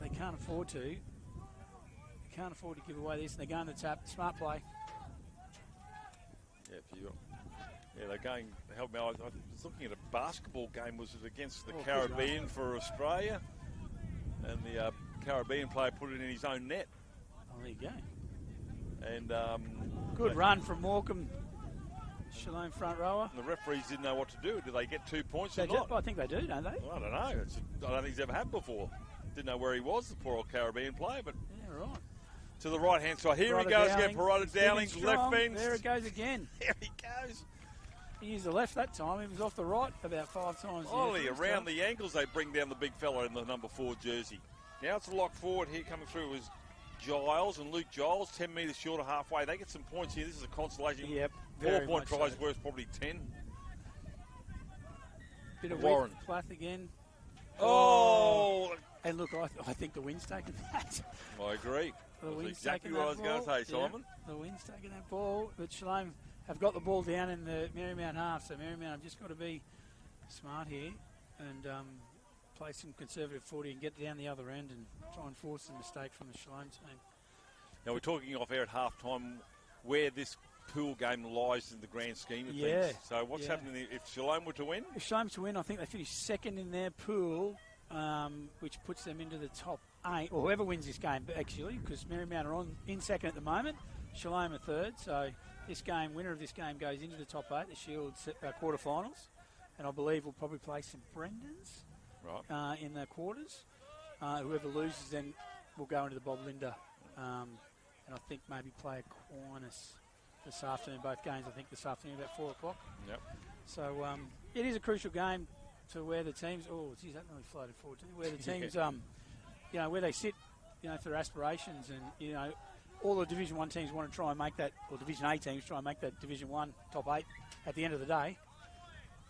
They can't afford to. They can't afford to give away this, and they're going to tap. Smart play. Yeah, they're going to help me. I was looking at a basketball game. Was it against the Caribbean for Australia? And the Caribbean player put it in his own net. Oh, there you go. And good run from Morecambe. Shalom front rower. And the referees didn't know what to do. Do they get 2 points or not? I think they do, don't they? Well, I don't know. I don't think he's ever had before. Didn't know where he was, the poor old Caribbean player. But yeah, right. To the right-hand side. Here he goes again. Parada Dowling, left fence. There it goes again. There he goes. He used the left that time. He was off the right about 5 times. Only around the ankles they bring down the big fella in the number 4 jersey. Now it's a lock forward here coming through is Giles and Luke Giles, 10 metres short of halfway. They get some points here. This is a consolation. Yep. 4-point prize worth probably 10. Bit of Warren. Plath again. Oh! And look, I think the wind's taken that. I agree. That's exactly what I was going to say, Simon. Yeah, the wind's taken that ball, but Shalom have got the ball down in the Marymount half, so Marymount have just got to be smart here and play some conservative footy and get down the other end and try and force a mistake from the Shalom team. Now we're talking off air at half-time where this pool game lies in the grand scheme of things. So what's happening if Shalom were to win? If Shalom to win, I think they finish second in their pool, which puts them into the top 8, or whoever wins this game, actually, because Marymount are in second at the moment, Shalom are third, so this game, winner of this game goes into the top 8, the Shield quarterfinals, and I believe we'll probably play some Brendans in the quarters. Whoever loses then will go into the Bob Linder, and I think maybe play Aquinas this afternoon, both games I think this afternoon about 4 o'clock. Yep. So it is a crucial game to where the teams, geez, that really floated forward to me, where the teams, where they sit, for their aspirations, and, all the Division 1 teams want to try and make that, or Division A teams try and make that Division 1 top 8 at the end of the day.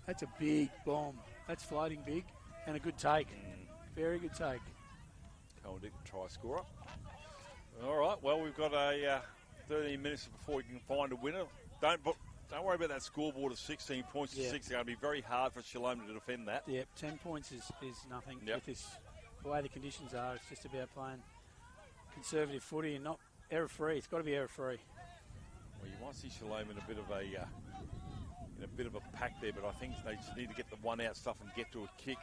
That's a big bomb. That's floating big, and a good take. Very good take. Cohen try scorer. All right, well, we've got a 13 minutes before we can find a winner. Don't worry about that scoreboard of 16 points to 6. It's going to be very hard for Shalom to defend that. Yep, 10 points is nothing with this. The way the conditions are, it's just about playing conservative footy and not error-free. It's got to be error-free. Well, you might see Shalom in a bit of a pack there, but I think they just need to get the one-out stuff and get to a kick.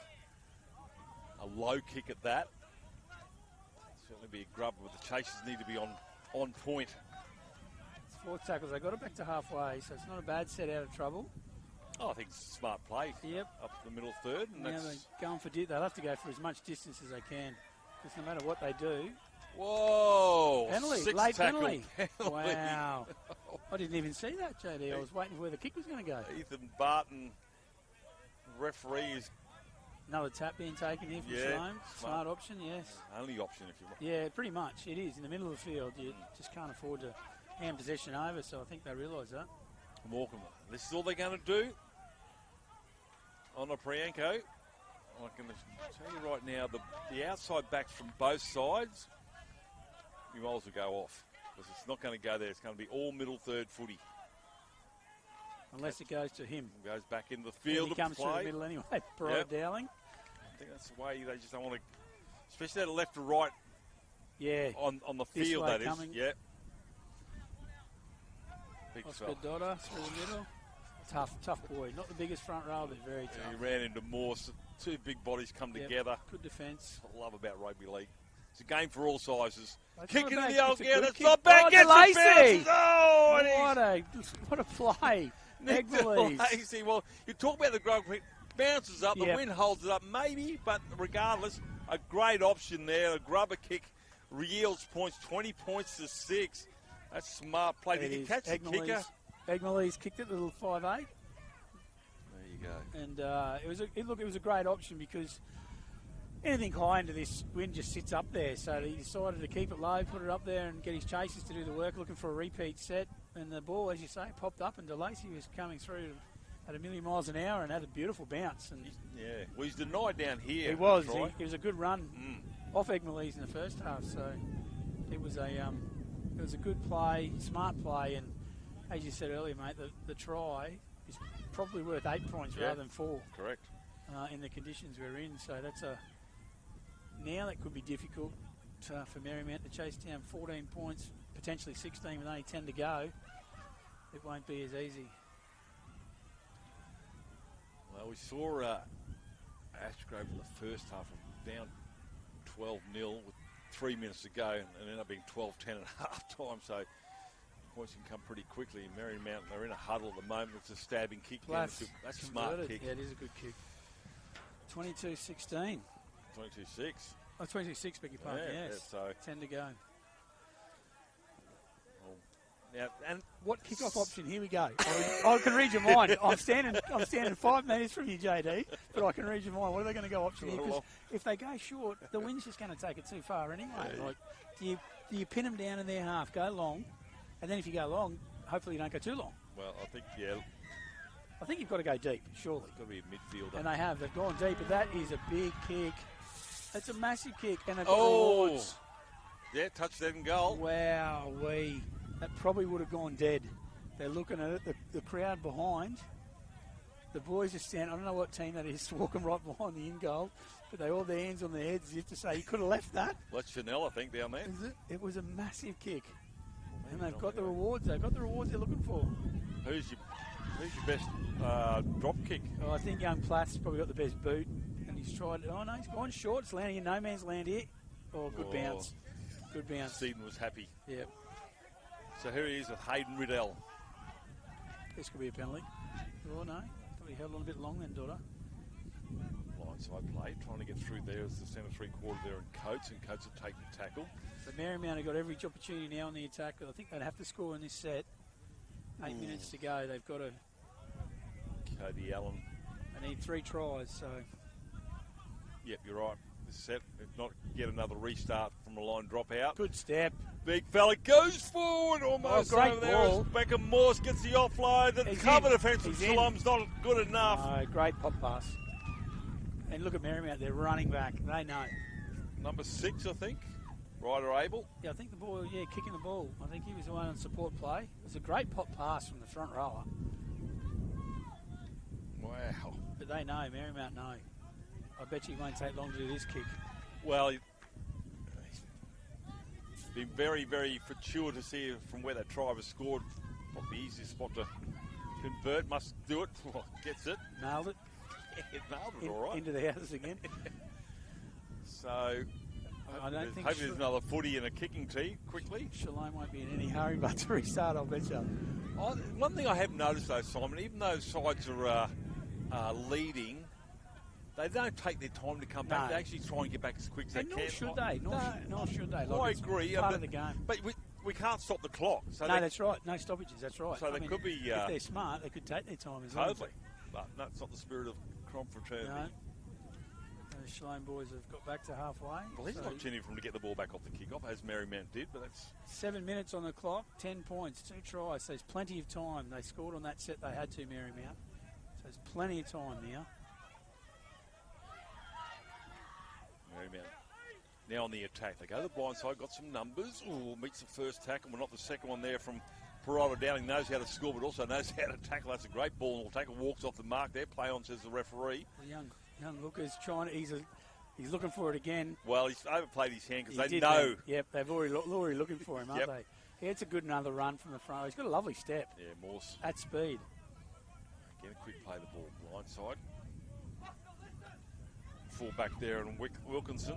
A low kick at that. Certainly be a grub, but the chasers need to be on point. It's 4 tackles. They got it back to halfway, so it's not a bad set out of trouble. Oh, I think it's a smart play. Yep. Up the middle third. And now they're going for they'll have to go for as much distance as they can, because no matter what they do. Whoa! Penalty, late penalty. Wow! I didn't even see that, JD. I was waiting for where the kick was going to go. Ethan Barton, referee, is another tap being taken here from Shalom. Smart option, yes. Only option if you want. Yeah, pretty much. It is in the middle of the field. You just can't afford to hand possession over. So I think they realise that. Morecambe, this is all they're going to do on a Priyanko. I can tell you right now, the outside backs from both sides, you might as well go off, because it's not going to go there. It's going to be all middle third footy. Unless it goes to him. Goes back into the field. He comes through the middle anyway. Parada Dowling. I think that's the way they just don't want to, especially that left to right. Yeah. On the field, that coming. is. Yeah. Big Oscar Dodder through the middle. Tough boy. Not the biggest front row, but very tough. He ran into Morse. 2 big bodies come together. Good defence. What I love about rugby league. It's a game for all sizes. That's Kick into bad. the old It's a gear. good That's kick. not bad. Gets Lacey. Oh, what a play. Lacey. Well, you talk about the grub. Bounces up. The wind holds it up, maybe. But regardless, a great option there. A grubber kick yields points. 20 points to 6. That's smart play. Did he catch the kicker? Egmalee's kicked it, little 5'8". There you go. And it was a great option, because anything high into this wind just sits up there. So he decided to keep it low, put it up there, and get his chasers to do the work, looking for a repeat set. And the ball, as you say, popped up, and DeLacy was coming through at 1,000,000 miles an hour and had a beautiful bounce. And well, he's denied down here. He was. It was a good run off Egmalee's in the first half. So it was a good play, smart play, and as you said earlier, mate, the try is probably worth 8 points rather than 4. Correct. in the conditions we're in. So that's now that could be difficult for Marymount to chase down 14 points, potentially 16 with only 10 to go. It won't be as easy. Well, we saw Ashgrove in the first half down 12-0 with 3 minutes to go, and ended up being 12-10 at half time. So points can come pretty quickly. Marymount, they're in a huddle at the moment. It's a stabbing kick. Plus, that's a smart kick. Yeah, it is a good kick. 22-16. 22-6. Oh, 22-6, beg your pardon, yes. So 10 to go. Now, and what kickoff option? Here we go. I can read your mind. I'm standing 5 metres from you, JD, but I can read your mind. What are they going to go option here? Because if they go short, the wind's just going to take it too far anyway. Yeah. Like, do you pin them down in their half, go long, and then if you go long, hopefully you don't go too long. Well, I think you've got to go deep, surely. Got to be a midfielder. And they have. They've gone deep, but that is a big kick. That's a massive kick, and they've got rewards. Yeah, touchdown goal. Wow-wee. That probably would have gone dead. They're looking at it. The crowd behind. The boys are standing. I don't know what team that is, walking right behind the in goal, but they all have their hands on their heads as if to say, you could have left that. Well, that's Chanel, I think, down there. Is it? It was a massive kick. And they've got the rewards. They've got the rewards they're looking for. Who's your best drop kick? Oh, I think young Platt's probably got the best boot. And he's tried. Oh, no, he's gone short. It's landing in no man's land here. Oh, good bounce. Good bounce. Stephen was happy. Yep. So here he is with Hayden Riddell. This could be a penalty. Oh, no. Probably held on a bit long then, daughter. Blindside play, trying to get through there as the centre three-quarter there in Coates, and Coates will take the tackle. So Marymount have got every opportunity now on the attack. I think they'd have to score in this set. 8 minutes to go. They've got to... Cody Allen. They need 3 tries, so... Yep, you're right. This set, if not get another restart from a line dropout. Good step. Big fella goes forward almost great over there. ball. Beckham Morse gets the offload. The cover defence from Shalom's not good enough. No, great pop pass. And look at Marymount, they're running back. They know. Number 6, I think. Ryder Abel. Yeah, I think the ball, kicking the ball. I think he was the one on support play. It was a great pop pass from the front rower. Wow. But they know, Marymount know. I bet you he won't take long to do this kick. Well, he's been very, very fortuitous here from where that try was scored. Probably the easiest spot to convert. Must do it. Gets it. Nailed it. It nailed it, all right. Into the houses again. So, I don't think hopefully there's another footy and a kicking tee quickly. Shalom won't be in any hurry but to restart, I'll bet you. One thing I have noticed though, Simon, even though sides are leading, they don't take their time to come back. They actually try and get back as quick as they can. Nor should they. Nor should they. Like, I agree. Part of the game. But we can't stop the clock. So no, that's right. No stoppages. That's right. So they could be. If they're smart, they could take their time as well. Totally. But that's not the spirit of Confraternity. No. The Shalom boys have got back to halfway. Well, he's an opportunity for them to get the ball back off the kick-off, as Marymount did, but that's... 7 minutes on the clock, 10 points, 2 tries. So there's plenty of time. They scored on that set they had to, Marymount. So there's plenty of time now. Marymount now on the attack. They go to the blind side, got some numbers. Ooh, meets the first tackle, but not the second one there from Peralta Downing. Knows how to score, but also knows how to tackle. That's a great ball, and will tackle, walks off the mark there. Play on, says the referee. The young Looker's trying to, he's looking for it again. Well, he's overplayed his hand because they know. Yep, they've already looking for him, aren't they? Yeah, it's a good another run from the front. He's got a lovely step. Yeah, Morse. At speed. Again, a quick play the ball blind side. Full back there and Wilkinson.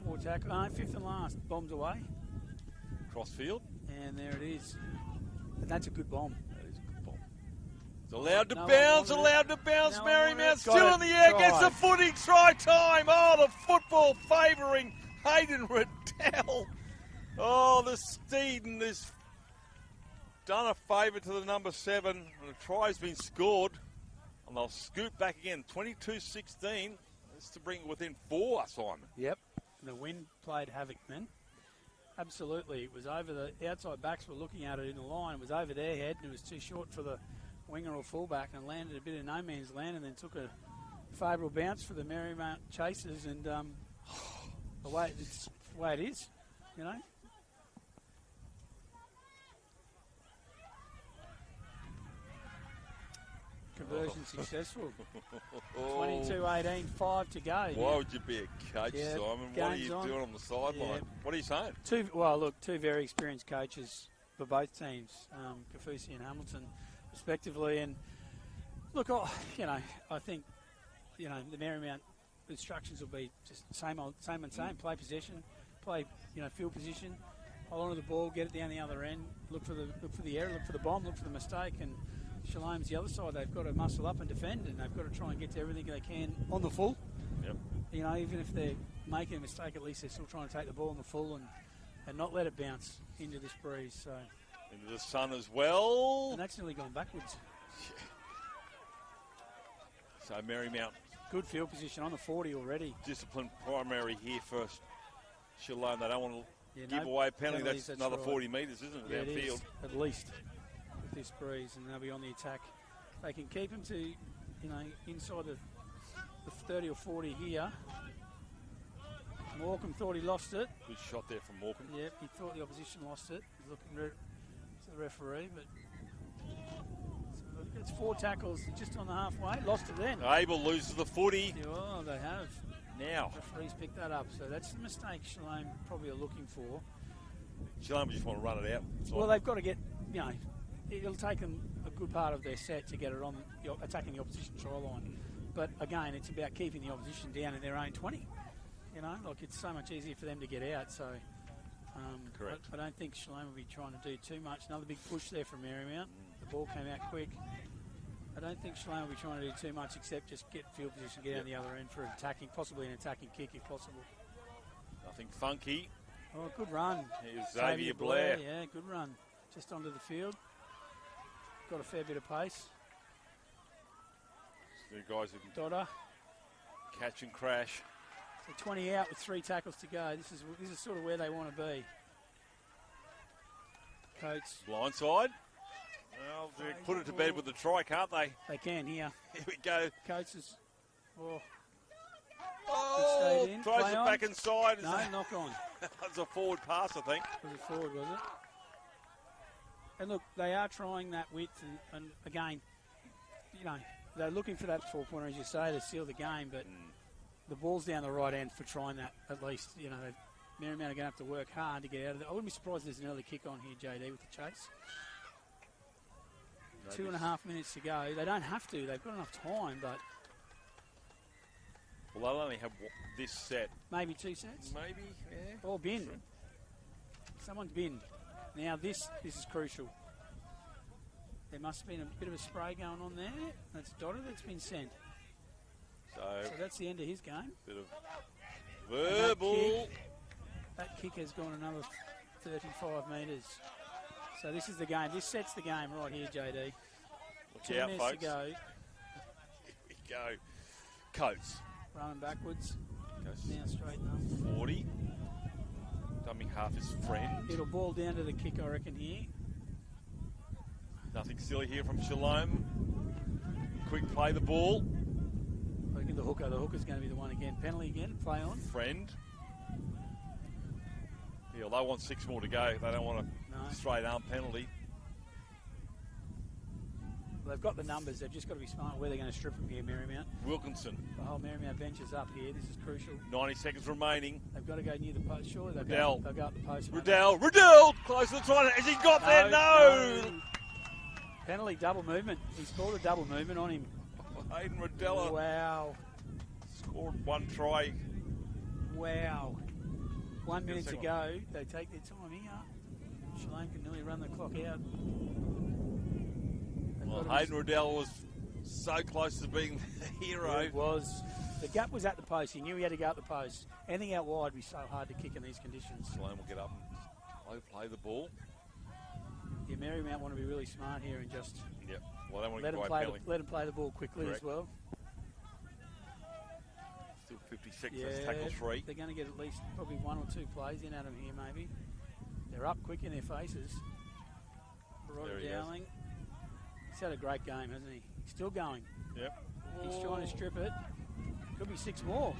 4 tackle, 5th and last. Bombs away. Crossfield. And there it is. And that's a good bomb. That is a good bomb. It's allowed to bounce, Marymount still in the air, gets the footy, try time. Oh, the football favouring Hayden Riddell. Oh, the Steeden has done a favour to the number 7, and a try's been scored. And they'll scoop back again, 22-16. That's to bring it within 4, Simon. Yep, the wind played havoc then. Absolutely, it was over the outside backs were looking at it in the line. It was over their head, and it was too short for the winger or fullback, and landed a bit of no man's land, and then took a favourable bounce for the Marymount chasers, and the way it is, you know. Conversion successful. 22-18, 5 to go. Why would you be a coach, Yeah, Simon? What are you doing on the sideline? Yeah. What are you saying? Two very experienced coaches for both teams, Kafusi and Hamilton, respectively. And look, I think, the Marymount instructions will be just same and same. Play possession, play, field position, hold on to the ball, get it down the other end, look for the error, look for the bomb, look for the mistake, and Shalom's the other side. They've got to muscle up and defend, and they've got to try and get to everything they can on the full. Yep. Even if they're making a mistake, at least they're still trying to take the ball on the full and not let it bounce into this breeze. So into the sun as well. And that's nearly gone backwards. So Marymount. Good field position on the 40 already. Discipline primary here for Shalom. They don't want to give away a penalty. That's another 40 metres, isn't it, downfield? It is, at least, with this breeze, and they'll be on the attack. They can keep them to, inside the 30 or 40 here. Morecambe thought he lost it. Good shot there from Morecambe. Yep, he thought the opposition lost it. He's looking to the referee, but it's 4 tackles just on the halfway. Lost it then. Abel loses the footy. Oh, they have. Now. Referees picked that up, so that's the mistake Shalom probably are looking for. Shalom just want to run it out. Well, they've got to get, it'll take them a good part of their set to get it on, attacking the opposition try line. But again, it's about keeping the opposition down in their own 20. It's so much easier for them to get out. So, correct. I don't think Shalom will be trying to do too much. Another big push there from Marymount. The ball came out quick. I don't think Shalom will be trying to do too much except just get field position, get out the other end for attacking, possibly an attacking kick if possible. Nothing funky. Oh, good run. Here's Xavier Blair. Yeah, good run. Just onto the field. Got a fair bit of pace. The guys who can Dodder. Catch and crash. So 20 out with 3 tackles to go. This is sort of where they want to be. Coates. Blindside. Well, they put it to bed with the try, can't they? They can here. Here we go. Coates is... Oh, in. throws Play it on. back inside. No, knock on. That's a forward pass, I think. Was it forward, was it? And look, they are trying that width, and again, they're looking for that 4-pointer, as you say, to seal the game, but the ball's down the right end for trying that, at least. Marymount are going to have to work hard to get out of it. I wouldn't be surprised if there's an early kick on here, JD, with the chase. 2.5 minutes to go. They don't have to. They've got enough time, but... Well, they'll only have this set. Maybe 2 sets? Maybe, yeah. Or bin. Someone's bin. Now, this is crucial. There must have been a bit of a spray going on there. That's Dodder that's been sent. So that's the end of his game. Bit of verbal. That kick has gone another 35 metres. So this is the game. This sets the game right here, JD. Look 2 out, minutes folks. to go. Here we go. Coates. Running backwards. Goes now straighten up. 40. Dumbing half his friend. It'll ball down to the kick, I reckon, here. Nothing silly here from Shalom. Quick play the ball. I reckon the hooker's going to be the one again. Penalty again, play on. Friend. Yeah, they want 6 more to go. They don't want a straight arm penalty. Well, they've got the numbers. They've just got to be smart where they're going to strip them here, Marymount. Wilkinson. The whole Marymount bench is up here. This is crucial. 90 seconds remaining. They've got to go near the post. Surely they'll Riddell. go up the post. Riddell. Close to the try. Has he got there? No. Penalty, double movement. He scored a double movement on him. Hayden Riddell. Wow. Scored 1 try. Wow. 1 minute to go. They take their time here. Shalom can nearly run the clock out. Well, Hayden Riddell was so close to being the hero. It was. The gap was at the post. He knew he had to go up the post. Anything out wide would be so hard to kick in these conditions. Shalom will get up and play the ball. Yeah, Marymount want to be really smart here and just well, they want let to him play the ball quickly as well. Still 56, that's tackle 3. They're going to get at least probably 1 or 2 plays in at them here, maybe. They're up quick in their faces. Rodder Dowling. He's had a great game, hasn't he? He's still going. Yep. He's trying to strip it. Could be 6 more.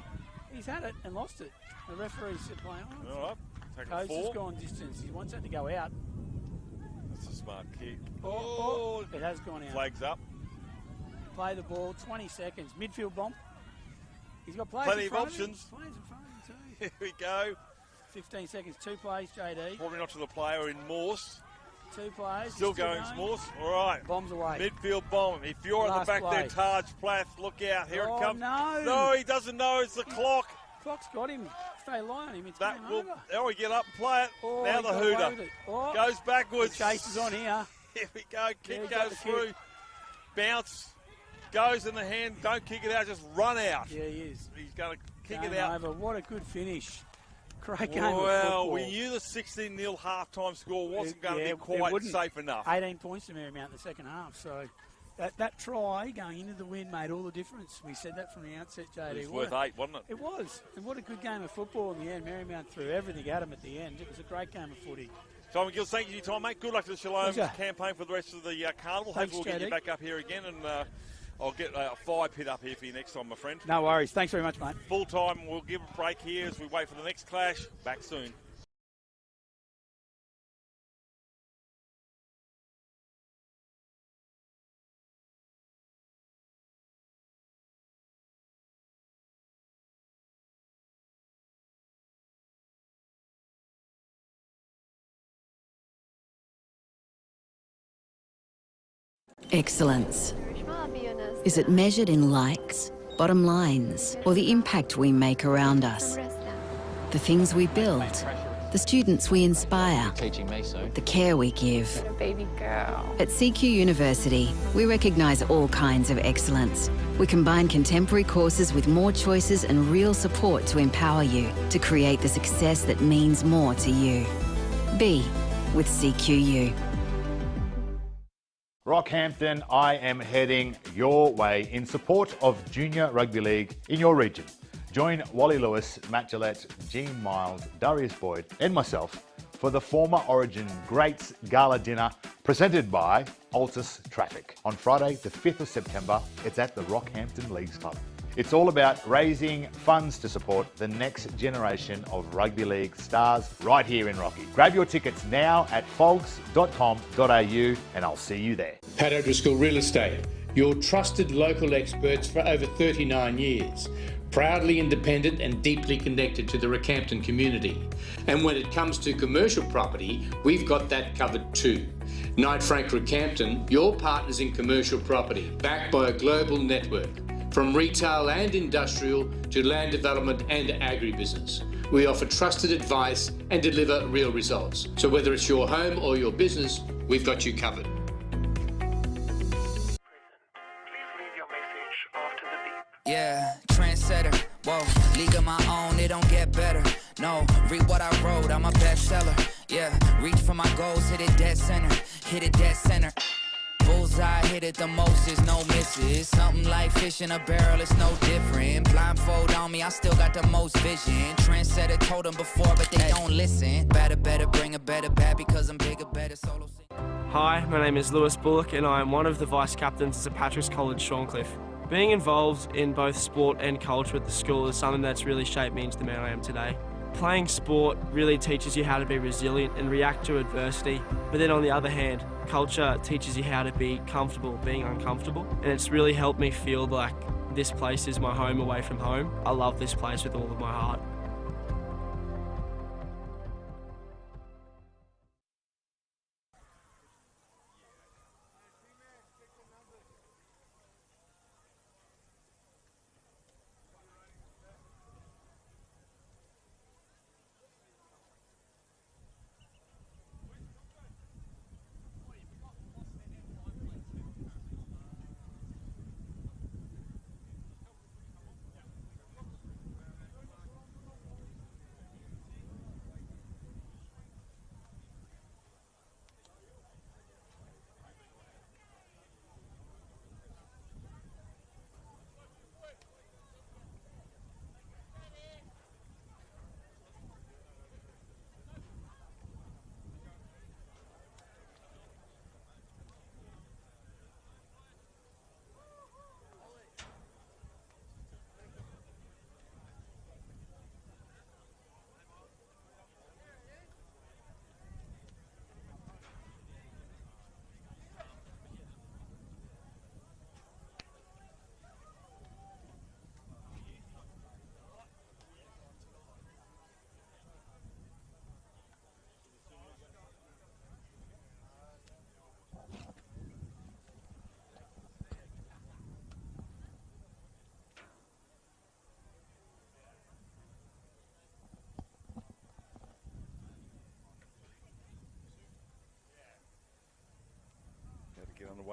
He's had it and lost it. The referee said play on. All right. Take Coates 4. has gone distance. He wants that to go out. That's a smart kick. Oh, it has gone out. Flags up. play the ball, 20 seconds. Midfield bomb. He's got players Plenty in of front options. Of him. Players in front of him too. Here we go. 15 seconds, 2 plays, JD. Probably not to the player in Morse. 2 plays. Still going, Morse. All right. Bombs away. Midfield bomb. If you're on the Last back play. there, Taj Plath, look out. Here it comes. No. No, he doesn't know. It's the clock. Clock's got him. Stay line on him. It's That game will. over. Oh, we get up and play it. Oh, now he the got away hooter with it. Oh. goes backwards. The chase is on here. Here we go. Kick he's got goes the through. kick. Bounce. Goes in the hand. Don't kick it out. Just run out. Yeah, he is. He's going to kick Game it out. over. What a good finish. Great game of Well, football. we knew the 16-0 half-time score wasn't going to Yeah, be quite wouldn't. safe enough. 18 points to Marymount in the second half. So that try going into the win made all the difference. We said that from the outset, JD. It was worth 8, wasn't it? It was. And what a good game of football in the end. Marymount threw everything at him at the end. It was a great game of footy. Simon Gills, thank you for your time, mate. Good luck to the Shalom Pleasure. campaign for the rest of the carnival. Thanks, Hopefully we'll get you JD. back up here again, and I'll get a fire pit up here for you next time, my friend. No worries. Thanks very much, mate. Full time. We'll give a break here as we wait for the next clash. Back soon. Excellence. Is it measured in likes, bottom lines, or the impact we make around us? The things we build, the students we inspire, the care we give. Baby girl. At CQ University, we recognise all kinds of excellence. We combine contemporary courses with more choices and real support to empower you to create the success that means more to you. Be with CQU. Rockhampton, I am heading your way in support of Junior Rugby League in your region. Join Wally Lewis, Matt Gillette, Gene Miles, Darius Boyd and myself for the former Origin Greats Gala Dinner presented by Altus Traffic. On Friday, the 5th of September, it's at the Rockhampton Leagues Club. It's all about raising funds to support the next generation of rugby league stars right here in Rocky. Grab your tickets now at fogs.com.au and I'll see you there. Paddo Driscoll Real Estate, your trusted local experts for over 39 years. Proudly independent and deeply connected to the Rockhampton community. And when it comes to commercial property, we've got that covered too. Knight Frank Rockhampton, your partners in commercial property, backed by a global network. From retail and industrial to land development and agribusiness. We offer trusted advice and deliver real results. So whether it's your home or your business, we've got you covered. Yeah, trendsetter, whoa, league of my own, it don't get better. No, read what I wrote, I'm a bestseller. Yeah, reach for my goals, hit it dead center, hit it dead center. Bullseye, hit it the most, there's no misses. Something like fish in a barrel, it's no different. Blindfold on me, I still got the most vision. Trendsetter told them before, but they don't listen. Better, bring a better bad because I'm bigger, better solo. Hi, my name is Lewis Bullock and I am one of the vice captains at St Patrick's College, Shorncliffe. Being involved in both sport and culture at the school is something that's really shaped me into the man I am today. Playing sport really teaches you how to be resilient and react to adversity, but then on the other hand, culture teaches you how to be comfortable being uncomfortable, and it's really helped me feel like this place is my home away from home. I love this place with all of my heart.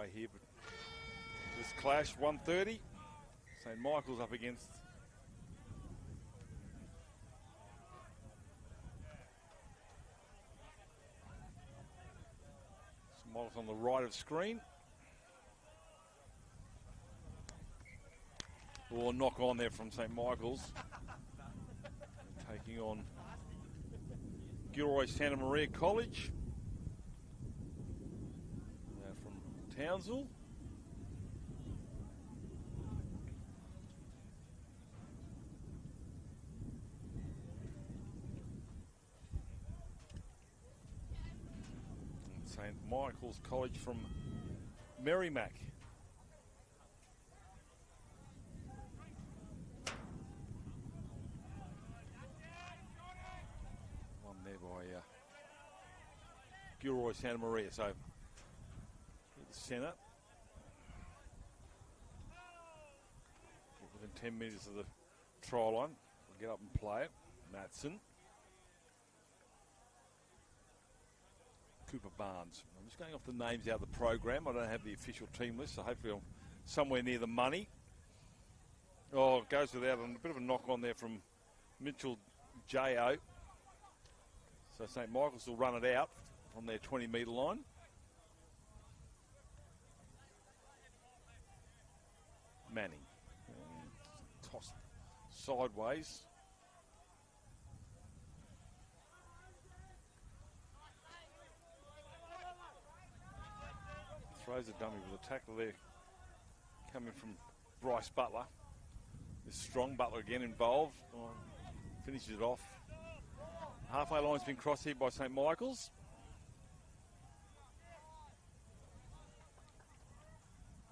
underway here, but this clash, 1:30. St. Michael's up against St. Michael's on the right of screen. Or knock on there from St. Michael's. Taking on Gilroy Santa Maria College. From Townsville. And St. Michael's College from Marymount. One there by Gilroy Santa Maria. So the centre. Within 10 metres of the try line. We'll get up and play it. Matson. Cooper Barnes. I'm just going off the names out of the program. I don't have the official team list, so hopefully I'm somewhere near the money. Oh, it goes without a bit of a knock on there from Mitchell J.O. So St. Michael's will run it out from their 20-metre line. Manning. Tossed sideways. Throws a dummy with a tackle there coming from Bryce Butler. This strong Butler again involved. Finishes it off. Halfway line's been crossed here by St. Michael's.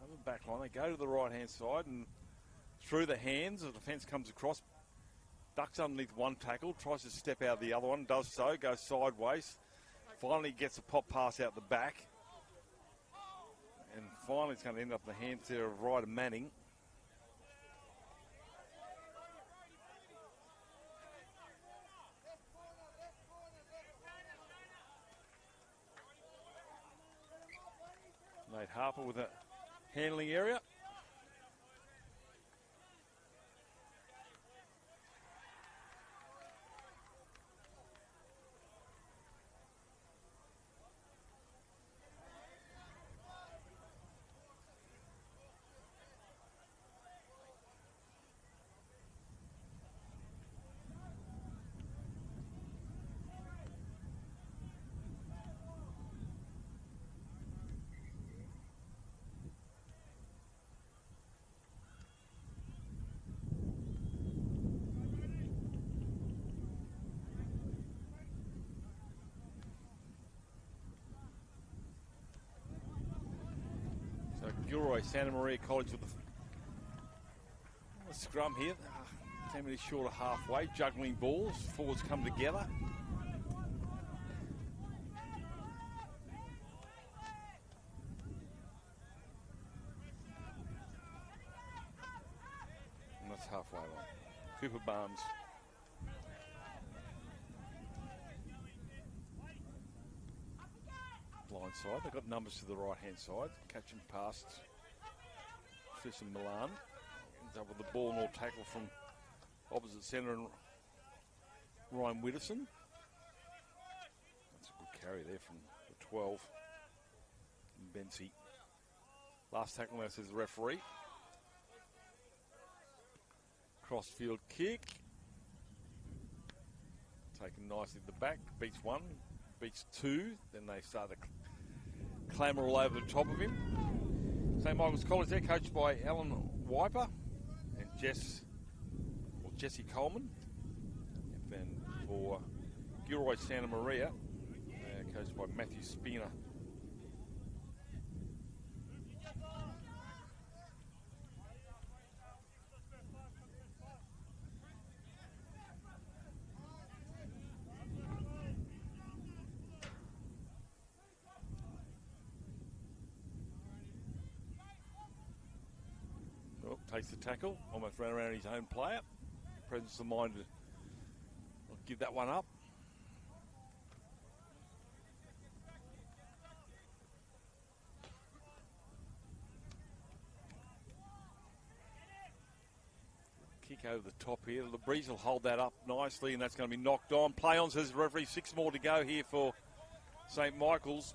Over the back line, they go to the right-hand side and through the hands, the defence comes across, ducks underneath one tackle, tries to step out of the other one, does so, goes sideways, finally gets a pop pass out the back, and finally it's going to end up in the hands there of Ryder Manning. Nate Harper with a handling area. Gilroy Santa Maria College with the scrum here. 10 minutes short of halfway. Juggling balls. Forwards come together. And that's halfway line. Cooper Barnes. Line side. They've got numbers to the right-hand side. Catch and pass. Tristan Milan. Ends up with the ball and all tackle from opposite centre and Ryan Widdowson. That's a good carry there from the 12. And Bensi. Last tackle now, says the referee. Cross-field kick. Taken nicely at the back. Beats one. Beats two. Then they start to clamour all over the top of him. St. Michael's College there, coached by Alan Wiper and Jesse Coleman. And then for Gilroy Santa Maria, coached by Matthew Spina. Takes the tackle, almost ran around his own player. Presence of mind to give that one up. Go to the top here. The breeze will hold that up nicely, and that's going to be knocked on. Play on, says the referee. 6 more to go here for St. Michael's.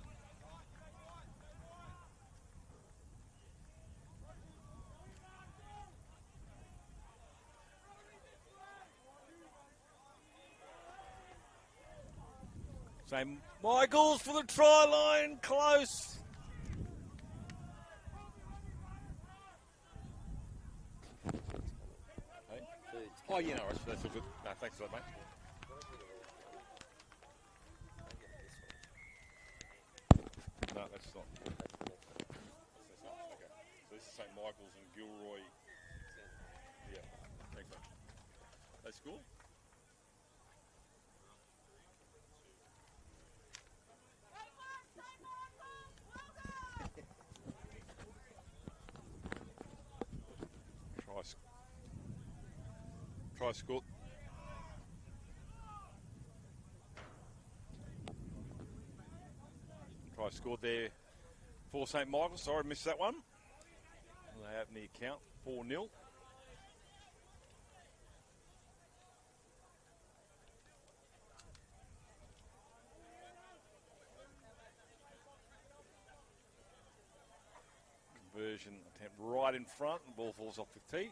St. Michael's for the try line, close. Oh, yeah, no, that's all good. No, thanks for that, mate. No, that's not. Okay. So this is St. Michael's and Gilroy. Yeah, thanks, mate. That's cool. Try score. Try scored there for St. Michael's. Sorry, missed that one. They open the account 4-0. Conversion attempt right in front. The ball falls off the tee.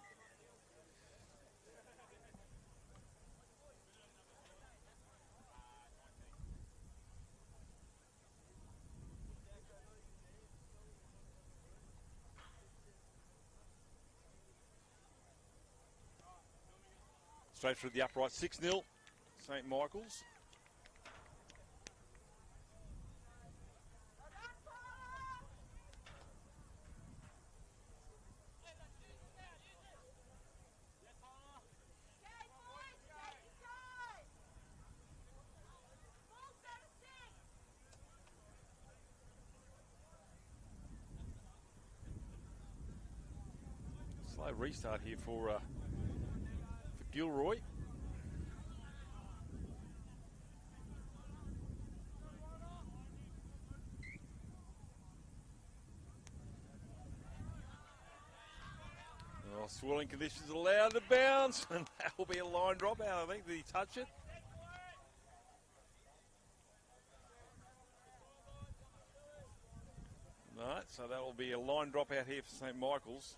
Straight through the upright, 6-0, St. Michael's. Slow restart here for Gilroy. Well, swirling conditions allowed to bounce, and that will be a line drop out, I think. Did he touch it? No, so that will be a line drop out here for St. Michael's.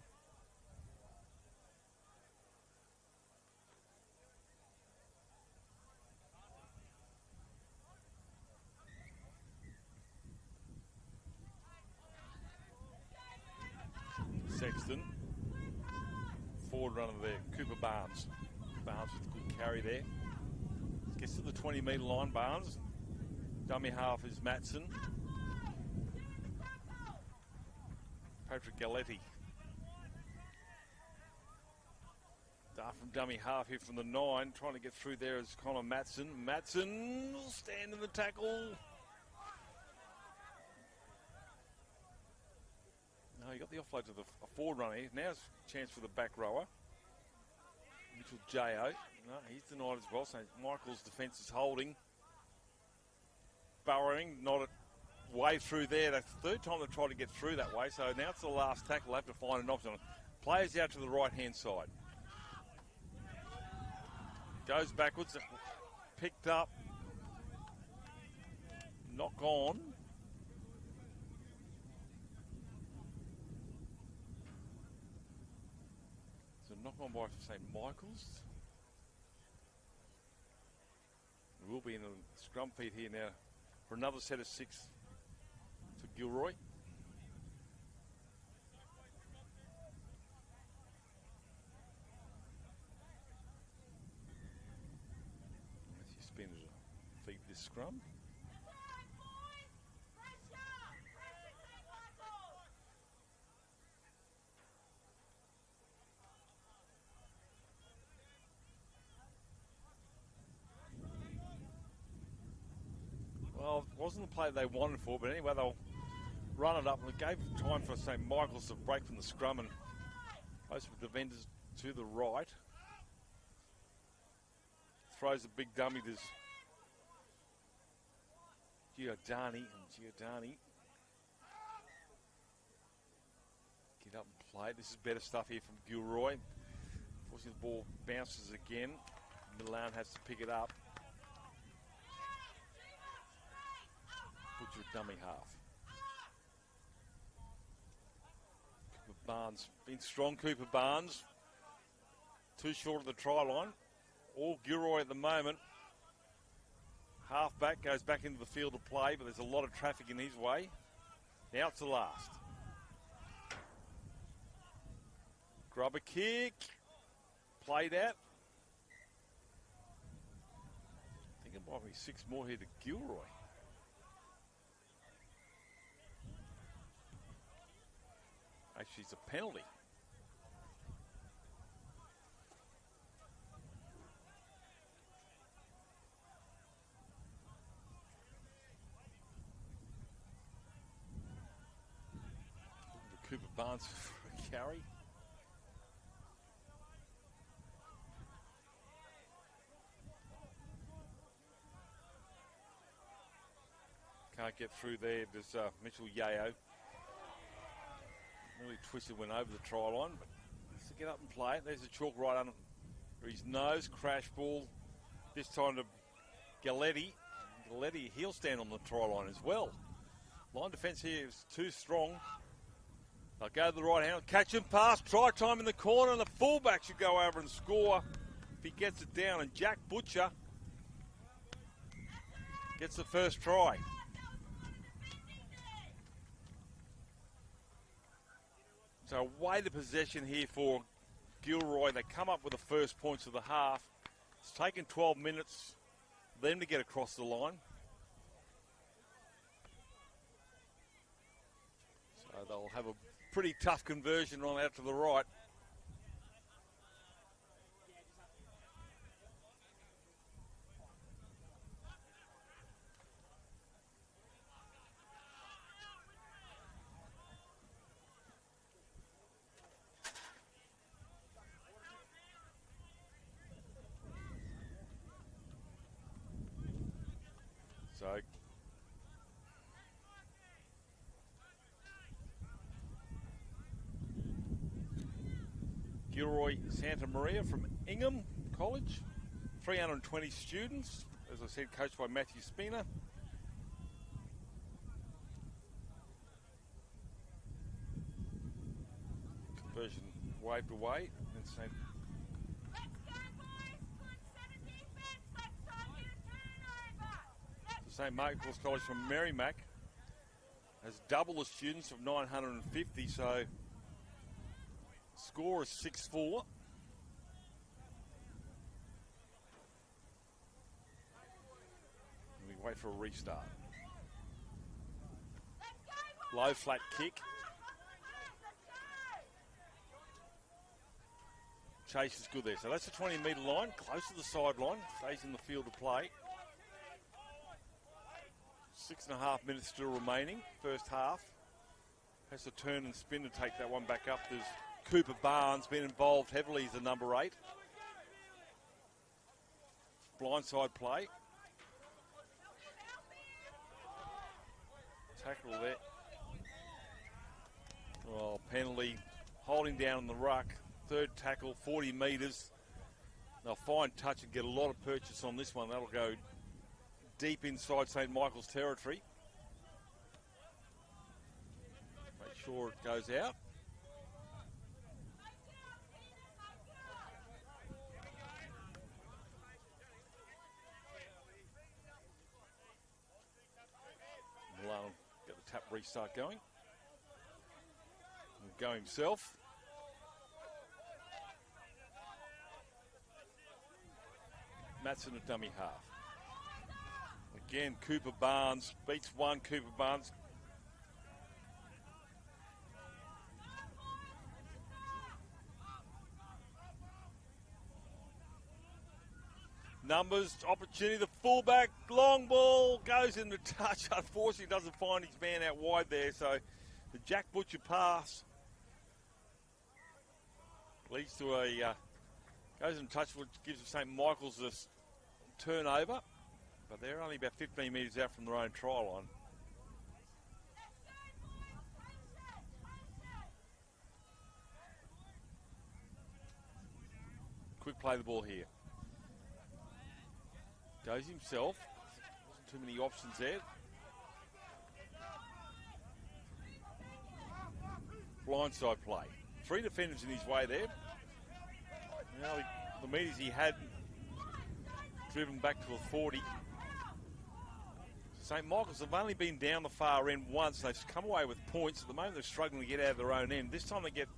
Sexton, forward runner there, Cooper Barnes. Barnes with a good carry there. Gets to the 20-metre line, Barnes. Dummy half is Matson. Patrick Galletti. Dart from dummy half here from the 9. Trying to get through there is Connor Matson. Matson will stand in the tackle. No, he got the offload to the forward runner here. Now's a chance for the back rower. Mitchell J.O. No, he's denied as well. So Michael's defence is holding. Burrowing, not a way through there. That's the third time they've tried to get through that way. So now it's the last tackle. They'll have to find an option. Players out to the right-hand side. Goes backwards. Picked up. Knock on. Knock on by St. Michael's. We'll be in the scrum feed here now for another set of 6 for Gilroy. As you spin to feed this scrum. Well, it wasn't the play they wanted for, but anyway, they'll run it up. And it gave time for St. Michael's to break from the scrum and close with the vendors to the right. Throws a big dummy to Giordani. Get up and play. This is better stuff here from Gilroy. Forcing the ball bounces again. Milan has to pick it up. Butcher dummy half. Cooper Barnes, been strong, Cooper Barnes. Too short of the try line. All Gilroy at the moment. Half-back goes back into the field of play, but there's a lot of traffic in his way. Now it's the last. Grubber kick. Played out. I think it might be 6 more here to Gilroy. Actually, it's a penalty. Cooper Barnes for a carry. Can't get through there. There's Mitchell Yeo. Really twisted, went over the try line, but has to get up and play it. There's a chalk right under his nose. Crash ball. This time to Galletti. Galletti, he'll stand on the try line as well. Line defence here is too strong. They'll go to the right hand, catch and pass, try time in the corner, and the fullback should go over and score if he gets it down. And Jack Butcher gets the first try. So away the possession here for Gilroy. They come up with the first points of the half. It's taken 12 minutes for them to get across the line. So they'll have a pretty tough conversion on out to the right. So Gilroy Santa Maria from Ingham College, 320 students, as I said, coached by Matthew Spina. Conversion waved away. And St. St. Michael's College from Marymount has double the students of 950, so score is 6-4. We wait for a restart. Low flat kick. Chase is good there. So that's the 20-metre line, close to the sideline, stays in the field of play. 6.5 minutes still remaining, first half. Has to turn and spin to take that one back up. There's Cooper Barnes been involved heavily as the number 8. Blindside play. Tackle there. Oh, penalty. Holding down on the ruck. Third tackle, 40 metres. They'll find touch and get a lot of purchase on this one. That'll go deep inside St. Michael's territory. Make sure it goes out. Milan get the tap restart going. He'll go himself. Matson a dummy half. Again, Cooper Barnes beats one. Cooper Barnes. Numbers, opportunity, the fullback, long ball, goes into touch. Unfortunately, doesn't find his man out wide there. So the Jack Butcher pass leads to a, goes into touch, which gives St. Michael's a turnover. But they're only about 15 metres out from their own try line. play the ball here. Goes himself. Wasn't too many options there. Blindside play. 3 defenders in his way there. Now the meters he had driven back to the 40. St. Michael's have only been down the far end once. They've come away with points. At the moment they're struggling to get out of their own end. This time they get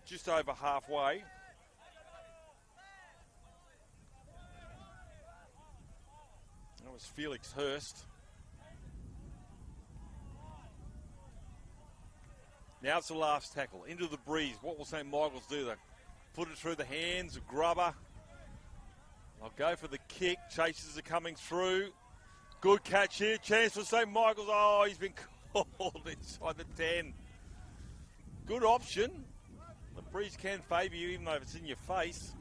just over halfway. That was Felix Hurst. Now it's the last tackle. Into the breeze. What will St. Michael's do? They put it through the hands of Grubber. They'll go for the kick. Chasers are coming through. Good catch here. Chance for St. Michael's. Oh, he's been called inside the 10. Good option. The breeze can favour you even though it's in your face.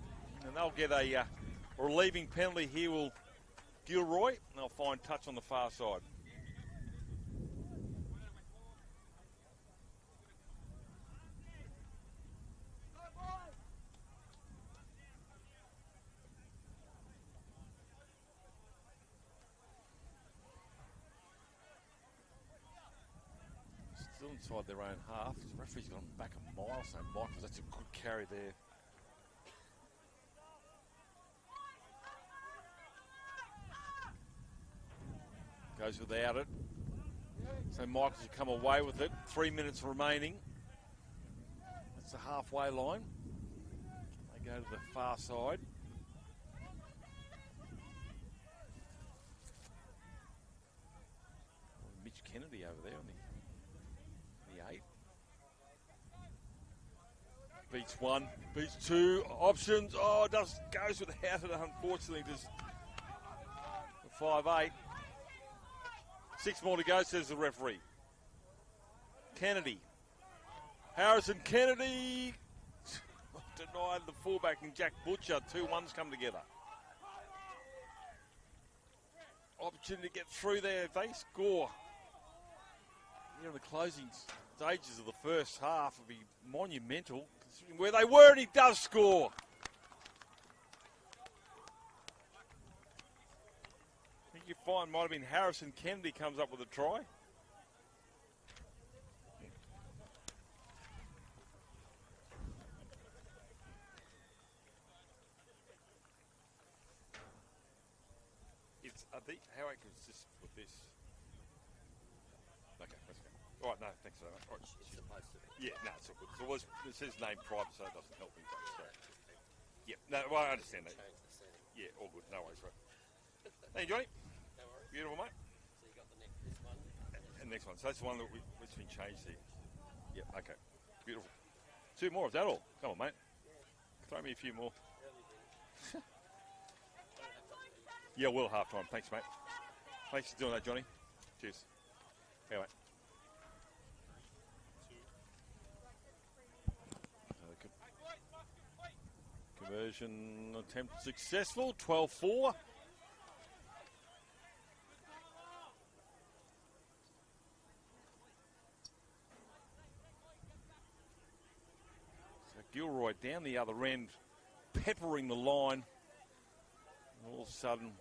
And they'll get a relieving penalty here will Gilroy. And they'll find touch on the far side. Still inside their own half. The referee's gone back a mile, St. Michael's. That's a good carry there. Goes without it. St. Michael's have come away with it. 3 minutes remaining. That's the halfway line. They go to the far side. Mitch Kennedy over there on the 8. Beats 1, beats 2, options. Oh, just goes without it, unfortunately. Just 5-8. 6 more to go, says the referee. Kennedy. Harrison Kennedy. Denied the fullback and Jack Butcher. 2-1s come together. Opportunity to get through there if they score. In the closing stages of the first half will be monumental, considering where they were, and he does score. I think you find might have been Harrison Kennedy comes up with a try. It's how I can just with this. Okay, let's go. All right, no, thanks very much. All right. It's supposed to be. Yeah, no, it's all good. So it says name private, so it doesn't help me. So. Yeah, no, well, I understand that. Yeah, all good. No worries, right. Hey, Johnny. No worries. Beautiful, mate. So you got this one? And next one. So that's the one that's been changed here. Yeah, okay. Beautiful. 2 more, is that all? Come on, mate. Throw me a few more. Yeah, we'll half time. Thanks, mate. Thanks for doing that, Johnny. Cheers. Anyway. Conversion attempt successful. 12-4. So Gilroy down the other end, peppering the line. And all of a sudden,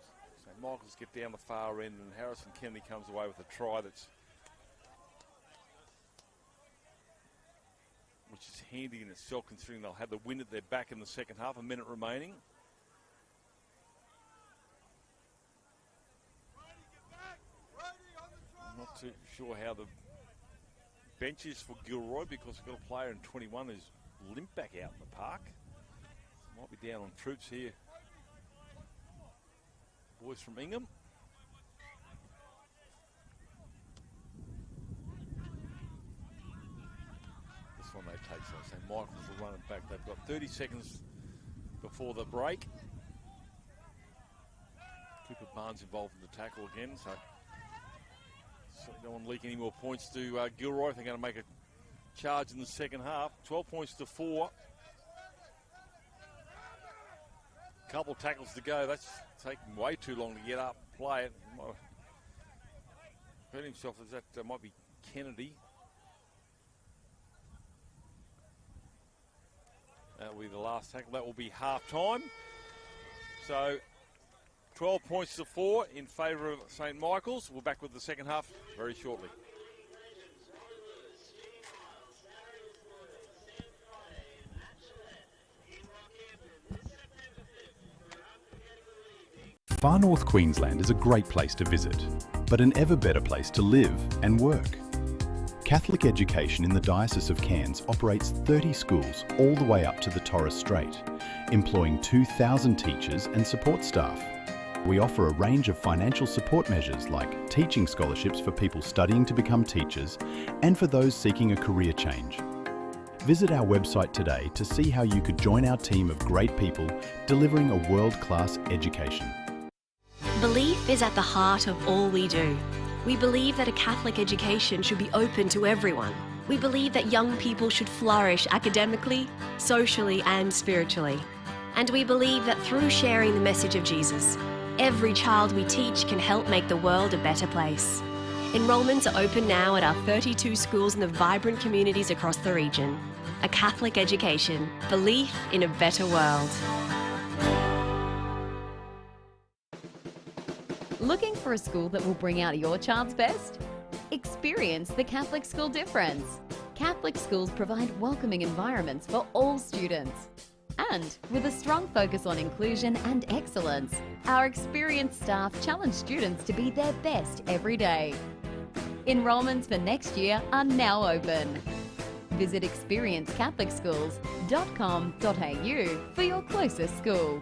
St. Michael's get down the far end, and Harrison Kennedy comes away with a try which is handy in itself, considering they'll have the wind at their back in the second half. A minute remaining. I'm not too sure how the bench is for Gilroy, because we've got a player in 21 who's limped back out in the park. Might be down on troops here. Boys from Ingham. This one they take, so St. Michael's will run it back. They've got 30 seconds before the break. Cooper Barnes involved in the tackle again, so certainly don't want to leak any more points to Gilroy. They're going to make a charge in the second half. 12 points to 4. Couple tackles to go. That's taking way too long to get up, play it. Might have hurt himself. That might be Kennedy. That will be the last tackle. That will be half time. So 12 points to 4 in favour of St Michael's. We're back with the second half very shortly. Far North Queensland is a great place to visit, but an ever better place to live and work. Catholic education in the Diocese of Cairns operates 30 schools all the way up to the Torres Strait, employing 2,000 teachers and support staff. We offer a range of financial support measures like teaching scholarships for people studying to become teachers and for those seeking a career change. Visit our website today to see how you could join our team of great people delivering a world-class education. Belief is at the heart of all we do. We believe that a Catholic education should be open to everyone. We believe that young people should flourish academically, socially, and spiritually. And we believe that through sharing the message of Jesus, every child we teach can help make the world a better place. Enrolments are open now at our 32 schools in the vibrant communities across the region. A Catholic education, belief in a better world. Looking for a school that will bring out your child's best? Experience the Catholic school difference. Catholic schools provide welcoming environments for all students. And with a strong focus on inclusion and excellence, our experienced staff challenge students to be their best every day. Enrolments for next year are now open. Visit experienceCatholicSchools.com.au for your closest school.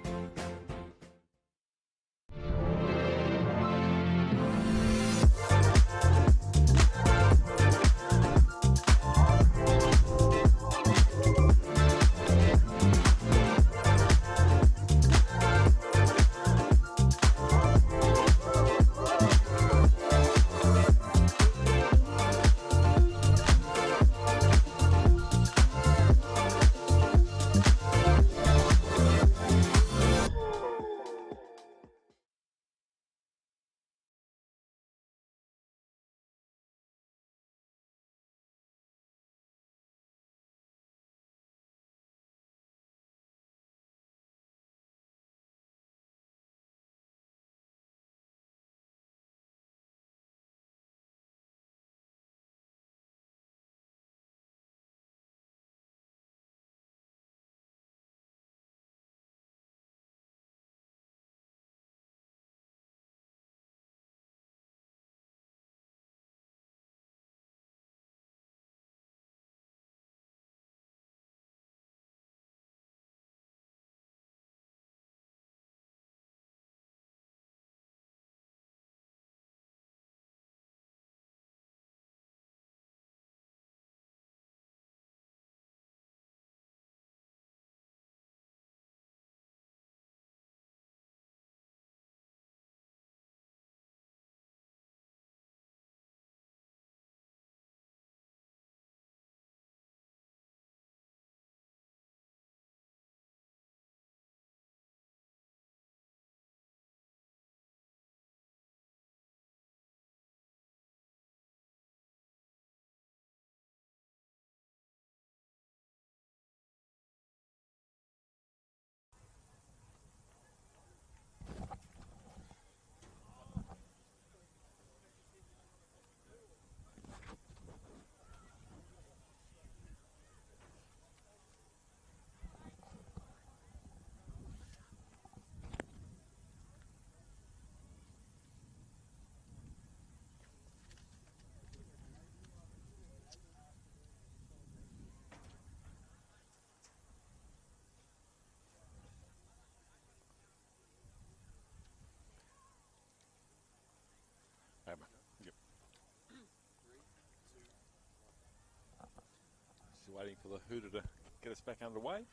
Still waiting for the hooter to get us back underway.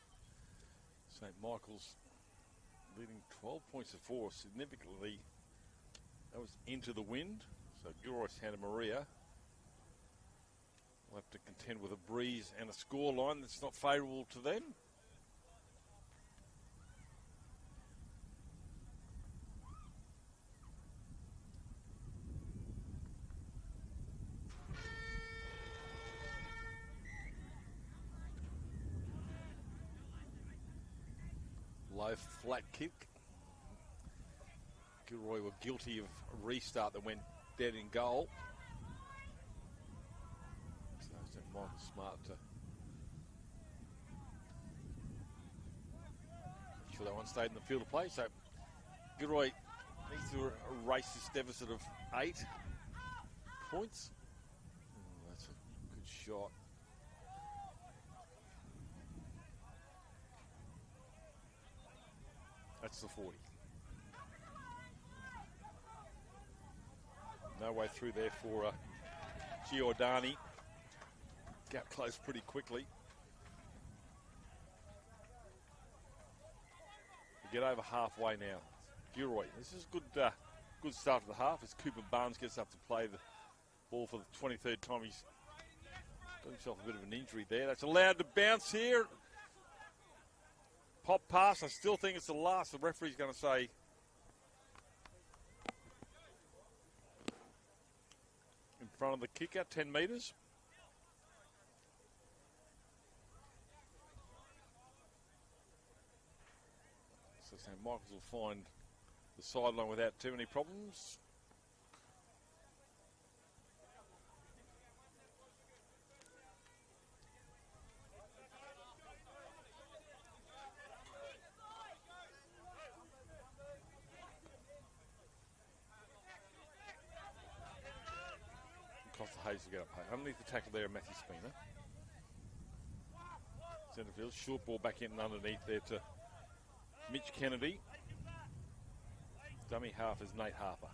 St Michael's leading 12 points to 4 significantly. That was into the wind. So Gilroy Santa Maria will have to contend with a breeze and a score line that's not favourable to them. Low flat kick, Gilroy were guilty of a restart that went dead in goal. So St. Michael's smart to make sure that one stayed in the field of play. So Gilroy needs to erase this deficit of 8 points. That's a good shot. That's the 40. No way through there for Giordani. Gap closed pretty quickly. We get over halfway now. Gilroy, this is a good start to the half as Cooper Barnes gets up to play the ball for the 23rd time. He's got himself a bit of an injury there. That's allowed to bounce here. Pop pass. I still think it's the last. The referee's going to say in front of the kicker, 10 metres. So St. Michael's will find the sideline without too many problems. Hayes will get up high. Underneath the tackle there, Matthew Spina. Centre field, short ball back in and underneath there to Mitch Kennedy. Dummy half is Nate Harper.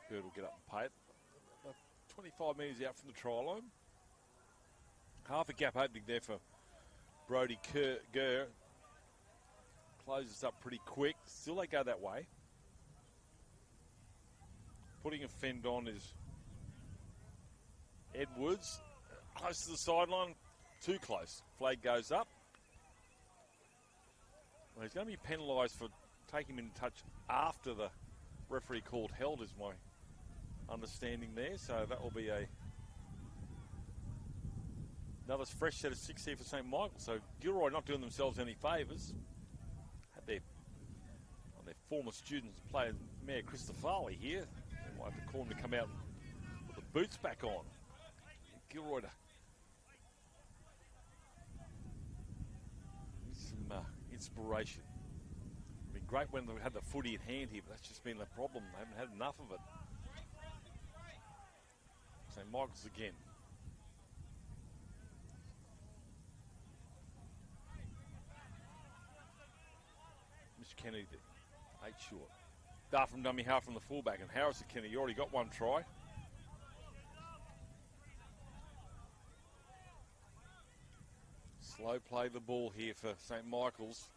Bird will get up and pay it. 25 metres out from the try line. Half a gap opening there for Brody Gurr. Closes up pretty quick. Still they go that way. Putting a fend on is Edwards. Close to the sideline. Too close. Flag goes up. Well, he's going to be penalised for taking him in touch after the referee called held is my understanding there. So that will be another fresh set of 6 here for St. Michael. So Gilroy not doing themselves any favours. Their former students playing Mayor Christopherli here. They might have to call him to come out and put the boots back on. Gilroy to some inspiration. It'd been great when they had the footy in hand here, but that's just been the problem. They haven't had enough of it. St. Michael's again. Kennedy, 8 short. Dart from dummy half from the fullback, and Harrison Kennedy already got one try. Slow play the ball here for St. Michael's.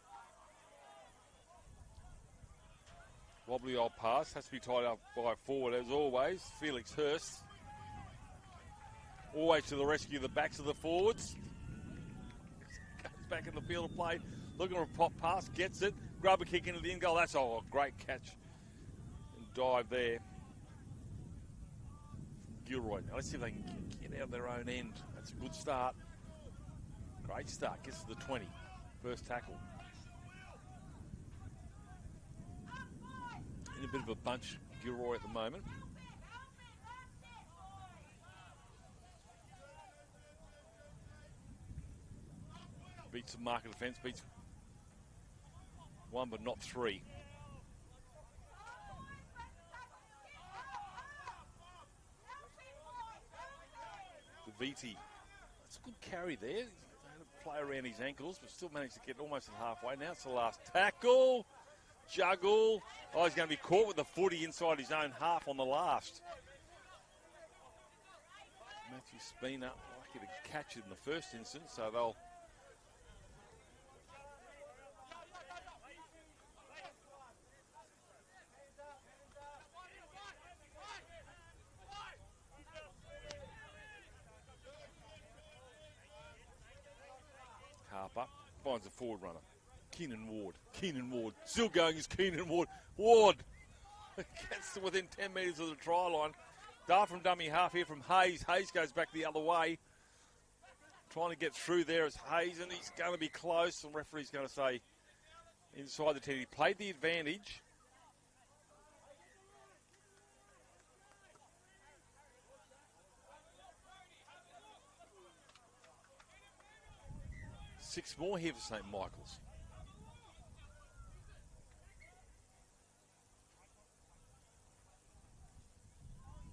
Wobbly old pass, has to be tied up by a forward as always. Felix Hurst. Always to the rescue of the backs of the forwards. Goes back in the field of play. Looking for a pop pass, gets it. Grab a kick into the in goal. That's a great catch and dive there from Gilroy. Now let's see if they can get out of their own end. That's a good start. Great start. Gets to the 20. First tackle. In a bit of a bunch, Gilroy at the moment. Beats the mark of defence. Beats one but not three. DeViti, that's a good carry there. He had to play around his ankles, but still managed to get almost at halfway. Now it's the last tackle. Juggle. Oh, he's going to be caught with the footy inside his own half on the last. Matthew Spina lucky to catch it in the first instance, so they'll Harper finds a forward runner. Keenan Ward. Still going is Keenan Ward. Ward gets to within 10 metres of the try line. Dart from dummy half here from Hayes. Hayes goes back the other way. Trying to get through there is Hayes, and he's going to be close. The referee's going to say inside the 10. He played the advantage. Six more here for St. Michael's.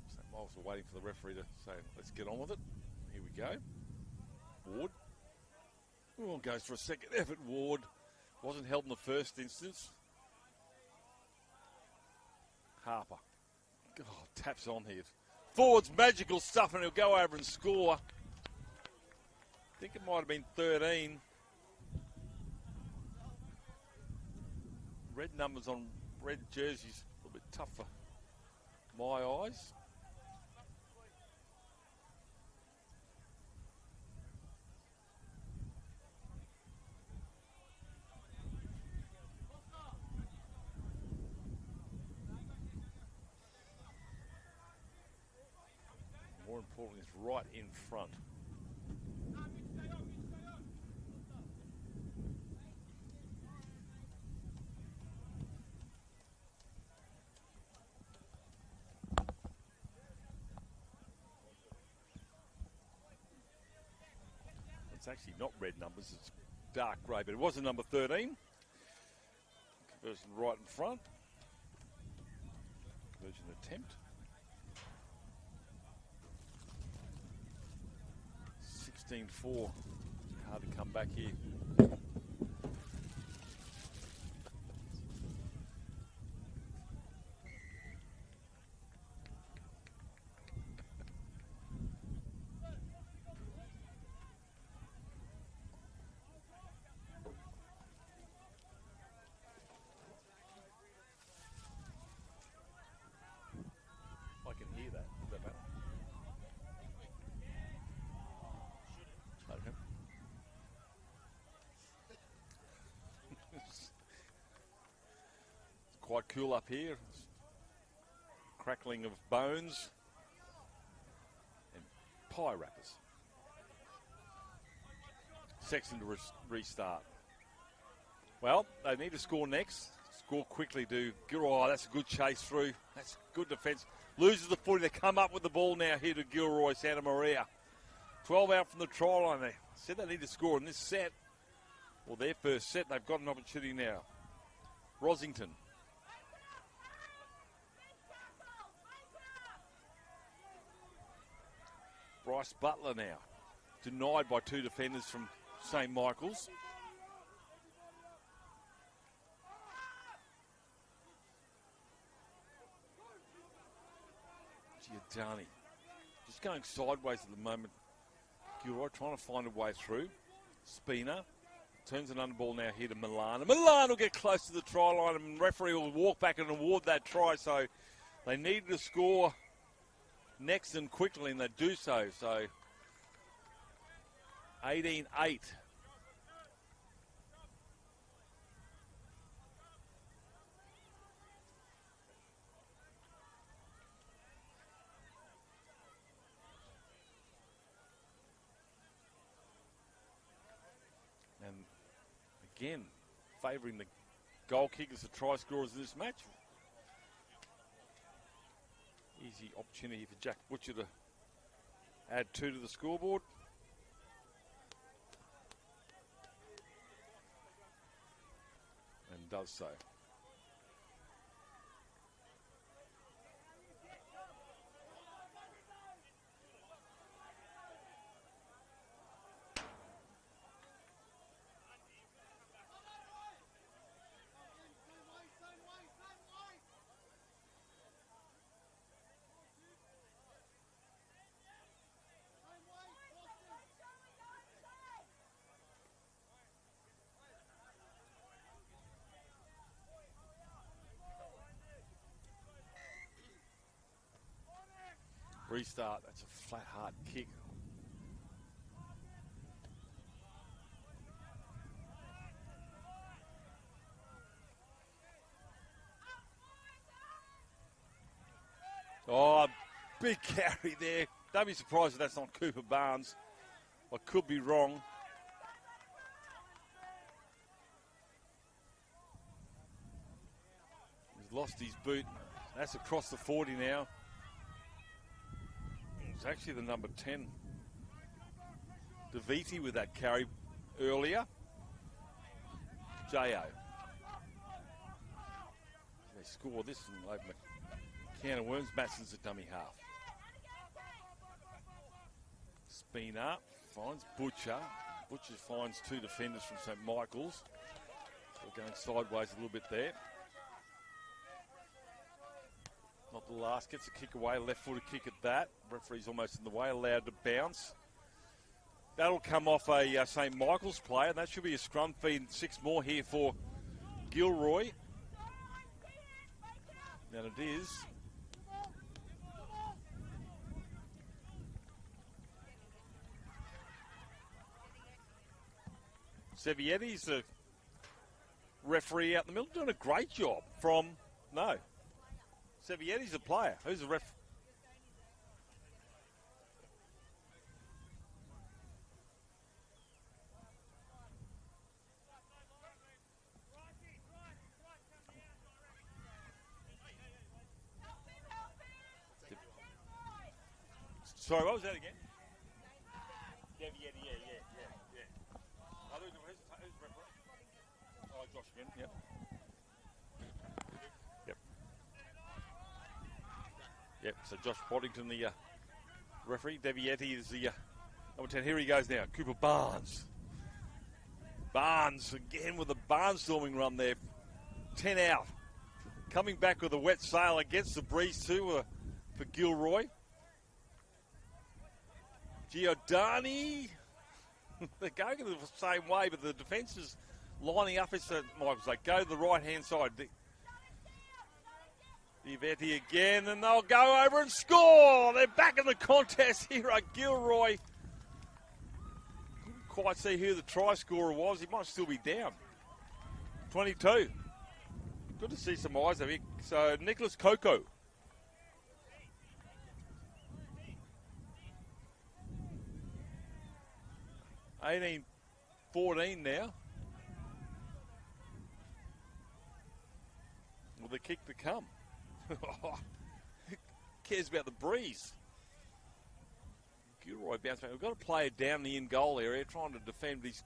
St. Michael's are waiting for the referee to say, let's get on with it. Here we go. Ward. Oh, goes for a second effort. Ward wasn't held in the first instance. Harper. Oh, taps on here. Forward's magical stuff, and he'll go over and score. I think it might have been 13. Red numbers on red jerseys, a little bit tough for my eyes. More importantly, it's right in front. It's actually not red numbers, it's dark grey, but it was a number 13. Conversion right in front. Conversion attempt. 16-4. Hard to come back here. I can hear that. Does that matter? Okay. It's quite cool up here. Crackling of bones and pie wrappers. Sexton to restart. Well, they need to score next. Score quickly, do. Oh, that's a good chase through. That's good defence. Loses the footy. They come up with the ball now here to Gilroy, Santa Maria. 12 out from the try line. They said they need to score in this set. Well, their first set. They've got an opportunity now. Rosington. Bryce Butler now. Denied by two defenders from St. Michael's. Giordani. Just going sideways at the moment. Gilroy trying to find a way through. Spina. Turns an underball now here to Milan. Milan will get close to the try line, and the referee will walk back and award that try. So they need to score next and quickly, and they do so. So 18-8. And again, favouring the goal kickers, the try scorers in this match. Easy opportunity for Jack Butcher to add 2 to the scoreboard. And does so. Restart, that's a flat, hard kick. Oh, big carry there. Don't be surprised if that's not Cooper Barnes. I could be wrong. He's lost his boot. That's across the 40 now. It's actually the number 10. DeViti with that carry earlier. J.O. They score this and open a can of worms. Matson's a dummy half. Spina finds Butcher. Butcher finds two defenders from St. Michael's. So going sideways a little bit there. Not the last. Gets a kick away. Left-footed kick at that. Referee's almost in the way. Allowed to bounce. That'll come off a St. Michael's player. And that should be a scrum feed. 6 more here for Gilroy. And it is. Sevietti's the referee out in the middle, doing a great job from, no. Sevietti's the player. Who's the ref? Sorry, what was that again? Sevietti, yeah. Who's the referee? Oh, Josh again, yep. Yep, so Josh Boddington, the referee. Devietti is the number 10. Here he goes now. Cooper Barnes. Barnes again with a barnstorming run there. 10 out. Coming back with a wet sail against the breeze too for Gilroy. Giordani. They're going the same way, but the defence is lining up. It's Michaels. They go to the right-hand side. Ivetti again, and they'll go over and score. They're back in the contest here at Gilroy. Couldn't quite see who the try scorer was. He might still be down. 22. Good to see some eyes over here. So, Nicholas Coco. $18-14 now. With the kick to come. Who cares about the breeze? Gilroy bounce back. We've got a player down the in-goal area trying to defend. He's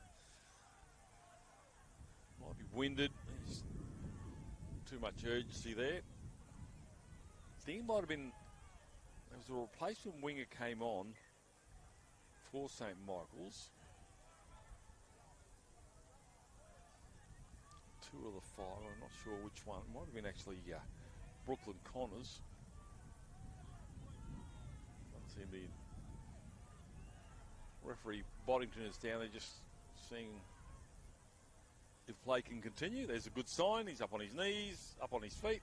might be winded. There's too much urgency there. I think it might have been, there was a replacement winger came on for St. Michael's. 2 of the 5, I'm not sure which one. It might have been actually Brooklyn Connors. Can't see the referee Boddington is down there just seeing if play can continue. There's a good sign. He's up on his knees, up on his feet.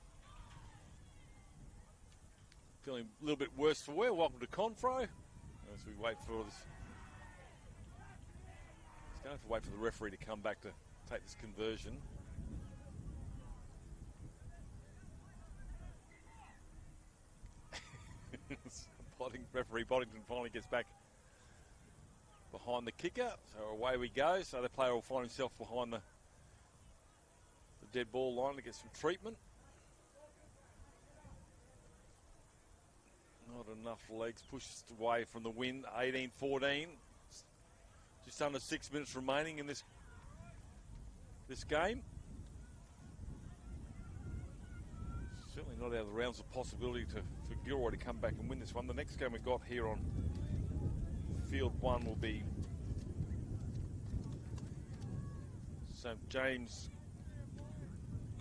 Feeling a little bit worse for wear. Welcome to Confro. As we wait for this. He's going to have to wait for the referee to come back to take this conversion. Referee Boddington finally gets back behind the kicker. So away we go. So the player will find himself behind the dead ball line to get some treatment. Not enough legs. Pushed away from the win. 18-14. Just under 6 minutes remaining in this game. Certainly not out of the realms of possibility for Gilroy to come back and win this one. The next game we've got here on Field 1 will be St. James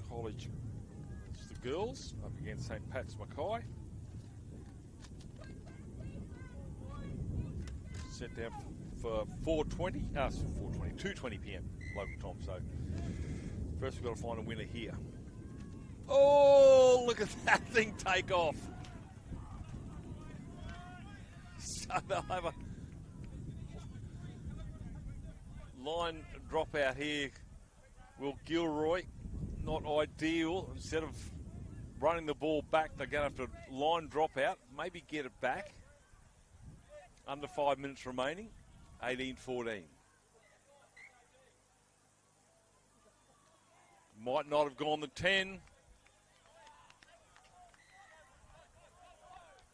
College. It's the girls up against St. Pat's Mackay. Set down for 2:20 p.m. local time. So first we've got to find a winner here. Oh, look at that thing take off. So they'll have a line drop out here. Will Gilroy, not ideal. Instead of running the ball back, they're going to have to line drop out, maybe get it back. Under 5 minutes remaining. 18-14. Might not have gone the 10.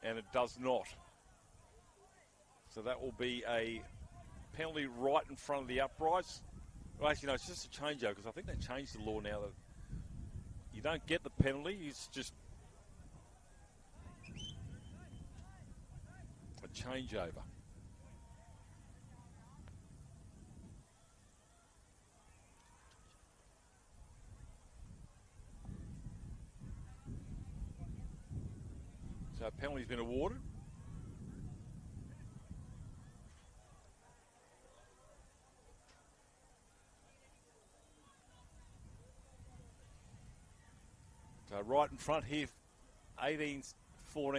And it does not. So that will be a penalty right in front of the uprights. Well, actually, no, it's just a changeover because I think they changed the law now that you don't get the penalty. It's just a changeover. So a penalty's been awarded. So right in front here, 18-14.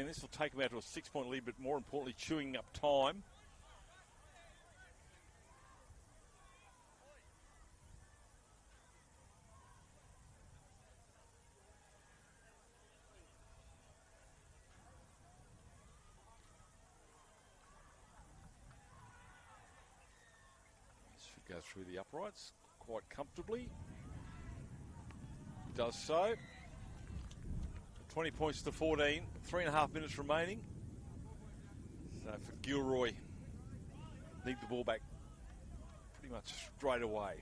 This will take them out to a 6-point lead, but more importantly, chewing up time. This should go through the uprights quite comfortably. It does so. 20 points to 14, 3.5 minutes remaining. So for Gilroy, need the ball back pretty much straight away.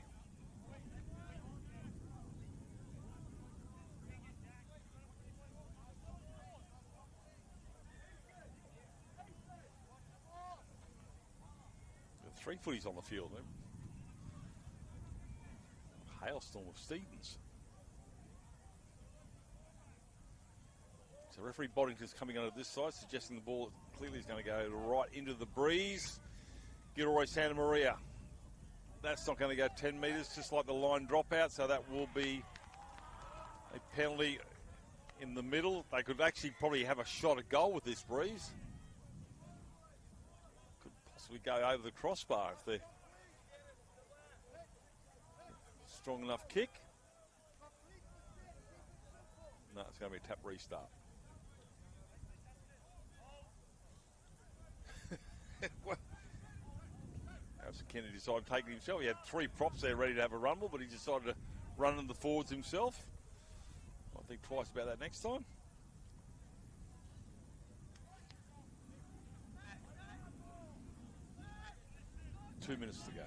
The 3 footies on the field. Hailstorm of Stevens. So referee Boddington's coming onto this side, suggesting the ball clearly is going to go right into the breeze. Gilroy Santa Maria. That's not going to go 10 metres, just like the line dropout, so that will be a penalty in the middle. They could actually probably have a shot at goal with this breeze. Could possibly go over the crossbar if they're strong enough kick. No, it's going to be a tap restart. Well, perhaps Kennedy decided to take it himself. He had 3 props there ready to have a rumble, but he decided to run in the forwards himself. I'll think twice about that next time. Two minutes to go.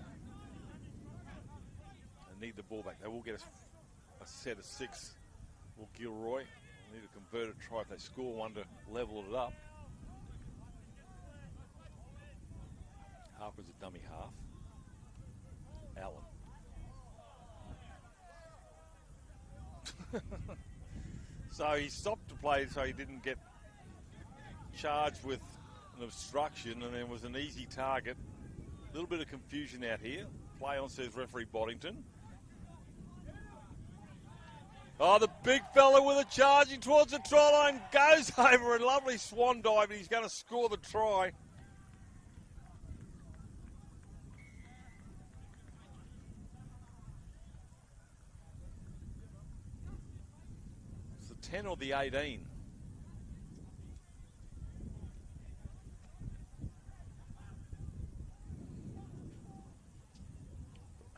They need the ball back. They will get a set of 6. Will Gilroy need a converted try if they score one to level it up. Harper's a dummy half. Allen. So he stopped to play so he didn't get charged with an obstruction, and there was an easy target. A little bit of confusion out here. Play on, says referee Boddington. Oh, the big fella with a charging towards the try line goes over a lovely swan dive, and he's going to score the try. It's the 10 or the 18.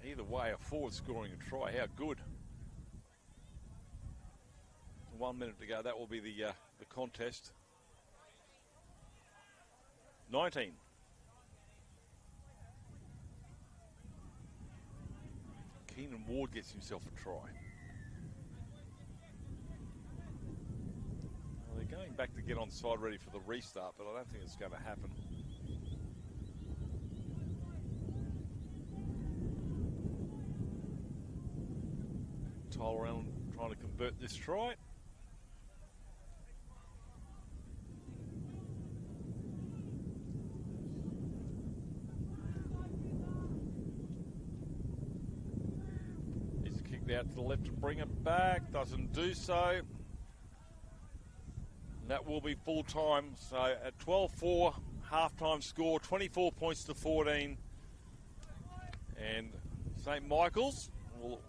Either way, a forward scoring a try. How good. 1 minute to go. That will be the contest. 19. Keenan Ward gets himself a try. Well, they're going back to get on side ready for the restart, but I don't think it's going to happen. Tyler Allen trying to convert this try. He's kicked out to the left to bring it back. Doesn't do so. And that will be full time. So at 12-4, halftime score, 24 points to 14. And St. Michael's will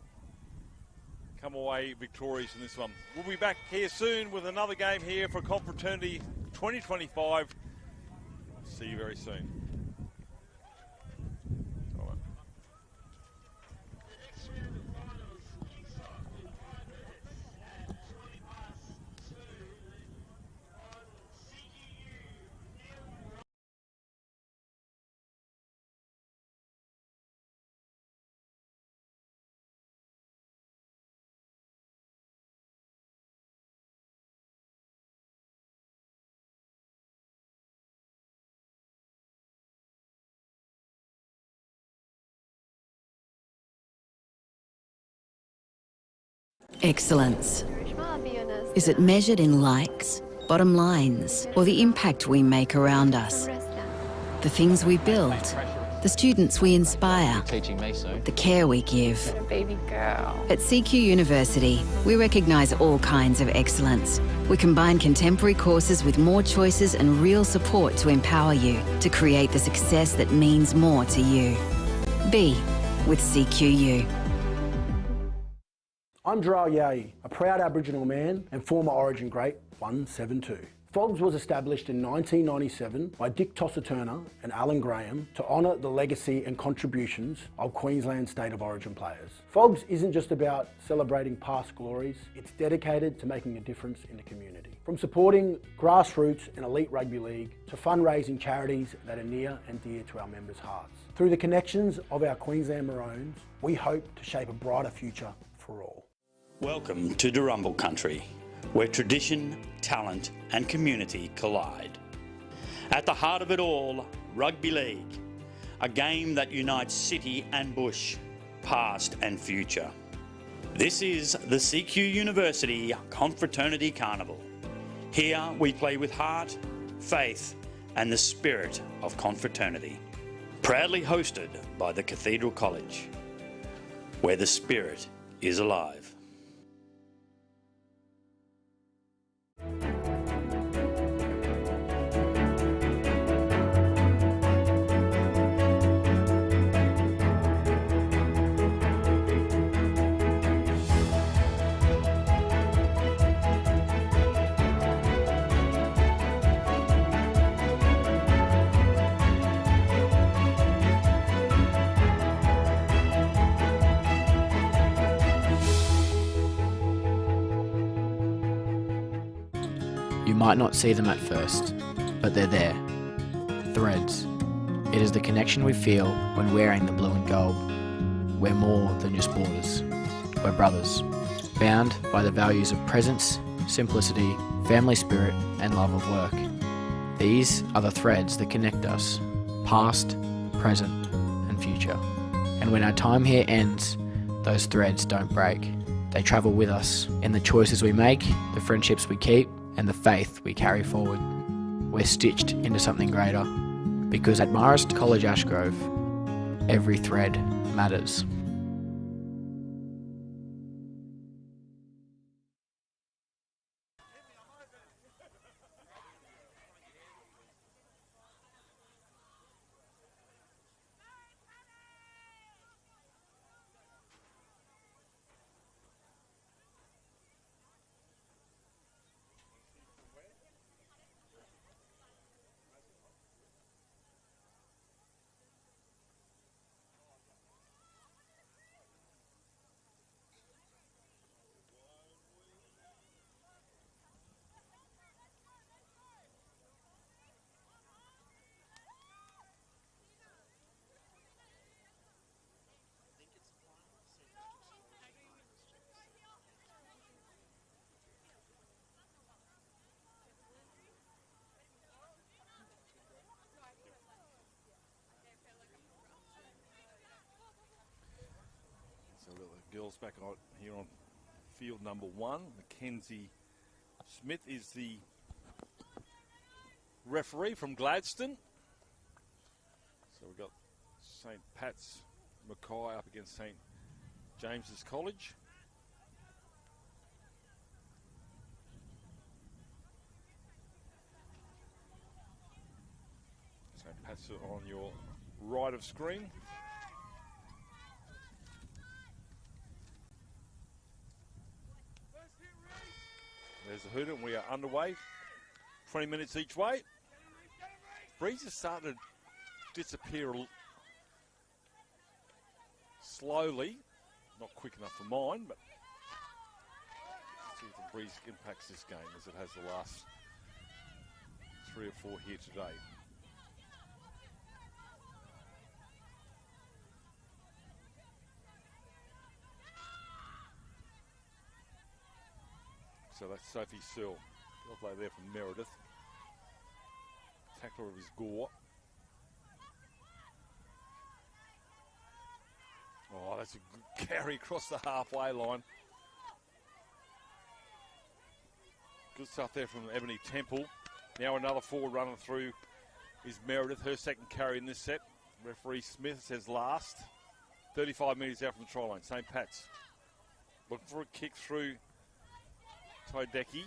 come away victorious in this one. We'll be back here soon with another game here for Confraternity 2025. See you very soon. Excellence. Is it measured in likes, bottom lines, or the impact we make around us? The things we build, the students we inspire, the care we give. Baby girl. At CQ University, we recognise all kinds of excellence. We combine contemporary courses with more choices and real support to empower you to create the success that means more to you. Be with CQU. I'm Jarrell Yahi, a proud Aboriginal man and former Origin great 172. FOGS was established in 1997 by Dick Tosser-Turner and Alan Graham to honour the legacy and contributions of Queensland State of Origin players. FOGS isn't just about celebrating past glories, it's dedicated to making a difference in the community. From supporting grassroots and elite rugby league to fundraising charities that are near and dear to our members' hearts. Through the connections of our Queensland Maroons, we hope to shape a brighter future for all. Welcome to Durumble Country, where tradition, talent and community collide. At the heart of it all, rugby league, a game that unites city and bush, past and future. This is the CQ University Confraternity Carnival. Here we play with heart, faith and the spirit of confraternity. Proudly hosted by the Cathedral College, where the spirit is alive. You might not see them at first, but they're there. Threads. It is the connection we feel when wearing the blue and gold. We're more than just borders. We're brothers, bound by the values of presence, simplicity, family spirit, and love of work. These are the threads that connect us, past, present, and future. And when our time here ends, those threads don't break. They travel with us in the choices we make, the friendships we keep, and the faith we carry forward. We're stitched into something greater, because at Marist College Ashgrove, every thread matters. Girls back on here on field number 1. Mackenzie Smith is the referee from Gladstone. So we've got St. Pat's Mackay up against St. James's College. St. Pat's on your right of screen. There's a hooter and we are underway. 20 minutes each way. Breeze is starting to disappear slowly. Not quick enough for mine, but let's see if the breeze impacts this game as it has the last 3 or 4 here today. So that's Sophie Searle. I'll play there from Meredith. Tackler of his Gore. Oh, that's a good carry across the halfway line. Good stuff there from Ebony Temple. Now another forward running through is Meredith, her second carry in this set. Referee Smith says last. 35 metres out from the try line. St. Pat's looking for a kick through Todeki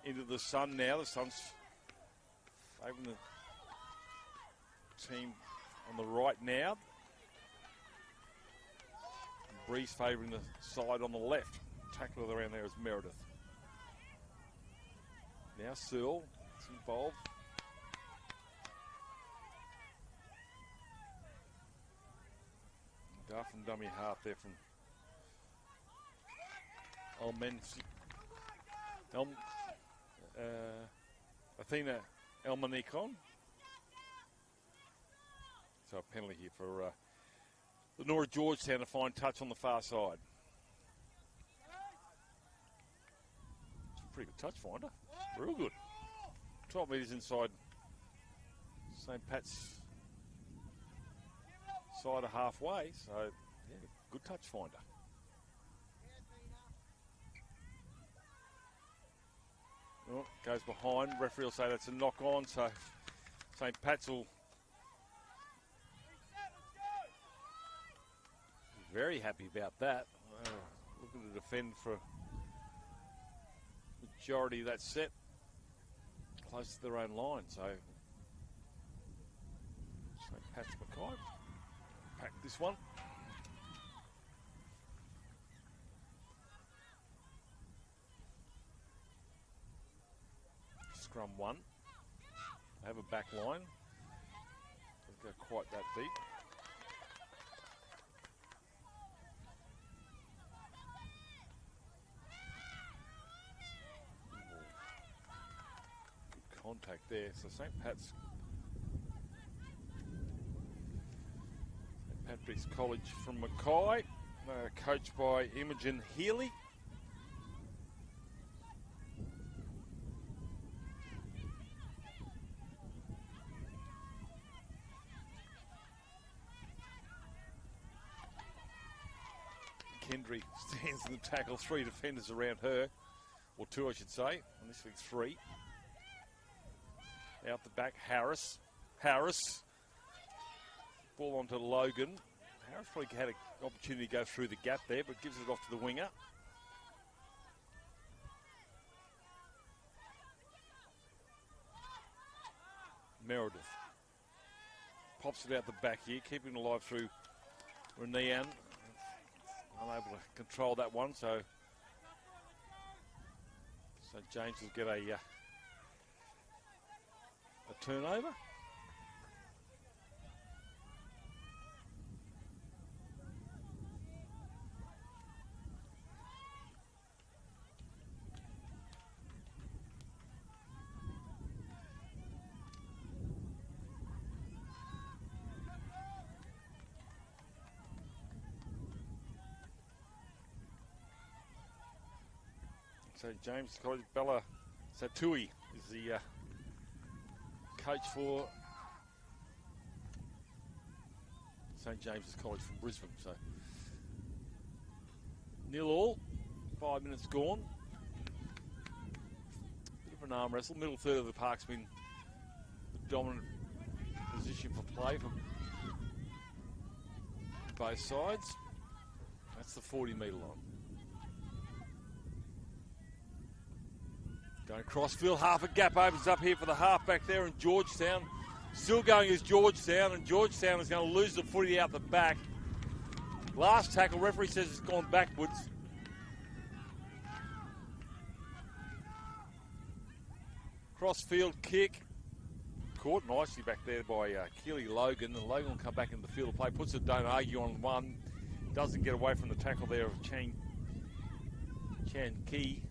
into the sun now. The Sun's favouring the team on the right now. And Breeze favouring the side on the left. Tackler around there is Meredith. Now Searle is involved. Duff and dummy half there from Athena Elmanikon. So a penalty here for the Nora Georgetown, a fine touch on the far side. It's a pretty good touch finder. Real good. 12 metres inside St. Pat's side of halfway, so yeah, good touch finder. Oh, goes behind. Referee will say that's a knock on, so St. Pat's will be very happy about that. Looking to defend for majority of that set, close to their own line. So St. Pat's McKay pack this one. Scrum one. They have a back line. Doesn't go quite that deep. Good contact there. So St. Patrick's College from Mackay, coached by Imogen Healy. Kendry stands in the tackle, 3 defenders around her, or 2 I should say, and this week's 3. Out the back, Harris. Ball onto Logan. Harris probably had an opportunity to go through the gap there, but gives it off to the winger. Meredith pops it out the back here, keeping it alive through Renean. Unable to control that one, so James will get a turnover. St. James College, Bella Satui is the coach for St. James's College from Brisbane. So 0-0, 5 minutes gone. Bit of an arm wrestle. Middle third of the park's been the dominant position for play from both sides. That's the 40-metre line. Going crossfield, half a gap opens up here for the halfback there, and Georgetown still going as Georgetown, and Georgetown is going to lose the footy out the back. Last tackle, referee says it's gone backwards. Crossfield kick. Caught nicely back there by Keely Logan, and Logan will come back in the field of play, puts it, don't argue on one. Doesn't get away from the tackle there of Chan Key.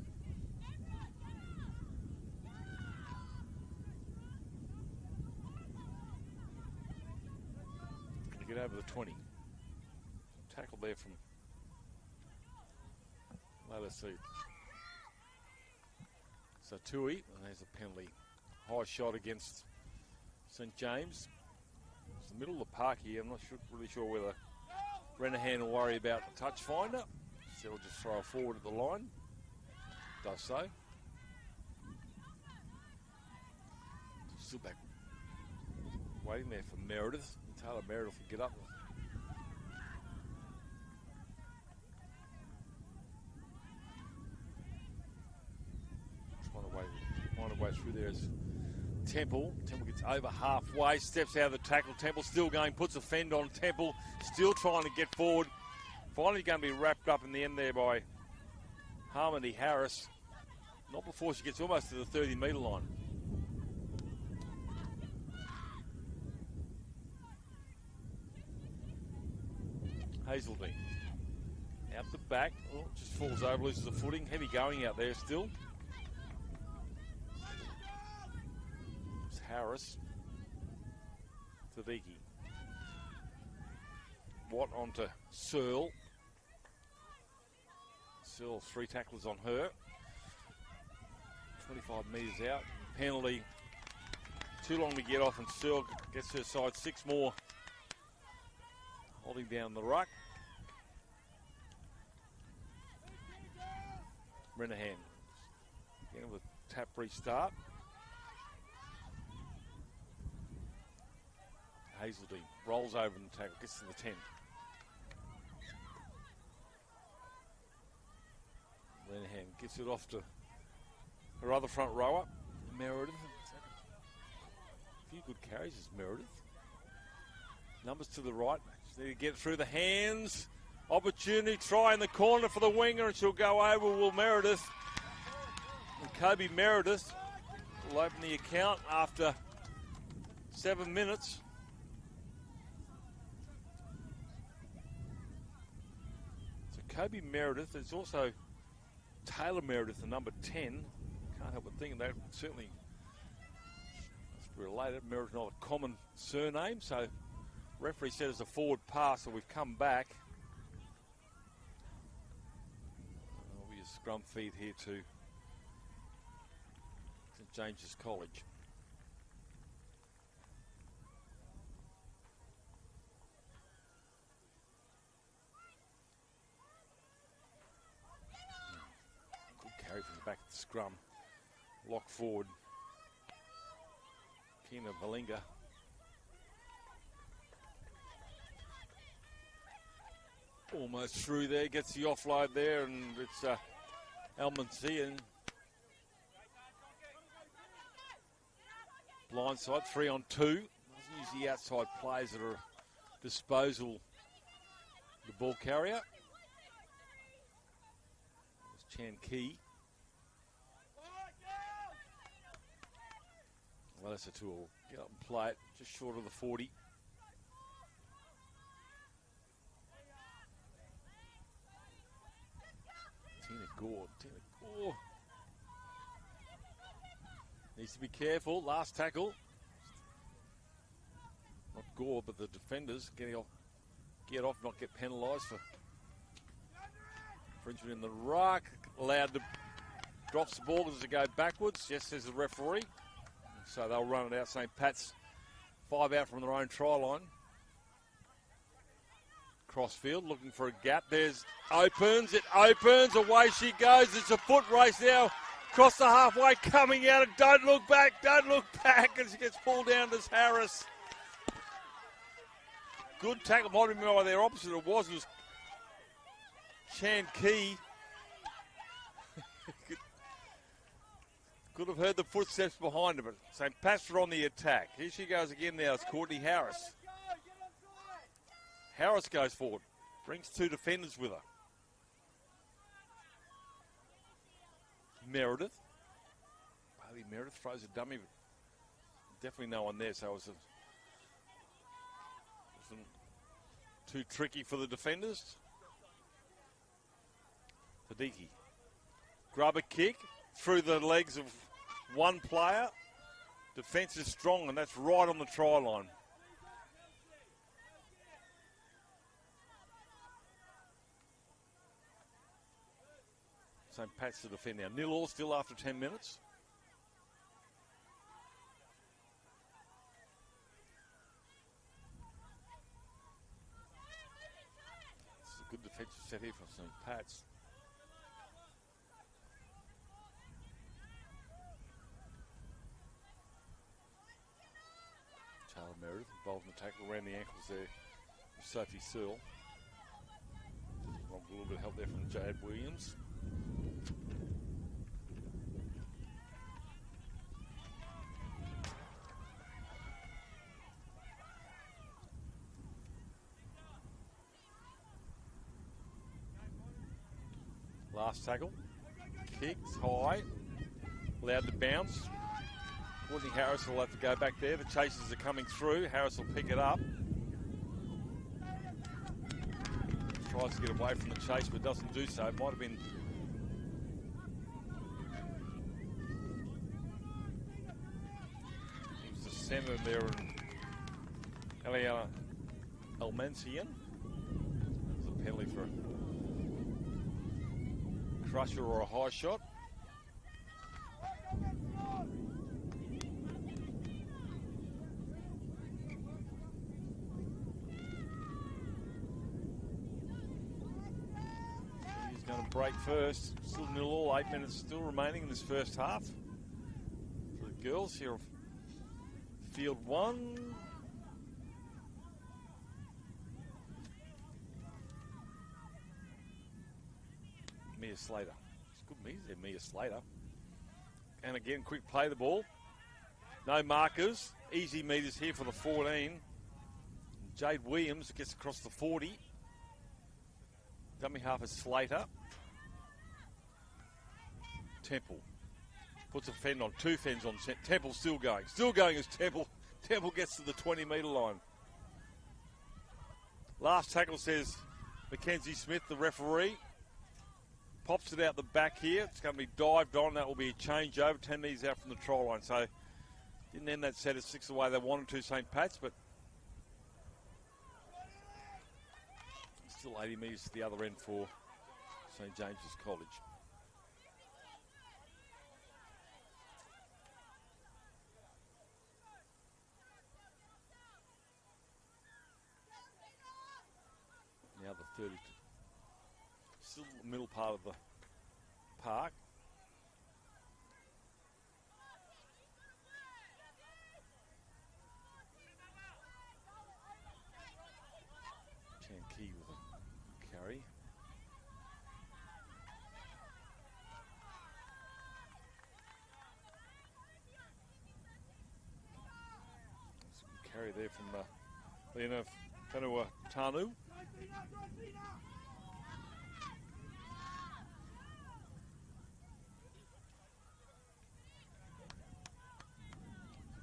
Get over the 20. Tackle there from Lalasi. Satui, and there's a penalty. High shot against St. James. It's the middle of the park here. I'm not really sure whether Renahan will worry about the touch finder. So he'll just throw it forward at the line. Does so. Still back. Waiting there for Meredith. Taylor Meredith will get up. Find a way through there is Temple. Temple gets over halfway, steps out of the tackle. Temple still going, puts a fend on Temple, still trying to get forward. Finally going to be wrapped up in the end there by Harmony Harris. Not before she gets almost to the 30-metre line. Hazeldine out the back. Oh, just falls over, loses the footing. Heavy going out there still. It's Harris. Tadiki. Watt onto Searle. Searle, 3 tacklers on her. 25 metres out. Penalty. Too long to get off, and Searle gets her side 6 more. Holding down the ruck. Renahan. Again with tap restart. Hazeldine rolls over in the tackle, gets to the 10. Renahan gets it off to her other front rower, Meredith. A few good carries is Meredith. Numbers to the right. Just need to get through the hands. Opportunity, try in the corner for the winger, and she'll go over Will Meredith. And Kobe Meredith will open the account after 7 minutes. So Kobe Meredith, there's also Taylor Meredith, the number 10. Can't help but think that certainly must be related. Meredith, not a common surname, so referee said it's a forward pass, so we've come back. There'll be a scrum feed here to St James's College. Good carry from the back of the scrum. Lock forward. Pina Valinga. Almost through there, gets the offload there, and it's Almansian. Blindside, 3 on 2. Doesn't use the outside plays at her disposal, the ball carrier. There's Chan Key. Well, that's a tool. Get up and play it, just short of the 40. Tina Gore. Needs to be careful. Last tackle. Not Gore, but the defenders get off, not get penalised for infringement in the ruck. Allowed to drops the ball as they go backwards. Yes, says the referee. So they'll run it out. St. Pat's 5 out from their own try line. Crossfield looking for a gap. There's opens. It opens. Away she goes. It's a foot race now. Across the halfway, coming out. And don't look back. Don't look back. And she gets pulled down to Harris. Good tackle. Might have been where their opposite it was Chan Key. Could have heard the footsteps behind her, but St. Pat's are on the attack. Here she goes again now. It's Courtney Harris. Harris goes forward. Brings 2 defenders with her. Meredith. Bailey Meredith throws a dummy, but definitely no one there, so it wasn't too tricky for the defenders. Tadiki. Grub a kick through the legs of one player. Defence is strong, and that's right on the try line. St. Pat's to defend now. 0-0 still after 10 minutes. It's a good defensive set here from St. Pat's. Involved in the tackle around the ankles there. Sophie Searle. A little bit of help there from Jade Williams. Last tackle. Kicks high. Allowed to bounce. Courtney Harris will have to go back there. The chasers are coming through. Harris will pick it up. Tries to get away from the chase, but doesn't do so. It might have been... It was the centre there, and Eliana Almensian. There's a penalty for a crusher or a high shot. Break first, still 0-0, 8 minutes still remaining in this first half. For the girls here, field one. Mia Slater. It's good meters there, Mia Slater. And again, quick play the ball. No markers, easy meters here for the 14. Jade Williams gets across the 40. Dummy half is Slater. Temple puts a fend on, 2 fends on. Temple still going as Temple gets to the 20-metre line. Last tackle, says Mackenzie Smith, the referee. Pops it out the back here. It's going to be dived on. That will be a change over 10 metres out from the try line. So didn't end that set at 6 the way they wanted to, St. Pat's, but still 80 metres to the other end for St. James's College. Now the 32. Still the middle part of the park. Chan Key with a carry. Some carry there from Lena Whenua Tanu.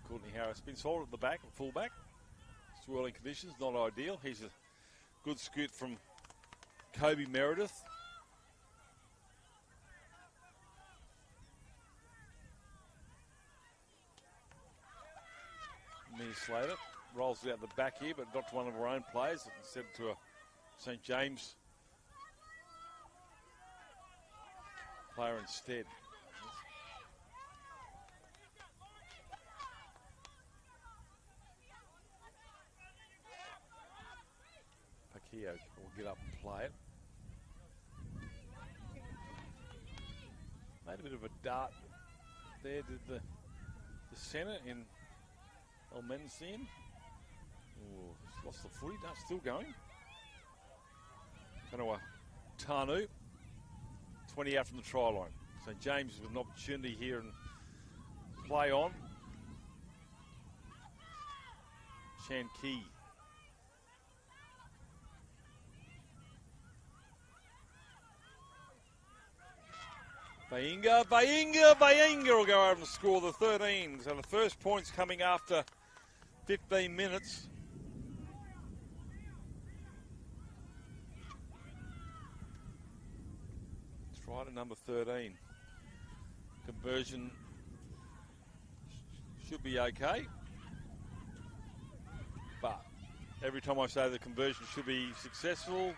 Courtney Harris been sold at the back, full back. Swirling conditions, not ideal. He's a good scoot from Kobe Meredith. Mia Slater rolls it out the back here, but not to one of her own players. Instead to a St. James player instead. Pacquiao will get up and play it. Made a bit of a dart there, did the centre in Elmensian. Oh, lost the footy, no, still going. Whenua Tanu, 20 out from the try line. St. James with an opportunity here and play on. Chan Key. Bainga will go over and score the 13. So the first point's coming after 15 minutes. Try to number 13. Conversion should be okay. But every time I say the conversion should be successful,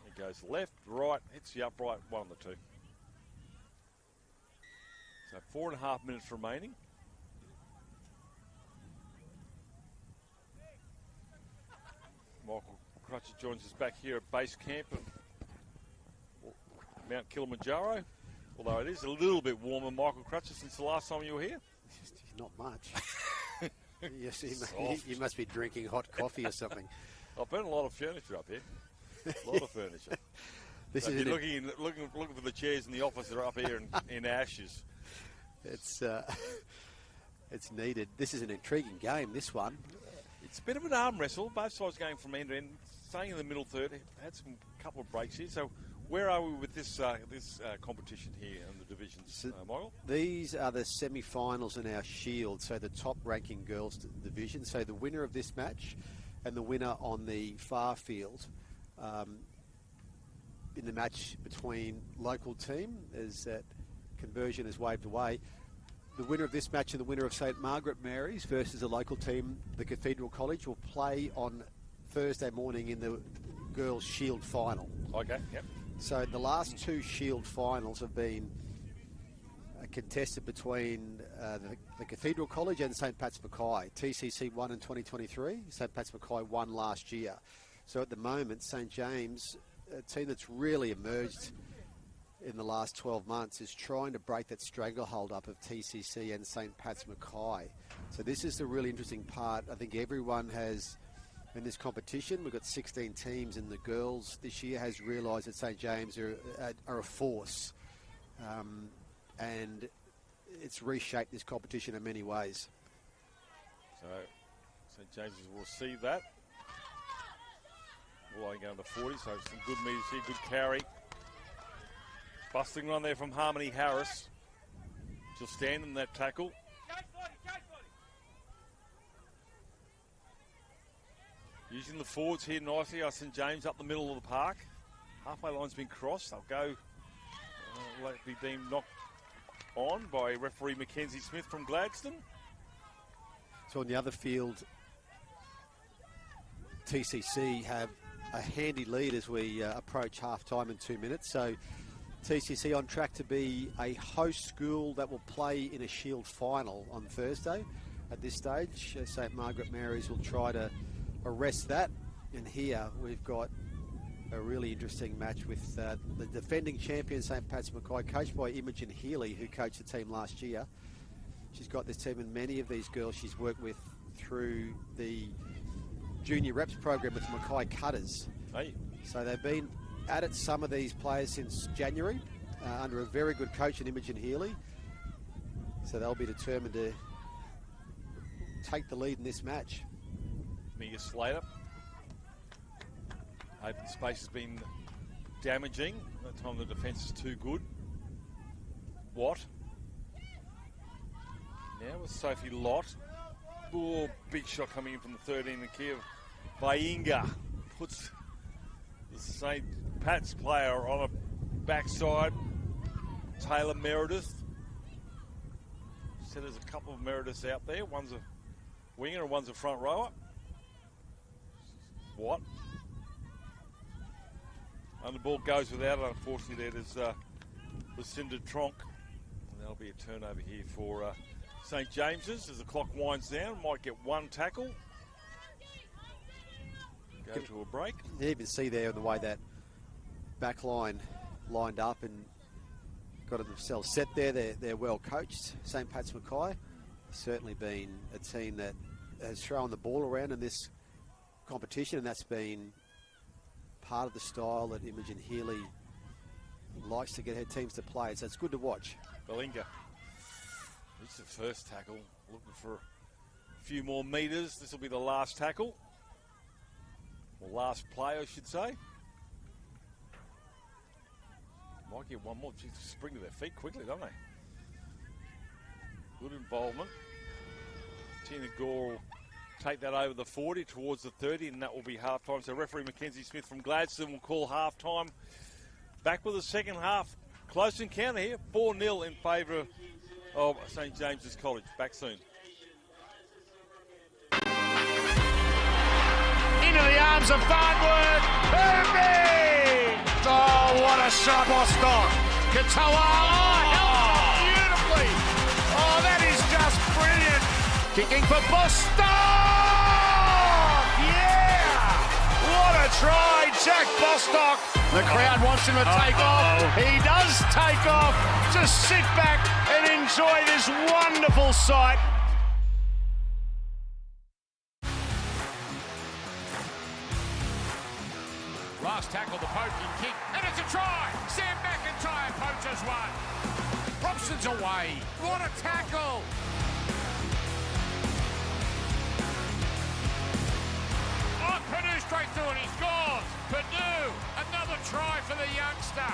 it goes left, right, hits the upright, one of the two. So 4.5 minutes remaining. Michael Crutcher joins us back here at base camp at Mount Kilimanjaro. Although it is a little bit warmer, Michael Crutcher, since the last time you were here. Not much. Yes, he must be drinking hot coffee or something. I've been a lot of furniture up here. A lot of furniture. This so is looking for the chairs in the office that are up here in ashes. It's needed. This is an intriguing game, this one. It's a bit of an arm wrestle. Both sides going from end to end. Staying in the middle third. Had some couple of breaks here. So where are we with this competition here in the divisions, Michael? These are the semi-finals in our Shield, so the top-ranking girls division. So the winner of this match and the winner on the far field in the match between local team, as that conversion is waved away. The winner of this match and the winner of St Margaret Mary's versus the local team, the Cathedral College, will play on Thursday morning in the girls' Shield final. Okay, yep. So the last two Shield finals have been contested between the Cathedral College and St Pat's Mackay. TCC won in 2023, St Pat's Mackay won last year. So at the moment, St James, a team that's really emerged in the last 12 months, is trying to break that stranglehold up of TCC and St Pat's Mackay. So this is the really interesting part. I think everyone has, in this competition, we've got 16 teams, and the girls this year has realised that St James are a force. And it's reshaped this competition in many ways. So St James's will see that. Well, going to 40, so some good meters here, good carry. Busting run there from Harmony Harris. She'll stand in that tackle. Using the forwards here nicely are St James up the middle of the park. Halfway line's been crossed. They'll go, likely deemed knocked on by referee Mackenzie Smith from Gladstone. So on the other field, TCC have a handy lead as we approach half-time in 2 minutes. So TCC on track to be a host school that will play in a Shield final on Thursday. At this stage, St Margaret Mary's will try to arrest that. And here we've got a really interesting match with the defending champion St Pat's Mackay, coached by Imogen Healy, who coached the team last year. She's got this team and many of these girls she's worked with through the junior reps program with the Mackay Cutters. Hey. So they've been at it, some of these players, since January, under a very good coach in Imogen Healy. So they'll be determined to take the lead in this match. Mia Slater. Open space has been damaging. That time the defence is too good. Watt. Now with Sophie Lott. Oh, big shot coming in from the 13 and key of Bainga. Puts the St. Pat's player on a backside. Taylor Meredith. So there's a couple of Merediths out there. One's a winger and one's a front rower. Watt. And the ball goes without it, unfortunately. There's Lucinda Tronk. And that'll be a turnover here for St James's as the clock winds down. Might get one tackle. Go to a break. You even see there the way that back line lined up and got themselves set there. They're well coached. St Pat's Mackay certainly been a team that has thrown the ball around in this competition, and that's been part of the style that Imogen Healy likes to get her teams to play. So it's good to watch. Belinga. It's the first tackle. Looking for a few more metres. This will be the last tackle. Or last play, I should say. Might get one more. Just spring to their feet quickly, don't they? Good involvement. Tina Gore will take that over the 40 towards the 30, and that will be half-time. So referee Mackenzie Smith from Gladstone will call half-time. Back with the second half. Close encounter here. 4-0 in favour of St James's College. Back soon. Into the arms of Farnworth. Booming! Oh, what a shot. Bostock. Katoa. Oh, held beautifully. Oh, that is just brilliant. Kicking for Bostock. Yeah! What a try, Jack Bostock. The crowd wants him to take off. He does take off. Just sit back and enjoy this wonderful sight. tackled the poking kick, and it's a try. Sam McIntyre poaches one. Robson's away. What a tackle! Oh, Purdue straight through and he scores. Purdue, another try for the youngster.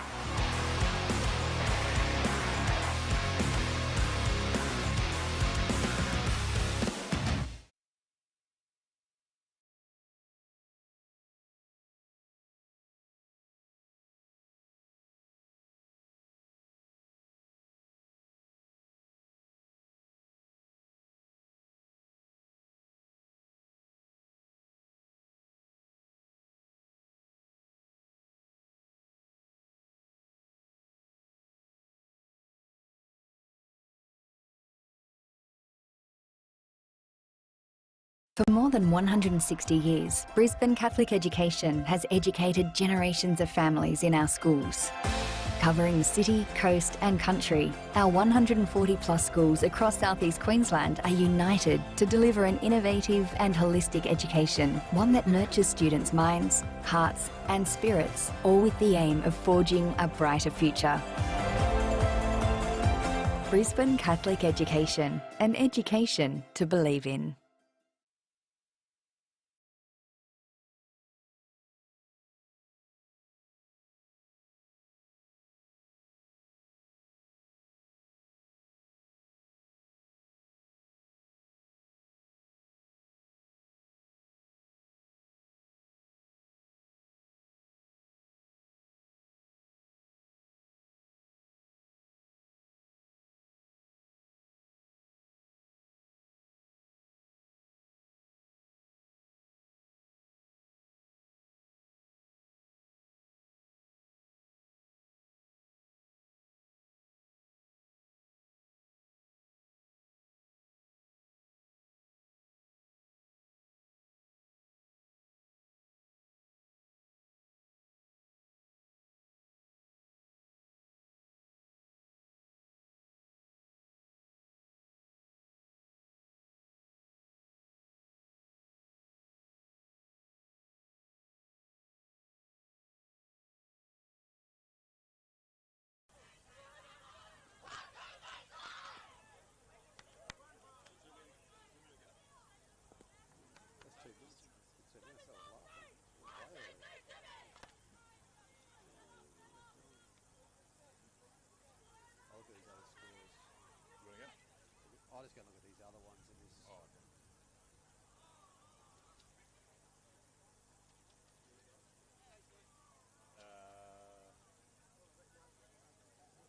For more than 160 years, Brisbane Catholic Education has educated generations of families in our schools. Covering the city, coast and country, our 140 plus schools across southeast Queensland are united to deliver an innovative and holistic education, one that nurtures students' minds, hearts and spirits, all with the aim of forging a brighter future. Brisbane Catholic Education, an education to believe in. I just go look at these other ones in this. Oh, okay.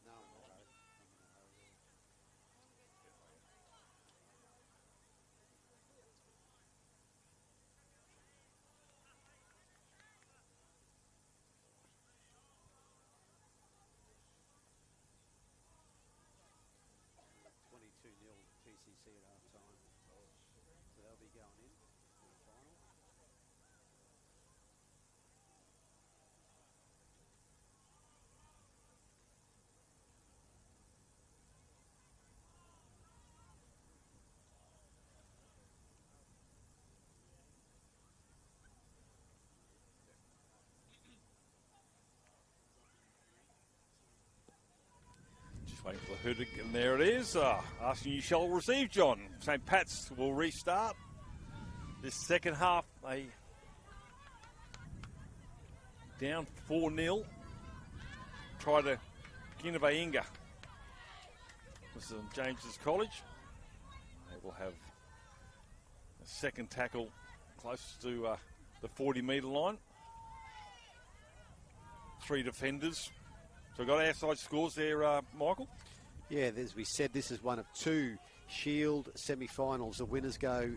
No, I'm not hurry. I'm in a hurry. PCC at half time. So they'll be going in for the final. Waiting for the hood, and there it is. Asking you shall receive, John. St. Pat's will restart this second half. They down 4-0. Try to Ginnivainga. This is James's College. They will have a second tackle close to the 40-metre line. 3 defenders. So we've got outside scores there, Michael. Yeah, as we said, this is one of 2 Shield semi-finals. The winners go.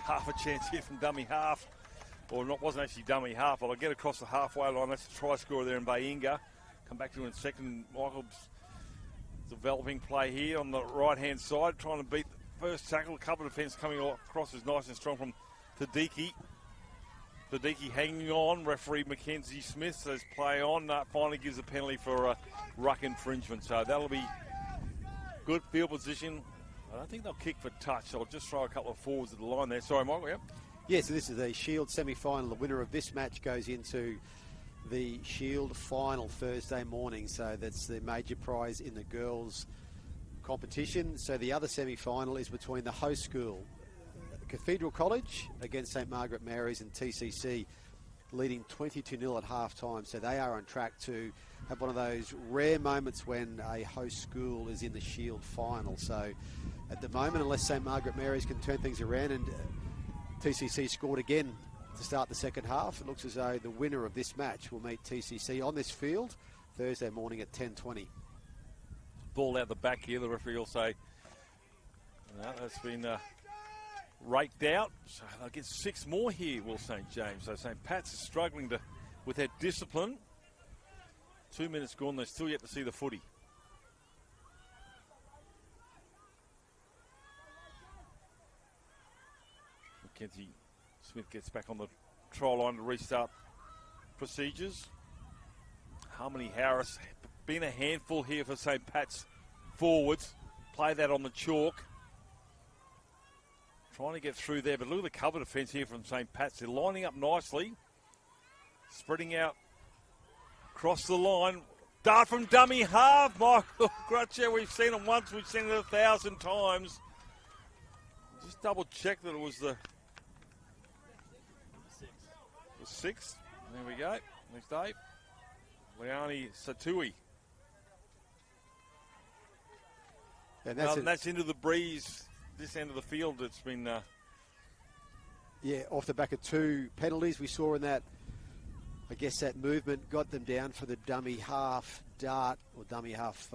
Half a chance here from dummy half. Or not, wasn't actually dummy half, but I'll get across the halfway line. That's a try scorer there in Bayinga. Come back to it in second. Michael's developing play here on the right-hand side, trying to beat the first tackle. Cover defence coming across is nice and strong from Tadiki. Tadiki hanging on. Referee Mackenzie Smith says play on. Finally gives a penalty for a ruck infringement. So that'll be good field position. I don't think they'll kick for touch. So I'll just throw a couple of forwards at the line there. Sorry, Michael, yeah? Yeah, so this is the Shield semi-final. The winner of this match goes into the Shield final Thursday morning. So that's the major prize in the girls' competition. So the other semi-final is between the host school, Cathedral College, against St Margaret Mary's and TCC, leading 22-0 at half-time. So they are on track to have one of those rare moments when a host school is in the Shield final. So at the moment, unless St Margaret Mary's can turn things around, and TCC scored again to start the second half, it looks as though the winner of this match will meet TCC on this field Thursday morning at 10:20. Ball out the back here, the referee will say, no, that's been raked out. So they'll get 6 more here, Will St James. So St Pat's is struggling with their discipline. 2 minutes gone, they're still yet to see the footy. Mackenzie Smith gets back on the trial line to restart procedures. Harmony Harris, been a handful here for St Pat's forwards. Play that on the chalk. Trying to get through there, but look at the cover defence here from St Pat's. They're lining up nicely. Spreading out across the line. Dart from dummy half, Michael Grutcher. We've seen it once, we've seen it 1,000 times. Just double check that it was the 6th. There we go. Next day. Leone Satui. And that's into the breeze. This end of the field, it's been... Yeah, off the back of 2 penalties we saw in that. I guess that movement got them down for the dummy half dart or dummy half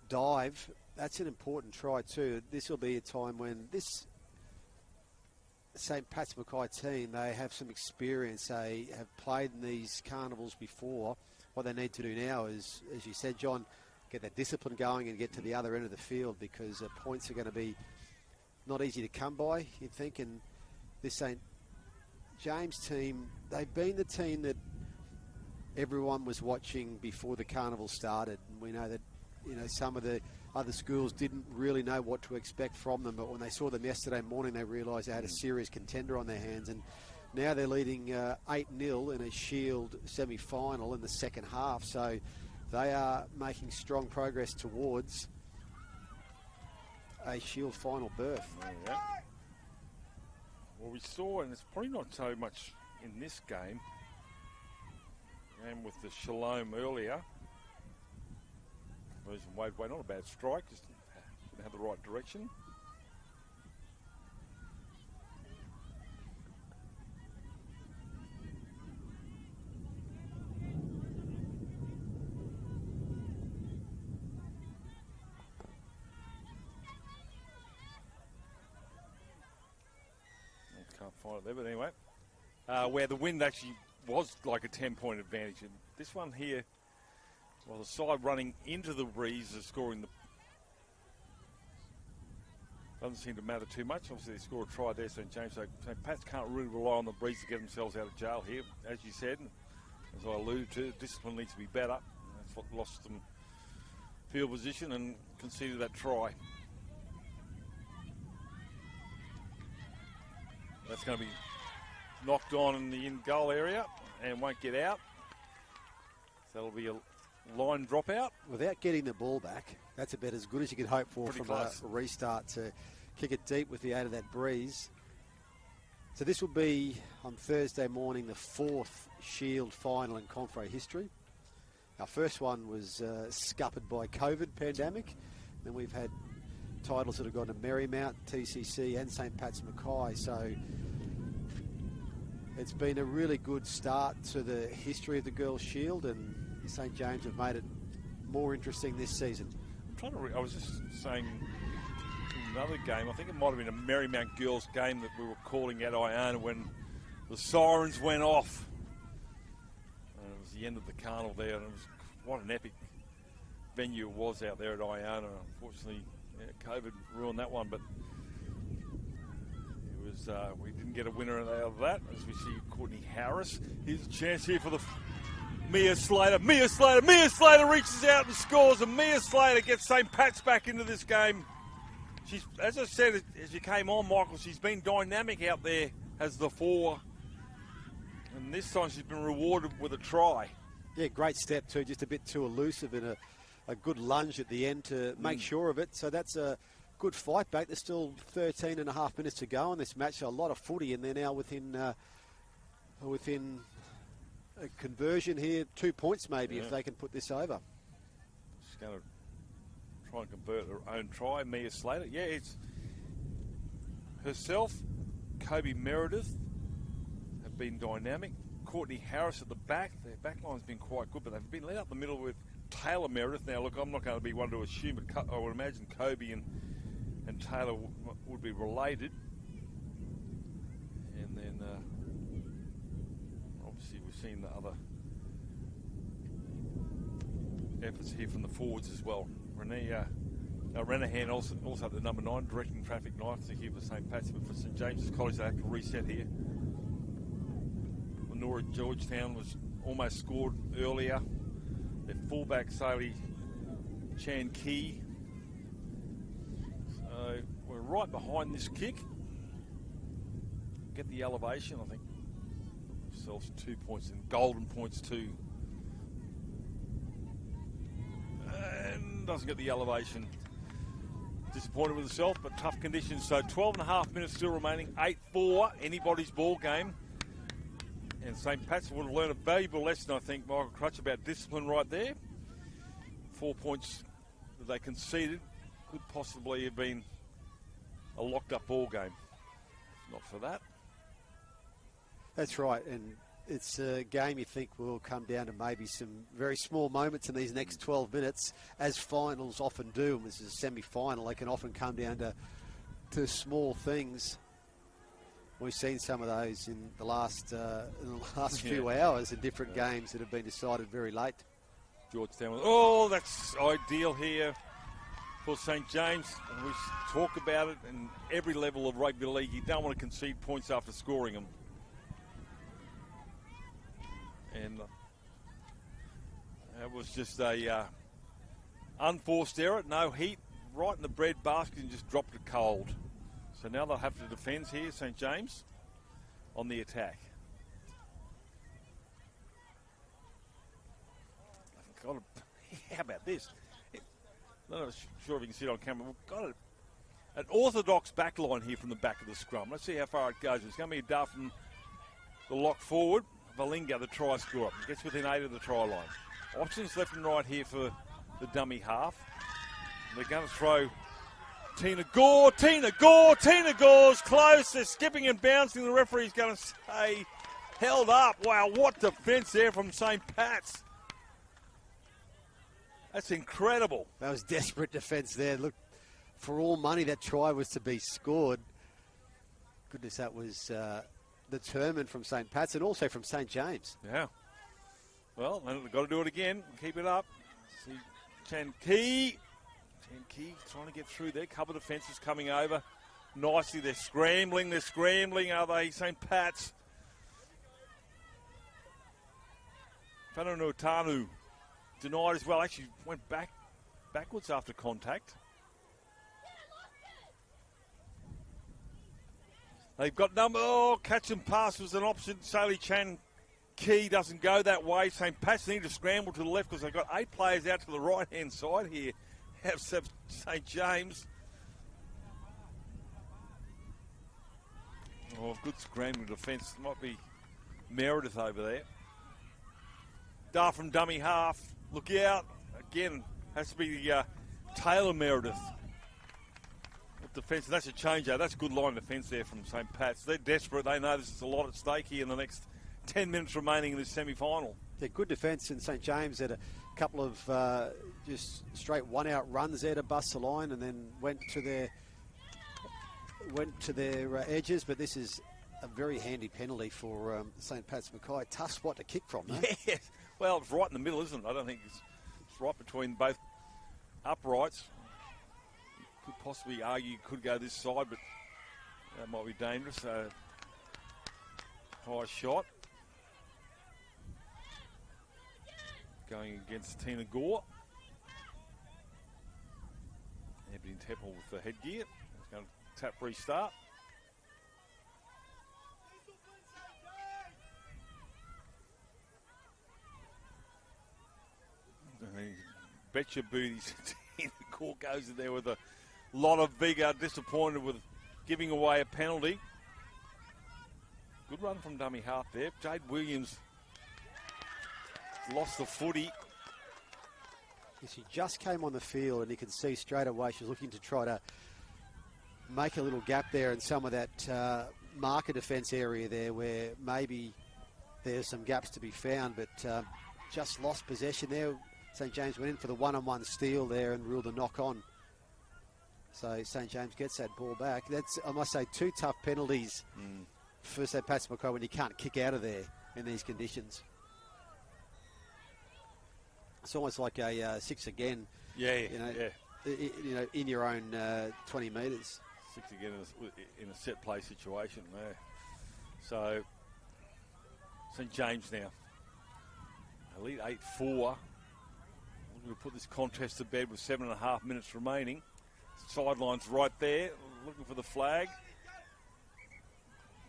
dive. That's an important try too. This will be a time when this St Pat's Mackay team, they have some experience. They have played in these carnivals before. What they need to do now is, as you said, John, get that discipline going and get to the other end of the field, because points are going to be not easy to come by, you'd think. And this St James team, they've been the team that everyone was watching before the carnival started. And we know that, you know, some of the other schools didn't really know what to expect from them, but when they saw them yesterday morning, they realised they had a serious contender on their hands. And now they're leading 8-0 in a Shield semi-final in the second half. So they are making strong progress towards a Shield final berth. Yeah. Well, we saw, and it's probably not so much in this game, and with the Shalom earlier. Wade, not a bad strike, just didn't have the right direction. Can't find it there, but anyway. Where the wind actually was like a 10-point advantage. And this one here, well, the side running into the breeze is scoring the... Doesn't seem to matter too much. Obviously, they score a try there, St James. So St Pat's can't really rely on the breeze to get themselves out of jail here. As you said, as I alluded to, discipline needs to be better. That's what lost them field position and conceded that try. That's going to be knocked on in the in-goal area and won't get out. So that'll be a line dropout. Without getting the ball back, that's about as good as you could hope for. Pretty from close. A restart to kick it deep with the aid of that breeze. So this will be on Thursday morning the 4th Shield final in Confray history. Our first one was scuppered by COVID pandemic. Then we've had titles that have gone to Marymount, TCC and St Pat's Mackay. So it's been a really good start to the history of the Girls' Shield, and St James have made it more interesting this season. I'm trying to I was just saying in another game, I think it might have been a Marymount girls game that we were calling at Iona when the sirens went off. And it was the end of the carnival there, and it was what an epic venue it was out there at Iona. Unfortunately, COVID ruined that one, but it was we didn't get a winner out of that. As we see Courtney Harris, here's a chance here for the Mia Slater. Mia Slater reaches out and scores, and Mia Slater gets St Pat's back into this game. She's, as I said, as you came on, Michael, she's been dynamic out there has the 4. And this time she's been rewarded with a try. Yeah, great step too, just a bit too elusive and a good lunge at the end to make sure of it. So that's a good fight back. There's still 13 and a half minutes to go on this match. So a lot of footy, and they're now within a conversion here, 2 points maybe if they can put this over. She's going to try and convert her own try. Mia Slater. Yeah, it's herself, Kobe Meredith have been dynamic. Courtney Harris at the back. Their back line's been quite good, but they've been led up the middle with Taylor Meredith. Now, look, I'm not going to be one to assume, but I would imagine Kobe and Taylor would be related. And then, obviously, we've seen the other efforts here from the forwards as well. Renahan also at the number 9, directing traffic nicely here for St. Pat's, but for St. James's College, they have to reset here. Lenora Georgetown was almost scored earlier. Their fullback, Saley Chan Key. So we're right behind this kick. Get the elevation, I think. Ourselves 2 points and golden points too. And doesn't get the elevation. Disappointed with herself, but tough conditions. So 12 and a half minutes still remaining. 8-4, anybody's ball game. And St. Pat's would have learned a valuable lesson, I think, Michael Crutch, about discipline right there. 4 points that they conceded could possibly have been a locked-up ball game. Not for that. That's right, and it's a game you think will come down to maybe some very small moments in these next 12 minutes, as finals often do. And this is a semi-final. They can often come down to small things. We've seen some of those in the last few hours in different games that have been decided very late. Georgetown. Oh, that's ideal here for St. James. And we talk about it in every level of rugby league. You don't want to concede points after scoring them. And that was just a unforced error. No heat. Right in the bread basket and just dropped it cold. So now they'll have to defend here, St. James, on the attack. How about this? I'm not sure if you can see it on camera. We've got an orthodox back line here from the back of the scrum. Let's see how far it goes. It's going to be a Duff from the lock forward. Valinga, the try scorer, gets within 8 of the try line. Options left and right here for the dummy half. They're going to throw Tina Gore. Tina Gore's close. They're skipping and bouncing. The referee's going to say, held up. Wow, what defence there from St. Pat's. That's incredible. That was desperate defence there. Look, for all money, that try was to be scored. Goodness, that was determined from St. Pat's and also from St. James. Yeah. Well, they've got to do it again. Keep it up. See Chan Key trying to get through there. Cover defences coming over nicely. They're scrambling. Are they, St. Pat's? Whananu Tanu denied as well. Actually went backwards after contact. They've got catch and pass was an option. Saley Chan Key doesn't go that way. St. Pat's need to scramble to the left because they've got 8 players out to the right-hand side here. Have St. James. Oh, good scrambling defence. Might be Meredith over there. Dar from dummy half. Look out. Again, has to be Taylor Meredith. Defence, that's a change out. That's good line defence there from St. Pat's. They're desperate. They know there's a lot at stake here in the next 10 minutes remaining in this semi-final. Yeah, good defence, and St. James had a couple of just straight one-out runs there to bust the line, and then went to their edges. But this is a very handy penalty for St. Pat's Mackay. Tough spot to kick from, though. Yes. Well, it's right in the middle, isn't it? I don't think it's right between both uprights. Could possibly argue you could go this side, but that might be dangerous. High shot. Going against Tina Gore. Ebony Temple with the headgear. It's going to tap restart. bet your booties the court goes in there with a lot of vigour, disappointed with giving away a penalty. Good run from dummy half there. Jade Williams lost the footy. She just came on the field, and you can see straight away she was looking to try to make a little gap there in some of that marker defence area there where maybe there's some gaps to be found, but just lost possession there. St. James went in for the one-on-one steal there and ruled a knock-on. So St. James gets that ball back. That's, I must say, two tough penalties for St. Pat's McAuley when you can't kick out of there in these conditions. It's almost like a 6 again. Yeah, You know, in your own 20 metres. 6 again in a set play situation there. So St. James now. A lead 8-4. We'll put this contest to bed with 7.5 minutes remaining. Sidelines right there, looking for the flag.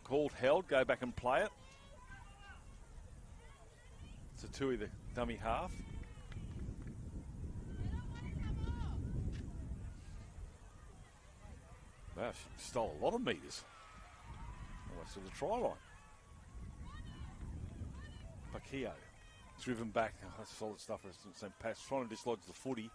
Called held, go back and play it. It's a Tui, the dummy half. Wow, she stole a lot of metres. Almost to the try line. Pacquiao, driven back. Oh, that's solid stuff for St. Pat's, trying to dislodge the footy.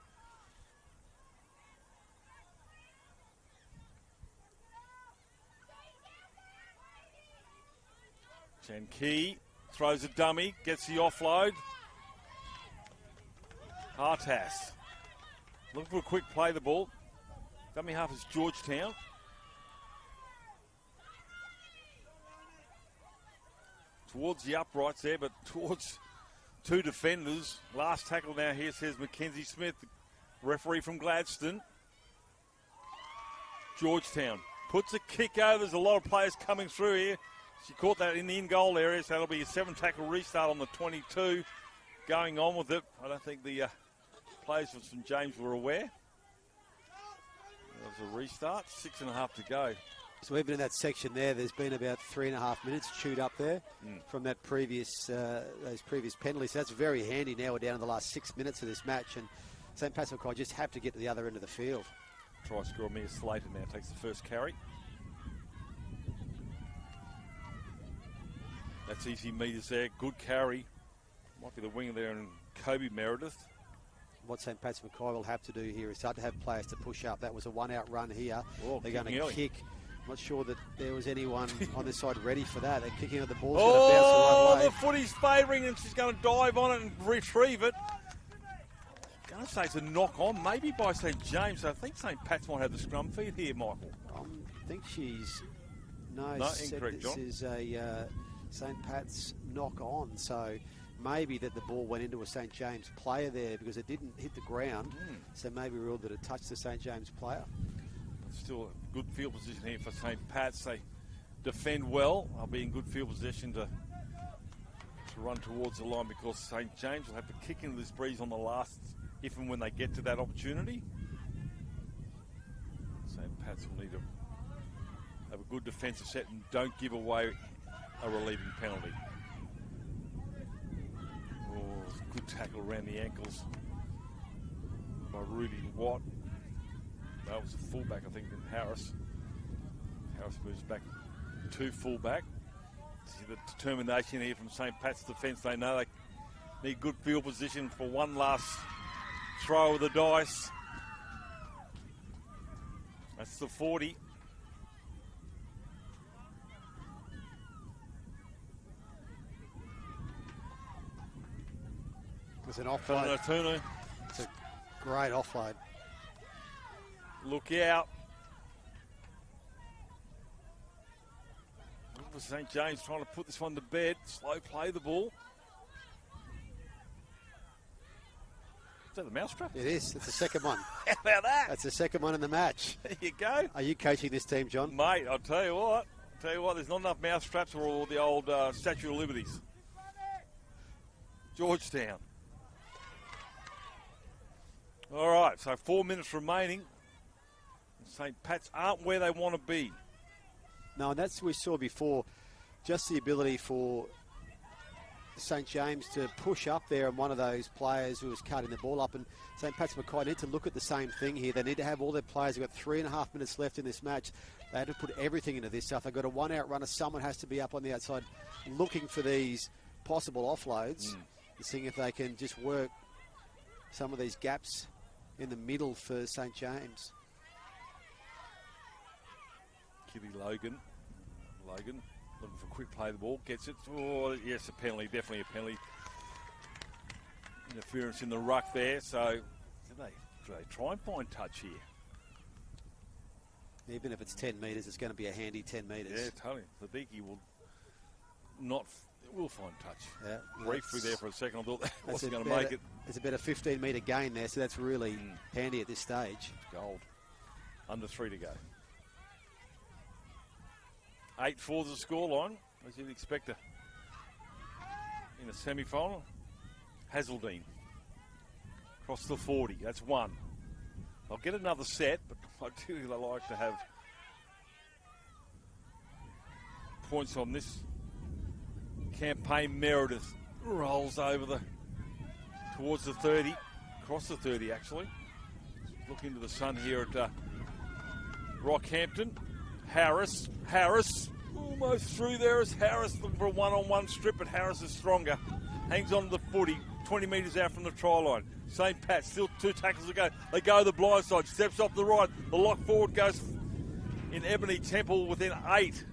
Chen Key throws a dummy, gets the offload. Hartas looking for a quick play the ball. Dummy half is Georgetown. Towards the uprights there, but towards two defenders. Last tackle now here says Mackenzie Smith, the referee from Gladstone. Georgetown puts a kick over. There's a lot of players coming through here. She caught that in the in-goal area, so that'll be a 7-tackle restart on the 22. Going on with it. I don't think the players from St. James were aware. There's a restart, 6.5 to go. So even in that section there, there's been about 3.5 minutes chewed up there from that previous those previous penalties. So that's very handy now. We're down to the last 6 minutes of this match, and St. Pat's McAuley just have to get to the other end of the field. Try scorer Mia Slater now takes the first carry. That's easy metres there. Good carry. Might be the winger there and Kobe Meredith. What St. Pat's McAuley will have to do here is start to have players to push up. That was a one-out run here. Oh, they're going to early. kick. I'm not sure that there was anyone on this side ready for that. They're kicking at the ball. Going to bounce the right way. The footy's favouring, and she's going to dive on it and retrieve it. I'm going to say it's a knock-on, maybe by St. James. I think St. Pat's might have the scrum feed here, Michael. I think she's... No, incorrect, this John. is a St. Pat's knock-on. So maybe that the ball went into a St. James player there because it didn't hit the ground. So maybe ruled that it touched the St. James player. Still a good field position here for St. Pat's. They defend well. I'll be in good field position to run towards the line because St. James will have to kick into this breeze on the last, if and when they get to that opportunity. St. Pat's will need to have a good defensive set and don't give away a relieving penalty. Oh, good tackle around the ankles by Ruby Watt. That was a fullback, I think, in Harris. Harris moves back to fullback. See the determination here from St. Pat's defence. They know they need good field position for one last throw of the dice. That's the 40. It's an offload. Tunu. It's a great offload. Look out. St. James trying to put this one to bed. Slow play the ball. Is that the mousetrap? It is. It's the second one. How about that? That's the second one in the match. There you go. Are you coaching this team, John? Mate, I'll tell you what. There's not enough mousetraps or all the old Statue of Liberties. Georgetown. All right, so 4 minutes remaining. St. Pat's aren't where they want to be. No, and that's what we saw before. Just the ability for St James to push up there, and one of those players who was cutting the ball up. And St Pat's Mackay need to look at the same thing here. They need to have all their players. They've got 3.5 minutes left in this match. They had to put everything into this stuff. They've got a one-out runner. Someone has to be up on the outside looking for these possible offloads and seeing if they can just work some of these gaps in the middle for St James. Kitty Logan looking for a quick play of the ball, gets it. Oh, yes, a penalty, definitely a penalty. Interference in the ruck there, so do they try and find touch here? Even if it's 10 metres, it's going to be a handy 10 metres. Yeah, totally. Ladiki will find touch. Yeah, briefly there for a second, I thought that wasn't going to make it. It's about a 15-metre gain there, so that's really handy at this stage. Gold. Under 3 to go. 8-4 the scoreline, as you'd expect in a semi-final. Hazeldine across the 40. That's 1. They'll get another set, but ideally they like to have points on this campaign. Meredith rolls over towards the 30, across the 30 actually. Look into the sun here at Rockhampton. Harris, almost through there as Harris looking for a one-on-one strip, but Harris is stronger. Hangs on to the footy, 20 metres out from the try line. St. Pat, still 2 tackles to go. They go the blind side, steps off the right. The lock forward goes in Ebony Temple within 8.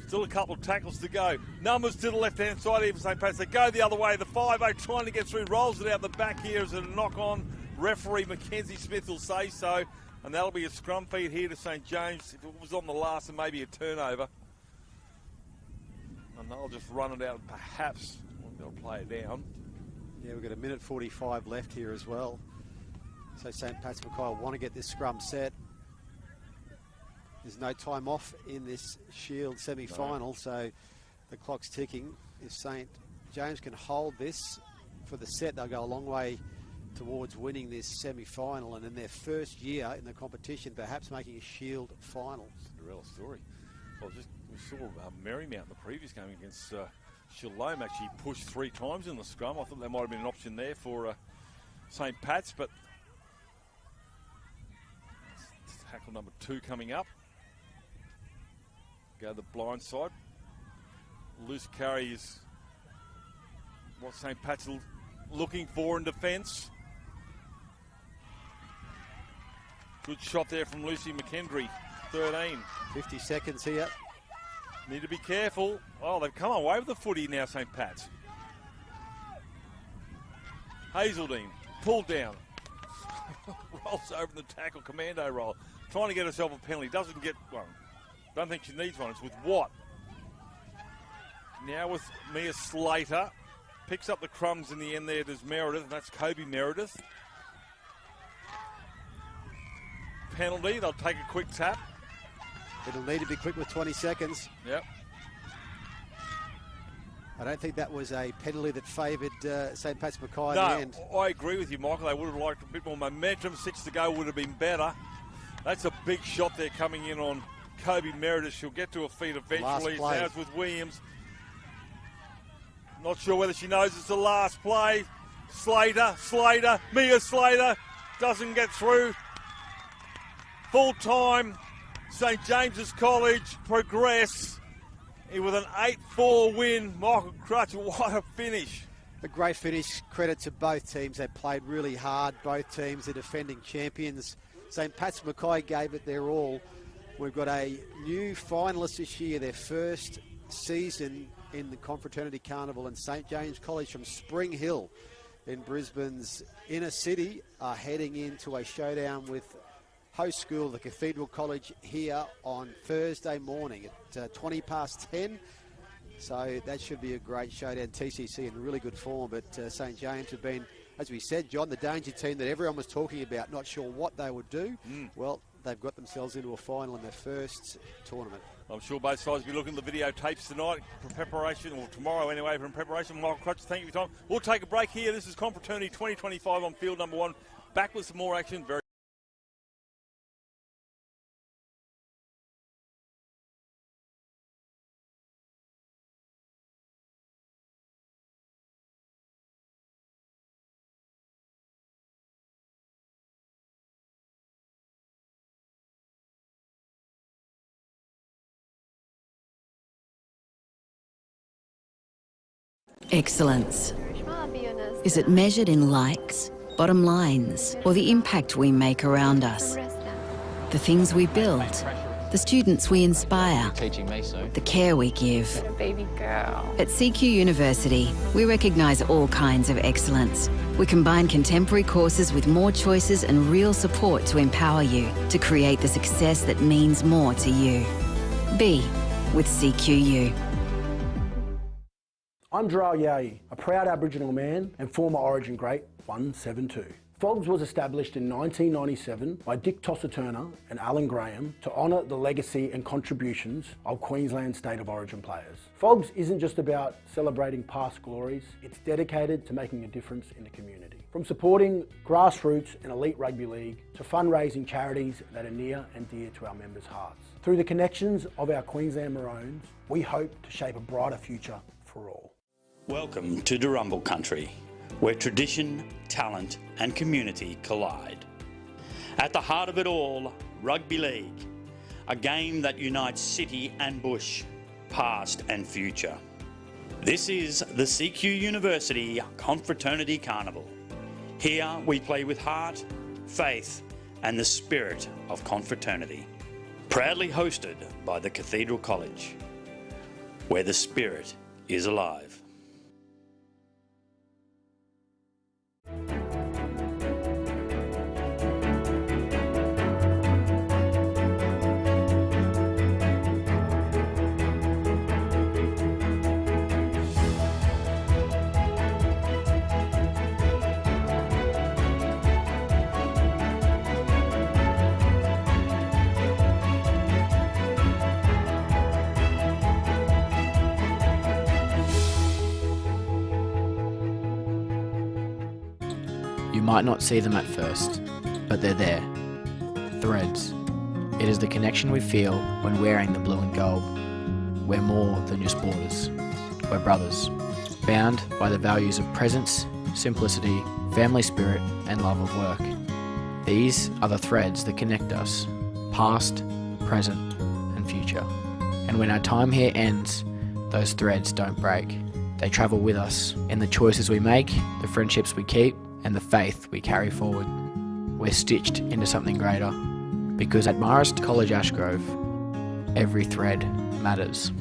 Still a couple of tackles to go. Numbers to the left-hand side here for St. Pat's. They go the other way. The 5-8 trying to get through, rolls it out the back here as a knock-on. Referee Mackenzie Smith will say so. And that'll be a scrum feed here to St. James. If it was on the last, and maybe a turnover. And they'll just run it out and perhaps they'll play it down. Yeah, we've got a minute 45 left here as well. So St. Pat's Mackay want to get this scrum set. There's no time off in this Shield semi-final, so the clock's ticking. If St. James can hold this for the set, they'll go a long way towards winning this semi-final, and in their first year in the competition, perhaps making a Shield final. Cinderella story. Well, we saw Marymount in the previous game against Shalom actually pushed 3 times in the scrum. I thought there might have been an option there for St. Pat's, but tackle number 2 coming up. Go the blind side. Loose carry is what St. Pat's looking for in defence. Good shot there from Lucy McKendry, 13. 50 seconds here. Need to be careful. Oh, they've come away with the footy now, St. Pat's. Hazeldine, pulled down. Rolls over in the tackle, commando roll. Trying to get herself a penalty. Doesn't get one. Don't think she needs one. It's with Watt. Now with Mia Slater. Picks up the crumbs in the end there. There's Meredith, and that's Kobe Meredith. Penalty. They'll take a quick tap. It'll need to be quick with 20 seconds. Yep. I don't think that was a penalty that favoured St. Pat's Mackay in No, the end. I agree with you, Michael. They would have liked a bit more momentum. 6 to go would have been better. That's a big shot there coming in on Kobe Meredith. She'll get to her feet eventually. Now it's with Williams. Not sure whether she knows it's the last play. Slater, Mia Slater doesn't get through. Full time. St. James's College progress with an 8-4 win. Michael Crutch, what a finish. A great finish. Credit to both teams. They played really hard. Both teams are defending champions. St. Pat's Mackay gave it their all. We've got a new finalist this year, their first season in the Confraternity Carnival, and St. James College from Spring Hill in Brisbane's inner city are heading into a showdown with host school, the Cathedral College, here on Thursday morning at 20 past 10. So that should be a great showdown. TCC in really good form, but St. James have been, as we said, John, the danger team that everyone was talking about, not sure what they would do. Well, they've got themselves into a final in their first tournament. I'm sure both sides will be looking at the videotapes tonight for preparation, or tomorrow anyway, for preparation. Michael Crutch, thank you for your time. We'll take a break here. This is Confraternity 2025 on field number 1. Back with some more action very Excellence. Is it measured in likes, bottom lines, or the impact we make around us? The things we build, the students we inspire, the care we give. Baby girl. At CQ University, we recognise all kinds of excellence. We combine contemporary courses with more choices and real support to empower you to create the success that means more to you. Be with CQU. I'm Jarrell Yahi, a proud Aboriginal man and former Origin great 172. FOGS was established in 1997 by Dick Tosser-Turner and Alan Graham to honour the legacy and contributions of Queensland State of Origin players. FOGS isn't just about celebrating past glories, it's dedicated to making a difference in the community. From supporting grassroots and elite rugby league to fundraising charities that are near and dear to our members' hearts. Through the connections of our Queensland Maroons, we hope to shape a brighter future for all. Welcome to Durumble Country, where tradition, talent and community collide. At the heart of it all, rugby league, a game that unites city and bush, past and future. This is the CQ University Confraternity Carnival. Here we play with heart, faith and the spirit of confraternity. Proudly hosted by the Cathedral College, where the spirit is alive. You might not see them at first, but they're there. Threads. It is the connection we feel when wearing the blue and gold. We're more than just borders. We're brothers, bound by the values of presence, simplicity, family spirit, and love of work. These are the threads that connect us, past, present, and future. And when our time here ends, those threads don't break. They travel with us in the choices we make, the friendships we keep, and the faith we carry forward. We're stitched into something greater, because at Marist College Ashgrove, every thread matters.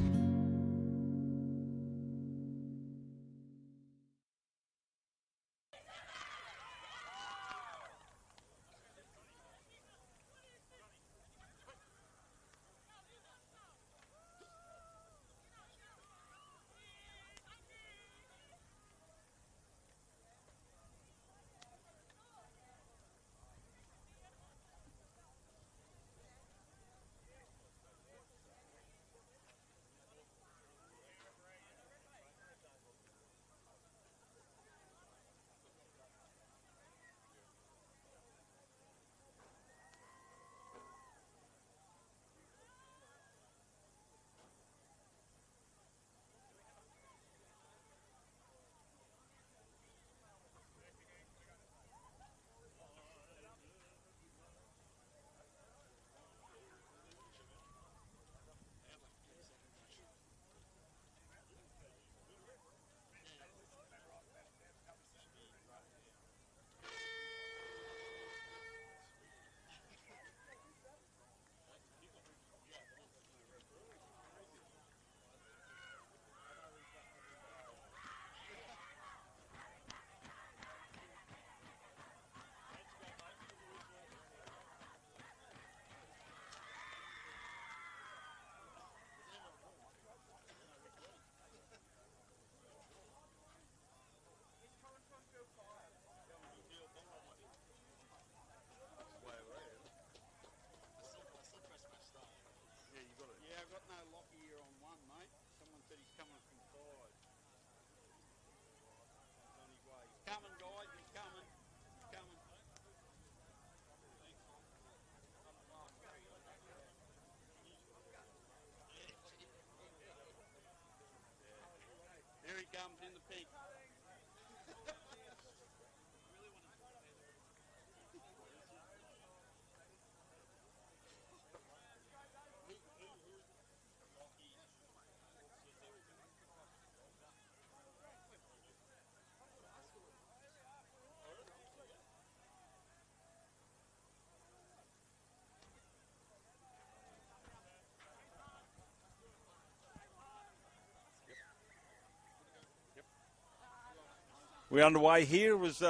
We're underway here as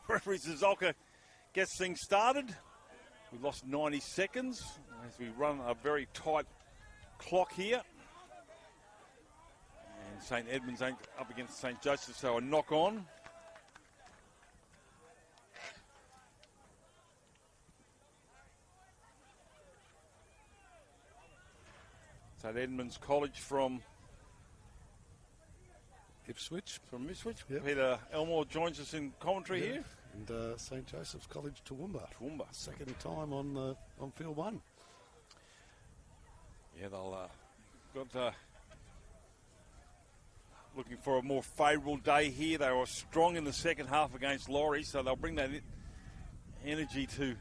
referee Zolka gets things started. We lost 90 seconds as we run a very tight clock here. And St Edmunds up against St Joseph, so a knock on. St Edmunds College from Ipswich. Yep. Peter Elmore joins us in commentary here. And St Joseph's College Toowoomba. Second time on field one. Yeah, they'll got looking for a more favourable day here. They were strong in the second half against Laurie, so they'll bring that energy to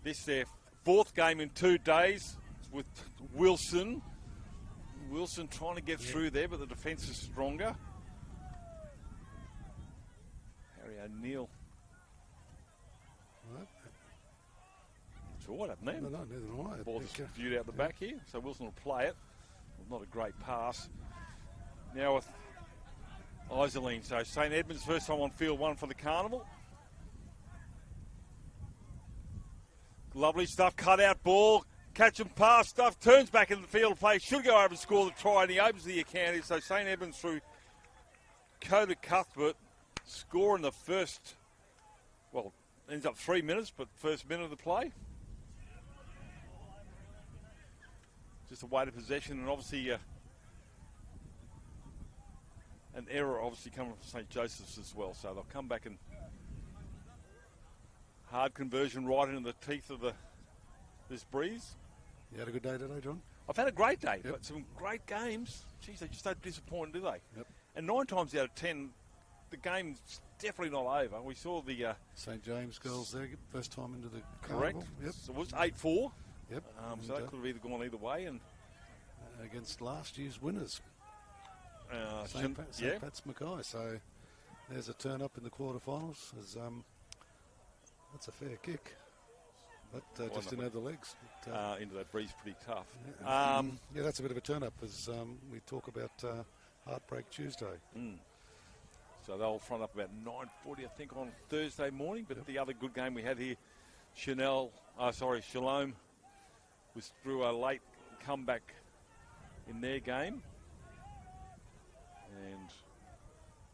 this, their fourth game in 2 days with Wilson. Wilson trying to get through there, but the defence is stronger. Harry O'Neill. It's all right up there. No, neither do I. Ball's viewed out the back here, so Wilson will play it. Not a great pass. Now with Isoline. So St Edmunds first time on field one for the Carnival. Lovely stuff, cut out ball. Catch and pass stuff, turns back in the field of play, should go over and score the try, and he opens the account here. So St Edmunds through Coda Cuthbert, score in the first, well, ends up 3 minutes, but first minute of the play. Just a weight of possession, and obviously an error obviously coming from St Joseph's as well. So they'll come back and hard conversion right into the teeth of this breeze. You had a good day today, John? I've had a great day, but some great games. Geez, they just don't disappoint, do they? Yep. And 9 times out of 10, the game's definitely not over. We saw the St James girls there, first time into the correct. Carnival. Yep. So it was 8-4. Yep. So that could have either gone either way. And against last year's winners, St. Pat's McAuley. So there's a turn up in the quarterfinals. That's a fair kick. But just didn't have the legs. Into that breeze, pretty tough. Yeah, that's a bit of a turn-up as we talk about Heartbreak Tuesday. So they'll front up about 9:40, I think, on Thursday morning. But the other good game we had here, Shalom was through a late comeback in their game. And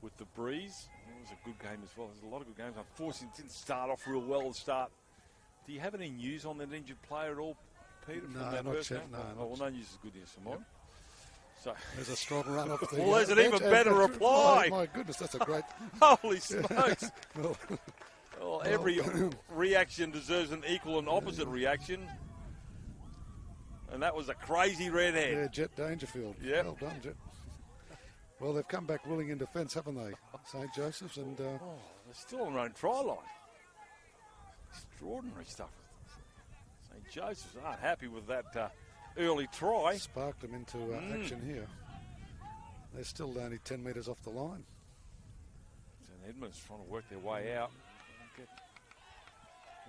with the breeze, it was a good game as well. There's a lot of good games. Unfortunately, it didn't start off real well to start. Do you have any news on that injured player at all, Peter? No, from that not first yet. game? No, no news is good news tomorrow. Yep. So there's a strong run off the. Well, there's an even better reply. My goodness, that's a great. Holy smokes! Well, every reaction deserves an equal and opposite reaction, and that was a crazy redhead. Yeah, Jet Dangerfield. Yep. Well done, Jet. Well, they've come back willing in defence, haven't they? St Joseph's and. They're still on their own try line. Extraordinary stuff. St Joseph's aren't happy with that early try. Sparked them into action here. They're still only 10 metres off the line. St Edmunds trying to work their way out.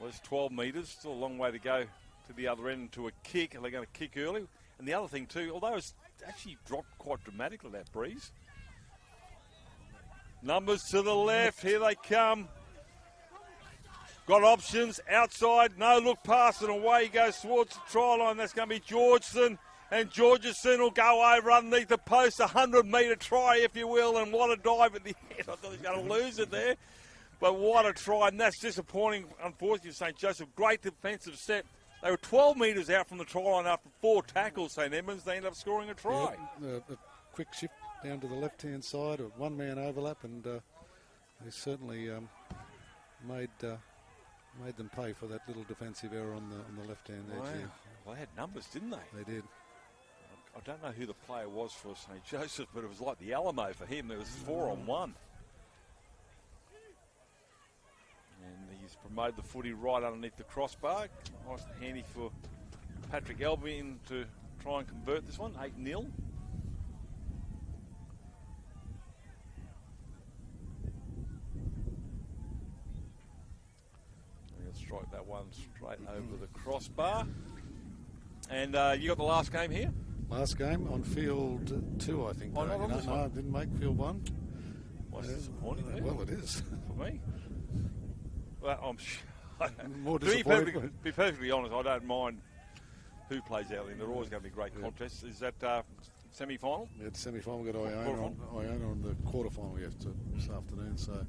Well, it's 12 metres, still a long way to go to the other end to a kick, and they're going to kick early. And the other thing too, although it's actually dropped quite dramatically, that breeze. Numbers to the left, here they come. Got options, outside, no look pass, and away he goes towards the try line. That's going to be Georgeson, and Georgeson will go over underneath the post, 100-metre try, if you will, and what a dive at the end. I thought he was going to lose it there, but what a try, and that's disappointing, unfortunately, St Joseph. Great defensive set. They were 12 metres out from the try line after 4 tackles, St Edmunds. They ended up scoring a try. Yeah, a quick shift down to the left-hand side, a one-man overlap, and they certainly made them pay for that little defensive error on the left-hand edge. Wow. Here. Well, they had numbers, didn't they? They did. I don't know who the player was for St Joseph, but it was like the Alamo for him. There was 4-on-1. And he's promoted the footy right underneath the crossbar. Nice and handy for Patrick Albion to try and convert this one, 8-0. Strike that one straight over the crossbar. And you got the last game here? Last game on field 2, I think. Oh, not on this no, one? I didn't make field 1. What's disappointing there? Well, Well, it is. For me. Well, I'm More to be disappointed. perfectly honest, I don't mind who plays out there. They're always going to be great contests. Is that semi-final? Yeah, the semi-final. We've got Iona on the quarter-final we have to this afternoon. So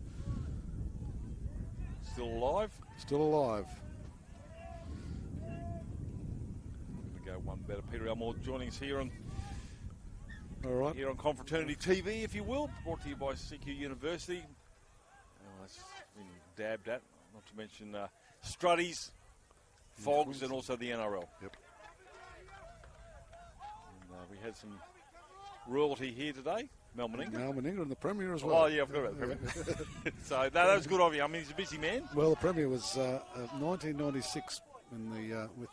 still alive? Still alive. We go one better. Peter Elmore joining us here on Confraternity TV, if you will, brought to you by CQ University. That's been dabbed at, not to mention Struddies, Fogs, and also the NRL. Yep. And, we had some royalty here today. Melbourne and the Premier as well. Oh, yeah, I forgot about the Premier. So that was good of you. I mean, he's a busy man. Well, the Premier was 1996 with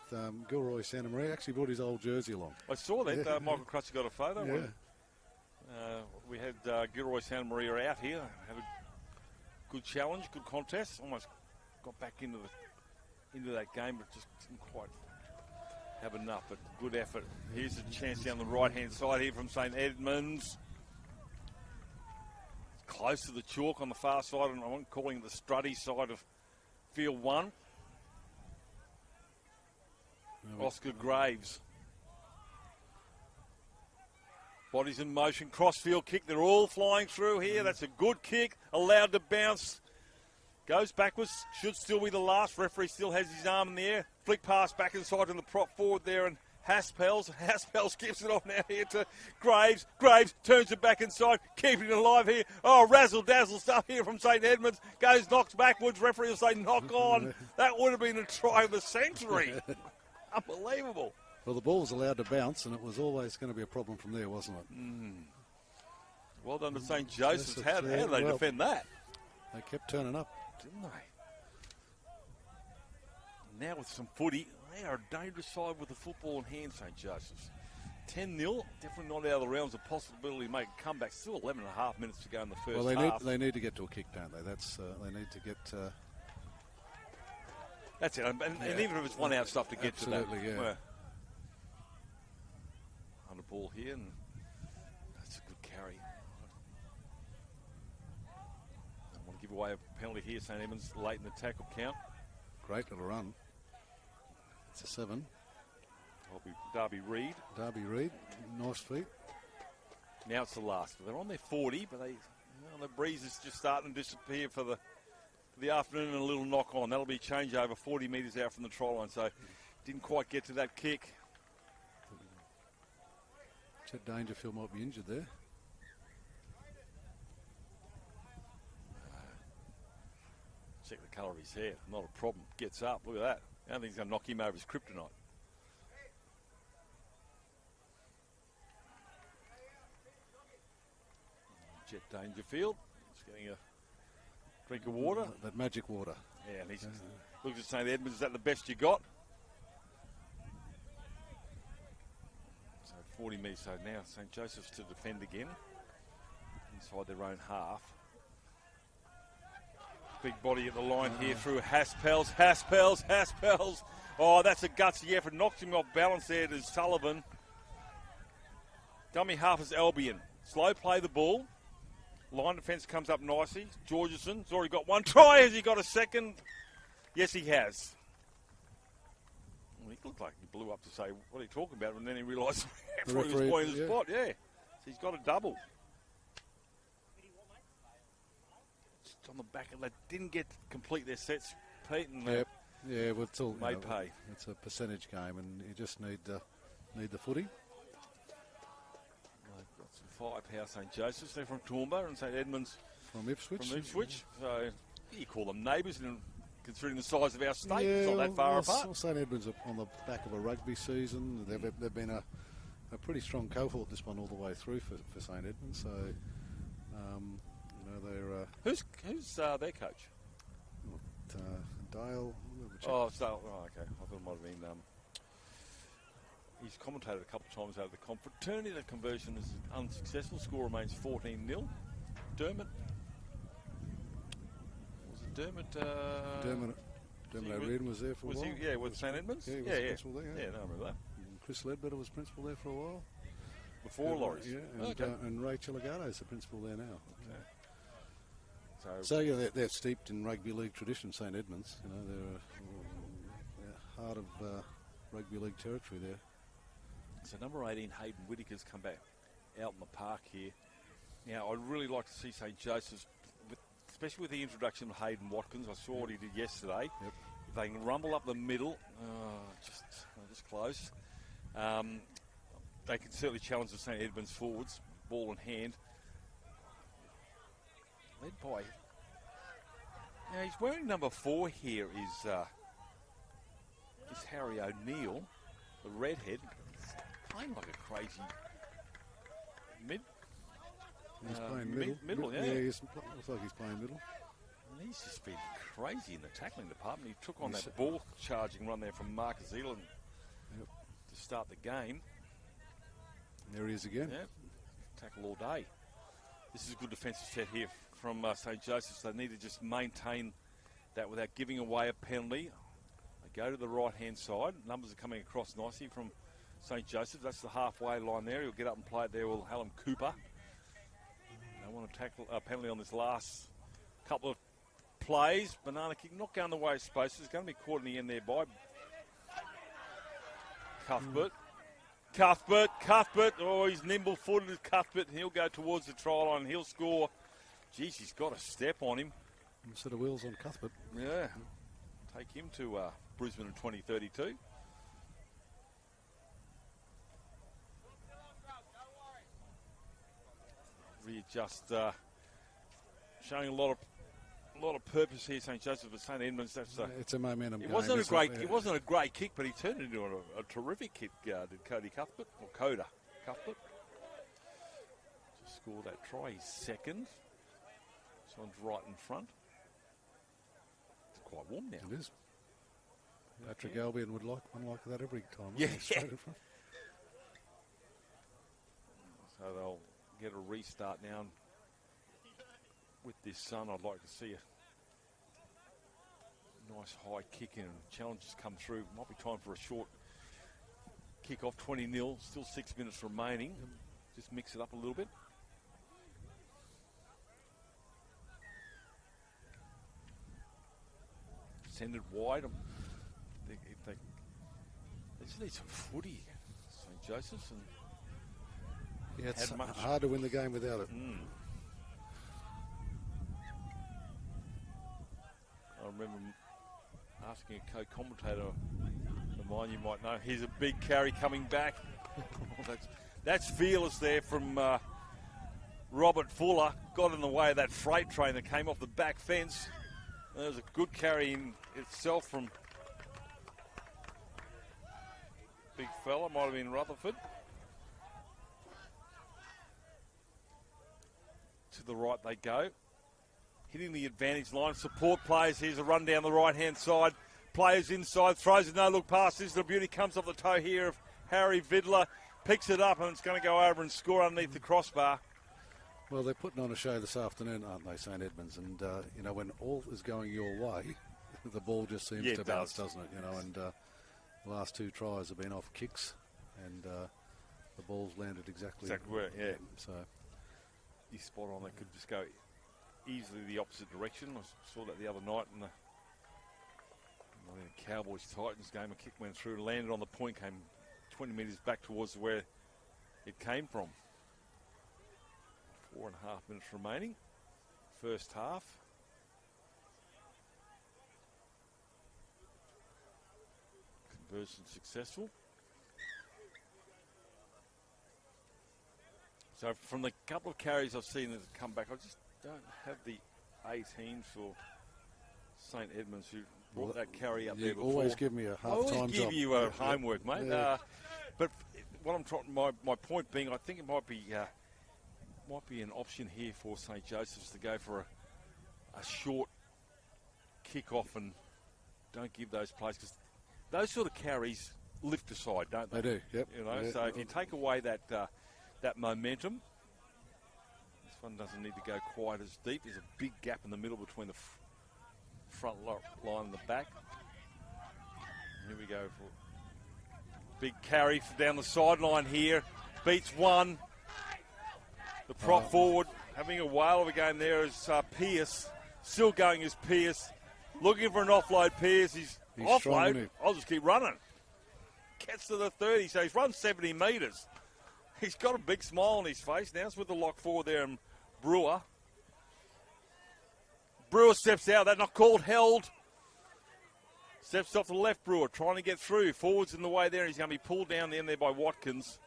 Gilroy Santa Maria. Actually brought his old jersey along. I saw that. Yeah. Michael Crutcher got a photo. Yeah. We had Gilroy Santa Maria out here. Had a good challenge, good contest. Almost got back into that game, but just didn't quite have enough. But good effort. Here's a chance down the right-hand side here from St Edmunds. Close to the chalk on the far side, and I'm calling it the Struddy side of field one. Oscar Graves. Bodies in motion, crossfield kick. They're all flying through here. That's a good kick. Allowed to bounce. Goes backwards. Should still be the last. Referee still has his arm in the air. Flick pass back inside to the prop forward there, and Haspels gives it off now here to Graves. Graves turns it back inside, keeping it alive here. Oh, razzle-dazzle stuff here from St Edmunds. Knocks backwards. Referee will say knock on. That would have been a try of the century. Unbelievable. Well, the ball was allowed to bounce, and it was always going to be a problem from there, wasn't it? Well done to St Joseph's. How did they defend that? They kept turning up. Didn't they? Now with some footy, they are a dangerous side with the football in hand, St Joseph's. 10-0, definitely not out of the realms of possibility to make a comeback. Still 11 and a half minutes to go in the first half. They need to get to a kick, don't they? They need to get... That's it, and even if it's one out stuff to get to that. Absolutely, yeah. Under ball here, and that's a good carry. Don't want to give away a penalty here, St Edmunds, late in the tackle count. Great little run. It's a 7. Will be Darby Reid. Darby Reid, nice feet. Now it's the last. They're on their 40, but the breeze is just starting to disappear for the afternoon, and a little knock on. That'll be changeover 40 metres out from the try line, so didn't quite get to that kick. Chet Dangerfield might be injured there. Check the colour of his hair. Not a problem. Gets up. Look at that. I don't think he's going to knock him over his kryptonite. Chet Dangerfield. He's getting a drink of water. That magic water. Yeah, and he's looks at St Edmunds. Is that the best you got? So 40 metres. So now St Joseph's to defend again inside their own half. Big body at the line here through Haspels. Oh, that's a gutsy effort. Knocks him off balance there to Sullivan. Dummy half is Albion. Slow play the ball. Line defence comes up nicely. Georgeson's already got one try. Has he got a second? Yes, he has. Well, he looked like he blew up to say, what are you talking about? And then he realised he was pointing the spot. Yeah. So he's got a double. Just on the back of that. Didn't get to complete their sets, Pete. And yeah, well, it's all made pay. It's a percentage game, and you just need the footy. Got some firepower, St Joseph's. They're from Toowoomba, and St Edmunds from Ipswich. So you call them neighbours, and considering the size of our state, it's not that far apart. St Edmunds are on the back of a rugby season. They've been a pretty strong cohort this one all the way through for St Edmunds. So they're who's their coach? Dale. Okay. I thought it might have been. He's commentated a couple of times over the Confraternity. The conversion is unsuccessful. Score remains 14-0. Dermot. Was it Dermot? Dermot O'Riordan was there for a while. Was he? Yeah, with St Edmunds. Yeah, he was principal there. Yeah, no, I remember that. And Chris Ledbetter was principal there for a while. Before Laurie. Yeah, and Rachel Agato's the principal there now. Okay. So So yeah, they're steeped in rugby league tradition, St Edmunds. You know, they're heart of rugby league territory there. So number 18, Hayden Whittaker's come back out in the park here. Now, I'd really like to see St Joseph's, especially with the introduction of Hayden Watkins. I saw what he did yesterday. Yep. If they can rumble up the middle, just close, they can certainly challenge the St Edmunds forwards, ball in hand. Led by... Now, he's wearing number 4 here is Harry O'Neill, the redhead. Playing like a crazy mid. He's playing middle. Middle, yeah. Yeah, looks like he's playing middle. And he's just been crazy in the tackling department. He took on that ball charging run there from Marcus Zealand to start the game. There he is again. Yeah, tackle all day. This is a good defensive set here from St Joseph's. They need to just maintain that without giving away a penalty. They go to the right-hand side. Numbers are coming across nicely from St Joseph. That's the halfway line there. He'll get up and play it there with Hallam Cooper. They want to tackle a penalty on this last couple of plays. Banana kick not going the way it's supposed to. It's going to be caught in the end there by Cuthbert. Cuthbert. Oh, he's nimble-footed, Cuthbert. He'll go towards the try line. He'll score. Jeez, he's got a step on him. Set of wheels on Cuthbert. Yeah. Take him to Brisbane in 2032. Readjust, showing a lot of purpose here, St Joseph, but St Edmunds. It's a momentum. It wasn't a great kick, but he turned it into a terrific kick. Did Cody Cuthbert or Coda Cuthbert to score that try? He's second. This one's right in front. It's quite warm now. It is. Patrick Albion would like one like that every time. Yeah. Straight in front. So they'll get a restart now. With this sun, I'd like to see a nice high kick in and challenges come through. Might be time for a short kick off, 20-0. Still 6 minutes remaining. Just mix it up a little bit. Send it wide. They just need some footy, St Joseph's. And yeah, it's hard to win the game without it. I remember asking a co-commentator of mine, you might know, here's a big carry coming back. That's fearless there from Robert Fuller. Got in the way of that freight train that came off the back fence. There's a good carry in itself from big fella, might have been Rutherford. To the right they go. Hitting the advantage line. Support players. Here's a run down the right-hand side. Players inside. Throws a no-look pass. This is the beauty. Comes off the toe here of Harry Vidler. Picks it up and it's going to go over and score underneath the crossbar. Well, they're putting on a show this afternoon, aren't they, St Edmunds? And, you know, when all is going your way, the ball just seems to bounce, doesn't it? You know, and the last 2 tries have been off kicks and the ball's landed exactly where, yeah. So he's spot on. That could just go easily the opposite direction. I saw that the other night in the Cowboys-Titans game. A kick went through, landed on the point, came 20 metres back towards where it came from. 4.5 minutes remaining. First half. Conversion successful. So from the couple of carries I've seen that have come back, I just don't have the 18 for St Edmunds who brought that carry up there before. Always give me a half-time job. I always give you a homework, mate. Yeah. But what I'm trying, my point being, I think it might be an option here for St Joseph's to go for a short kick-off and don't give those plays, because those sort of carries lift aside, don't they? They do, yep. You know, yeah. so if you take away that momentum, this one doesn't need to go quite as deep. There's a big gap in the middle between the front line and the back. Here we go for big carry down the sideline here. Beats one. The prop forward having a whale of a game there is Pierce. Still going is Pearce. Looking for an offload, Pearce. He's offload. Strong, I'll just keep running. Gets to the 30, so he's run 70 metres. He's got a big smile on his face. Now it's with the lock forward there and Brewer. Brewer steps out. That's not called, held. Steps off the left, Brewer, trying to get through. Forwards in the way there. He's going to be pulled down the end there by Watkins.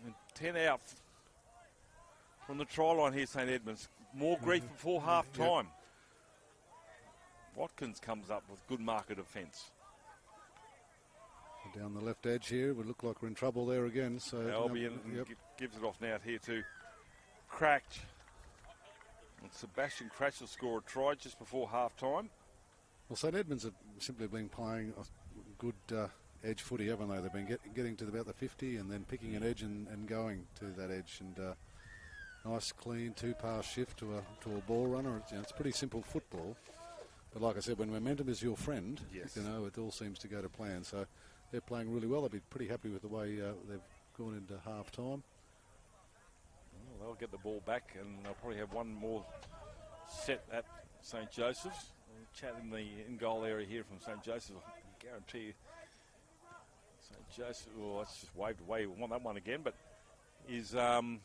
And 10 out from the try line here, St Edmunds. More grief before half time. Watkins comes up with good marker defence. Down the left edge here, we look like we're in trouble there again. So Albion gives it off now here to Cratch. And Sebastian Cratch will score a try just before half time. Well, St Edmunds have simply been playing a good edge footy, haven't they? They've been getting to about the 50 and then picking an edge and going to that edge. And nice, clean, two-pass shift to a ball runner. It's pretty simple football. But like I said, when momentum is your friend, yes, it all seems to go to plan. So they're playing really well. They'll be pretty happy with the way they've gone into half-time. Well, they'll get the ball back and they'll probably have one more set at St Joseph's. Chat in the in-goal area here from St Joseph's. I guarantee you St Joseph, that's just waved away. We want that one again, but is one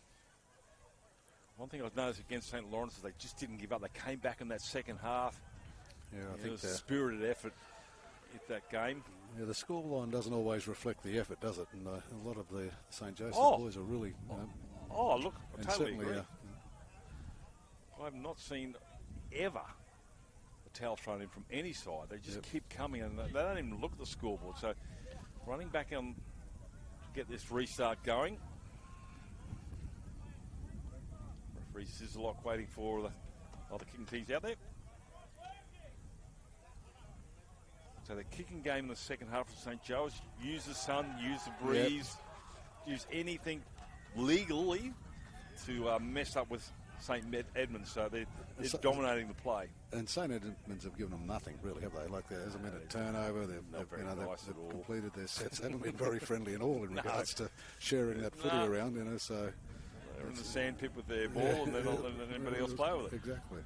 thing I've noticed against St Lawrence is they just didn't give up. They came back in that second half. Yeah, I think it was a spirited effort at that game. Yeah, the scoreline doesn't always reflect the effort, does it? And a lot of the St Joseph boys are really... look, I totally agree. I have not seen ever a towel thrown in from any side. They just keep coming and they don't even look at the scoreboard. So running back on to get this restart going. Referee Sizzlock waiting for the other kicking teams out there. So the kicking game in the second half of St Joe's. Use the sun, use the breeze, use anything legally to mess up with St Edmunds. So they're dominating the play. And St Edmunds have given them nothing, really, have they? Like there hasn't been a turnover. They've completed their sets. Haven't been very friendly at all in regards to sharing that footy around. So they're in the sandpit with their ball, and they're not letting anybody else play with it. Exactly.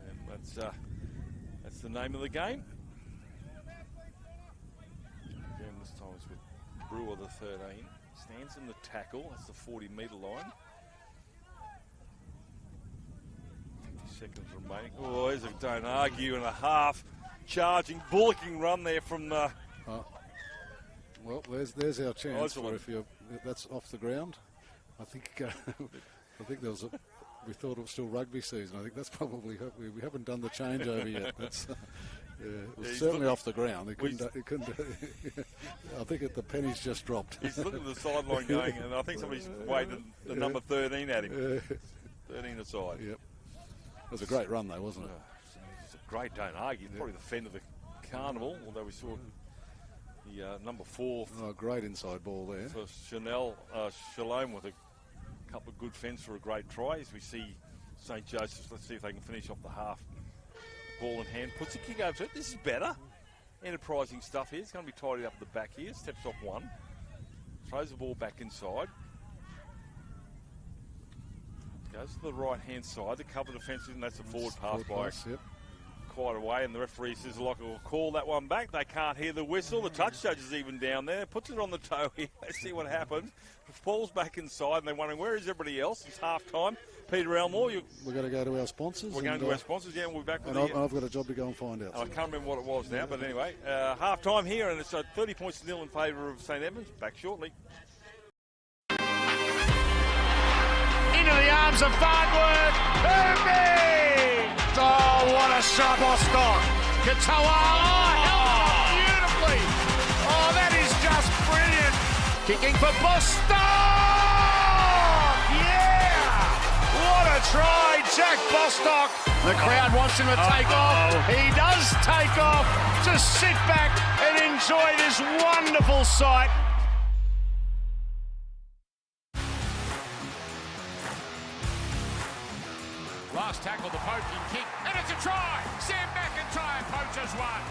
And that's the name of the game. Again, this time it's with Brewer, the 13. Stands in the tackle. That's the 40-metre line. 50 seconds remaining. Oh, there's a don't argue and a half. Charging, bullocking run there from... Well, there's our chance. That's off the ground. I think there was we thought it was still rugby season. I think that's probably we haven't done the changeover yet. That's it was certainly off the ground. It couldn't. I think the pennies just dropped. He's looking at the sideline going, and I think somebody's waved the number 13 at him. 13 aside. Yep. It was a great run though, wasn't it? It's a great don't argue. Probably the fend of the carnival, although we saw the number 4. Oh, great inside ball there. For Shalom with a couple of good fends for a great try. As we see St Joseph's, let's see if they can finish off the half. Ball in hand, puts a kick over to it. This is better. Enterprising stuff here. It's going to be tidied up at the back here. Steps off one. Throws the ball back inside. Goes to the right-hand side. The cover defence, and that's a forward pass by quite a way. And the referee says, like, will call that one back. They can't hear the whistle. The touch judge is even down there. Puts it on the toe here. Let's see what happens. Falls back inside, and they're wondering, where is everybody else? It's half-time. Peter Elmore, we're going to go to our sponsors. We're going to our sponsors, and we'll be back with I've got a job to go and find out. I can't remember what it was now, but anyway, half-time here, and it's 30 points to nil in favour of St Edmunds. Back shortly. Into the arms of Farnworth. Irving! Oh, what a shot, Bostock. Katoa, held up beautifully. Oh, that is just brilliant. Kicking for Bostock! What a try, Jack Bostock. The crowd wants him to take off. He does take off. Just sit back and enjoy this wonderful sight. Last tackle, the poking kick, and it's a try. Sam McIntyre poaches one.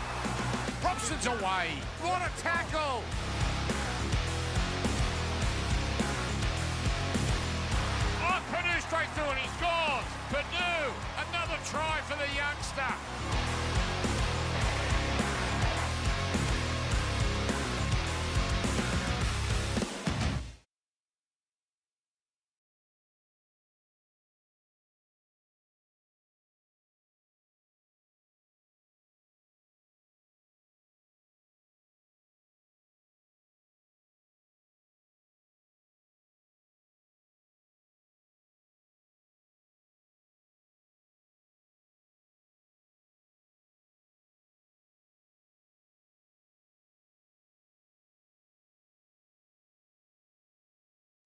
Robson's away. What a tackle. Purdue straight through and he scores. Purdue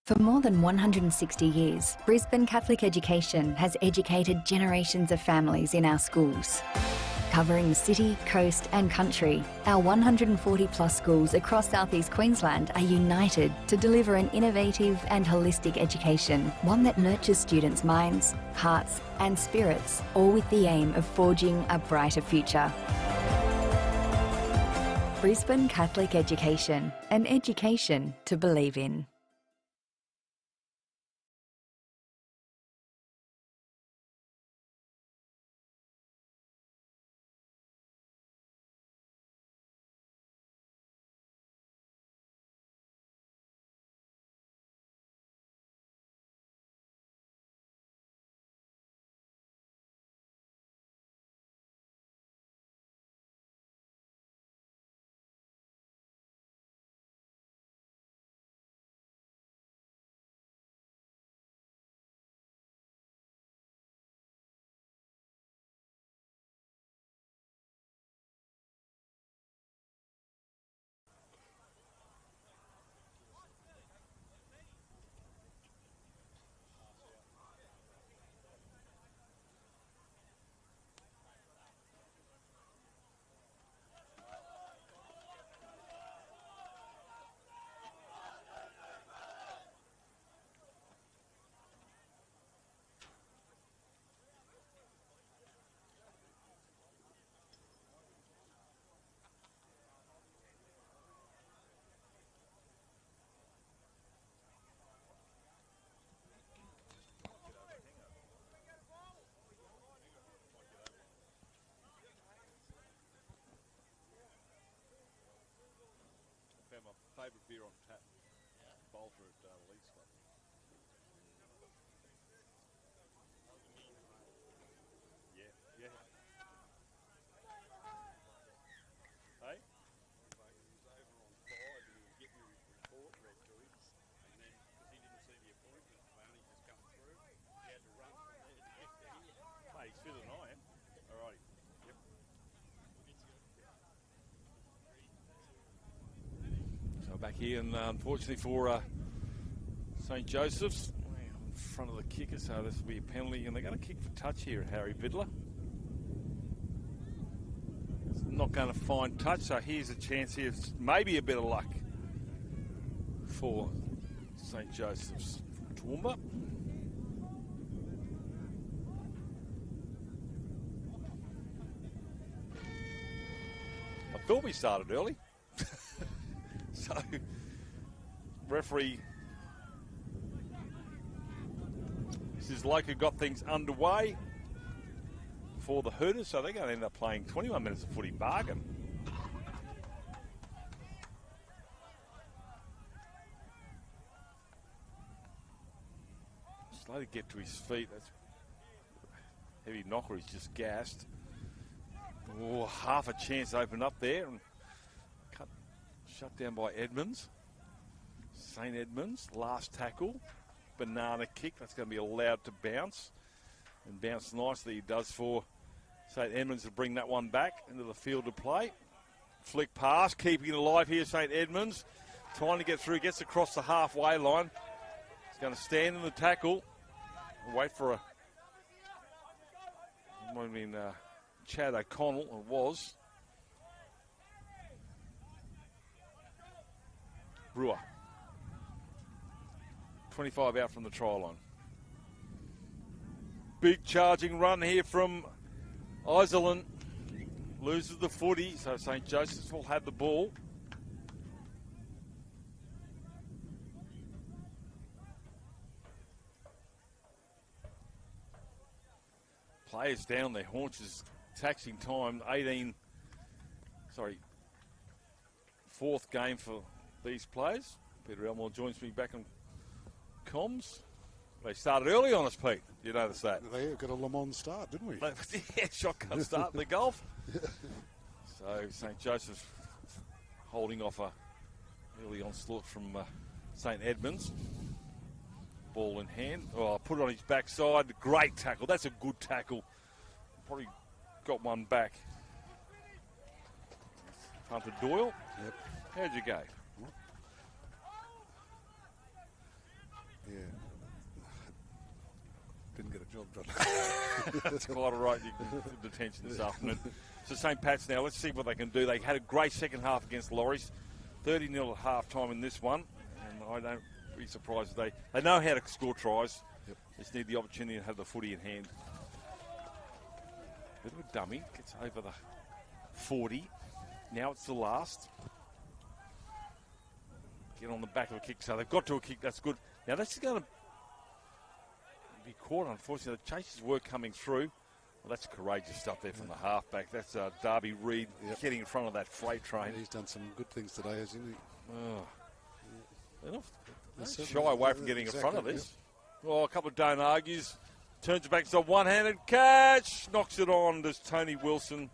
For more than 160 years, Brisbane Catholic Education has educated generations of families in our schools. Covering the city, coast and country, our 140 plus schools across southeast Queensland are united to deliver an innovative and holistic education, one that nurtures students' minds, hearts and spirits, all with the aim of forging a brighter future. Brisbane Catholic Education, an education to believe in. Favourite beer on tap, Bolter at Leeds Club. Yeah, yeah. Hey? He was over on 5 and he was getting a report read to him, and then because he didn't see the appointment phone, he just come through. He had to run from there to get to here. Mate, he's fitter than I am. Alrighty. Yep. So back here, and unfortunately for St. Joseph's, in front of the kicker, so this will be a penalty, and they're going to kick for touch here at Harry Vidler. It's not going to find touch, so here's a chance here, maybe a bit of luck for St. Joseph's from Toowoomba. I thought we started early. So, referee says Loka got things underway for the Hooters, so they're going to end up playing 21 minutes of footy bargain. Slow to get to his feet. That's heavy knocker. He's just gassed. Oh, half a chance opened up there and shut down by Edmonds. St. Edmunds, last tackle. Banana kick. That's going to be allowed to bounce. And bounce nicely he does for St. Edmunds to bring that one back into the field of play. Flick pass, keeping it alive here, St. Edmunds. Trying to get through, gets across the halfway line. He's going to stand in the tackle. Wait for a... I mean, Chad O'Connell, it was. Brewer. 25 out from the try line. Big charging run here from Iserland. Loses the footy, so St. Joseph's will have the ball. Players down their haunches taxing time. 4th game for these players. Peter Elmore joins me back on comms. They started early on us, Pete. You notice that? They got a Le Mans start, didn't we? Yeah, shotgun start in the golf. So St. Joseph's holding off a early onslaught from St. Edmunds. Ball in hand. Oh, put it on his backside. Great tackle. That's a good tackle. Probably got one back. Hunter Doyle. Yep. How'd you go? Yeah. Didn't get a job done. That's quite all right. You can detention this afternoon. So St. Pat's now. Let's see what they can do. They had a great second half against Lorries. 30-0 at half time in this one. And I don't be surprised if they know how to score tries. Yep. Just need the opportunity to have the footy in hand. Bit of a dummy. Gets over the 40. Now it's the last. Get on the back of a kick. So they've got to a kick. That's good. Now that's going to be caught, unfortunately. The chases were coming through. Well, that's courageous stuff there from the halfback. That's Darby Reid getting in front of that freight train. He's done some good things today, hasn't he? Oh. They're not shy away from getting in front of this. Oh, a couple of don't argues. Turns it back to a one-handed catch. Knocks it on. There's Tony Wilson.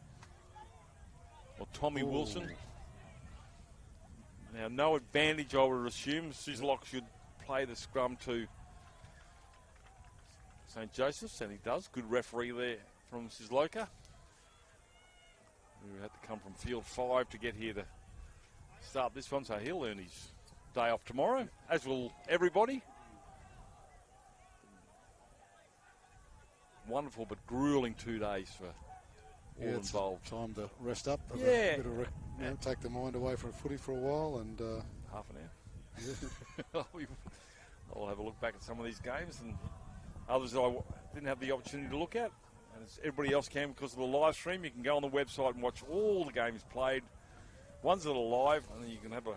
Or Tommy Wilson. Now, no advantage, I would assume. Sizzlock should play the scrum to St. Joseph's, and he does. Good referee there from Sizzloka, who had to come from field 5 to get here to start this one, so he'll earn his day off tomorrow, as will everybody. Wonderful but grueling 2 days for all involved. Time to rest up. Yeah. Take the mind away from footy for a while. And half an hour. I'll have a look back at some of these games and others that I didn't have the opportunity to look at. And as everybody else can because of the live stream. You can go on the website and watch all the games played. Ones that are live, and then you can have an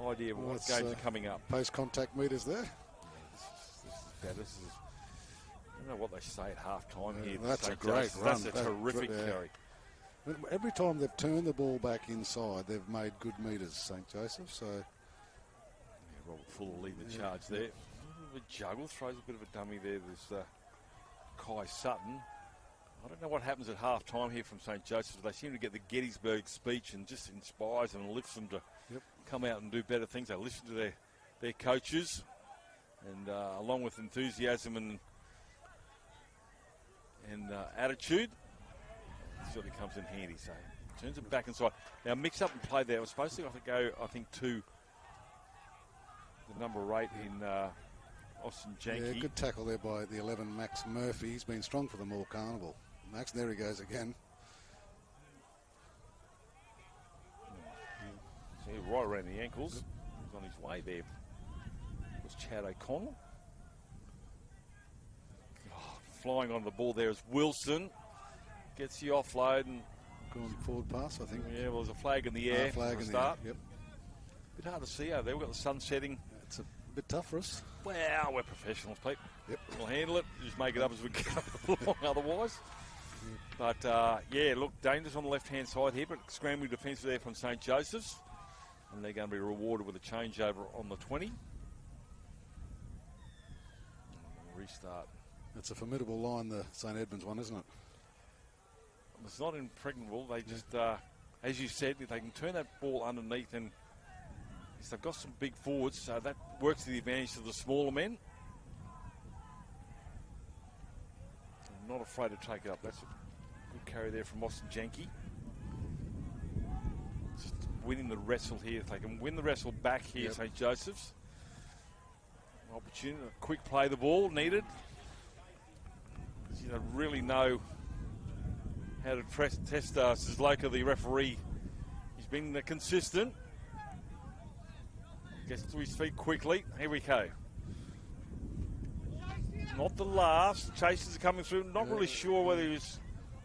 idea of what games are coming up. Post-contact meters there. Yeah, this is I don't know what they say at half-time here. That's a great run. That's a terrific carry. Every time they've turned the ball back inside, they've made good meters, St. Joseph. So, Robert Fuller leading the charge there. The juggle throws a bit of a dummy there. There's Kai Sutton. I don't know what happens at half-time here from St. Joseph's. They seem to get the Gettysburg speech and just inspires them and lifts them to come out and do better things. They listen to their coaches, and along with enthusiasm and attitude, it certainly comes in handy. So turns it back inside. Now mix up and play there. It was supposed to go, I think, to the number 8 in Austin Janke. Yeah, good tackle there by the 11, Max Murphy. He's been strong for them all carnival. Max, there he goes again. See, right around the ankles. He's on his way there. It was Chad O'Connell. Flying on the ball there is Wilson. Gets the offload and going forward pass, I think. Yeah, well, there's a flag in the air. Flag in start. the air. Yep. Bit hard to see out there. We've got the sun setting. It's a bit tough for us. Well, we're professionals, Pete. Yep. We'll handle it. Just make it up as we go along otherwise. But, yeah, look, dangerous on the left-hand side here, but scrambling defence there from St. Joseph's. And they're going to be rewarded with a changeover on the 20. Restart. It's a formidable line, the St. Edmunds one, isn't it? It's not impregnable. They just, as you said, if they can turn that ball underneath, and they've got some big forwards, so that works to the advantage of the smaller men. I'm not afraid to take it up. That's a good carry there from Austin Janke. Just winning the wrestle here. If they can win the wrestle back here, St. Joseph's. Opportunity, a quick play the ball needed. You don't really know how to test Sizzloka, the referee. He's been consistent. Gets to his feet quickly. Here we go. Not the last. Chasers are coming through. Not really sure whether he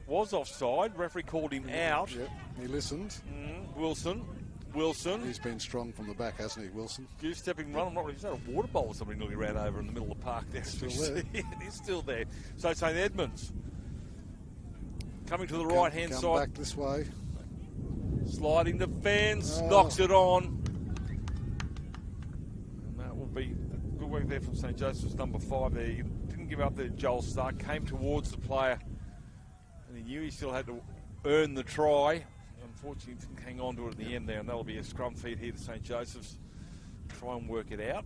was offside. Referee called him out. Yep. He listened. Wilson. He's been strong from the back, hasn't he, Wilson? Good stepping run. I'm not really. Is that a water bowl or somebody nearly ran over in the middle of the park there? Still there. It is still there. So St. Edmunds. Coming to the right-hand Come side. back this way. Sliding defence, knocks it on. And that will be good work there from St. Joseph's number 5 there. He didn't give up there, Joel Stark. Came towards the player. And he knew he still had to earn the try. Unfortunately, he didn't hang on to it at the end there. And that'll be a scrum feed here to St. Joseph's. Try and work it out.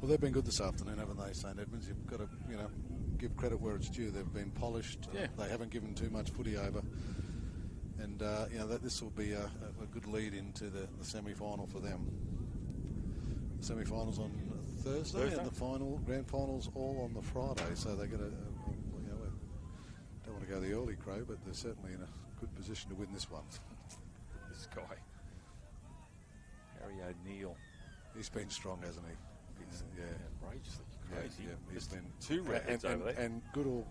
Well, they've been good this afternoon, haven't they, St. Edmunds? You've got to, give credit where it's due. They've been polished. Yeah. They haven't given too much footy over. And, this will be a good lead into the semi-final for them. The semi-finals on Thursday and the grand finals all on the Friday. So they got to, don't want to go the early crow, but they're certainly in a good position to win this one. This guy, Harry O'Neill. He's been strong, hasn't he? Outrageously crazy. Yeah, he's been 2 records over there. And good all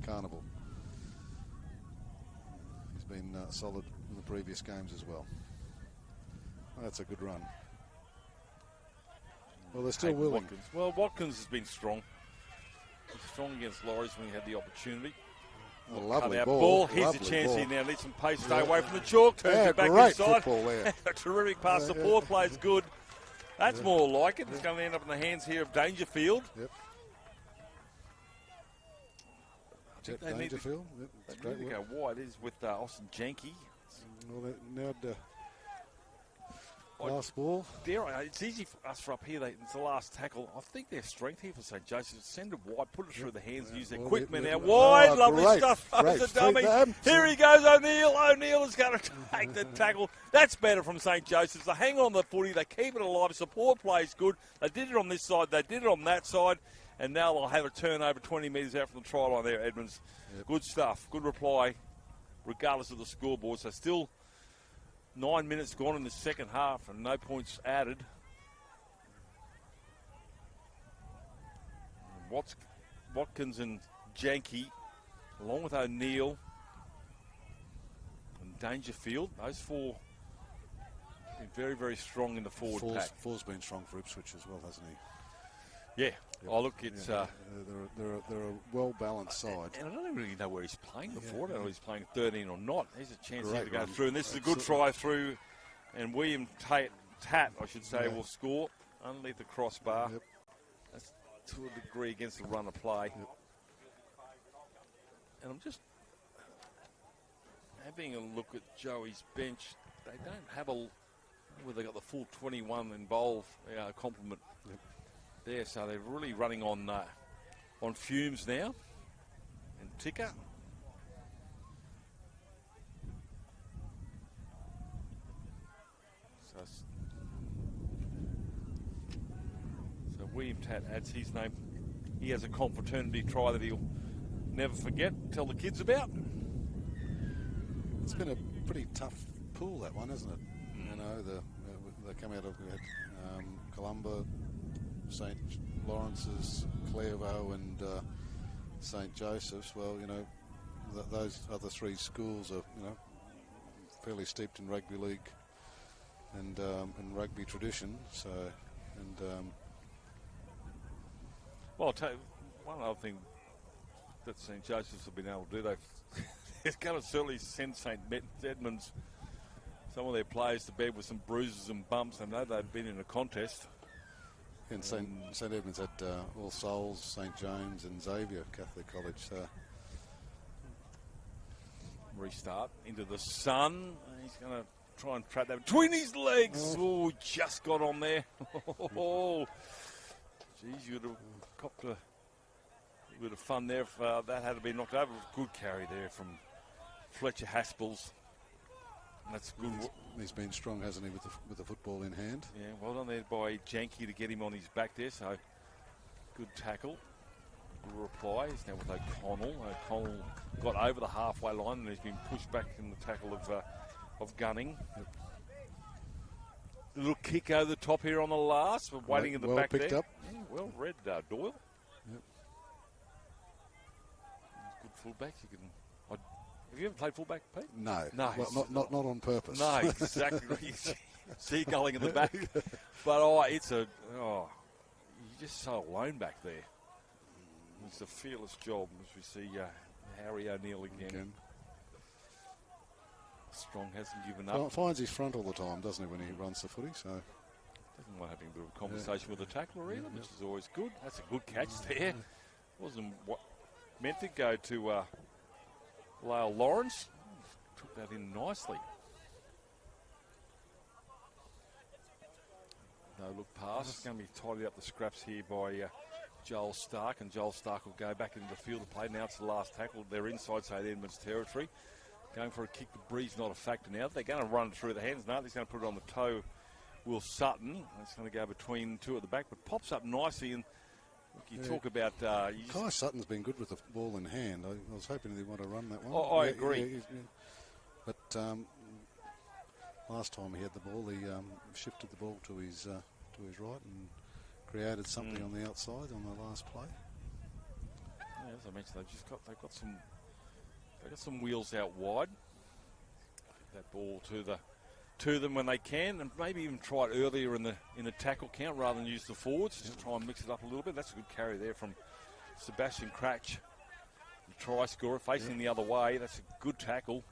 Carnival. He's been solid in the previous games as well. Oh, that's a good run. Well, they're still willing. Watkins. Well, Watkins has been strong. He's strong against Lauries when he had the opportunity. A lovely ball. Here's lovely a chance ball. here now. Needs some pace. Stay away from the chalk. Turns it back great inside. Football there. A terrific pass. The fourth play's good. That's more like it. It's going to end up in the hands here of Dangerfield. Yep. They need to Great go wide. It is with Austin Janke. Well, now last ball. It's easy for us for up here. It's the last tackle. I think their strength here for St. Joseph. Send it wide, put it through the hands, and use their quick men now. Wide, lovely stuff. Throws a dummy. Here he goes, O'Neill. O'Neill is going to take the tackle. That's better from St. Joseph's. They hang on the footy. They keep it alive. Support play is good. They did it on this side. They did it on that side. And now they'll have a turnover 20 metres out from the try line there, Edmonds. Yep. Good stuff. Good reply, regardless of the scoreboard. So still 9 minutes gone in the second half and no points added. Watkins and Janke, along with O'Neill and Dangerfield, those 4 been very, very strong in the forward pack. Four's been strong for Ipswich as well, hasn't he? Yeah. Yep. Oh, look, it's... they're a well-balanced side. And I don't really know where he's playing before. I don't know if he's playing 13 or not. There's a chance here Great to go run. through. And this is a good try through. And William Tat, I should say, will score underneath the crossbar. Yep. That's to a degree against the run of play. Yep. And I'm just having a look at Joey's bench. They don't have where they got the full 21 involved complement. Yep. There, so they're really running on fumes now. And Ticker. So William Tat adds his name. He has a confraternity try that he'll never forget. Tell the kids about. It's been a pretty tough pool, that one, hasn't it? You know, they come out of Columba, St. Lawrence's, Clairvaux and St. Joseph's. Well, those other 3 schools are, fairly steeped in rugby league and rugby tradition. So, well, I'll tell you one other thing that St. Joseph's have been able to do. They've going to certainly send St. Edmunds, some of their players, to bed with some bruises and bumps. I know they've been in a contest. And St. Edmunds had All Souls, St. James and Xavier Catholic College. So. Restart into the sun. He's going to try and trap that between his legs. Oh, just got on there. Oh, geez, you would have copped a bit of fun there if that had been knocked over. Good carry there from Fletcher Haspels. That's good. He's been strong, hasn't he, with the football in hand? Yeah, well done there by Janke to get him on his back there. So good tackle. Good reply. He's now with O'Connell. O'Connell got over the halfway line and he's been pushed back in the tackle of Gunning. Yep. A little kick over the top here on the last. We're waiting in the back picked there. Up. Yeah, well read, Doyle. Yep. Good fullbacks. Have you ever played fullback, Pete? No. No. Well, not on purpose. No, exactly. Seagulling in the back. But, you're just so alone back there. It's a fearless job as we see Harry O'Neill again. Strong hasn't given up. Well, finds his front all the time, doesn't he, when he runs the footy? So doesn't mind having a bit of a conversation with the tackler either, which is always good. That's a good catch there. Wasn't meant to go to Lyle Lawrence. Took that in nicely. No look pass. It's going to be tidied up the scraps here by Joel Stark, and Joel Stark will go back into the field of play. Now it's the last tackle. They're inside St Edmunds territory. Going for a kick. The breeze not a factor now. They're going to run through the hands. No, he's going to put it on the toe. Will Sutton. That's going to go between two at the back, but pops up nicely. And look, you talk about. Kai Sutton's been good with the ball in hand. I was hoping they want to run that one. Oh, I agree. But last time he had the ball, he shifted the ball to his right and created something on the outside on the last play. Yeah, as I mentioned, they've got some wheels out wide. That ball to them when they can, and maybe even try it earlier in the tackle count rather than use the forwards. Just try and mix it up a little bit. That's a good carry there from Sebastian Cratch, the try scorer, facing the other way. That's a good tackle.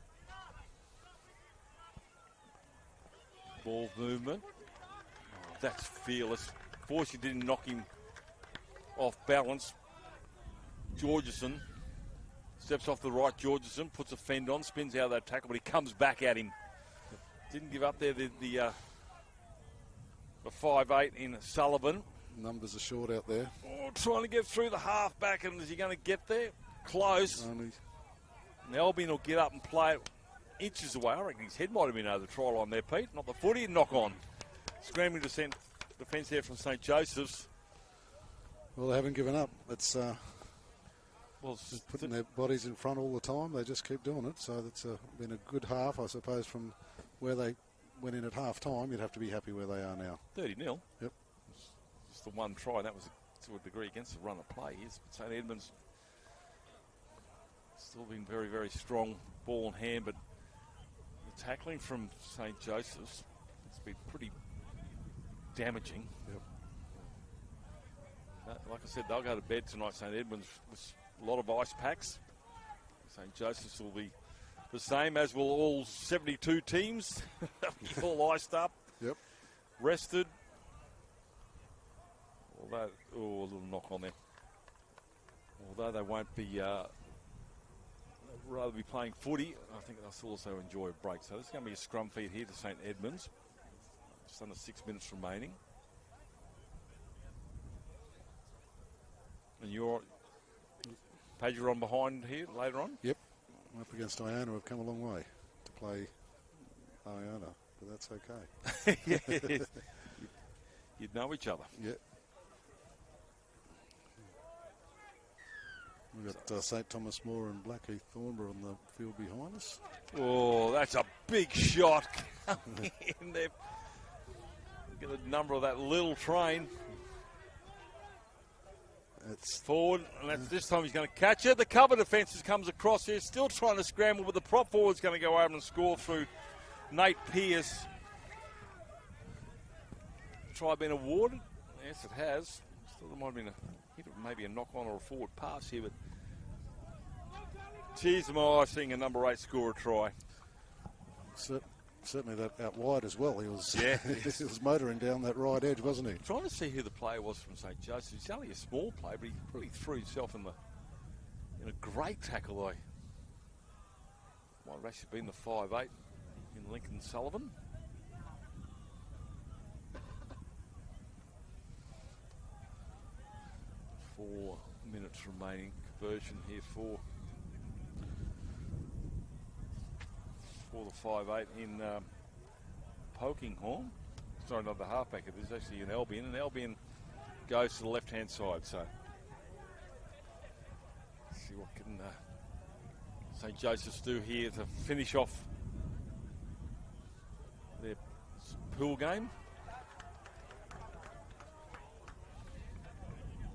Ball movement. Oh, that's fearless. Fortunately, didn't knock him off balance. Georgeson steps off the right. Georgeson puts a fend on, spins out of that tackle, but he comes back at him. Didn't give up there. The 5'8" in Sullivan. Numbers are short out there. Oh, trying to get through the half back, and is he going to get there? Close. And Albion will get up and play it inches away. I reckon his head might have been over the try line there, Pete. Not the footy, knock on. Scrambling defence there from St Joseph's. Well, they haven't given up. It's just putting their bodies in front all the time. They just keep doing it. So it's been a good half, I suppose, from where they went in at half time. You'd have to be happy where they are now. 30-0. Yep. Just the one try. That was to a degree against the run of play. St Edmunds still been very, very strong ball in hand, but the tackling from St Joseph's has been pretty damaging. Yep. Like I said, they'll go to bed tonight, St Edmunds, with a lot of ice packs. St Joseph's will be the same, as will all 72 teams. They'll be all iced up. Yep. Rested. Although, a little knock on there. Although they won't be, they'll rather be playing footy, I think they'll also enjoy a break. So there's going to be a scrum feed here to St Edmunds. Just under 6 minutes remaining. And Paige, you're on behind here later on? Yep. Up against Iona, we've come a long way to play Iona, but that's okay. Yeah. You'd know each other. Yeah. We've got St Thomas More and Blackheath Thornborough on the field behind us. Oh, that's a big shot coming in there. Get a number of that little train. It's forward, and this time he's going to catch it. The cover defence comes across here, still trying to scramble, but the prop forward's going to go over and score through Nate Pearce. Try been awarded? Yes, it has. Still, there might have been a hit of maybe a knock-on or a forward pass here, but cheers, am I seeing a number 8 score a try. Certainly that out wide as well. He was, yeah, he was motoring down that right edge, wasn't he? Trying to see who the player was from St Joseph's. He's only a small player, but he really threw himself in a great tackle though. Might have actually been the 5'8" in Lincoln Sullivan. Four minutes remaining. Conversion here for the 5'8" in Polkinghorne. Sorry, not the halfback. It is actually in Albion, and Albion goes to the left-hand side. So, let's see what can St Joseph's do here to finish off their pool game.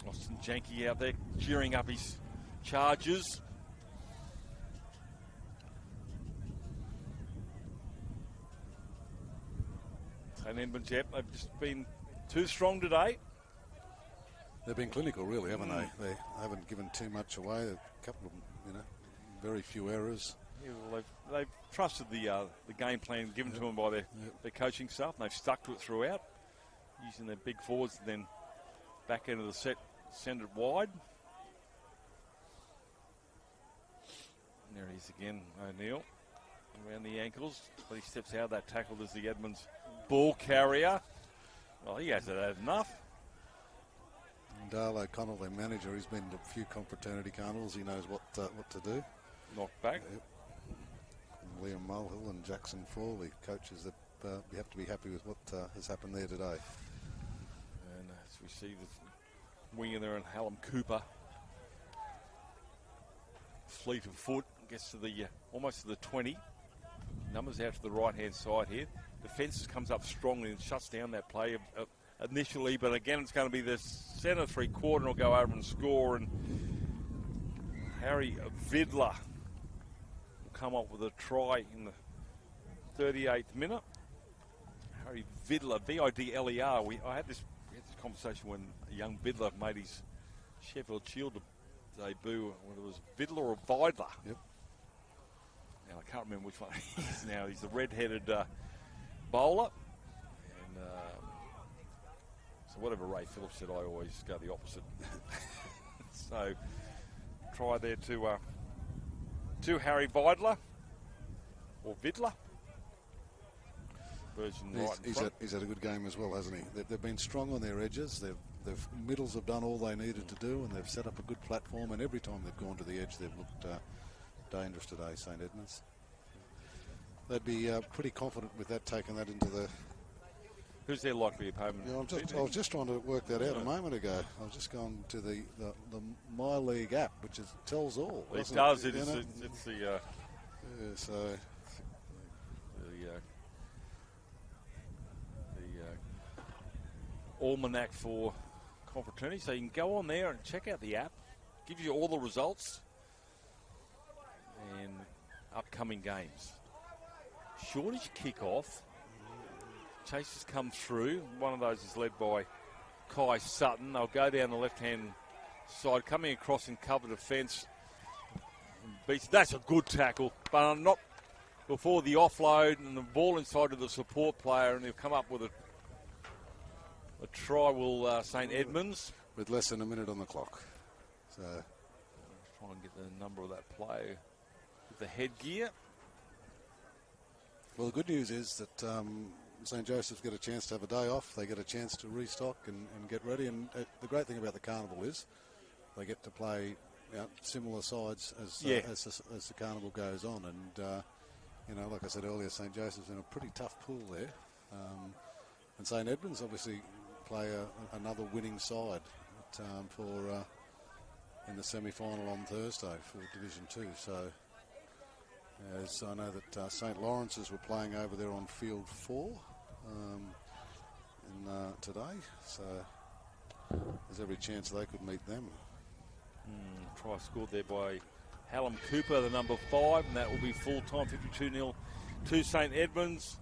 Austin Janke out there cheering up his Chargers. St Edmunds, yep, they've just been too strong today. They've been clinical, really, haven't they? They haven't given too much away. A couple of, very few errors. Yeah, well, they've trusted the game plan given to them by their coaching staff, and they've stuck to it throughout, using their big forwards, and then back end of the set, send it wide. And there he is again, O'Neill, around the ankles, but he steps out of that tackle as the Edmonds ball carrier. Well, he hasn't had enough. And Dale O'Connell, their manager, he's been to a few Confraternity Carnivals. He knows what to do. Knock back. Yep. And Liam Mulhill and Jackson Frawley, coaches that we have to be happy with what has happened there today. And as we see the winger there, and Hallam Cooper, fleet of foot, gets to the almost to the 20. Numbers out to the right-hand side here. Defence comes up strongly and shuts down that play initially, but again it's going to be the centre three-quarter and will go over and score, and Harry Vidler will come up with a try in the 38th minute. Harry Vidler, V-I-D-L-E-R. We had this conversation when a young Vidler made his Sheffield Shield debut, whether it was Vidler or Vidler. Yep. Now I can't remember which one he is now. He's the red-headed bowler. And so whatever Ray Phillips said, I always go the opposite. So try there to Harry Vidler or Vidler. Version right in front. He's had a good game as well, hasn't he? They've been strong on their edges. Their middles have done all they needed to do, and they've set up a good platform. And every time they've gone to the edge, they've looked dangerous today, St Edmunds. They'd be pretty confident with that, taking that into the... Who's their likely opponent? I was just trying to work that out a moment ago. I was just going to the My League app, which tells all. It does. It's the... yeah, so... almanac for Confraternity, so you can go on there and check out the app. Gives you all the results and upcoming games. Shortage kick-off. Chases come through. One of those is led by Kai Sutton. They'll go down the left-hand side, coming across in cover defence. That's a good tackle, but not before the offload and the ball inside of the support player, and they've come up with a try will St Edmunds. With less than a minute on the clock. So try and get the number of that player with the headgear. Well, the good news is that St Joseph's get a chance to have a day off. They get a chance to restock and get ready. And the great thing about the carnival is they get to play similar sides as the carnival goes on. And like I said earlier, St Joseph's in a pretty tough pool there. And St Edmunds obviously play another winning side in the semi-final on Thursday for Division 2. So as I know that St Lawrence's were playing over there on Field 4 today, so there's every chance they could meet them. Try scored there by Hallam Cooper, the number 5, and that will be full-time, 52-0 to St Edmunds.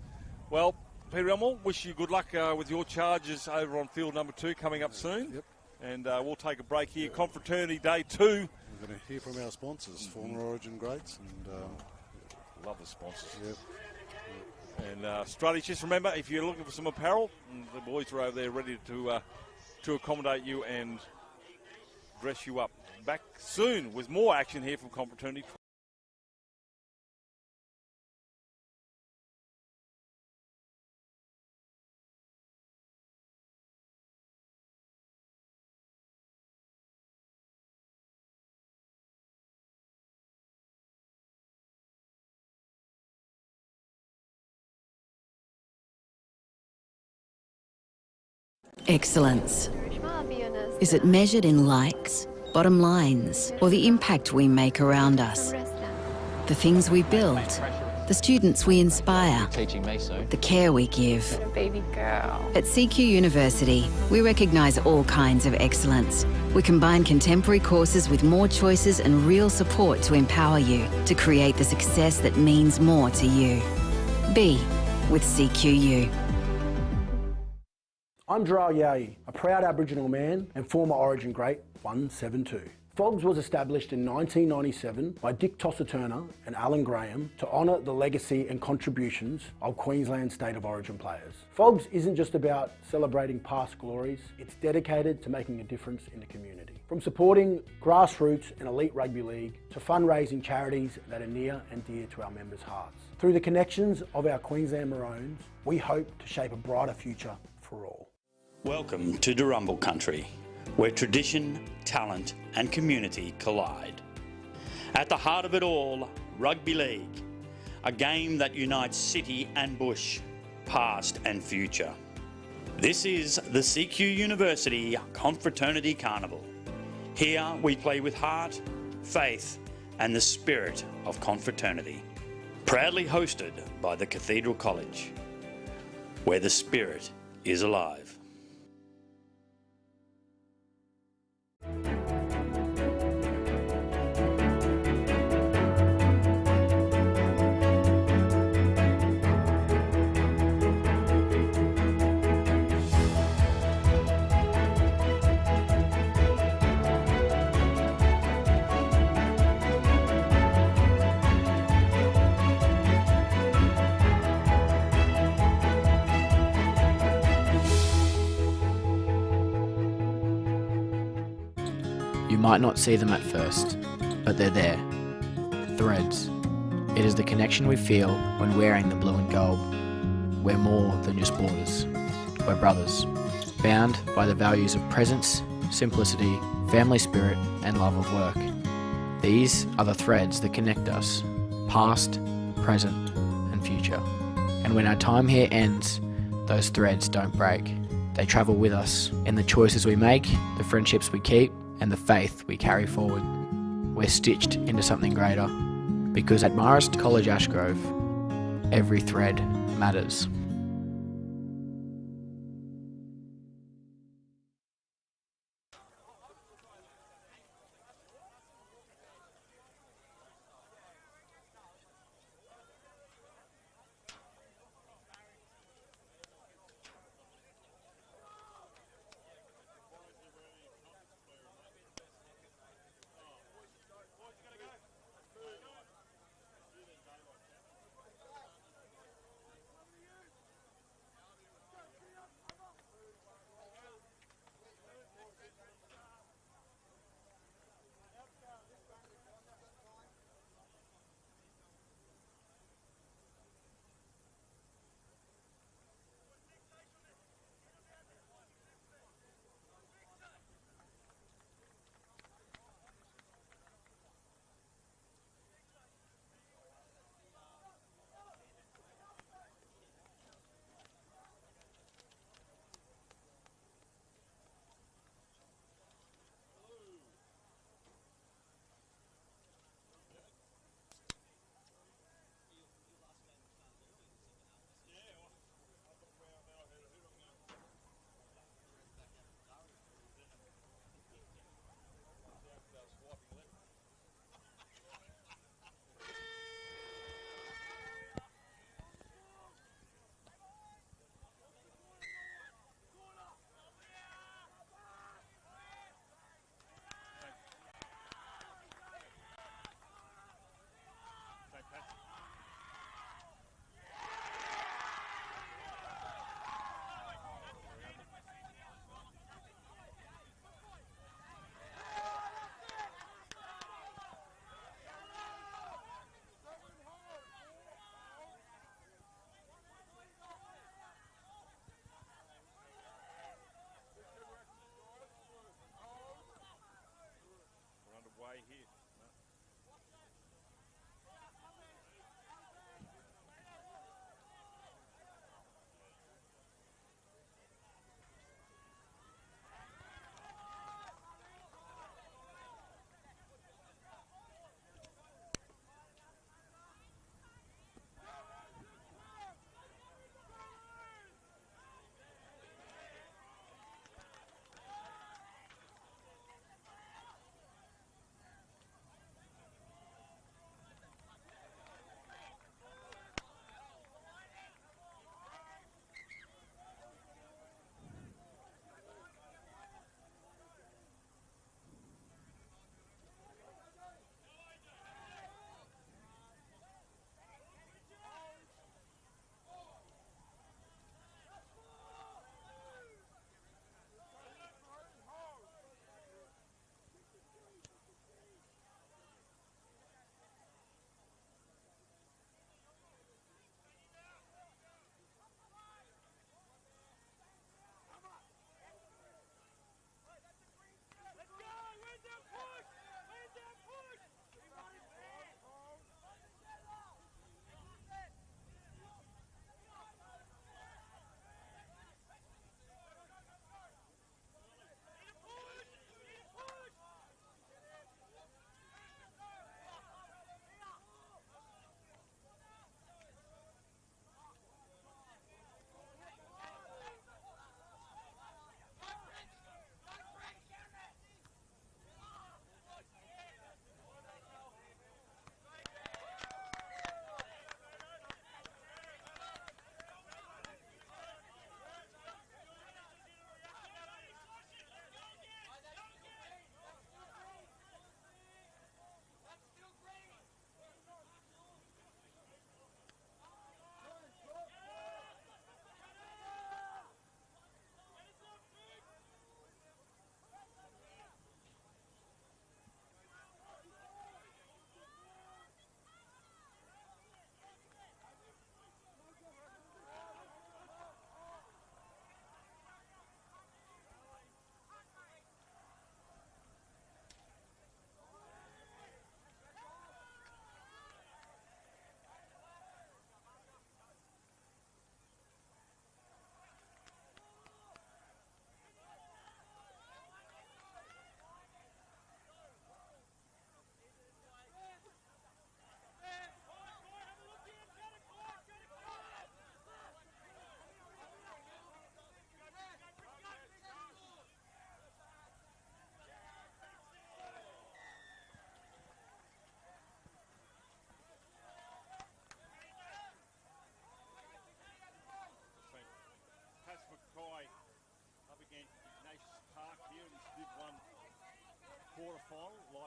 Well, Peter Elmore, wish you good luck with your charges over on field number 2 coming up soon. Yep. And we'll take a break here. Confraternity Day 2. We're going to hear from our sponsors, former Origin greats. And love the sponsors. Yep. And Strutties, just remember, if you're looking for some apparel, the boys are over there ready to accommodate you and dress you up. Back soon with more action here from Confraternity. Excellence. Is it measured in likes, bottom lines, or the impact we make around us? The things we build, the students we inspire, the care we give. Baby girl. At CQ University, we recognise all kinds of excellence. We combine contemporary courses with more choices and real support to empower you to create the success that means more to you. Be with CQU. I'm Gerard Yai, a proud Aboriginal man and former Origin great 172. FOGS was established in 1997 by Dick Tosser-Turner and Alan Graham to honour the legacy and contributions of Queensland State of Origin players. FOGS isn't just about celebrating past glories, it's dedicated to making a difference in the community. From supporting grassroots and elite rugby league to fundraising charities that are near and dear to our members' hearts. Through the connections of our Queensland Maroons, we hope to shape a brighter future for all. Welcome to Durumble Country, where tradition, talent and community collide. At the heart of it all, rugby league, a game that unites city and bush, past and future. This is the CQ University Confraternity Carnival. Here we play with heart, faith and the spirit of confraternity. Proudly hosted by the Cathedral College, where the spirit is alive. You might not see them at first, but they're there. Threads. It is the connection we feel when wearing the blue and gold. We're more than just borders. We're brothers, bound by the values of presence, simplicity, family spirit, and love of work. These are the threads that connect us, past, present, and future. And when our time here ends, those threads don't break. They travel with us in the choices we make, the friendships we keep, and the faith we carry forward. We're stitched into something greater, because at Marist College Ashgrove, every thread matters.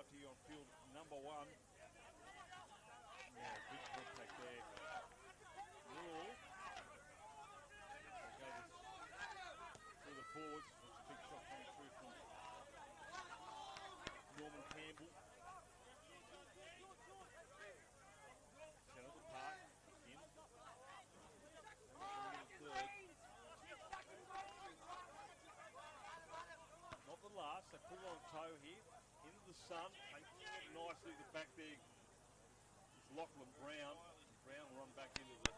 out here on field number 1. Yeah, big contact there. Rule. Through the forwards. That's a big shot coming through from Norman Campbell. Centre of the park. In. Third. Not the last. They pull on toe here. Into the sun. Nicely the back there. It's Lachlan Brown. Brown will run back into the...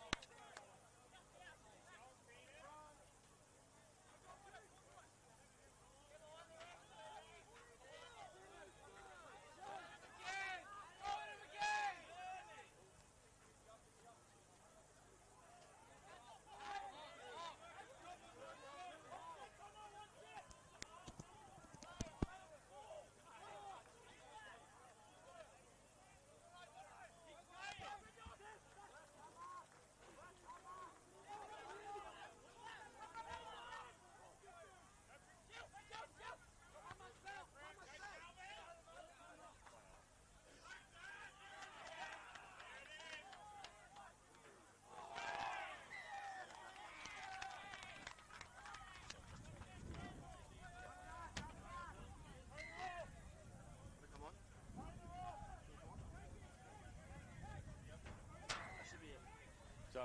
So,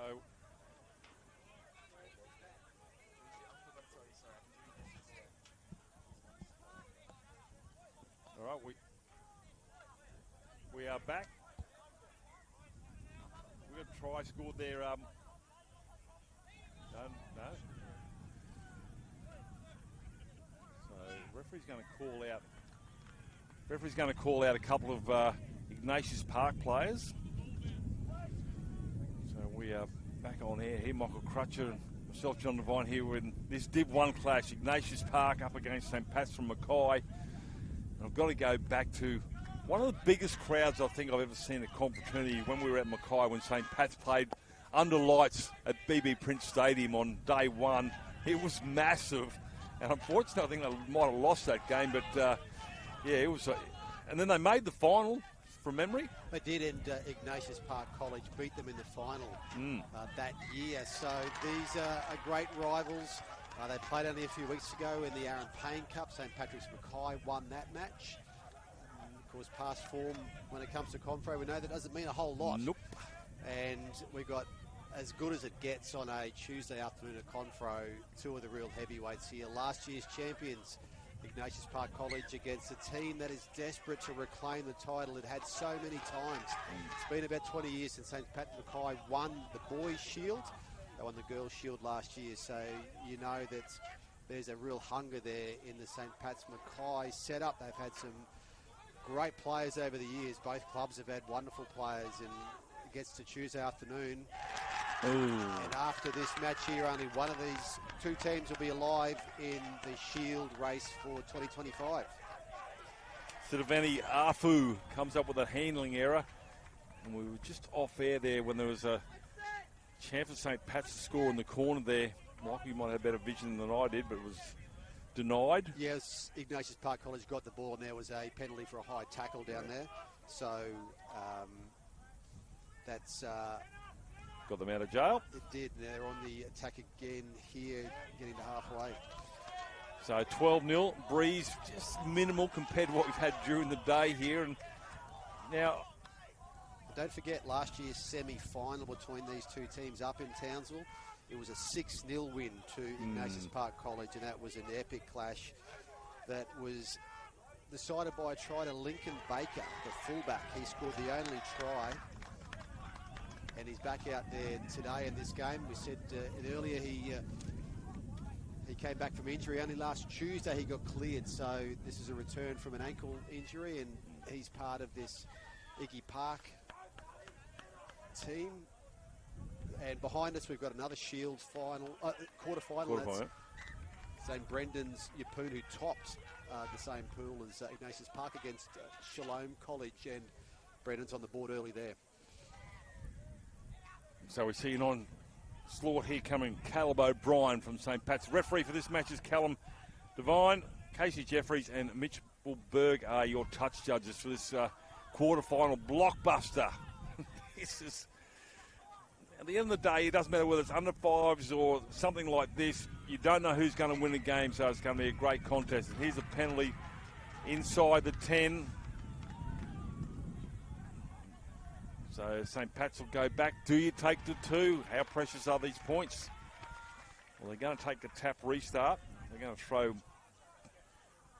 all right, we are back. We got a try scored there. No. So, referee's going to call out. Referee's going to call out a couple of Ignatius Park players. We are back on air here. Michael Crutcher and myself, John Devine, here in this Div 1 clash. Ignatius Park up against St. Pat's from Mackay. And I've got to go back to one of the biggest crowds I think I've ever seen at Confraternity when we were at Mackay when St. Pat's played under lights at BB Prince Stadium on day 1. It was massive. And unfortunately, I think they might have lost that game. But, yeah, it was... and then they made the final. From memory? They did, and Ignatius Park College beat them in the final that year. So these are great rivals. They played only a few weeks ago in the Aaron Payne Cup. St. Patrick's Mackay won that match. Of course, past form when it comes to Confra, we know that doesn't mean a whole lot. Nope. And we got as good as it gets on a Tuesday afternoon at Confro. 2 of the real heavyweights here. Last year's champions, Ignatius Park College, against a team that is desperate to reclaim the title it had so many times. It's been about 20 years since St. Pat Mackay won the boys' shield. They won the girls' shield last year, so you know that there's a real hunger there in the St. Pat's Mackay setup. They've had some great players over the years. Both clubs have had wonderful players, and it gets to Tuesday afternoon. Ooh. And after this match here, only one of these 2 teams will be alive in the Shield race for 2025. Sidavani Afu comes up with a handling error. And we were just off air there when there was a chance for St. Pat's to score in the corner there. Michael, you might have better vision than I did, but it was denied. Yes, Ignatius Park College got the ball, and there was a penalty for a high tackle down there. So that's... got them out of jail. It did. They're on the attack again here, getting to halfway. So 12-0. Breeze just minimal compared to what we've had during the day here. And now... Don't forget last year's semi-final between these 2 teams up in Townsville. It was a 6-0 win to Ignatius Park College, and that was an epic clash that was decided by a try to Lincoln Baker, the fullback. He scored the only try, and he's back out there today in this game. We said earlier he came back from injury. Only last Tuesday he got cleared, so this is a return from an ankle injury, and he's part of this Iggy Park team. And behind us we've got another Shield final, quarter-final. That's St. Brendan's Yeppoon, who topped the same pool as Ignatius Park against Shalom College, and Brendan's on the board early there. So we're seeing on slaught here coming Caleb O'Brien from St. Pat's. Referee for this match is Callum Devine, Casey Jeffries and Mitch Berg are your touch judges for this quarterfinal blockbuster. This is, at the end of the day, it doesn't matter whether it's under fives or something like this. You don't know who's going to win the game, so it's going to be a great contest. And here's a penalty inside the 10. So St. Pat's will go back. Do you take the 2? How precious are these points? Well, they're going to take the tap restart. They're going to throw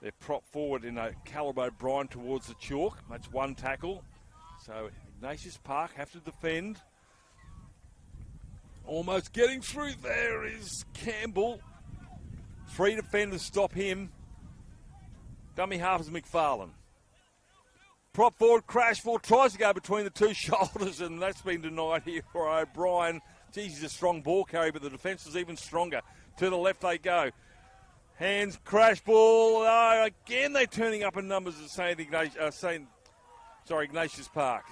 their prop forward in a Callum O'Brien towards the chalk. That's one tackle. So Ignatius Park have to defend. Almost getting through there is Campbell. 3 defenders stop him. Dummy half is McFarlane. Prop forward, crash forward, tries to go between the 2 shoulders, and that's been denied here for O'Brien. Geez, he's a strong ball carrier, but the defence is even stronger. To the left they go. Hands, crash ball. Again, they're turning up in numbers at Ignatius Park.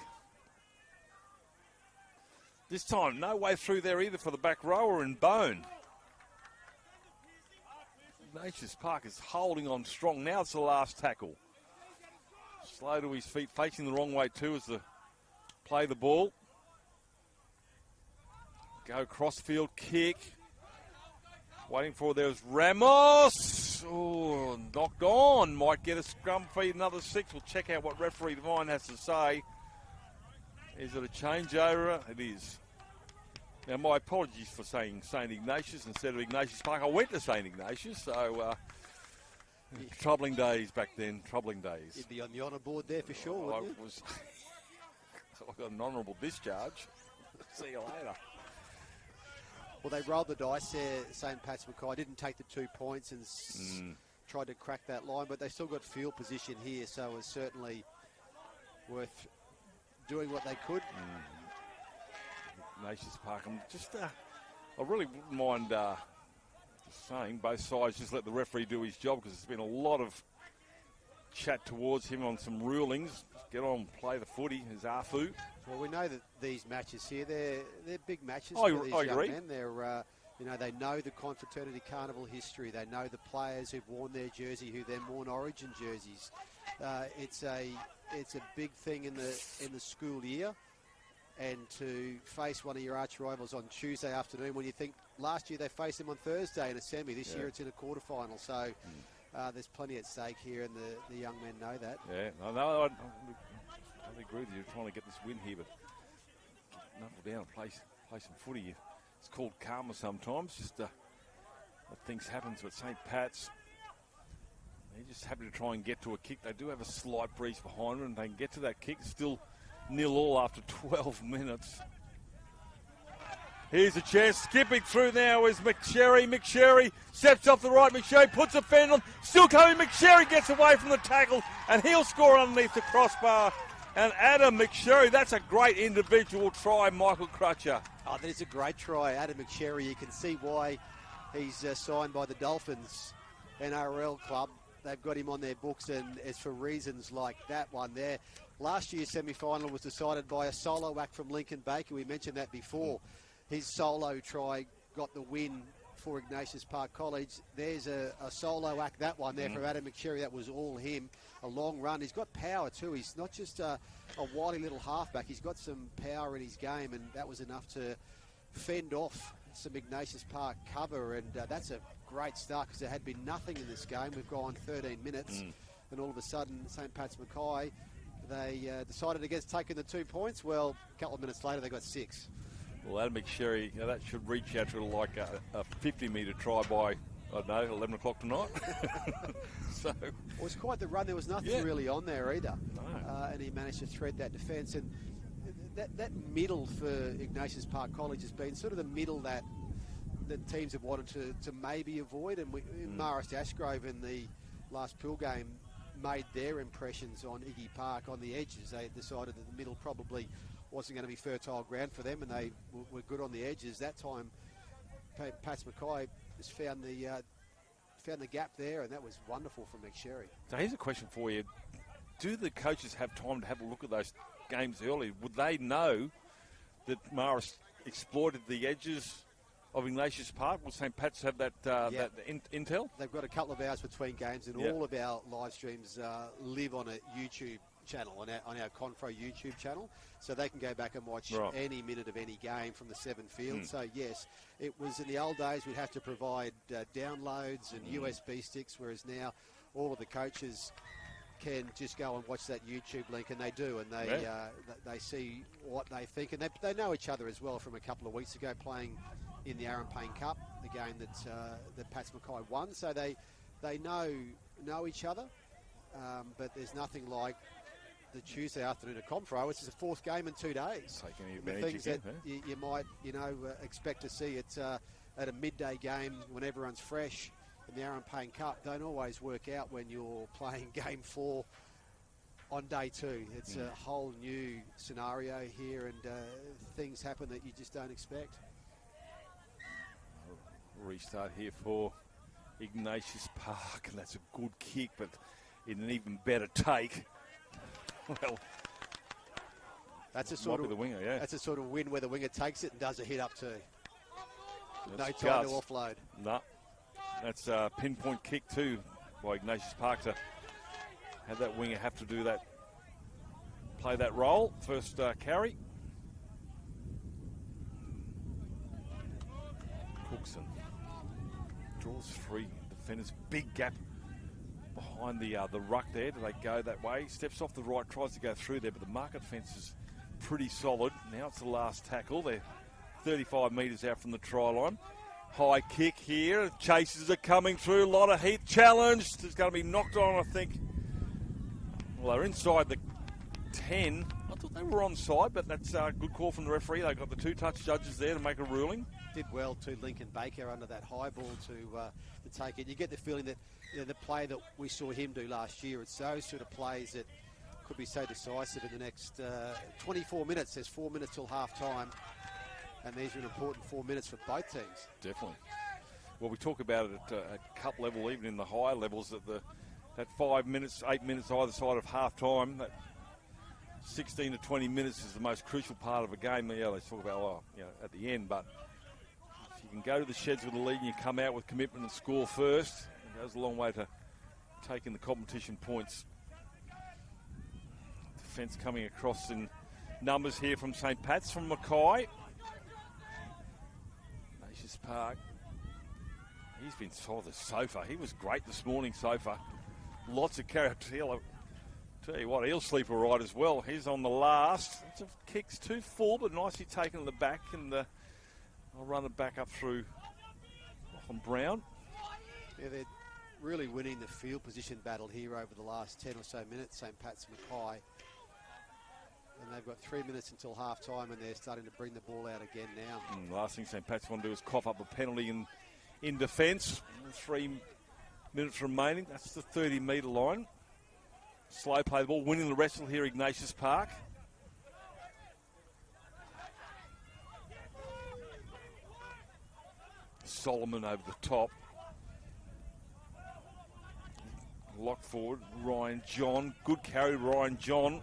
This time, no way through there either for the back rower in Bone. Ignatius Park is holding on strong. Now it's the last tackle. Slow to his feet, facing the wrong way too as they play the ball. Go crossfield kick. Waiting for there's Ramos. Oh, knocked on. Might get a scrum feed, another 6. We'll check out what referee Devine has to say. Is it a changeover? It is. Now, my apologies for saying St. Ignatius instead of Ignatius Park. I went to St. Ignatius, so troubling days back then, troubling days. You'd be on the honour board there for sure, wouldn't you? I got an honourable discharge. See you later. Well, they rolled the dice there. St. Pat's McAuley didn't take the 2 points and tried to crack that line, but they still got field position here, so it's certainly worth doing what they could. Ignatius Park, I really wouldn't mind just saying both sides just let the referee do his job, because there's been a lot of chat towards him on some rulings. Get on, play the footy, as Arfu. Well, we know that these matches here, they're big matches I for these young agree. men. They're, they know the Confraternity Carnival history. They know the players who've worn their jersey, who then worn Origin jerseys. It's a big thing in the school year, and to face one of your arch rivals on Tuesday afternoon, when you think last year they faced them on Thursday in a semi, this year it's in a quarterfinal. So there's plenty at stake here, and the young men know that. Yeah, I agree with you. Trying to get this win here, but knuckle down and play some footy. It's called karma sometimes. Just let things happen. But St. Pat's, they're just happy to try and get to a kick. They do have a slight breeze behind them, and they can get to that kick. It's still 0-0 after 12 minutes. Here's a chance. Skipping through now is McSherry. McSherry steps off the right. McSherry puts a fend on. Still coming. McSherry gets away from the tackle, and he'll score underneath the crossbar. And Adam McSherry, that's a great individual try, Michael Crutcher. Oh, that is a great try, Adam McSherry. You can see why he's signed by the Dolphins NRL club. They've got him on their books, and it's for reasons like that one there. Last year's semi-final was decided by a solo act from Lincoln Baker. We mentioned that before. His solo try got the win for Ignatius Park College. There's a solo act, that one there from Adam McSherry. That was all him. A long run. He's got power too. He's not just a wily little halfback. He's got some power in his game, and that was enough to fend off some Ignatius Park cover. And that's a great start, because there had been nothing in this game. We've gone 13 minutes, and all of a sudden, St. Pat's McAuley, they decided against taking the 2 points. Well, a couple of minutes later, they got 6. Well, Adam McSherry, that should reach out to like a 50-metre try by, I don't know, 11 o'clock tonight. So it was quite the run. There was nothing really on there either. No. And he managed to thread that defence. And that middle for Ignatius Park College has been sort of the middle that teams have wanted to maybe avoid. And Marist Ashgrove in the last pool game made their impressions on Iggy Park on the edges. They decided that the middle probably wasn't going to be fertile ground for them, and they were good on the edges. That time, Pats McKay just found the gap there, and that was wonderful from McSherry. So here's a question for you. Do the coaches have time to have a look at those games early? Would they know that Marist exploited the edges of Ignatius Park? Will St. Pat's have that, that intel? They've got a couple of hours between games, and all of our live streams live on a YouTube channel, on our Confro YouTube channel, so they can go back and watch any minute of any game from the 7 fields. So yes, it was in the old days we'd have to provide downloads and USB sticks, whereas now all of the coaches can just go and watch that YouTube link, and they do, and they see what they think, and they know each other as well from a couple of weeks ago playing in the Aaron Payne Cup, the game that Pats Mackay won. So they know each other, but there's nothing like the Tuesday afternoon at Confro, which is the 4th game in 2 days. The things that you might expect to see at a midday game when everyone's fresh in the Aaron Payne Cup don't always work out when you're playing game 4 on day 2. It's a whole new scenario here, and things happen that you just don't expect. Restart here for Ignatius Park, and that's a good kick, but in an even better take. Well, that's a sort of the winger, That's a sort of win where the winger takes it and does a hit up too. No time to offload. No, that's a pinpoint kick too by Ignatius Park to have that winger have to do that, play that role. First carry. Cookson draws 3 defenders, big gap behind the ruck there. Do they go that way? Steps off the right, tries to go through there, but the market fence is pretty solid. Now it's the last tackle. They're 35 metres out from the try line. High kick here. Chases are coming through. A lot of heat. Challenged. It's going to be knocked on, I think. Well, they're inside the 10. I thought they were onside, but that's a good call from the referee. They've got the 2 touch judges there to make a ruling. Did well to Lincoln Baker under that high ball to take it. You get the feeling that the play that we saw him do last year, it's those sort of plays that could be so decisive in the next 24 minutes. There's 4 minutes till half time, and these are an important 4 minutes for both teams. Definitely. Well, we talk about it at cup level, even in the higher levels, that 5 minutes, 8 minutes either side of half time, that 16 to 20 minutes is the most crucial part of a game. Yeah, they talk about at the end, but if you can go to the sheds with a lead and you come out with commitment and score first, it goes a long way to taking the competition points. Defence coming across in numbers here from St. Pat's, from Mackay. Ignatius Park. He's been the Sofa. He was great this morning, Sofa. Lots of character. Tell you what, he'll sleep all right as well. He's on the last. It's a kick's too full, but nicely taken at the back, and I'll run it back up through on Brown. Yeah, they're really winning the field position battle here over the last 10 or so minutes, St. Pat's Mackay. And they've got 3 minutes until half time, and they're starting to bring the ball out again now. Last thing St. Pat's want to do is cough up a penalty in defence. 3 minutes remaining. That's the 30-metre line. Slow play the ball, winning the wrestle here, Ignatius Park. Solomon over the top. Lock forward, Ryan John. Good carry, Ryan John.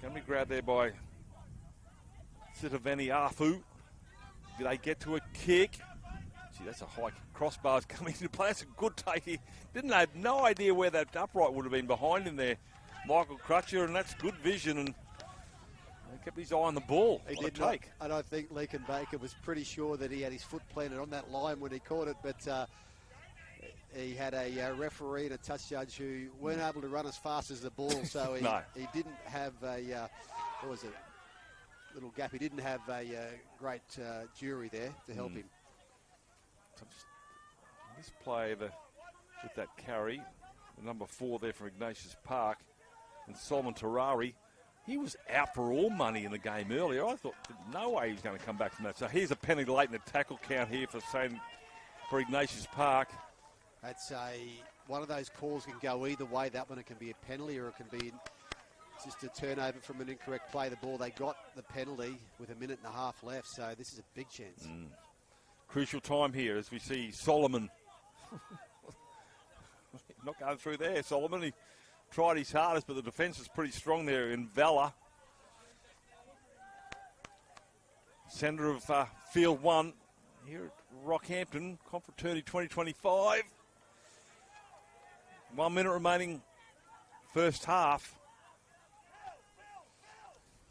Going to be grabbed there by Sitoveni Afu. Do they get to a kick? Gee, that's a high crossbars coming into play. That's a good take. He didn't have no idea where that upright would have been behind him there, Michael Crutcher, and that's good vision, and he kept his eye on the ball. He did take. I don't think Lincoln Baker was pretty sure that he had his foot planted on that line when he caught it, but he had a referee and a touch judge who weren't able to run as fast as the ball, so he didn't have what was it, little gap. He didn't have a great jury there to help him. This play with that carry, the number 4 there from Ignatius Park, and Solomon Terrari, he was out for all money in the game earlier. I thought no way he was going to come back from that. So here's a penalty late in the tackle count here for Ignatius Park. That's one of those calls can go either way. That one, it can be a penalty, or it can be just a turnover from an incorrect play. The ball, they got the penalty with 1.5 minutes left, so this is a big chance. Crucial time here as we see Solomon. Not going through there, Solomon. He tried his hardest, but the defence is pretty strong there in Valor. Centre of field 1 here at Rockhampton, Confraternity 2025. 1 minute remaining, first half.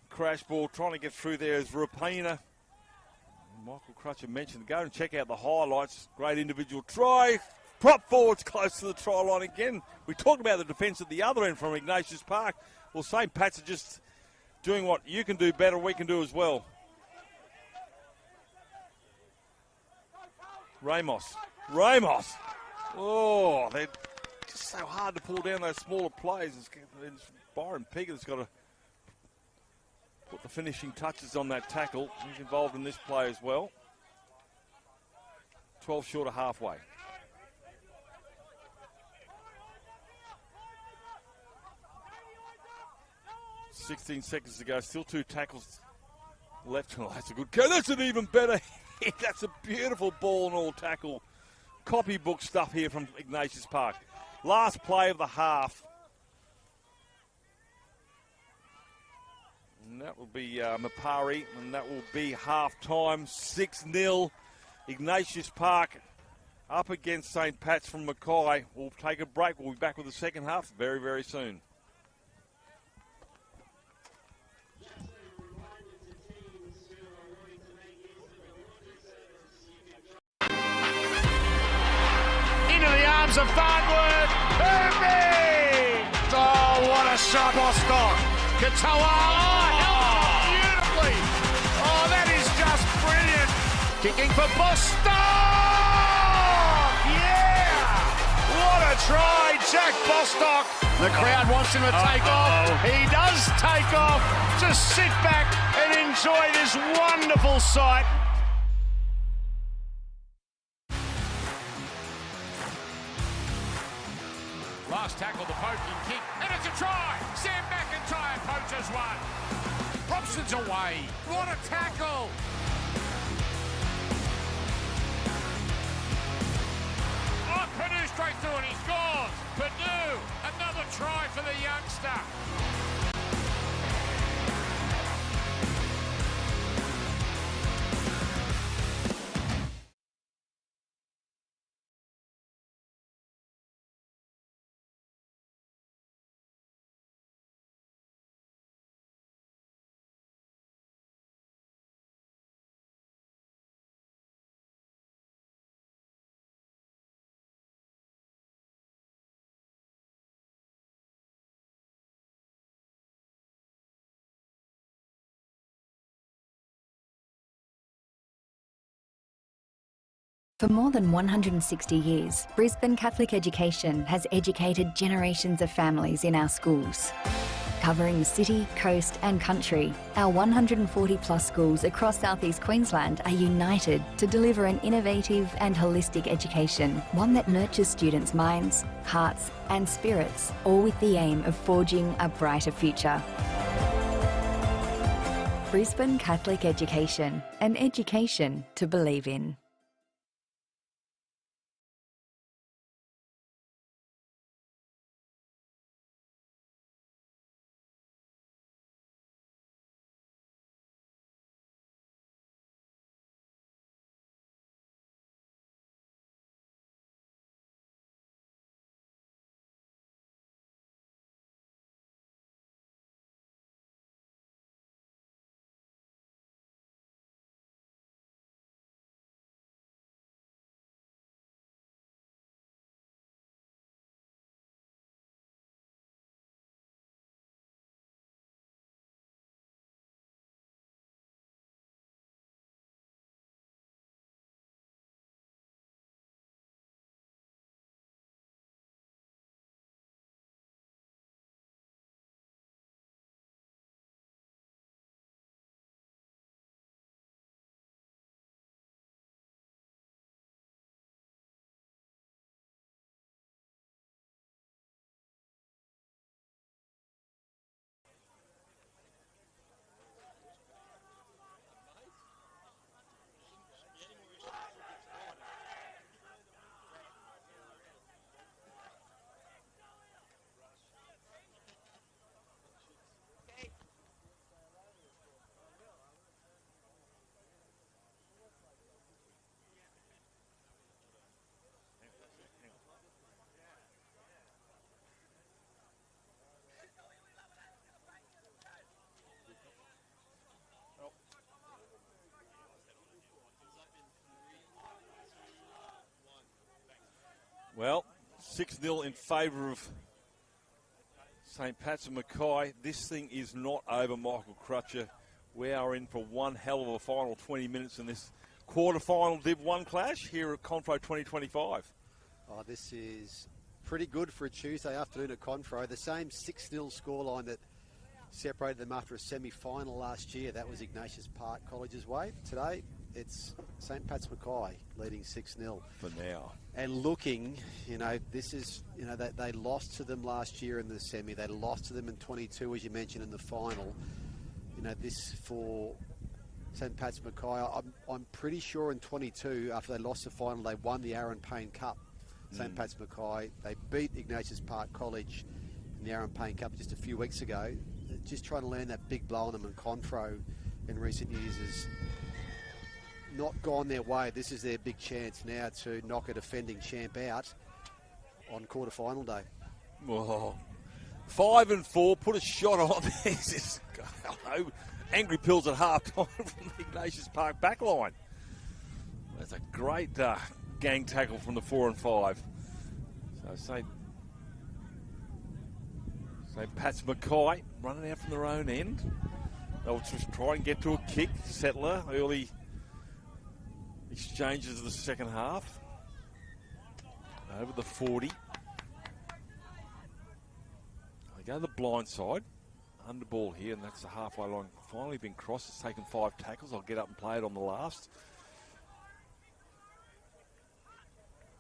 Crash ball trying to get through there is Rapina. Michael Crutcher mentioned, go and check out the highlights. Great individual try. Prop forwards close to the try line again. We talked about the defence at the other end from Ignatius Park. Well, St. Pat's are just doing what you can do better, we can do as well. Ramos. Oh, they're just so hard to pull down those smaller plays. It's Byron Pigott that's got to put the finishing touches on that tackle. He's involved in this play as well. 12 short of halfway. .16 seconds to go. Still 2 tackles left. Oh, that's a good go. That's an even better hit. That's a beautiful ball and all tackle. Copybook stuff here from Ignatius Park. Last play of the half. And that will be Mapari, and that will be half-time, 6-0. Ignatius Park up against St. Pat's from McAuley. We'll take a break. We'll be back with the second half very, very soon. Into the arms of Farnworth. Irving! Oh, what a shot, Bostock. Katoa, held beautifully. Oh, that is just brilliant. Kicking for Bostock. Yeah! What a try, Jack Bostock. The crowd wants him to take off. He does take off. Just sit back and enjoy this wonderful sight. Last tackle, the poking kick, and it's a try! Sam McIntyre poaches one. Robson's away. What a tackle! Oh, Purdue straight through and he scores! Purdue, another try for the youngster. For more than 160 years, Brisbane Catholic Education has educated generations of families in our schools. Covering the city, coast and country, our 140 plus schools across southeast Queensland are united to deliver an innovative and holistic education, one that nurtures students' minds, hearts and spirits, all with the aim of forging a brighter future. Brisbane Catholic Education, an education to believe in. Well, 6-0 in favour of St. Pat's and Mackay. This thing is not over, Michael Crutcher. We are in for one hell of a final 20 minutes in this quarter-final Div 1 clash here at Confro 2025. Oh, this is pretty good for a Tuesday afternoon at Confro. The same 6-0 scoreline that separated them after a semi-final last year. That was Ignatius Park College's way. Today, it's St. Pat's Mackay leading 6-0. For now. And looking, this is, they lost to them last year in the semi. They lost to them in 22, as you mentioned, in the final. This for St. Pat's Mackay. I'm pretty sure in 22, after they lost the final, they won the Aaron Payne Cup. St. Pat's Mackay. They beat Ignatius Park College in the Aaron Payne Cup just a few weeks ago. Just trying to land that big blow on them in Confro in recent years has not gone their way. This is their big chance now to knock a defending champ out on quarter-final day. Well, 5-4, put a shot on this. Angry pills at half-time from the Ignatius Park backline. That's a great gang tackle from the 4 and 5. So St. Pat's Mackay running out from their own end. They'll just try and get to a kick. Settler, early exchanges of the second half. Over the 40. They go to the blind side. Under ball here, and that's the halfway line. Finally been crossed. It's taken 5 tackles. I'll get up and play it on the last.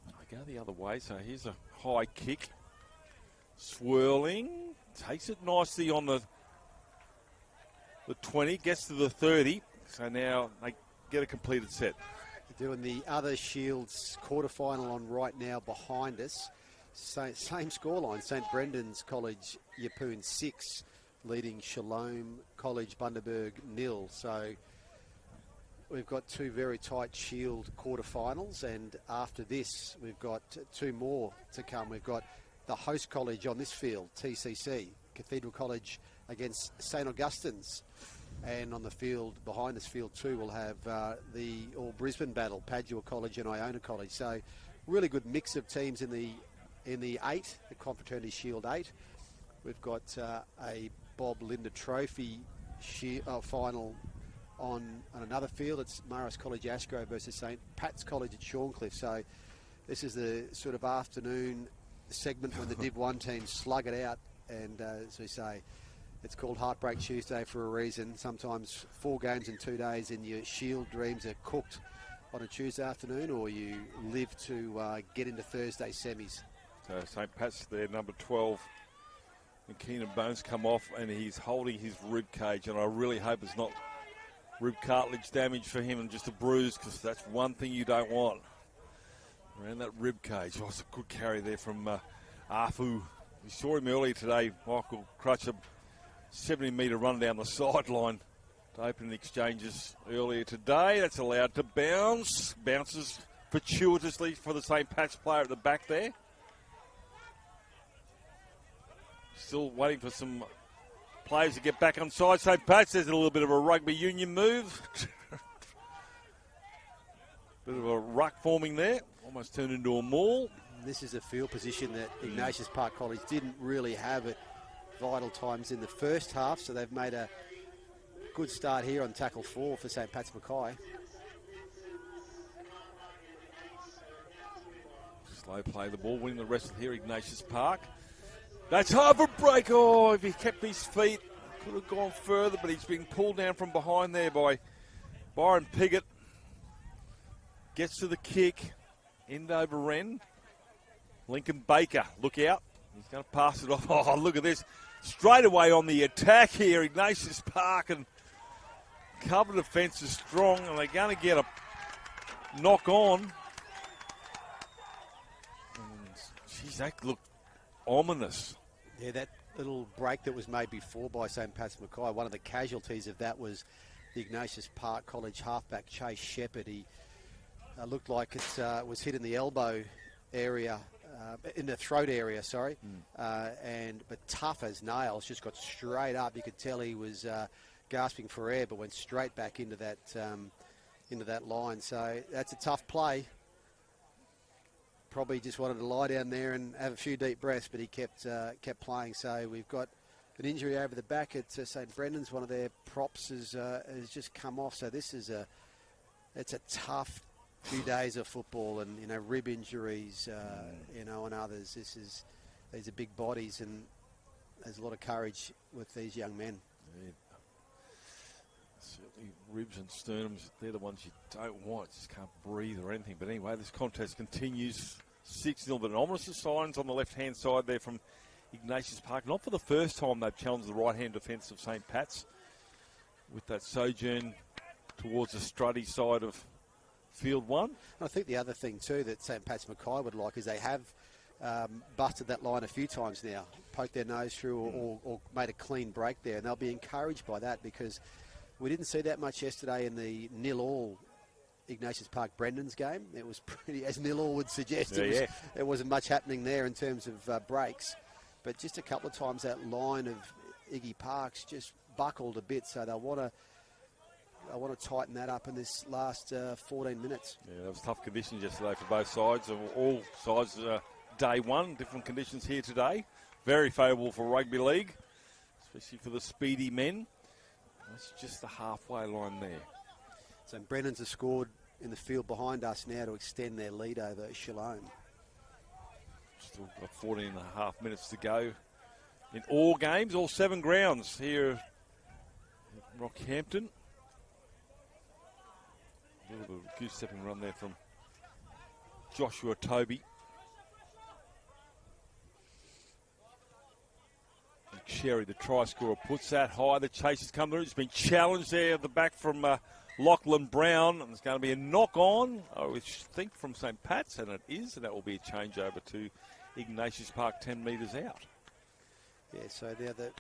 I go the other way, so here's a high kick. Swirling. Takes it nicely on the 20. Gets to the 30. So now they get a completed set. Doing the other Shields quarterfinal on right now behind us. Same scoreline. St. Brendan's College, Yeppoon 6. Leading Shalom College, Bundaberg 0. So we've got 2 very tight Shield quarterfinals, and after this we've got 2 more to come. We've got the host college on this field, TCC, Cathedral College against St. Augustine's, and on the field behind us, field 2, we'll have the All Brisbane battle, Padua College and Iona College. So really good mix of teams in the 8, the Confraternity Shield 8. We've got a Bob Linder Trophy final on another field. It's Marist College Ashgrove versus St. Pat's College at Shorncliffe. So this is the sort of afternoon segment when the Div 1 teams slug it out. And as we say, it's called Heartbreak Tuesday for a reason. Sometimes 4 games in 2 days and your Shield dreams are cooked on a Tuesday afternoon, or you live to get into Thursday semis. So St. Pat's there, number 12. And Keenan Bones come off, and he's holding his rib cage, and I really hope it's not rib cartilage damage for him and just a bruise, because that's one thing you don't want around that rib cage. Oh, it's a good carry there from Afu. We saw him earlier today, Michael Crutcher, 70-metre run down the sideline to open the exchanges earlier today. That's allowed to bounce. Bounces fortuitously for the St. Pat's player at the back there. Still waiting for some players to get back on side. St. Pat's, there's a little bit of a rugby union move. Bit of a ruck forming there. Almost turned into a maul. This is a field position that Ignatius Park College didn't really have at vital times in the first half, so they've made a good start here on tackle 4 for St. Pat's Mackay. Slow play the ball, winning the rest here, Ignatius Park. That's half a break. Oh, if he kept his feet, could have gone further, but he's been pulled down from behind there by Byron Piggott. Gets to the kick. End over Wren. Lincoln Baker, look out. He's going to pass it off. Oh, look at this. Straight away on the attack here, Ignatius Park, and cover defence is strong, and they're going to get a knock on. Jeez, that looked ominous. Yeah, that little break that was made before by St. Pat's Mackay, one of the casualties of that was the Ignatius Park College halfback Chase Shepherd. He looked like it was hit in the elbow area, in the throat area, sorry, but tough as nails, just got straight up. You could tell he was gasping for air, but went straight back into that line. So that's a tough play. probably just wanted to lie down there and have a few deep breaths, but he kept playing. So we've got an injury over the back at St Brendan's. One of their props has just come off. So this is it's a tough few days of football, and rib injuries, and others. These are big bodies, and there's a lot of courage with these young men. Yeah. Certainly ribs and sternums, they're the ones you don't want. Just can't breathe or anything. But anyway, this contest continues 6-0. But an ominous signs on the left-hand side there from Ignatius Park. Not for the first time they've challenged the right-hand defence of St Pat's with that sojourn towards the Struddy side of Field 1. I think the other thing too that St Pat's Mackay would like is they have busted that line a few times now, poked their nose through or made a clean break there, and they'll be encouraged by that because we didn't see that much yesterday in the 0-0 Ignatius Park Brendan's game. It was pretty, as 0-0 would suggest, there wasn't much happening there in terms of breaks. But just a couple of times that line of Iggy Parks just buckled a bit, so they'll want to tighten that up in this last 14 minutes. Yeah, that was tough conditions yesterday for both sides. All sides, day one, different conditions here today. Very favourable for rugby league, especially for the speedy men. That's just the halfway line there. So Brennan's have scored in the field behind us now to extend their lead over Shalom. Still got 14 and a half minutes to go in all games, all 7 grounds here at Rockhampton. A little bit of a goose-stepping run there from Joshua Toby. And Sherry, the try scorer, puts that high. The chase has come through. It's been challenged there at the back from Lachlan Brown. And there's going to be a knock-on, I would think, from St Pat's, and it is. And that will be a changeover to Ignatius Park 10 metres out. Yeah, so the other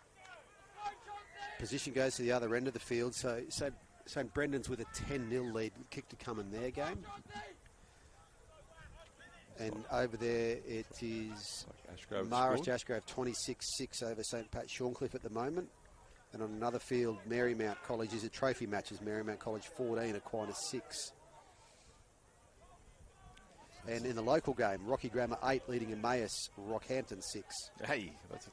position goes to the other end of the field. So St Brendan's with a 10-0 lead, kick to come in their game. And over there it is Marist Ashgrove 26-6 over St Pat Shorncliffe at the moment. And on another field, Marymount College is a trophy matches. Marymount College 14, Aquinas 6. And in the local game, Rocky Grammar 8 leading Emmaus, Rockhampton 6. Hey, that's a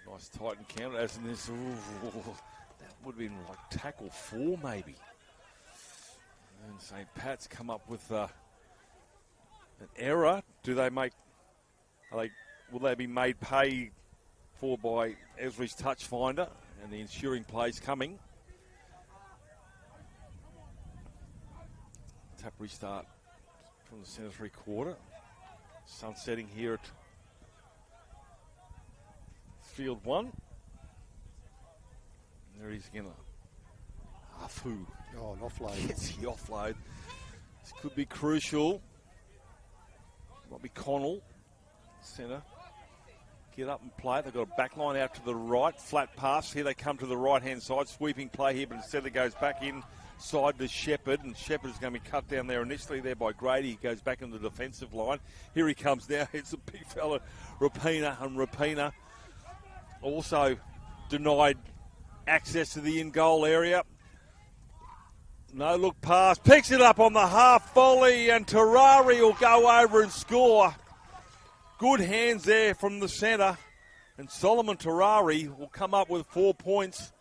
nice tight encounter. As in this, that would have been like tackle 4 maybe. And St Pat's come up with an error. Do they make? Will they be made pay for by Esri's touch finder and the ensuing plays coming? Tap restart from the centre 3/4. Sun setting here at Field 1. There he's again. Afu. Oh, an offload. Gets the offload. This could be crucial. Might be Connell, centre. Get up and play. They've got a back line out to the right. Flat pass. Here they come to the right-hand side. Sweeping play here, but instead it goes back inside to Shepherd. And Shepherd's going to be cut down there initially there by Grady. He goes back in the defensive line. Here he comes now. It's a big fella, Rapina. And Rapina also denied access to the in-goal area. No look pass. Picks it up on the half volley, and Terrari will go over and score. Good hands there from the centre. And Solomon Terrari will come up with 4 points.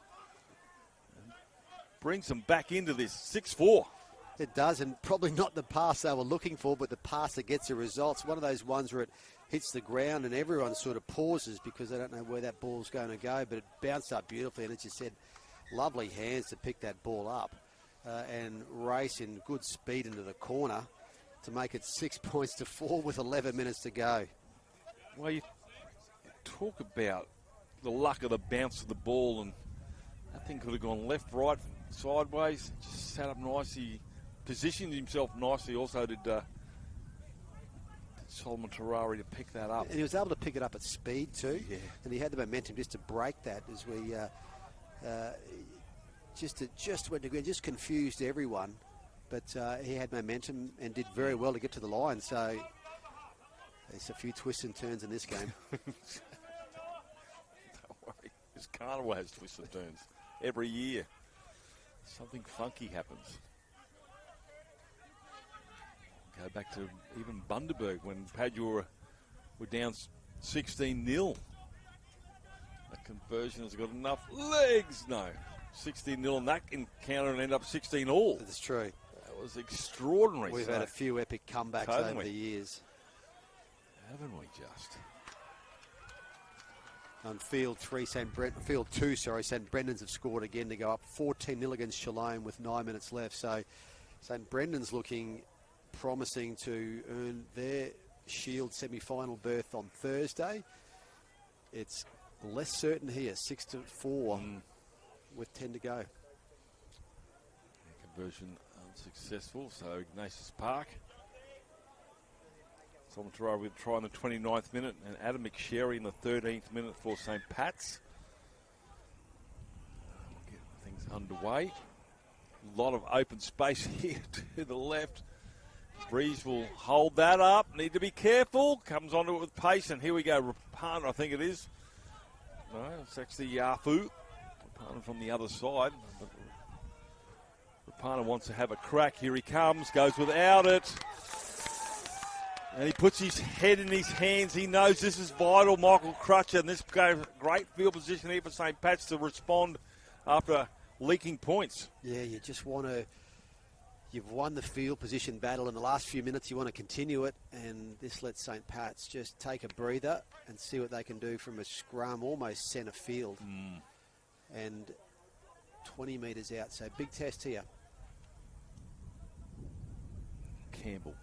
Brings them back into this 6-4. It does, and probably not the pass they were looking for, but the pass that gets the results. One of those ones where it hits the ground and everyone sort of pauses because they don't know where that ball's going to go, but it bounced up beautifully, and as you said, lovely hands to pick that ball up and race in good speed into the corner to make it 6 points to 4 with 11 minutes to go. Well, you talk about the luck of the bounce of the ball, and that thing could have gone left, right, sideways. Just sat up nicely, positioned himself nicely. Also did Solomon Terrari to pick that up. And he was able to pick it up at speed too. Yeah. And he had the momentum just to break that as we just went to ground, just confused everyone. But he had momentum and did very well to get to the line. So there's a few twists and turns in this game. Don't worry. This carnival has twists and turns every year. Something funky happens. Go back to even Bundaberg when Padua were down 16-0. That conversion has got enough legs. No. 16-0 in that encounter and end up 16-all. That's true. That was extraordinary. We've had a few epic comebacks over the years. Haven't we just? On field 2, St Brendan's have scored again to go up 14-0 against Shalom with 9 minutes left. So St Brendan's looking promising to earn their Shield semi-final berth on Thursday. It's less certain here, 6-4 with 10 to go. Conversion unsuccessful, so Ignatius Park. Solomon with a try in the 29th minute, and Adam McSherry in the 13th minute for St. Pat's. We'll get things underway. A lot of open space here to the left. Breeze will hold that up. Need to be careful. Comes onto it with pace, and here we go. Rapana, I think it is. No, it's actually Yafu. Rapana from the other side. Rapana wants to have a crack. Here he comes. Goes without it. And he puts his head in his hands. He knows this is vital, Michael Crutcher, and this great field position here for St. Pat's to respond after leaking points. Yeah, you just want to... You've won the field position battle in the last few minutes. You want to continue it, and this lets St. Pat's just take a breather and see what they can do from a scrum, almost centre field. And 20 metres out, so big test here. Campbell.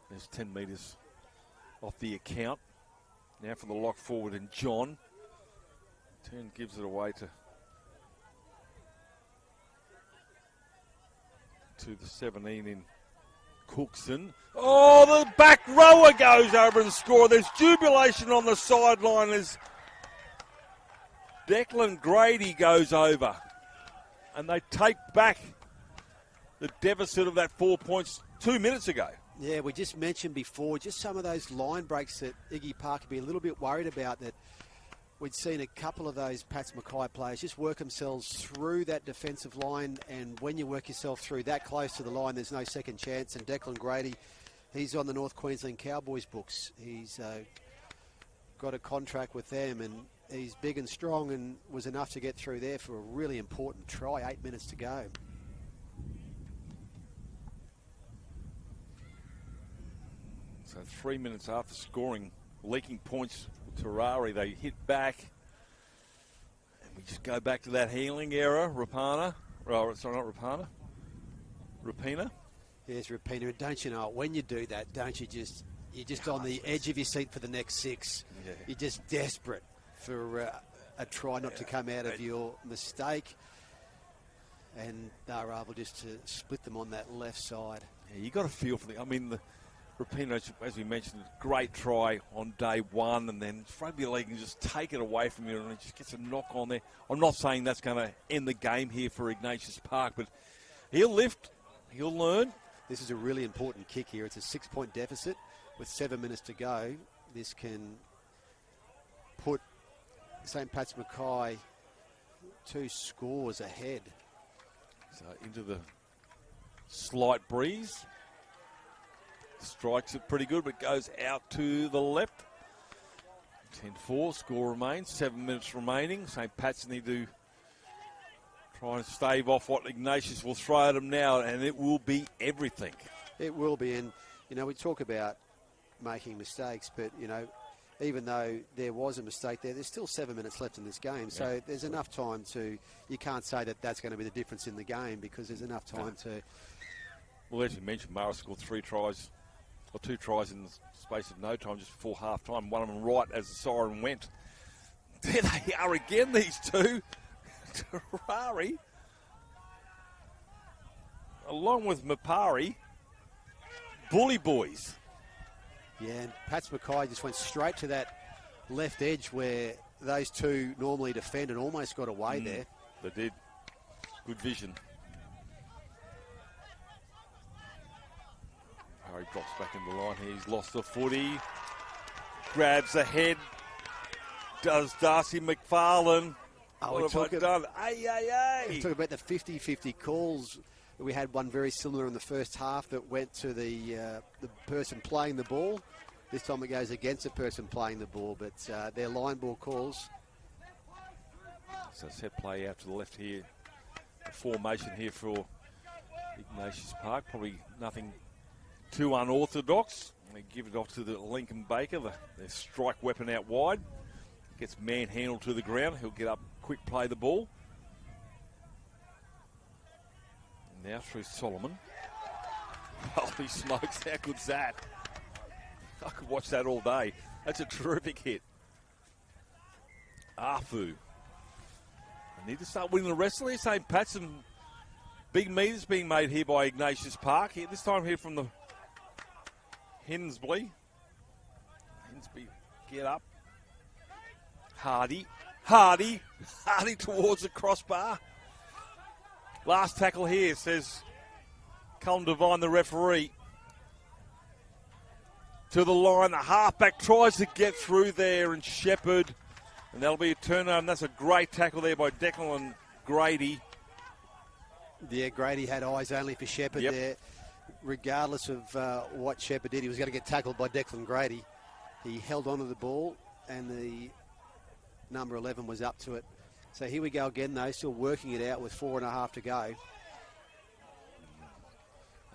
There's 10 metres off the account. Now for the lock forward, and John. Turn gives it away to the 17 in Cookson. Oh, the back rower goes over and scores. There's jubilation on the sideline as Declan Grady goes over. And they take back the deficit of that 4 points 2 minutes ago. Yeah, we just mentioned before, just some of those line breaks that Iggy Park would be a little bit worried about, that we'd seen a couple of those Pats Mackay players just work themselves through that defensive line, and when you work yourself through that close to the line, there's no second chance. And Declan Grady, he's on the North Queensland Cowboys books. He's got a contract with them, and he's big and strong, and was enough to get through there for a really important try. 8 minutes to go. So 3 minutes after scoring, leaking points with Terrari, they hit back. And we just go back to that healing era. Rapana. Oh, sorry, not Rapana. Rapina. Yes, Rapina. Don't you know, when you do that, don't you just, you're just on the edge of your seat for the next 6. Yeah. You're just desperate for a try not to come out of your mistake. And they're able just to split them on that left side. Yeah, you got to feel for the, I mean, the Rapino, as we mentioned, great try on day one, and then rugby league can just take it away from you, and it just gets a knock on there. I'm not saying that's going to end the game here for Ignatius Park, but he'll lift, he'll learn. This is a really important kick here. It's a 6-point deficit with 7 minutes to go. This can put St. Pat's Mackay 2 scores ahead. So into the slight breeze. Strikes it pretty good, but goes out to the left. 10-4, score remains, 7 minutes remaining. St. Pat's need to try and stave off what Ignatius will throw at them now, and it will be everything. It will be, and, you know, we talk about making mistakes, but, you know, even though there was a mistake there, there's still 7 minutes left in this game, so there's enough time to, you can't say that that's going to be the difference in the game, because there's enough time to... Well, as you mentioned, Marist scored 3 tries. Or 2 tries in the space of no time, just before half-time. One of them right as the siren went. There they are again, these two. Terrari, along with Mapari, bully boys. Yeah, and Pats Mackay just went straight to that left edge where those two normally defend and almost got away there. They did. Good vision. He drops back in the line here. He's lost the footy. Grabs the head. Does Darcy McFarlane. Oh, what have I done? Ay. Talk about the 50-50 calls We had one very similar in the first half that went to the person playing the ball. This time it goes against the person playing the ball, but their line ball calls. So set play out to the left here. The formation here for Ignatius Park. Probably nothing too unorthodox. They give it off to the Lincoln Baker, their strike weapon out wide. Gets manhandled to the ground. He'll get up, quick play the ball. Now through Solomon. Holy smokes, how good's that? I could watch that all day. That's a terrific hit. Afu. They need to start winning the rest of these. St. Pat's, some big meters being made here by Ignatius Park. Here, this time here from the Hensby. Hensby, get up. Hardy towards the crossbar. Last tackle here, says Cullen Devine, the referee. To the line, the halfback tries to get through there, and Shepherd, and that'll be a turnover, and that's a great tackle there by Declan Grady. Yeah, Grady had eyes only for Shepherd there. Regardless of what Shepherd did, he was going to get tackled by Declan Grady. He held onto the ball, and the number 11 was up to it. So here we go again, though, still working it out with 4.5 to go.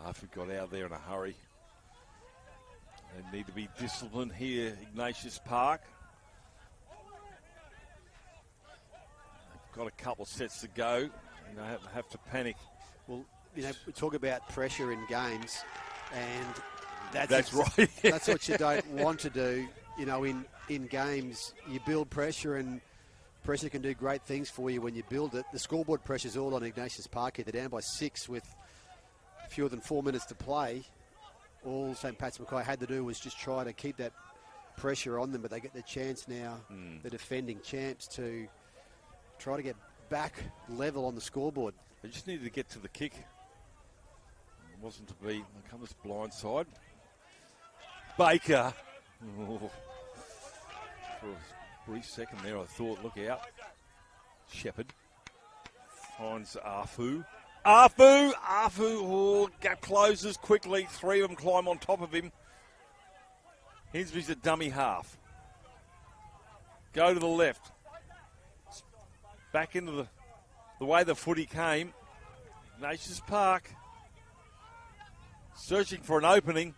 Arthur got out there in a hurry. They need to be disciplined here, Ignatius Park. They've got a couple of sets to go. You know, have to panic. Well, you know, we talk about pressure in games, and that's right. That's what you don't want to do. You know, in games, you build pressure, and pressure can do great things for you when you build it. The scoreboard pressure's all on Ignatius Park here. They're down by 6 with fewer than 4 minutes to play. All St. Pat's Mackay had to do was just try to keep that pressure on them, but they get the chance now, the defending champs, to try to get back level on the scoreboard. They just needed to get to the kick. It wasn't to be. They come this blind side. Baker. Oh. For a brief second there, I thought, look out. Shepherd finds Afu. Oh, gap closes quickly. 3 of them climb on top of him. Hensby's a dummy half. Go to the left. Back into the way the footy came. Ignatius Park searching for an opening.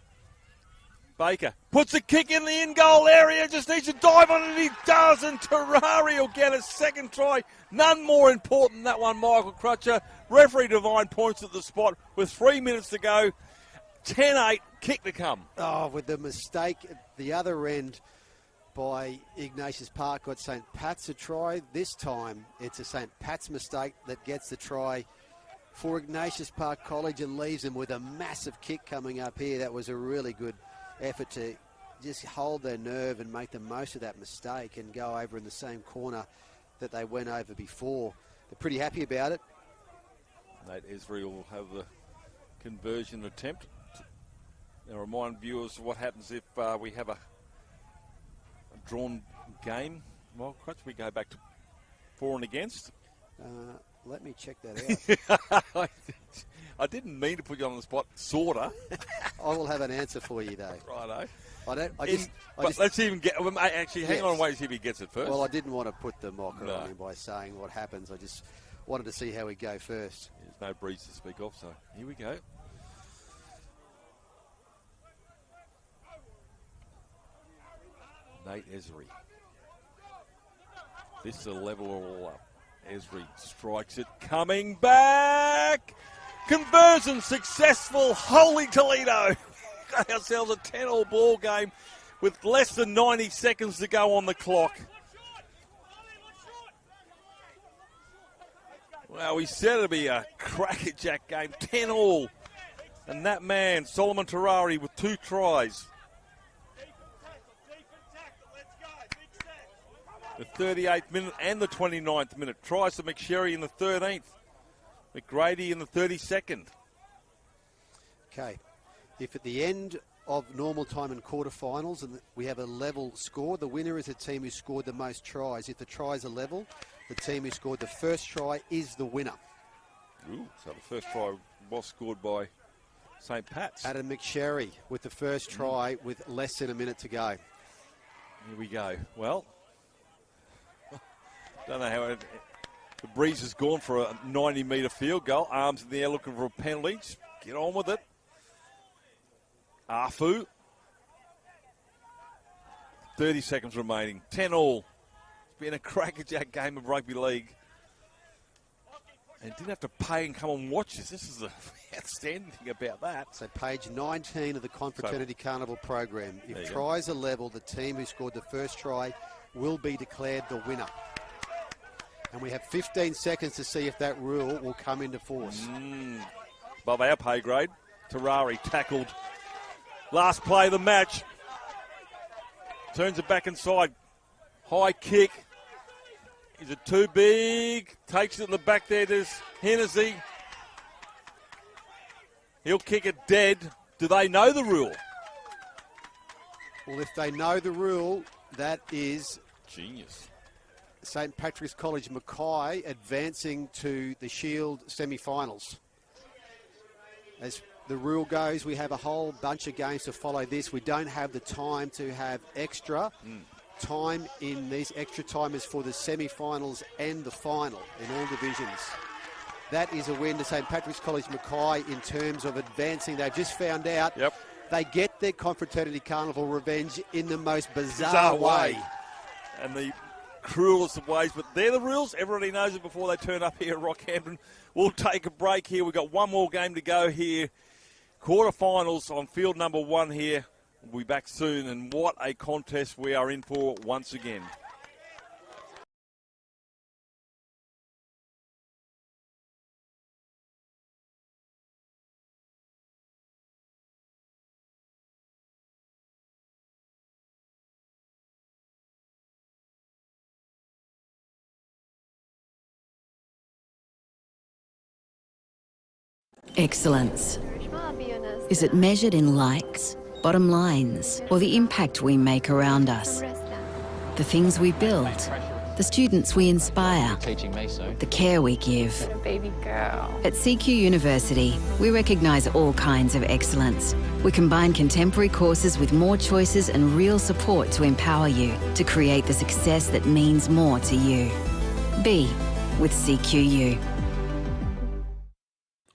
Baker puts a kick in the in-goal area, just needs to dive on it, he does, and Terrari will get a second try. None more important than that one, Michael Crutcher. Referee Devine points at the spot with 3 minutes to go. 10-8, kick to come. Oh, with the mistake at the other end by Ignatius Park, got St. Pat's a try. This time, it's a St. Pat's mistake that gets the try for Ignatius Park College and leaves them with a massive kick coming up here. That was a really good effort to just hold their nerve and make the most of that mistake and go over in the same corner that they went over before. They're pretty happy about it. Nate Esri will have the conversion attempt. Now remind viewers what happens if we have a drawn game. Well, Crutch, we go back to for and against. Let me check that out. I didn't mean to put you on the spot, sorta. I will have an answer for you, though. Righto. Let's even get. Actually, hang on and wait and see if he gets it first. Well, I didn't want to put the mocker on him by saying what happens. I just wanted to see how we go first. There's no breeze to speak of, so here we go. Nate Esri. This is a level all up. Esri strikes it, coming back. Conversion successful. Holy Toledo. Got ourselves a 10-all ball game with less than 90 seconds to go on the clock. Well, we said it'd be a crackerjack game, 10-all. And that man, Solomon Terrari, with 2 tries. The 38th minute and the 29th minute. Tries to McSherry in the 13th. McGrady in the 32nd. Okay. If at the end of normal time in quarterfinals and we have a level score, the winner is the team who scored the most tries. If the tries are level, the team who scored the first try is the winner. Ooh, so the first try was scored by St. Pat's. Adam McSherry with the first try with less than a minute to go. Here we go. Well, don't know how the breeze has gone for a 90-metre field goal. Arms in the air looking for a penalty. Just get on with it. Afu. 30 seconds remaining. 10-all. It's been a crackerjack game of rugby league. And didn't have to pay and come and watch this. This is the outstanding thing about that. So page 19 of the Confraternity Carnival program. If tries are level, the team who scored the first try will be declared the winner. And we have 15 seconds to see if that rule will come into force. Above our pay grade. Terrari tackled. Last play of the match. Turns it back inside. High kick. Is it too big? Takes it in the back there. There's Hennessy. He'll kick it dead. Do they know the rule? Well, if they know the rule, that is genius. St. Patrick's College Mackay advancing to the Shield semi-finals. As the rule goes, we have a whole bunch of games to follow this. We don't have the time to have extra time in these extra timers for the semi-finals and the final in all divisions. That is a win to St. Patrick's College Mackay in terms of advancing. They've just found out they get their Confraternity Carnival revenge in the most bizarre way. And the cruelest of ways, but they're the rules. Everybody knows it before they turn up here at Rockhampton. We'll take a break here. We've got one more game to go here. Quarterfinals on field number 1 here. We'll be back soon, and what a contest we are in for once again. Excellence. Is it measured in likes, bottom lines, or the impact we make around us? The things we build, the students we inspire, the care we give. Baby girl. At CQ University, we recognise all kinds of excellence. We combine contemporary courses with more choices and real support to empower you to create the success that means more to you. Be with CQU.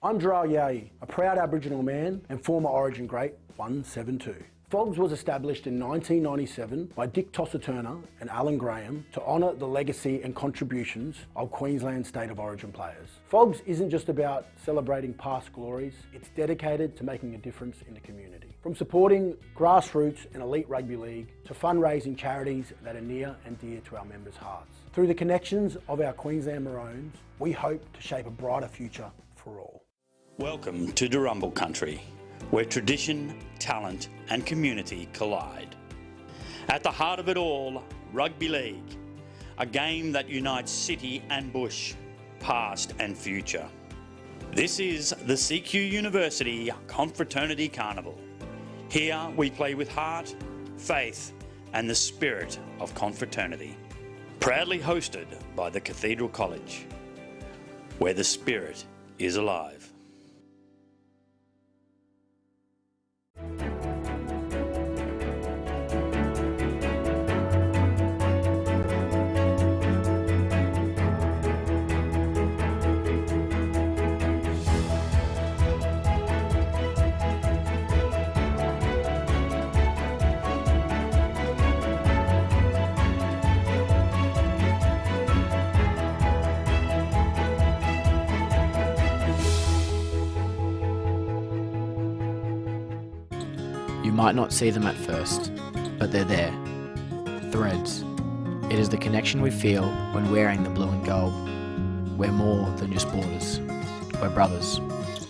I'm Dral Yayi, a proud Aboriginal man and former Origin great 172. FOGS was established in 1997 by Dick Tosser-Turner and Alan Graham to honour the legacy and contributions of Queensland State of Origin players. FOGS isn't just about celebrating past glories, it's dedicated to making a difference in the community. From supporting grassroots and elite rugby league to fundraising charities that are near and dear to our members' hearts. Through the connections of our Queensland Maroons, we hope to shape a brighter future for all. Welcome to Durumble Country, where tradition, talent and community collide. At the heart of it all, rugby league, a game that unites city and bush, past and future. This is the CQ University Confraternity Carnival. Here we play with heart, faith and the spirit of confraternity. Proudly hosted by the Cathedral College, where the spirit is alive. You might not see them at first, but they're there. Threads. It is the connection we feel when wearing the blue and gold. We're more than just borders. We're brothers,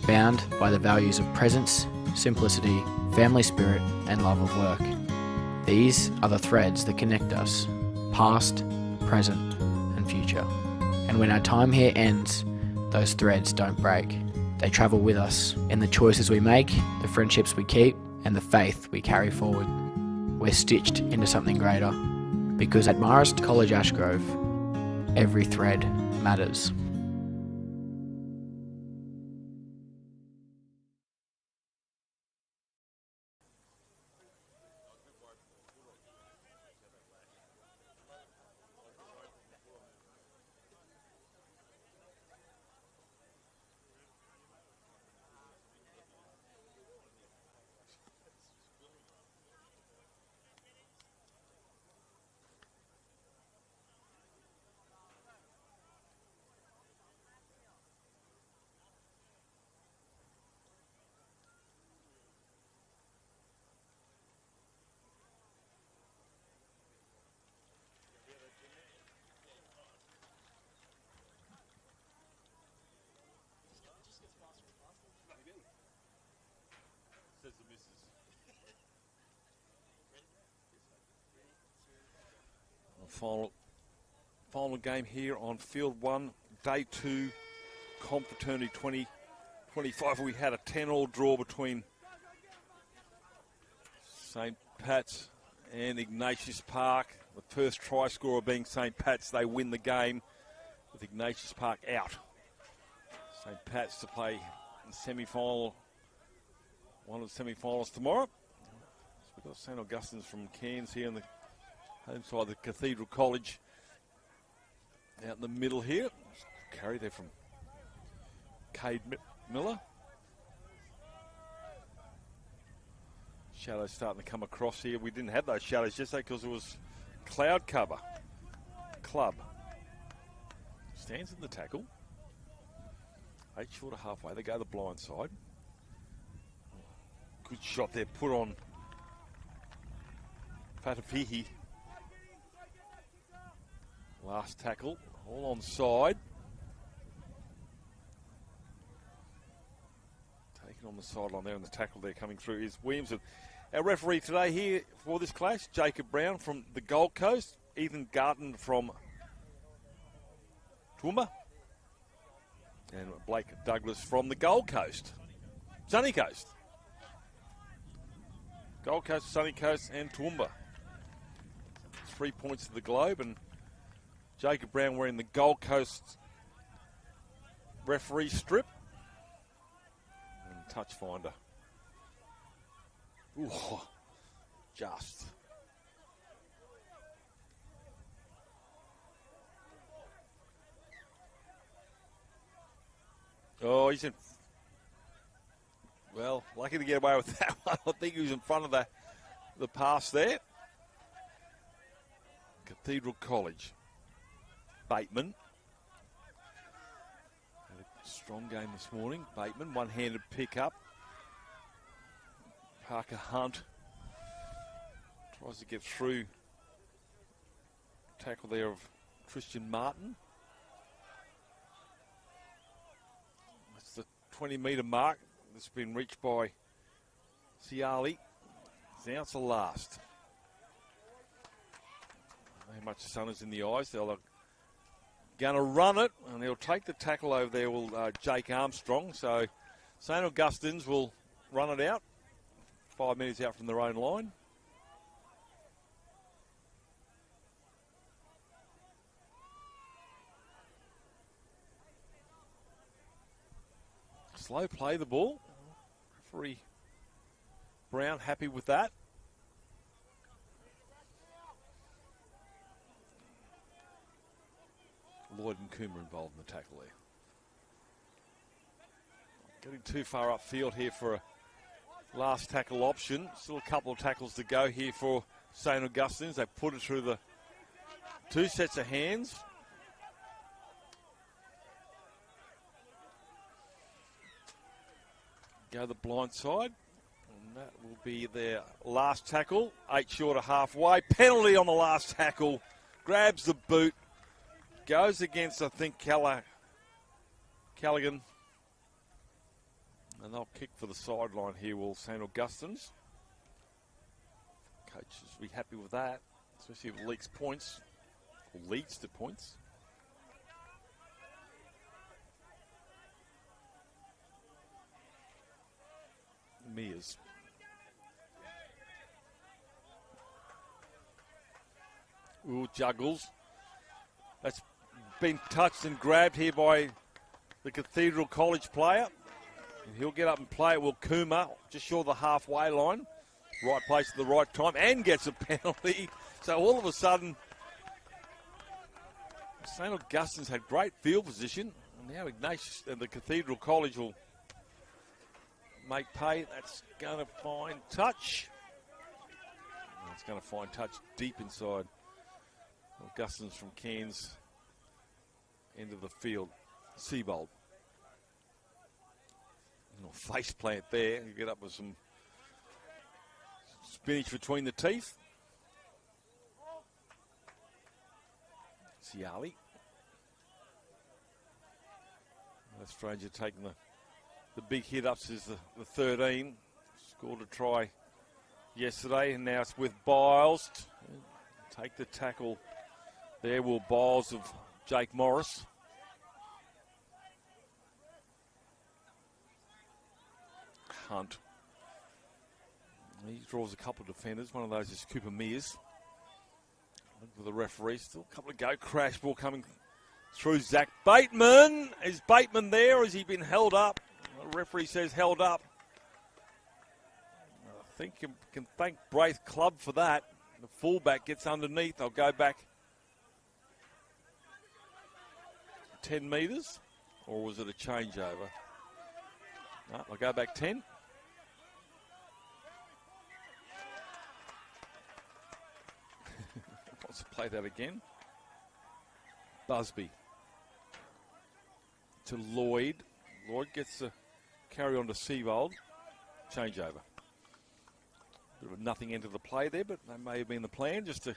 bound by the values of presence, simplicity, family spirit, and love of work. These are the threads that connect us, past, present, and future. And when our time here ends, those threads don't break. They travel with us in the choices we make, the friendships we keep, and the faith we carry forward. We're stitched into something greater, because at Marist College Ashgrove, every thread matters. Final game here on Field 1, Day 2, Confraternity 2025. We had a 10-all draw between St. Pat's and Ignatius Park. The first try scorer being St. Pat's. They win the game with Ignatius Park out. St. Pat's to play in the semi-final, one of the semi-finals tomorrow. So we've got St. Augustine's from Cairns here on the home side of the Cathedral College. Out in the middle here. Carry there from Cade Miller. Shadows starting to come across here. We didn't have those shadows yesterday because it was cloud cover. Club stands in the tackle. 8 short of halfway. They go the blind side. Good shot there. Put on Fatafihi. Last tackle. All on side. Taken on the sideline there, and the tackle there coming through is Williamson. Our referee today here for this clash, Jacob Brown from the Gold Coast, Ethan Garton from Toowoomba, and Blake Douglas from the Gold Coast. Sunny Coast. Gold Coast, Sunny Coast, and Toowoomba. 3 points to the globe, and Jacob Brown wearing the Gold Coast referee strip. And touch finder. Ooh, just. Oh, he's in. Well, lucky to get away with that one. I think he was in front of the pass there. Cathedral College. Bateman. Had a strong game this morning. Bateman, one-handed pick up. Parker Hunt tries to get through. Tackle there of Christian Martin. That's the 20-metre mark that's been reached by Ciali. Zounce the last. How much the sun is in the eyes. They'll going to run it, and he'll take the tackle over there, Jake Armstrong. So St. Augustine's will run it out. 5 minutes out from their own line. Slow play the ball. Referee Brown happy with that. Lloyd and Coomer involved in the tackle there. Getting too far upfield here for a last tackle option. Still a couple of tackles to go here for St. Augustine's. They put it through the two sets of hands. Go the blind side. And that will be their last tackle. 8 short of halfway. Penalty on the last tackle. Grabs the boot. Goes against, I think, Callaghan. And they'll kick for the sideline here, will St. Augustine's. Coaches will be happy with that, especially if it leaks points, or leads to points. Mears. Ooh, juggles. That's been touched and grabbed here by the Cathedral College player. And he'll get up and play it. Will Kuma, just short of the halfway line. Right place at the right time and gets a penalty. So all of a sudden, St. Augustine's had great field position. And now Ignatius and the Cathedral College will make pay. That's going to find touch. It's going to find touch deep inside. Augustine's from Cairns, end of the field. Seabold. Face plant there. You get up with some spinach between the teeth. Ciali. The stranger taking the big hit ups is the 13. Scored a try yesterday, and now it's with Biles. Take the tackle There will balls of Jake Morris. Hunt. He draws a couple of defenders. One of those is Cooper Mears. For the referee, still a couple of go. Crash ball coming through Zach Bateman. Is Bateman there or has he been held up? The referee says held up. I think you can thank Braith Club for that. The fullback gets underneath. They'll go back 10 metres. Or was it a changeover? No, they'll go back 10. Wants to play that again. Busby to Lloyd. Lloyd gets the carry on to Seabold. Changeover. Bit of a nothing end of the play there, but that may have been the plan, just to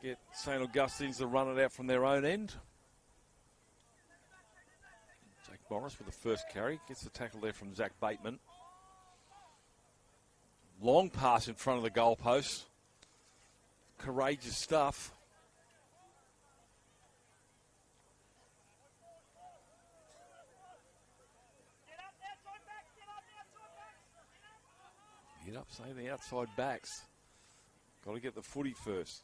get St. Augustine's to run it out from their own end. Jake Morris with the first carry. Gets the tackle there from Zach Bateman. Long pass in front of the goalpost. Courageous stuff. Get up, say the outside backs. Got to get the footy first.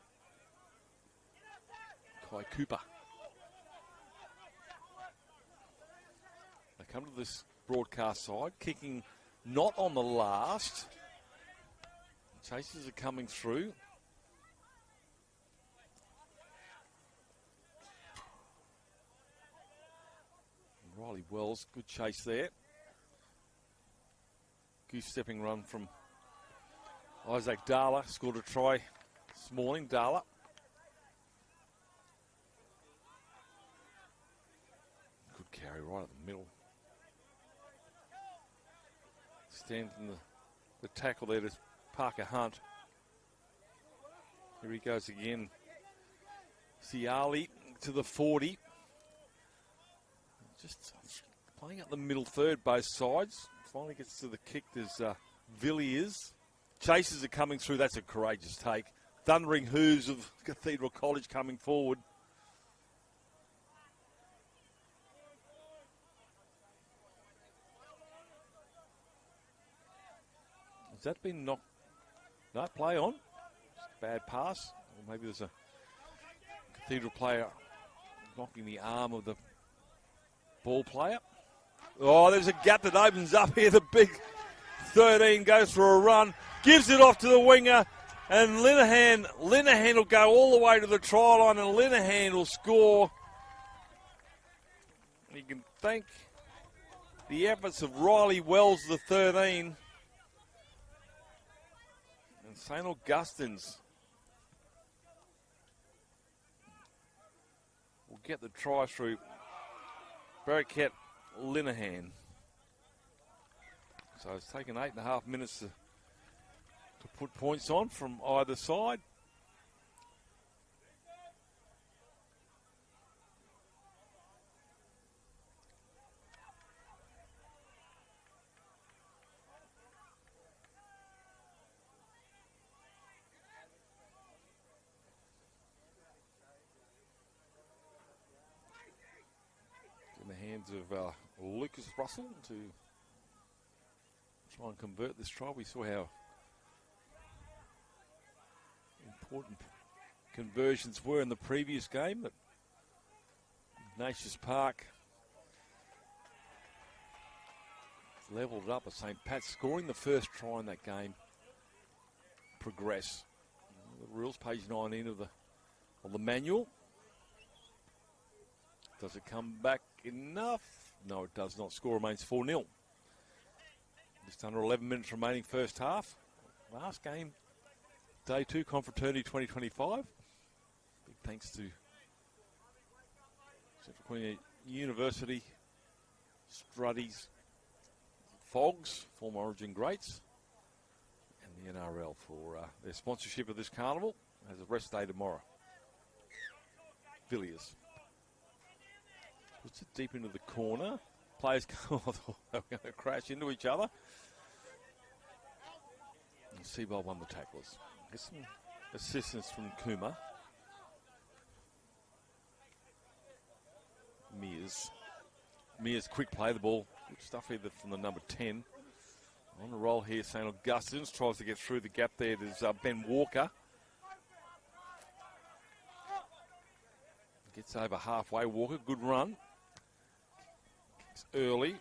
Kai Cooper. They come to this broadcast side, kicking not on the last. Chasers are coming through. Riley Wells, good chase there. Goose-stepping run from Isaac Darla. Scored a try this morning, Darla. Good carry right at the middle. Stands in the tackle there to Parker Hunt. Here he goes again. Ciali to the 40. Just playing up the middle third, both sides. Finally gets to the kick. There's Villiers. Chasers are coming through. That's a courageous take. Thundering hooves of Cathedral College coming forward. Has that been knocked? No, play on. Bad pass. Or maybe there's a Cathedral player knocking the arm of the ball player. Oh, there's a gap that opens up here. The big 13 goes for a run, gives it off to the winger, and Linehan will go all the way to the try line, and Linehan will score. You can thank the efforts of Riley Wells, the 13, and St. Augustine's will get the try through Barracat Linehan. So it's taken 8.5 minutes to put points on from either side. In the hands of Lucas Russell to try and convert this try. We saw how important conversions were in the previous game at Ignatius Park. Levelled it up at St. Pat's, scoring the first try in that game. Progress. The rules, page 19 of the manual. Does it come back enough? No, it does not. Score remains 4-0. Just under 11 minutes remaining first half. Last game, day 2, Confraternity 2025. Big thanks to Central Queen University, Struddies, Fogs, former Origin greats, and the NRL for their sponsorship of this carnival. Has a rest day tomorrow. Villiers puts it deep into the corner. Players they're going to crash into each other. And Seabold won the tacklers. Get some assistance from Kuma. Mears quick play the ball. Good stuff either from the number 10. On the roll here, St. Augustine's tries to get through the gap there. There's Ben Walker. Gets over halfway. Walker, good run. It's early.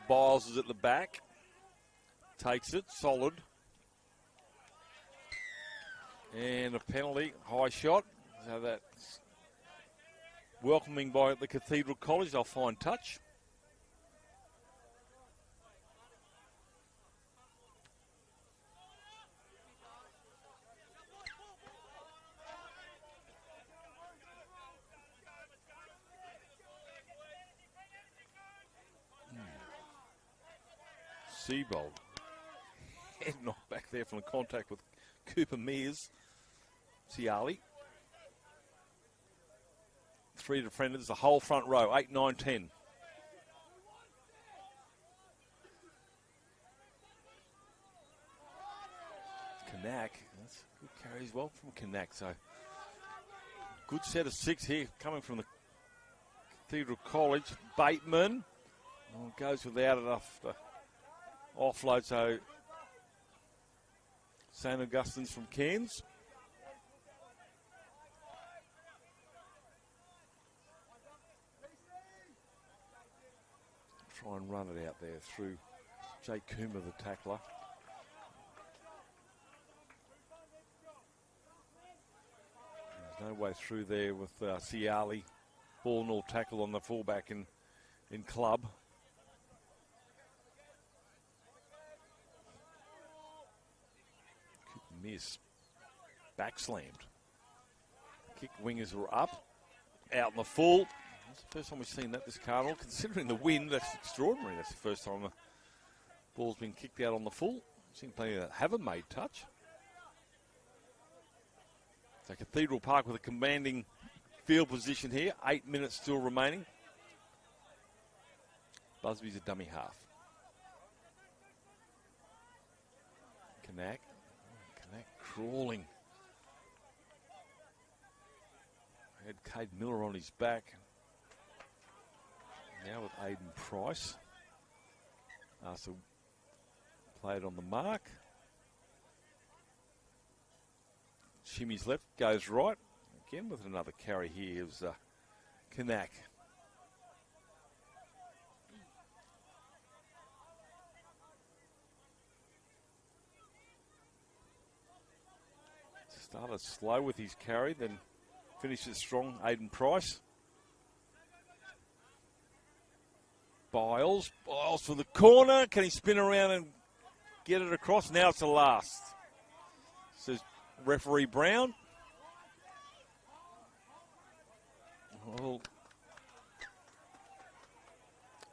Biles is at the back. Takes it, solid. And a penalty, high shot. So that's welcoming by the Cathedral College. They'll find touch. Seabold. Head knocked back there from the contact with Cooper Mears. Ciali. 3 defenders, the whole front row, 8, 9, 10. Kanak, that's good carry as well from Kanak. So good set of 6 here coming from the Cathedral College. Bateman goes without enough to offload. So St. Augustine's from Cairns. Try and run it out there through Jake Coomer, the tackler. There's no way through there with Ciali. Ball and all tackle on the fullback in club. Miss. Back slammed. Kick wingers were up. Out in the full. That's the first time we've seen that this carnival. Considering the wind, that's extraordinary. That's the first time the ball's been kicked out on the full. I've seen plenty that haven't made touch. So Cathedral Park with a commanding field position here. 8 minutes still remaining. Busby's a dummy half. Kanak. Crawling. Had Cade Miller on his back. Now with Aiden Price. So played on the mark. Shimmy's left, goes right. Again with another carry here is Kanak. Started slow with his carry, then finishes strong. Aiden Price. Biles for the corner. Can he spin around and get it across? Now it's the last. Says referee Brown. Well,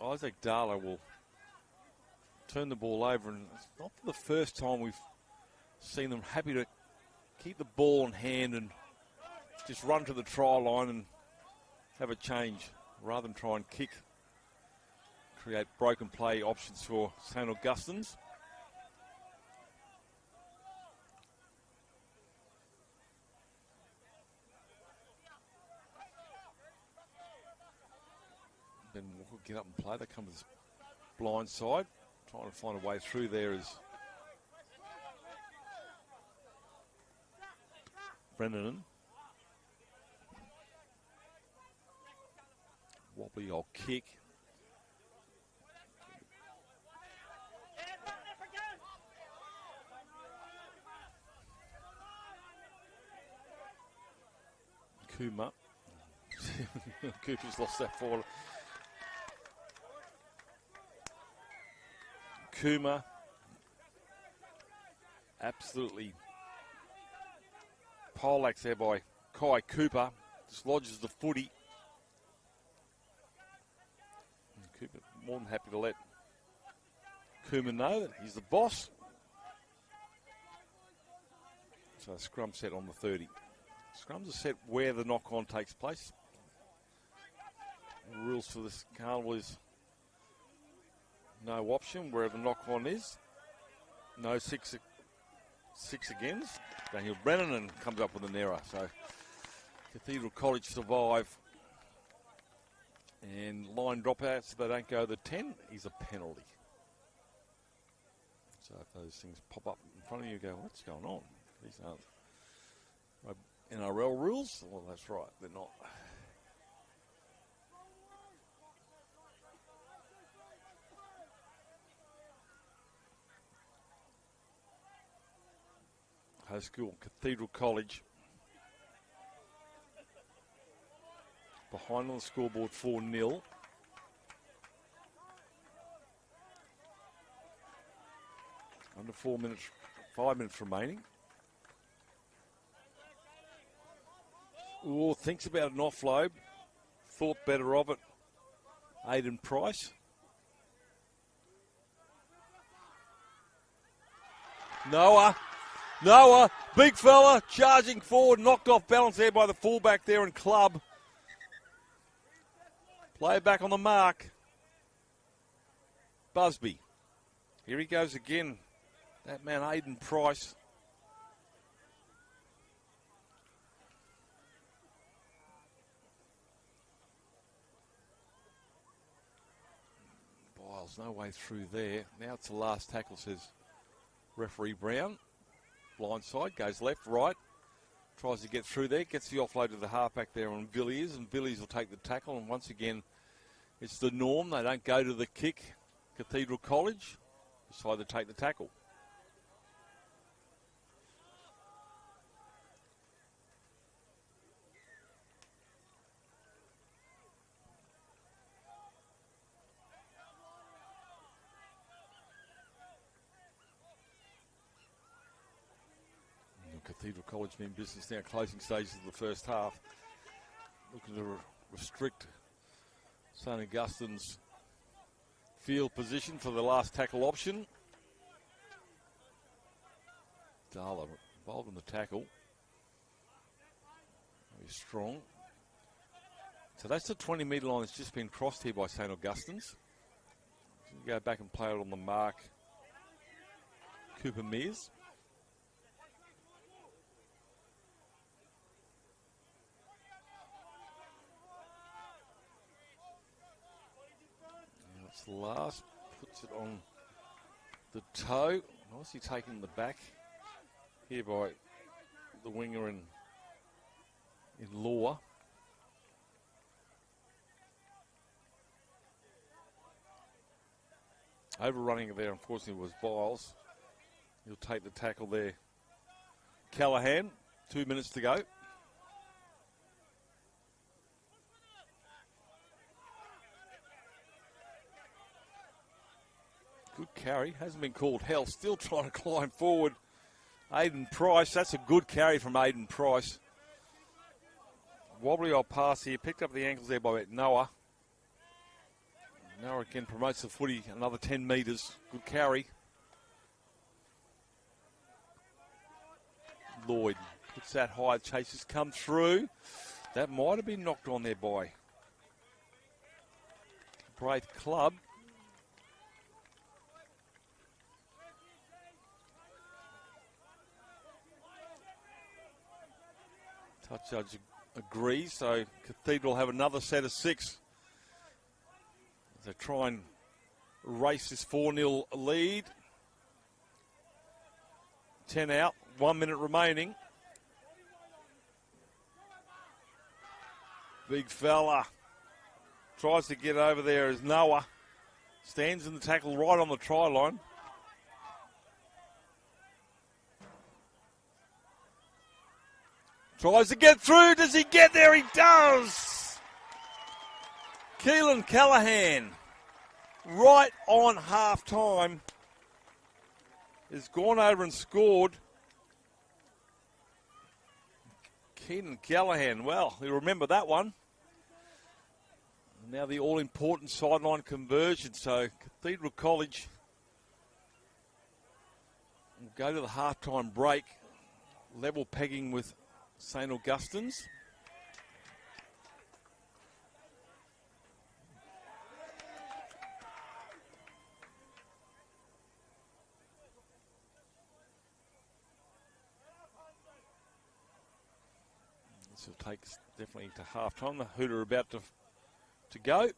Isaac Darlow will turn the ball over, and it's not for the first time we've seen them happy to keep the ball in hand and just run to the try line and have a change rather than try and kick. Create broken play options for St. Augustine's. Then Walker get up and play. They come to this blind side. Trying to find a way through there is Brennan. Wobbly old kick. Kuma. Cooper's lost that forward. Kuma. Absolutely poleaxed there by Kai Cooper. Dislodges the footy. And Cooper more than happy to let Kuma know that he's the boss. So scrum set on the 30. Scrums are set where the knock-on takes place. The rules for this carnival is no option wherever the knock-on is. No six against. Daniel Brennan comes up with an error. So Cathedral College survive And line dropouts, if they don't go the 10, is a penalty. So if those things pop up in front of you, you go, what's going on? These aren't NRL rules? Well, that's right, they're not. High school, Cathedral College. Behind on the scoreboard 4-0. Under 4 minutes, 5 minutes remaining. Oh, thinks about an offload. Thought better of it. Aiden Price. Noah, big fella, charging forward, knocked off balance there by the fullback there in Club. Play back on the mark. Busby. Here he goes again. That man, Aiden Price. Biles, no way through there. Now it's the last tackle, says referee Brown. Blindside, goes left, right. Tries to get through there, gets the offload to the halfback there on Villiers, and Villiers will take the tackle. And once again, it's the norm. They don't go to the kick. Cathedral College decide to take the tackle. Cathedral College been in business now, closing stages of the first half. Looking to restrict St. Augustine's field position for the last tackle option. Darla involved in the tackle. Very strong. So that's the 20-metre line that's just been crossed here by St. Augustine's. Go back and play it on the mark. Cooper Mears. Last puts it on the toe. Nicely taken the back here by the winger in Law. Overrunning it there, unfortunately, was Biles. He'll take the tackle there. Callahan, 2 minutes to go. Good carry, hasn't been called hell, still trying to climb forward. Aiden Price, that's a good carry from Aiden Price. Wobbly old pass here, picked up the ankles there by Noah. Noah again promotes the footy another 10 metres, good carry. Lloyd puts that high, chases come through. That might have been knocked on there by Braith Club. Touch judge agrees, so Cathedral have another set of 6. They try and race this 4-0 lead. 10 out, 1 minute remaining. Big fella tries to get over there as Noah stands in the tackle right on the try line. Tries to get through. Does he get there? He does. Keelan Callahan, right on half-time, has gone over and scored. Keelan Callahan, well, you remember that one. Now the all-important sideline conversion. So Cathedral College will go to the half-time break, level pegging with St. Augustine's. This will take us definitely to half-time. The Hooter about to to go.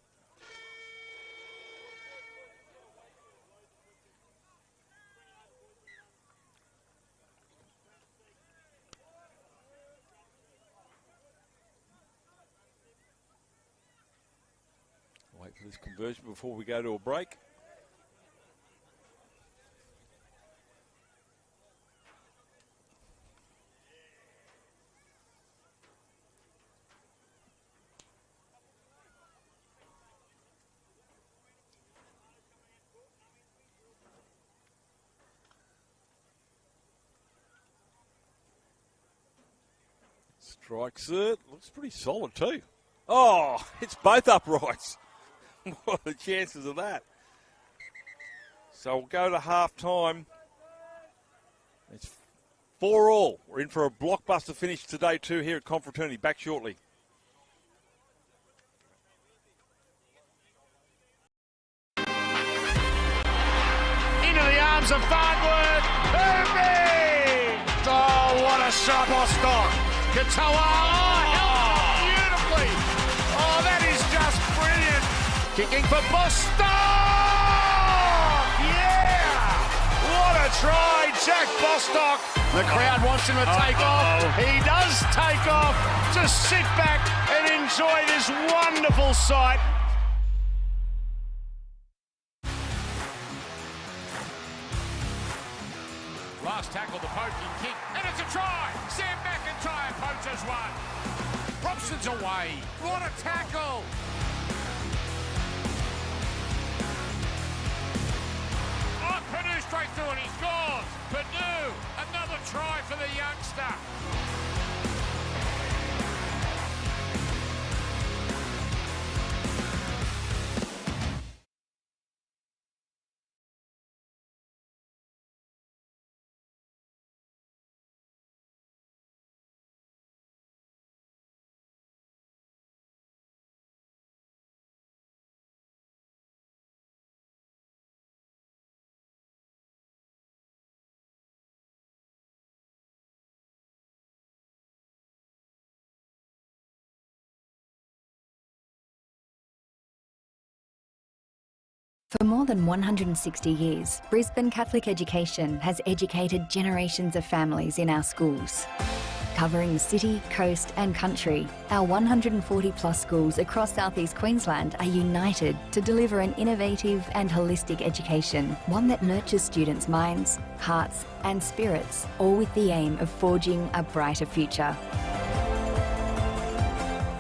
Wait for this conversion before we go to a break. Strikes it. Looks pretty solid too. Oh, it's both uprights. What are the chances of that? So we'll go to half-time. It's 4-4. We're in for a blockbuster finish today too here at Confraternity. Back shortly. Into the arms of Farnworth. Ubi! Oh, what a shot, Bostock. Katoa, held beautifully. Oh, that is just brilliant. Kicking for Bostock. Yeah! What a try, Jack Bostock. The crowd wants him to take off. He does take off. Just sit back and enjoy this wonderful sight. Last tackle, the poking kick, and it's a try. Sam McIntyre poaches one. Robson's away. What a tackle. Oh, Purdue straight through and he scores. Purdue, another try for the youngster. For more than 160 years, Brisbane Catholic Education has educated generations of families in our schools. Covering the city, coast and country, our 140 plus schools across southeast Queensland are united to deliver an innovative and holistic education, one that nurtures students' minds, hearts and spirits, all with the aim of forging a brighter future.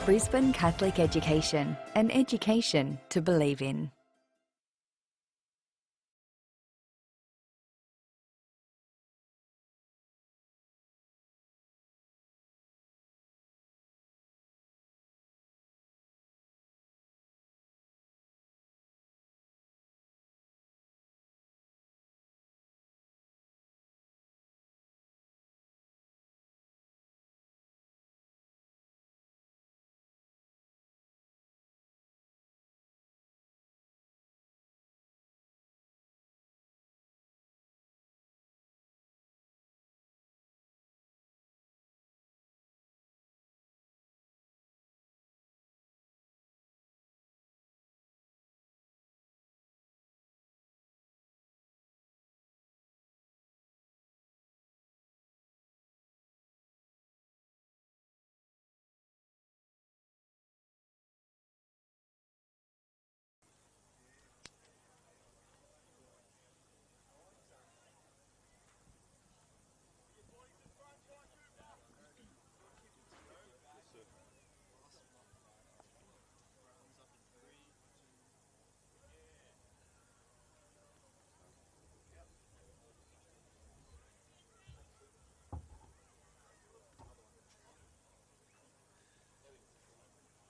Brisbane Catholic Education, an education to believe in.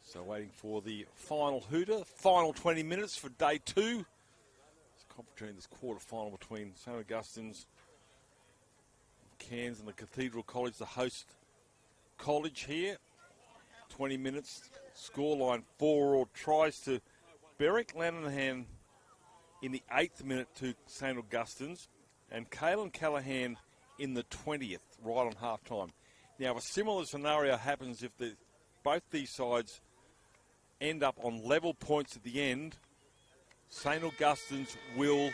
So waiting for the final hooter, final 20 minutes for day two. It's Confraternity, this quarter-final between St Augustine's, Cairns and the Cathedral College, the host college here. 20 minutes, scoreline 4-4, tries to Berwick, Lanahan in the 8th minute to St Augustine's, and Caelan Callahan in the 20th, right on half-time. Now, a similar scenario happens if both these sides end up on level points at the end, St. Augustine's will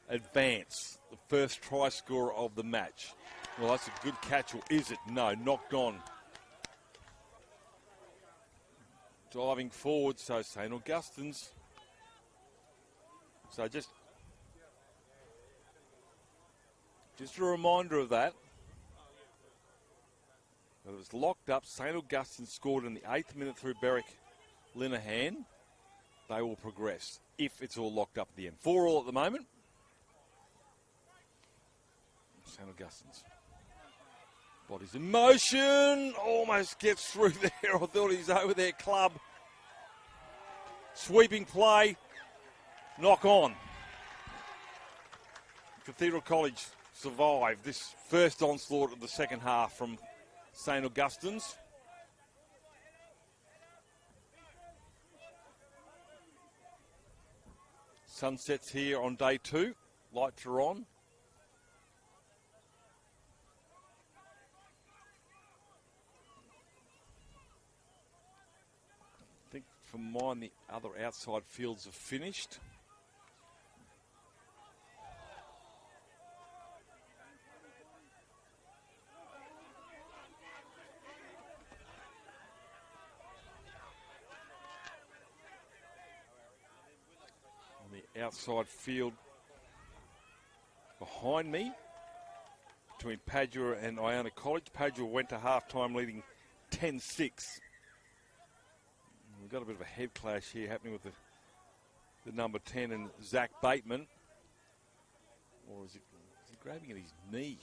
advance. The first try scorer of the match. Well, that's a good catch, or is it? No, knocked on. Diving forward, so St. Augustine's. So just a reminder of that. It was locked up. St. Augustine scored in the 8th minute through Berwick Linehan. They will progress if it's all locked up at the end. 4-4 at the moment. St. Augustine's. Body's in motion. Almost gets through there. I thought he's over there, club. Sweeping play. Knock on. Cathedral College survived this first onslaught of the second half from St. Augustine's. Sunsets here on day 2. Lights are on. I think from mine the other outside fields have finished. Outside field behind me between Padua and Iona College. Padua went to half-time leading 10-6. We've got a bit of a head clash here happening with the number 10 and Zach Bateman. Or is he grabbing at his knee?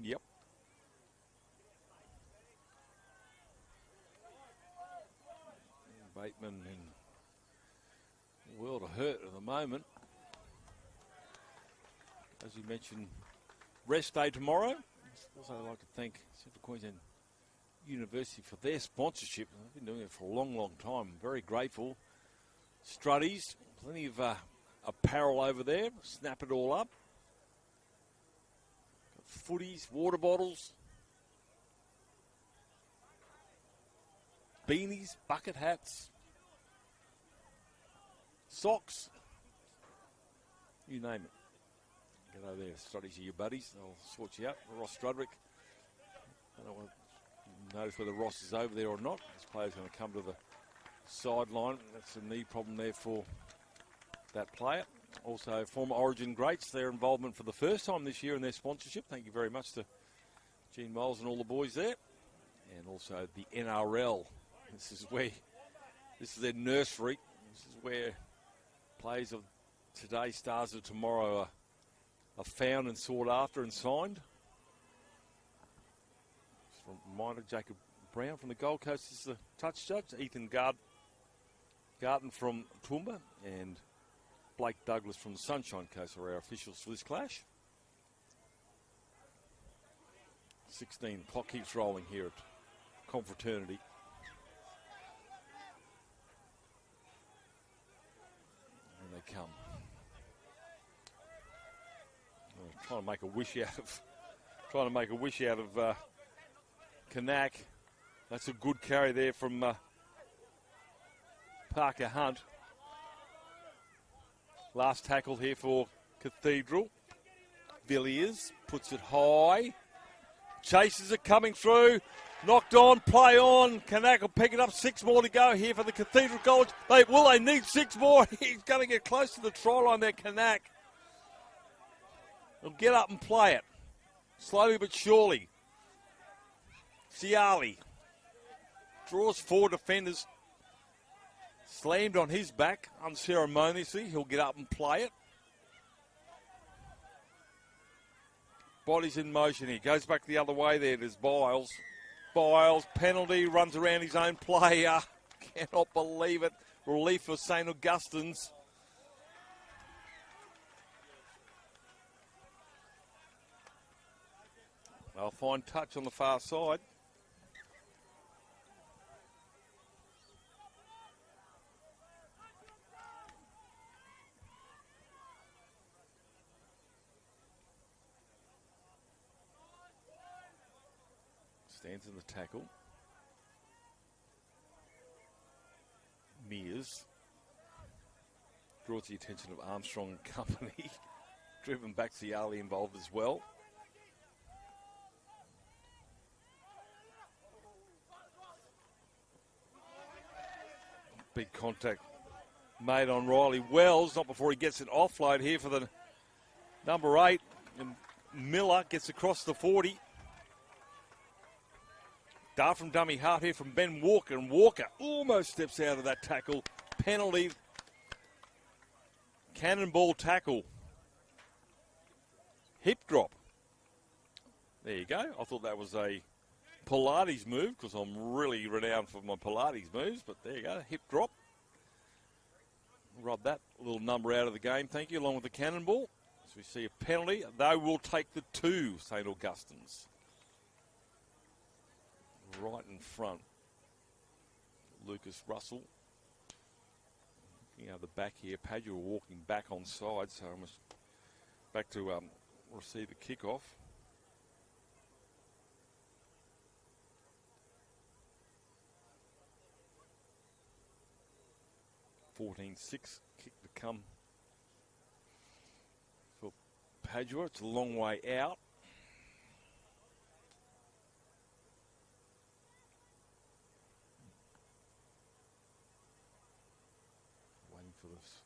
Yep. Bateman in a world of hurt at the moment. As you mentioned, rest day tomorrow. Also, I'd like to thank Central Queensland University for their sponsorship. They've been doing it for a long, long time. I'm very grateful. Strutties, plenty of apparel over there. Snap it all up. Got footies, water bottles, beanies, bucket hats, socks, you name it. Get over there, Struddies are your buddies. They'll sort you out. Ross Strudwick. I don't want to notice whether Ross is over there or not. This player's going to come to the sideline. That's a knee problem there for that player. Also, former Origin greats, their involvement for the first time this year in their sponsorship. Thank you very much to Gene Miles and all the boys there. And also the NRL. This is their nursery. This is where players of today, stars of tomorrow are found and sought after and signed. Just a reminder, Jacob Brown from the Gold Coast is the touch judge. Ethan Garden from Toowoomba and Blake Douglas from the Sunshine Coast are our officials for this clash. 16, clock keeps rolling here at Confraternity. Come. Trying to make a wish out of Kanak. That's a good carry there from Parker Hunt. Last tackle here for Cathedral. Villiers puts it high. Chases it coming through. Knocked on, play on. Kanak will pick it up. 6 more to go here for the Cathedral College. They need 6 more. He's going to get close to the try line there, Kanak. He'll get up and play it. Slowly but surely. Ciali draws 4 defenders. Slammed on his back unceremoniously. He'll get up and play it. Body's in motion. He goes back the other way there. There's Biles. Biles, penalty, runs around his own player. Cannot believe it. Relief for St. Augustine's. They'll find touch on the far side. Stands in the tackle. Mears draws the attention of Armstrong and company. Driven back, Ciali involved as well. Big contact made on Riley Wells, not before he gets an offload here for the number 8. And Miller gets across the 40. Dart from dummy half here from Ben Walker, and Walker almost steps out of that tackle. Penalty. Cannonball tackle. Hip drop. There you go. I thought that was a Pilates move because I'm really renowned for my Pilates moves, but there you go. Hip drop. Rub that little number out of the game, thank you, along with the cannonball. So we see a penalty. They will take the 2, St. Augustine's. Right in front. Lucas Russell. You know, the back here. Padua walking back on side, so almost back to receive the kickoff. $14-6 kick to come for Padua. It's a long way out. Waiting for this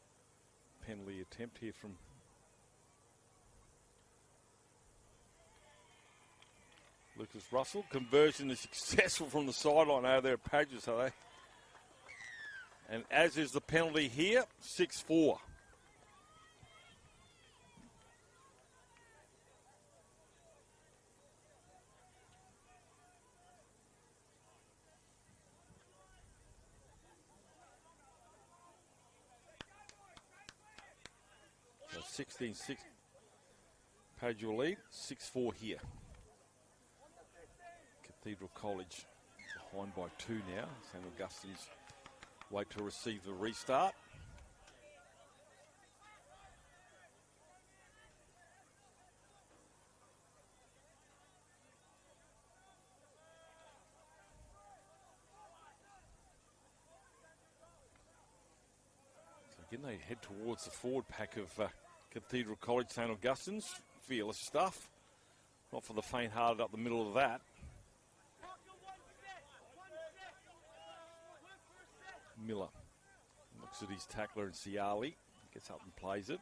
penalty attempt here from Lucas Russell. Conversion is successful from the sideline over there at Padua, so they. And as is the penalty here, 6-4. So 16-6. Padua lead, 6-4 here. Cathedral College behind by 2 now. St. Augustine's wait to receive the restart. So again, they head towards the forward pack of Cathedral College, St. Augustine's. Fearless stuff. Not for the faint-hearted up the middle of that. Miller looks at his tackler and Ciali gets up and plays it.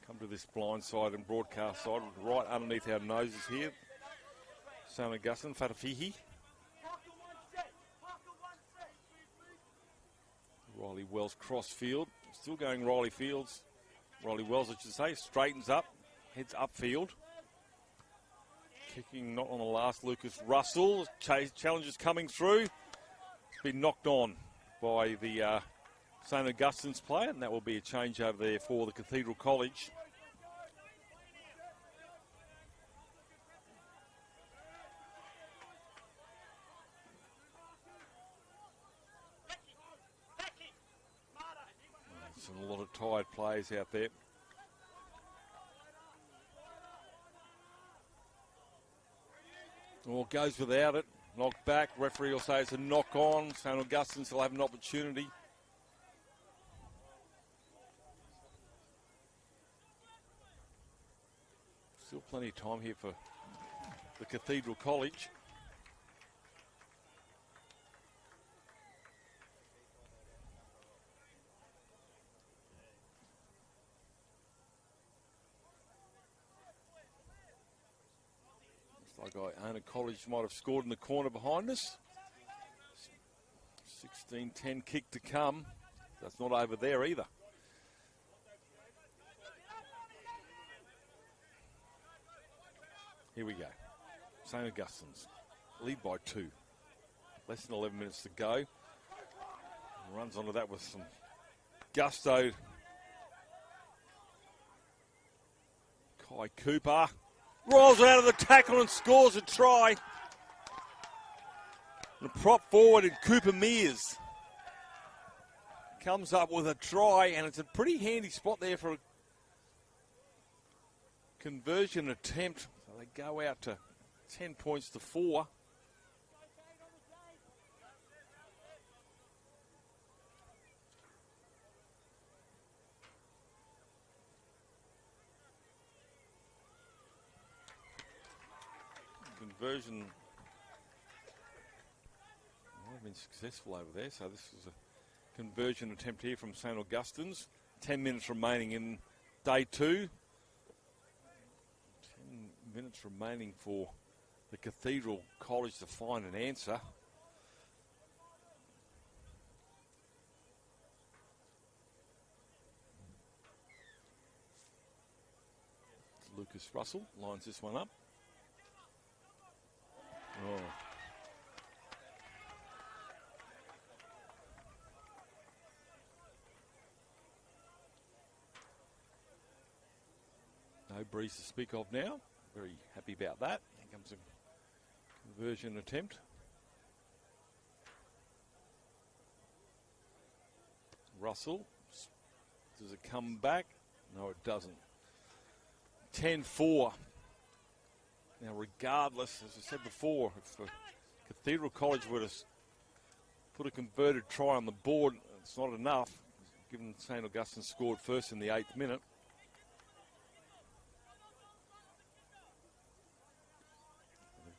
Come to this blind side and broadcast side right underneath our noses here. St. Augustine, Fatafihi. Riley Wells cross field. Still going Riley Fields. Riley Wells, I should say, straightens up, heads upfield. Kicking not on the last, Lucas Russell. Challenges coming through. Been knocked on by the St. Augustine's player, and that will be a change over there for the Cathedral College. There's a lot of tired players out there. Well, goes without it. Knocked back. Referee will say it's a knock on. St. Augustine's will have an opportunity. Still plenty of time here for the Cathedral College. Looks like Iona College might have scored in the corner behind us. 16-10 kick to come. That's not over there either. Here we go. St. Augustine's lead by 2. Less than 11 minutes to go. Runs onto that with some gusto. Kai Cooper rolls out of the tackle and scores a try. And a prop forward in Cooper Mears comes up with a try, and it's a pretty handy spot there for a conversion attempt. So they go out to 10 points to 4. Conversion might have been successful over there, so this was a conversion attempt here from St. Augustine's. 10 minutes remaining in day 2. 10 minutes remaining for the Cathedral College to find an answer. Lucas Russell lines this one up. Oh. No breeze to speak of now. Very happy about that. Here comes a conversion attempt. Russell. Does it come back? No, it doesn't. 10-4. Now, regardless, as I said before, if the Cathedral College were to put a converted try on the board, it's not enough, given St. Augustine scored first in the 8th minute.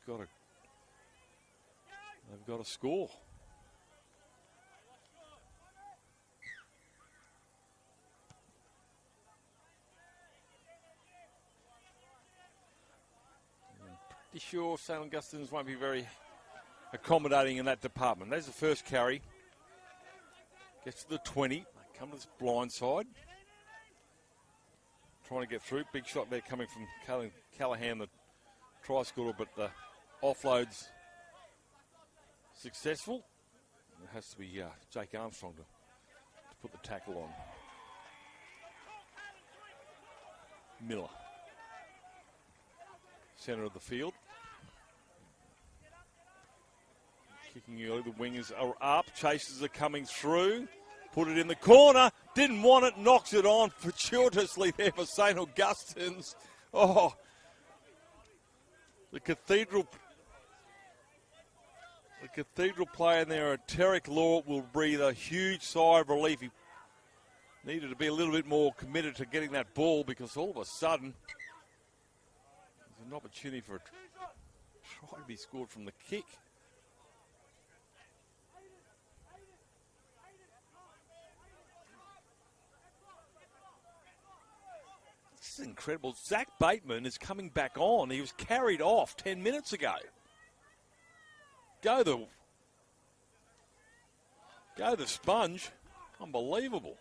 They've got to score. Pretty sure St. Augustine's won't be very accommodating in that department. There's the first carry. Gets to the 20. They come to this blind side. Trying to get through. Big shot there coming from Callahan, the try scorer, but the offload's successful. It has to be Jake Armstrong to put the tackle on. Miller. Centre of the field. Kicking early, the wingers are up. Chasers are coming through. Put it in the corner. Didn't want it. Knocks it on fortuitously there for St. Augustine's. Oh, the Cathedral player there, Tarek Law, will breathe a huge sigh of relief. He needed to be a little bit more committed to getting that ball, because all of a sudden there's an opportunity for a try to be scored from the kick. This is incredible. Zach Bateman is coming back on. He was carried off 10 minutes ago. Go the sponge. Unbelievable.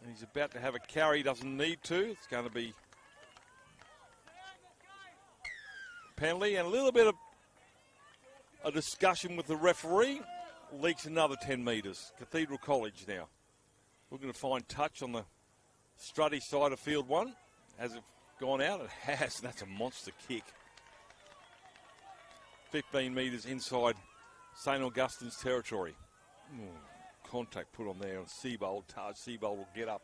And he's about to have a carry. Doesn't need to. It's going to be penalty and a little bit of a discussion with the referee. Leaks another 10 metres. Cathedral College now looking to find touch on the Strutty side of field 1. Has it gone out? It has, and that's a monster kick. 15 metres inside St. Augustine's territory. Contact put on there on Seabold. Taj Seabold will get up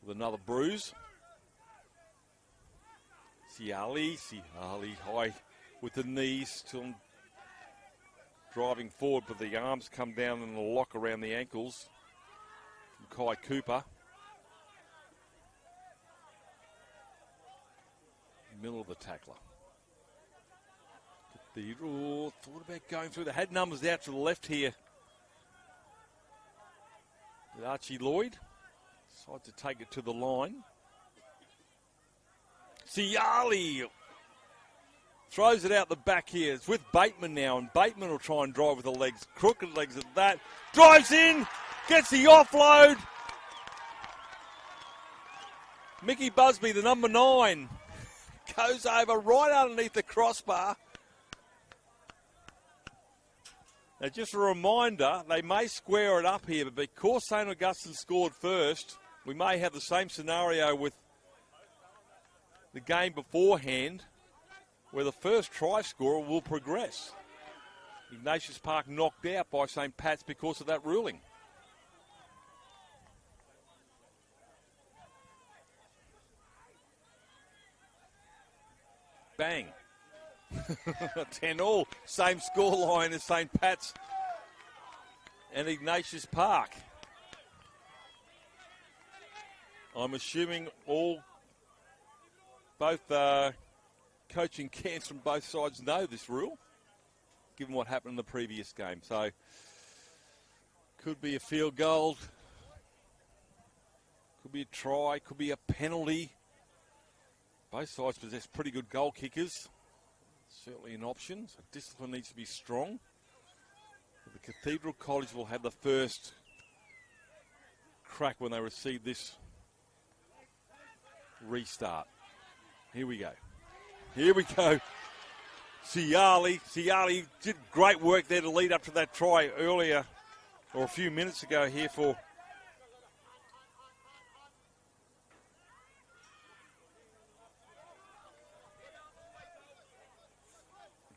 with another bruise. Siali high with the knees, still driving forward, but the arms come down in the lock around the ankles from Kai Cooper. Middle of the tackler. Cathedral thought about going through. They had numbers out to the left here. With Archie Lloyd. Decides to take it to the line. Siali throws it out the back here. It's with Bateman now, and Bateman will try and drive with the legs. Crooked legs at that. Drives in. Gets the offload. Mickey Busby, the number 9. Goes over right underneath the crossbar. Now, just a reminder, they may square it up here, but because St. Augustine scored first, we may have the same scenario with the game beforehand, where the first try scorer will progress. Ignatius Park knocked out by St. Pat's because of that ruling. Bang. 10-all. Same scoreline as St. Pat's and Ignatius Park. I'm assuming both coaching camps from both sides know this rule, given what happened in the previous game. So, could be a field goal, could be a try, could be a penalty. Both sides possess pretty good goal kickers. Certainly an option. So discipline needs to be strong. But the Cathedral College will have the first crack when they receive this restart. Here we go. Here we go. Ciali did great work there to lead up to that try earlier, or a few minutes ago here for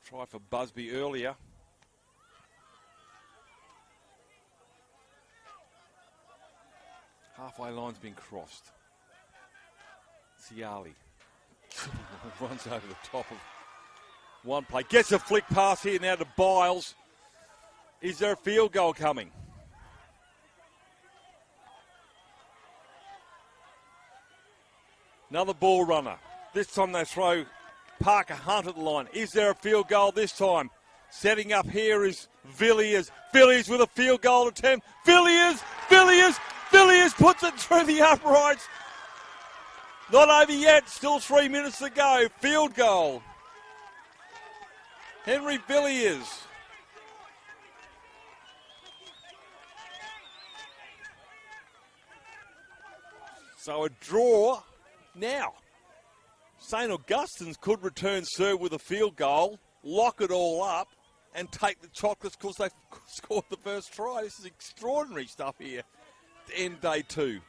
try for Busby earlier. Halfway line's been crossed. Ciali runs over the top of one play. Gets a flick pass here now to Biles. Is there a field goal coming? Another ball runner. This time they throw Parker Hunt at the line. Is there a field goal this time? Setting up here is Villiers. Villiers with a field goal attempt. Villiers puts it through the uprights. Not over yet. Still 3 minutes to go. Field goal. Henry Villiers. So a draw now. St. Augustine's could return serve with a field goal, lock it all up, and take the chocolates because they've scored the first try. This is extraordinary stuff here to end day two.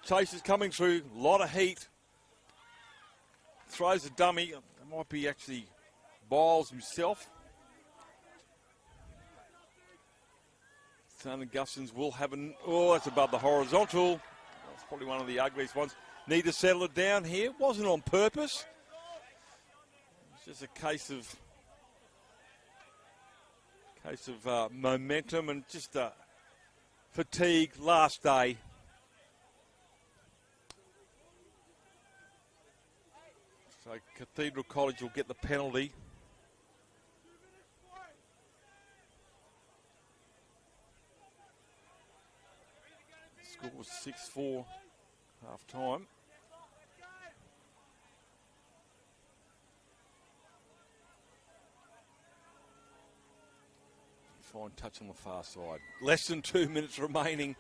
Chase is coming through, a lot of heat. Throws a dummy. It might be actually Biles himself. St. Augustine's will have that's above the horizontal. That's probably one of the ugliest ones. Need to settle it down here. Wasn't on purpose. It's just a case of momentum and just fatigue last day. So Cathedral College will get the penalty. Score was 6-4 half time. Fine touch on the far side. Less than 2 minutes remaining.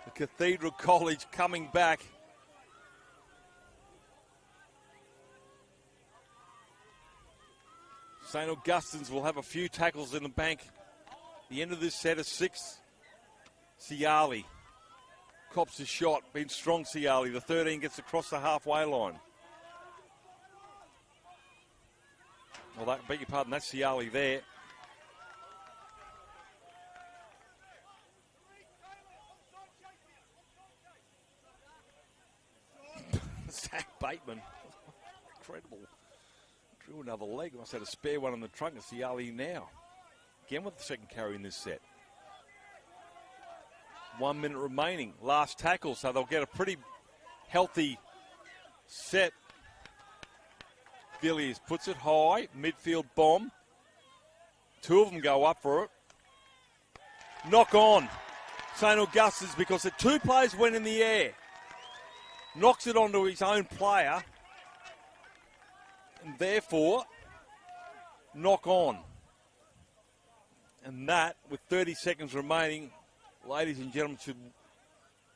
The Cathedral College coming back. St. Augustine's will have a few tackles in the bank. The end of this set is 6. Ciali cops a shot. Been strong, Ciali. The 13 gets across the halfway line. Well, beg your pardon, that's Ciali there. Zach Bateman. Incredible. Drew another leg. Must have a spare one in the trunk. It's Ciali now. Again with the second carry in this set. 1 minute remaining. Last tackle, so they'll get a pretty healthy set. Villiers puts it high. Midfield bomb. Two of them go up for it. Knock on. St. Augustine's because the two players went in the air. Knocks it onto his own player. And therefore, knock on. And that, with 30 seconds remaining, ladies and gentlemen, should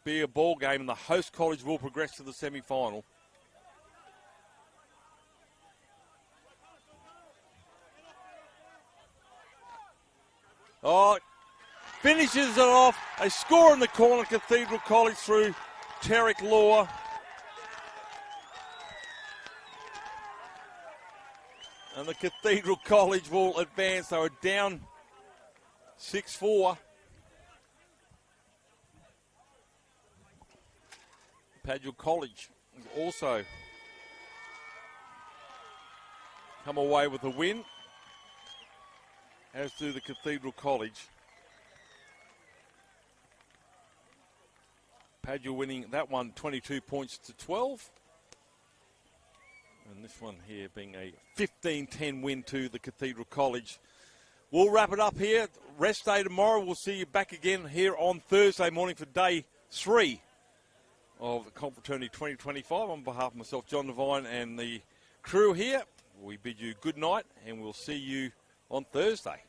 be a ball game, and the host college will progress to the semi-final. Oh, finishes it off. A score in the corner, Cathedral College through Tarek Law. And the Cathedral College will advance. They were down 6-4. Padua College is also come away with a win, as do the Cathedral College. Padua winning that one 22 points to 12. And this one here being a 15-10 win to the Cathedral College. We'll wrap it up here. Rest day tomorrow. We'll see you back again here on Thursday morning for day 3 of the Confraternity 2025. On behalf of myself, John Devine, and the crew here, we bid you good night, and we'll see you on Thursday.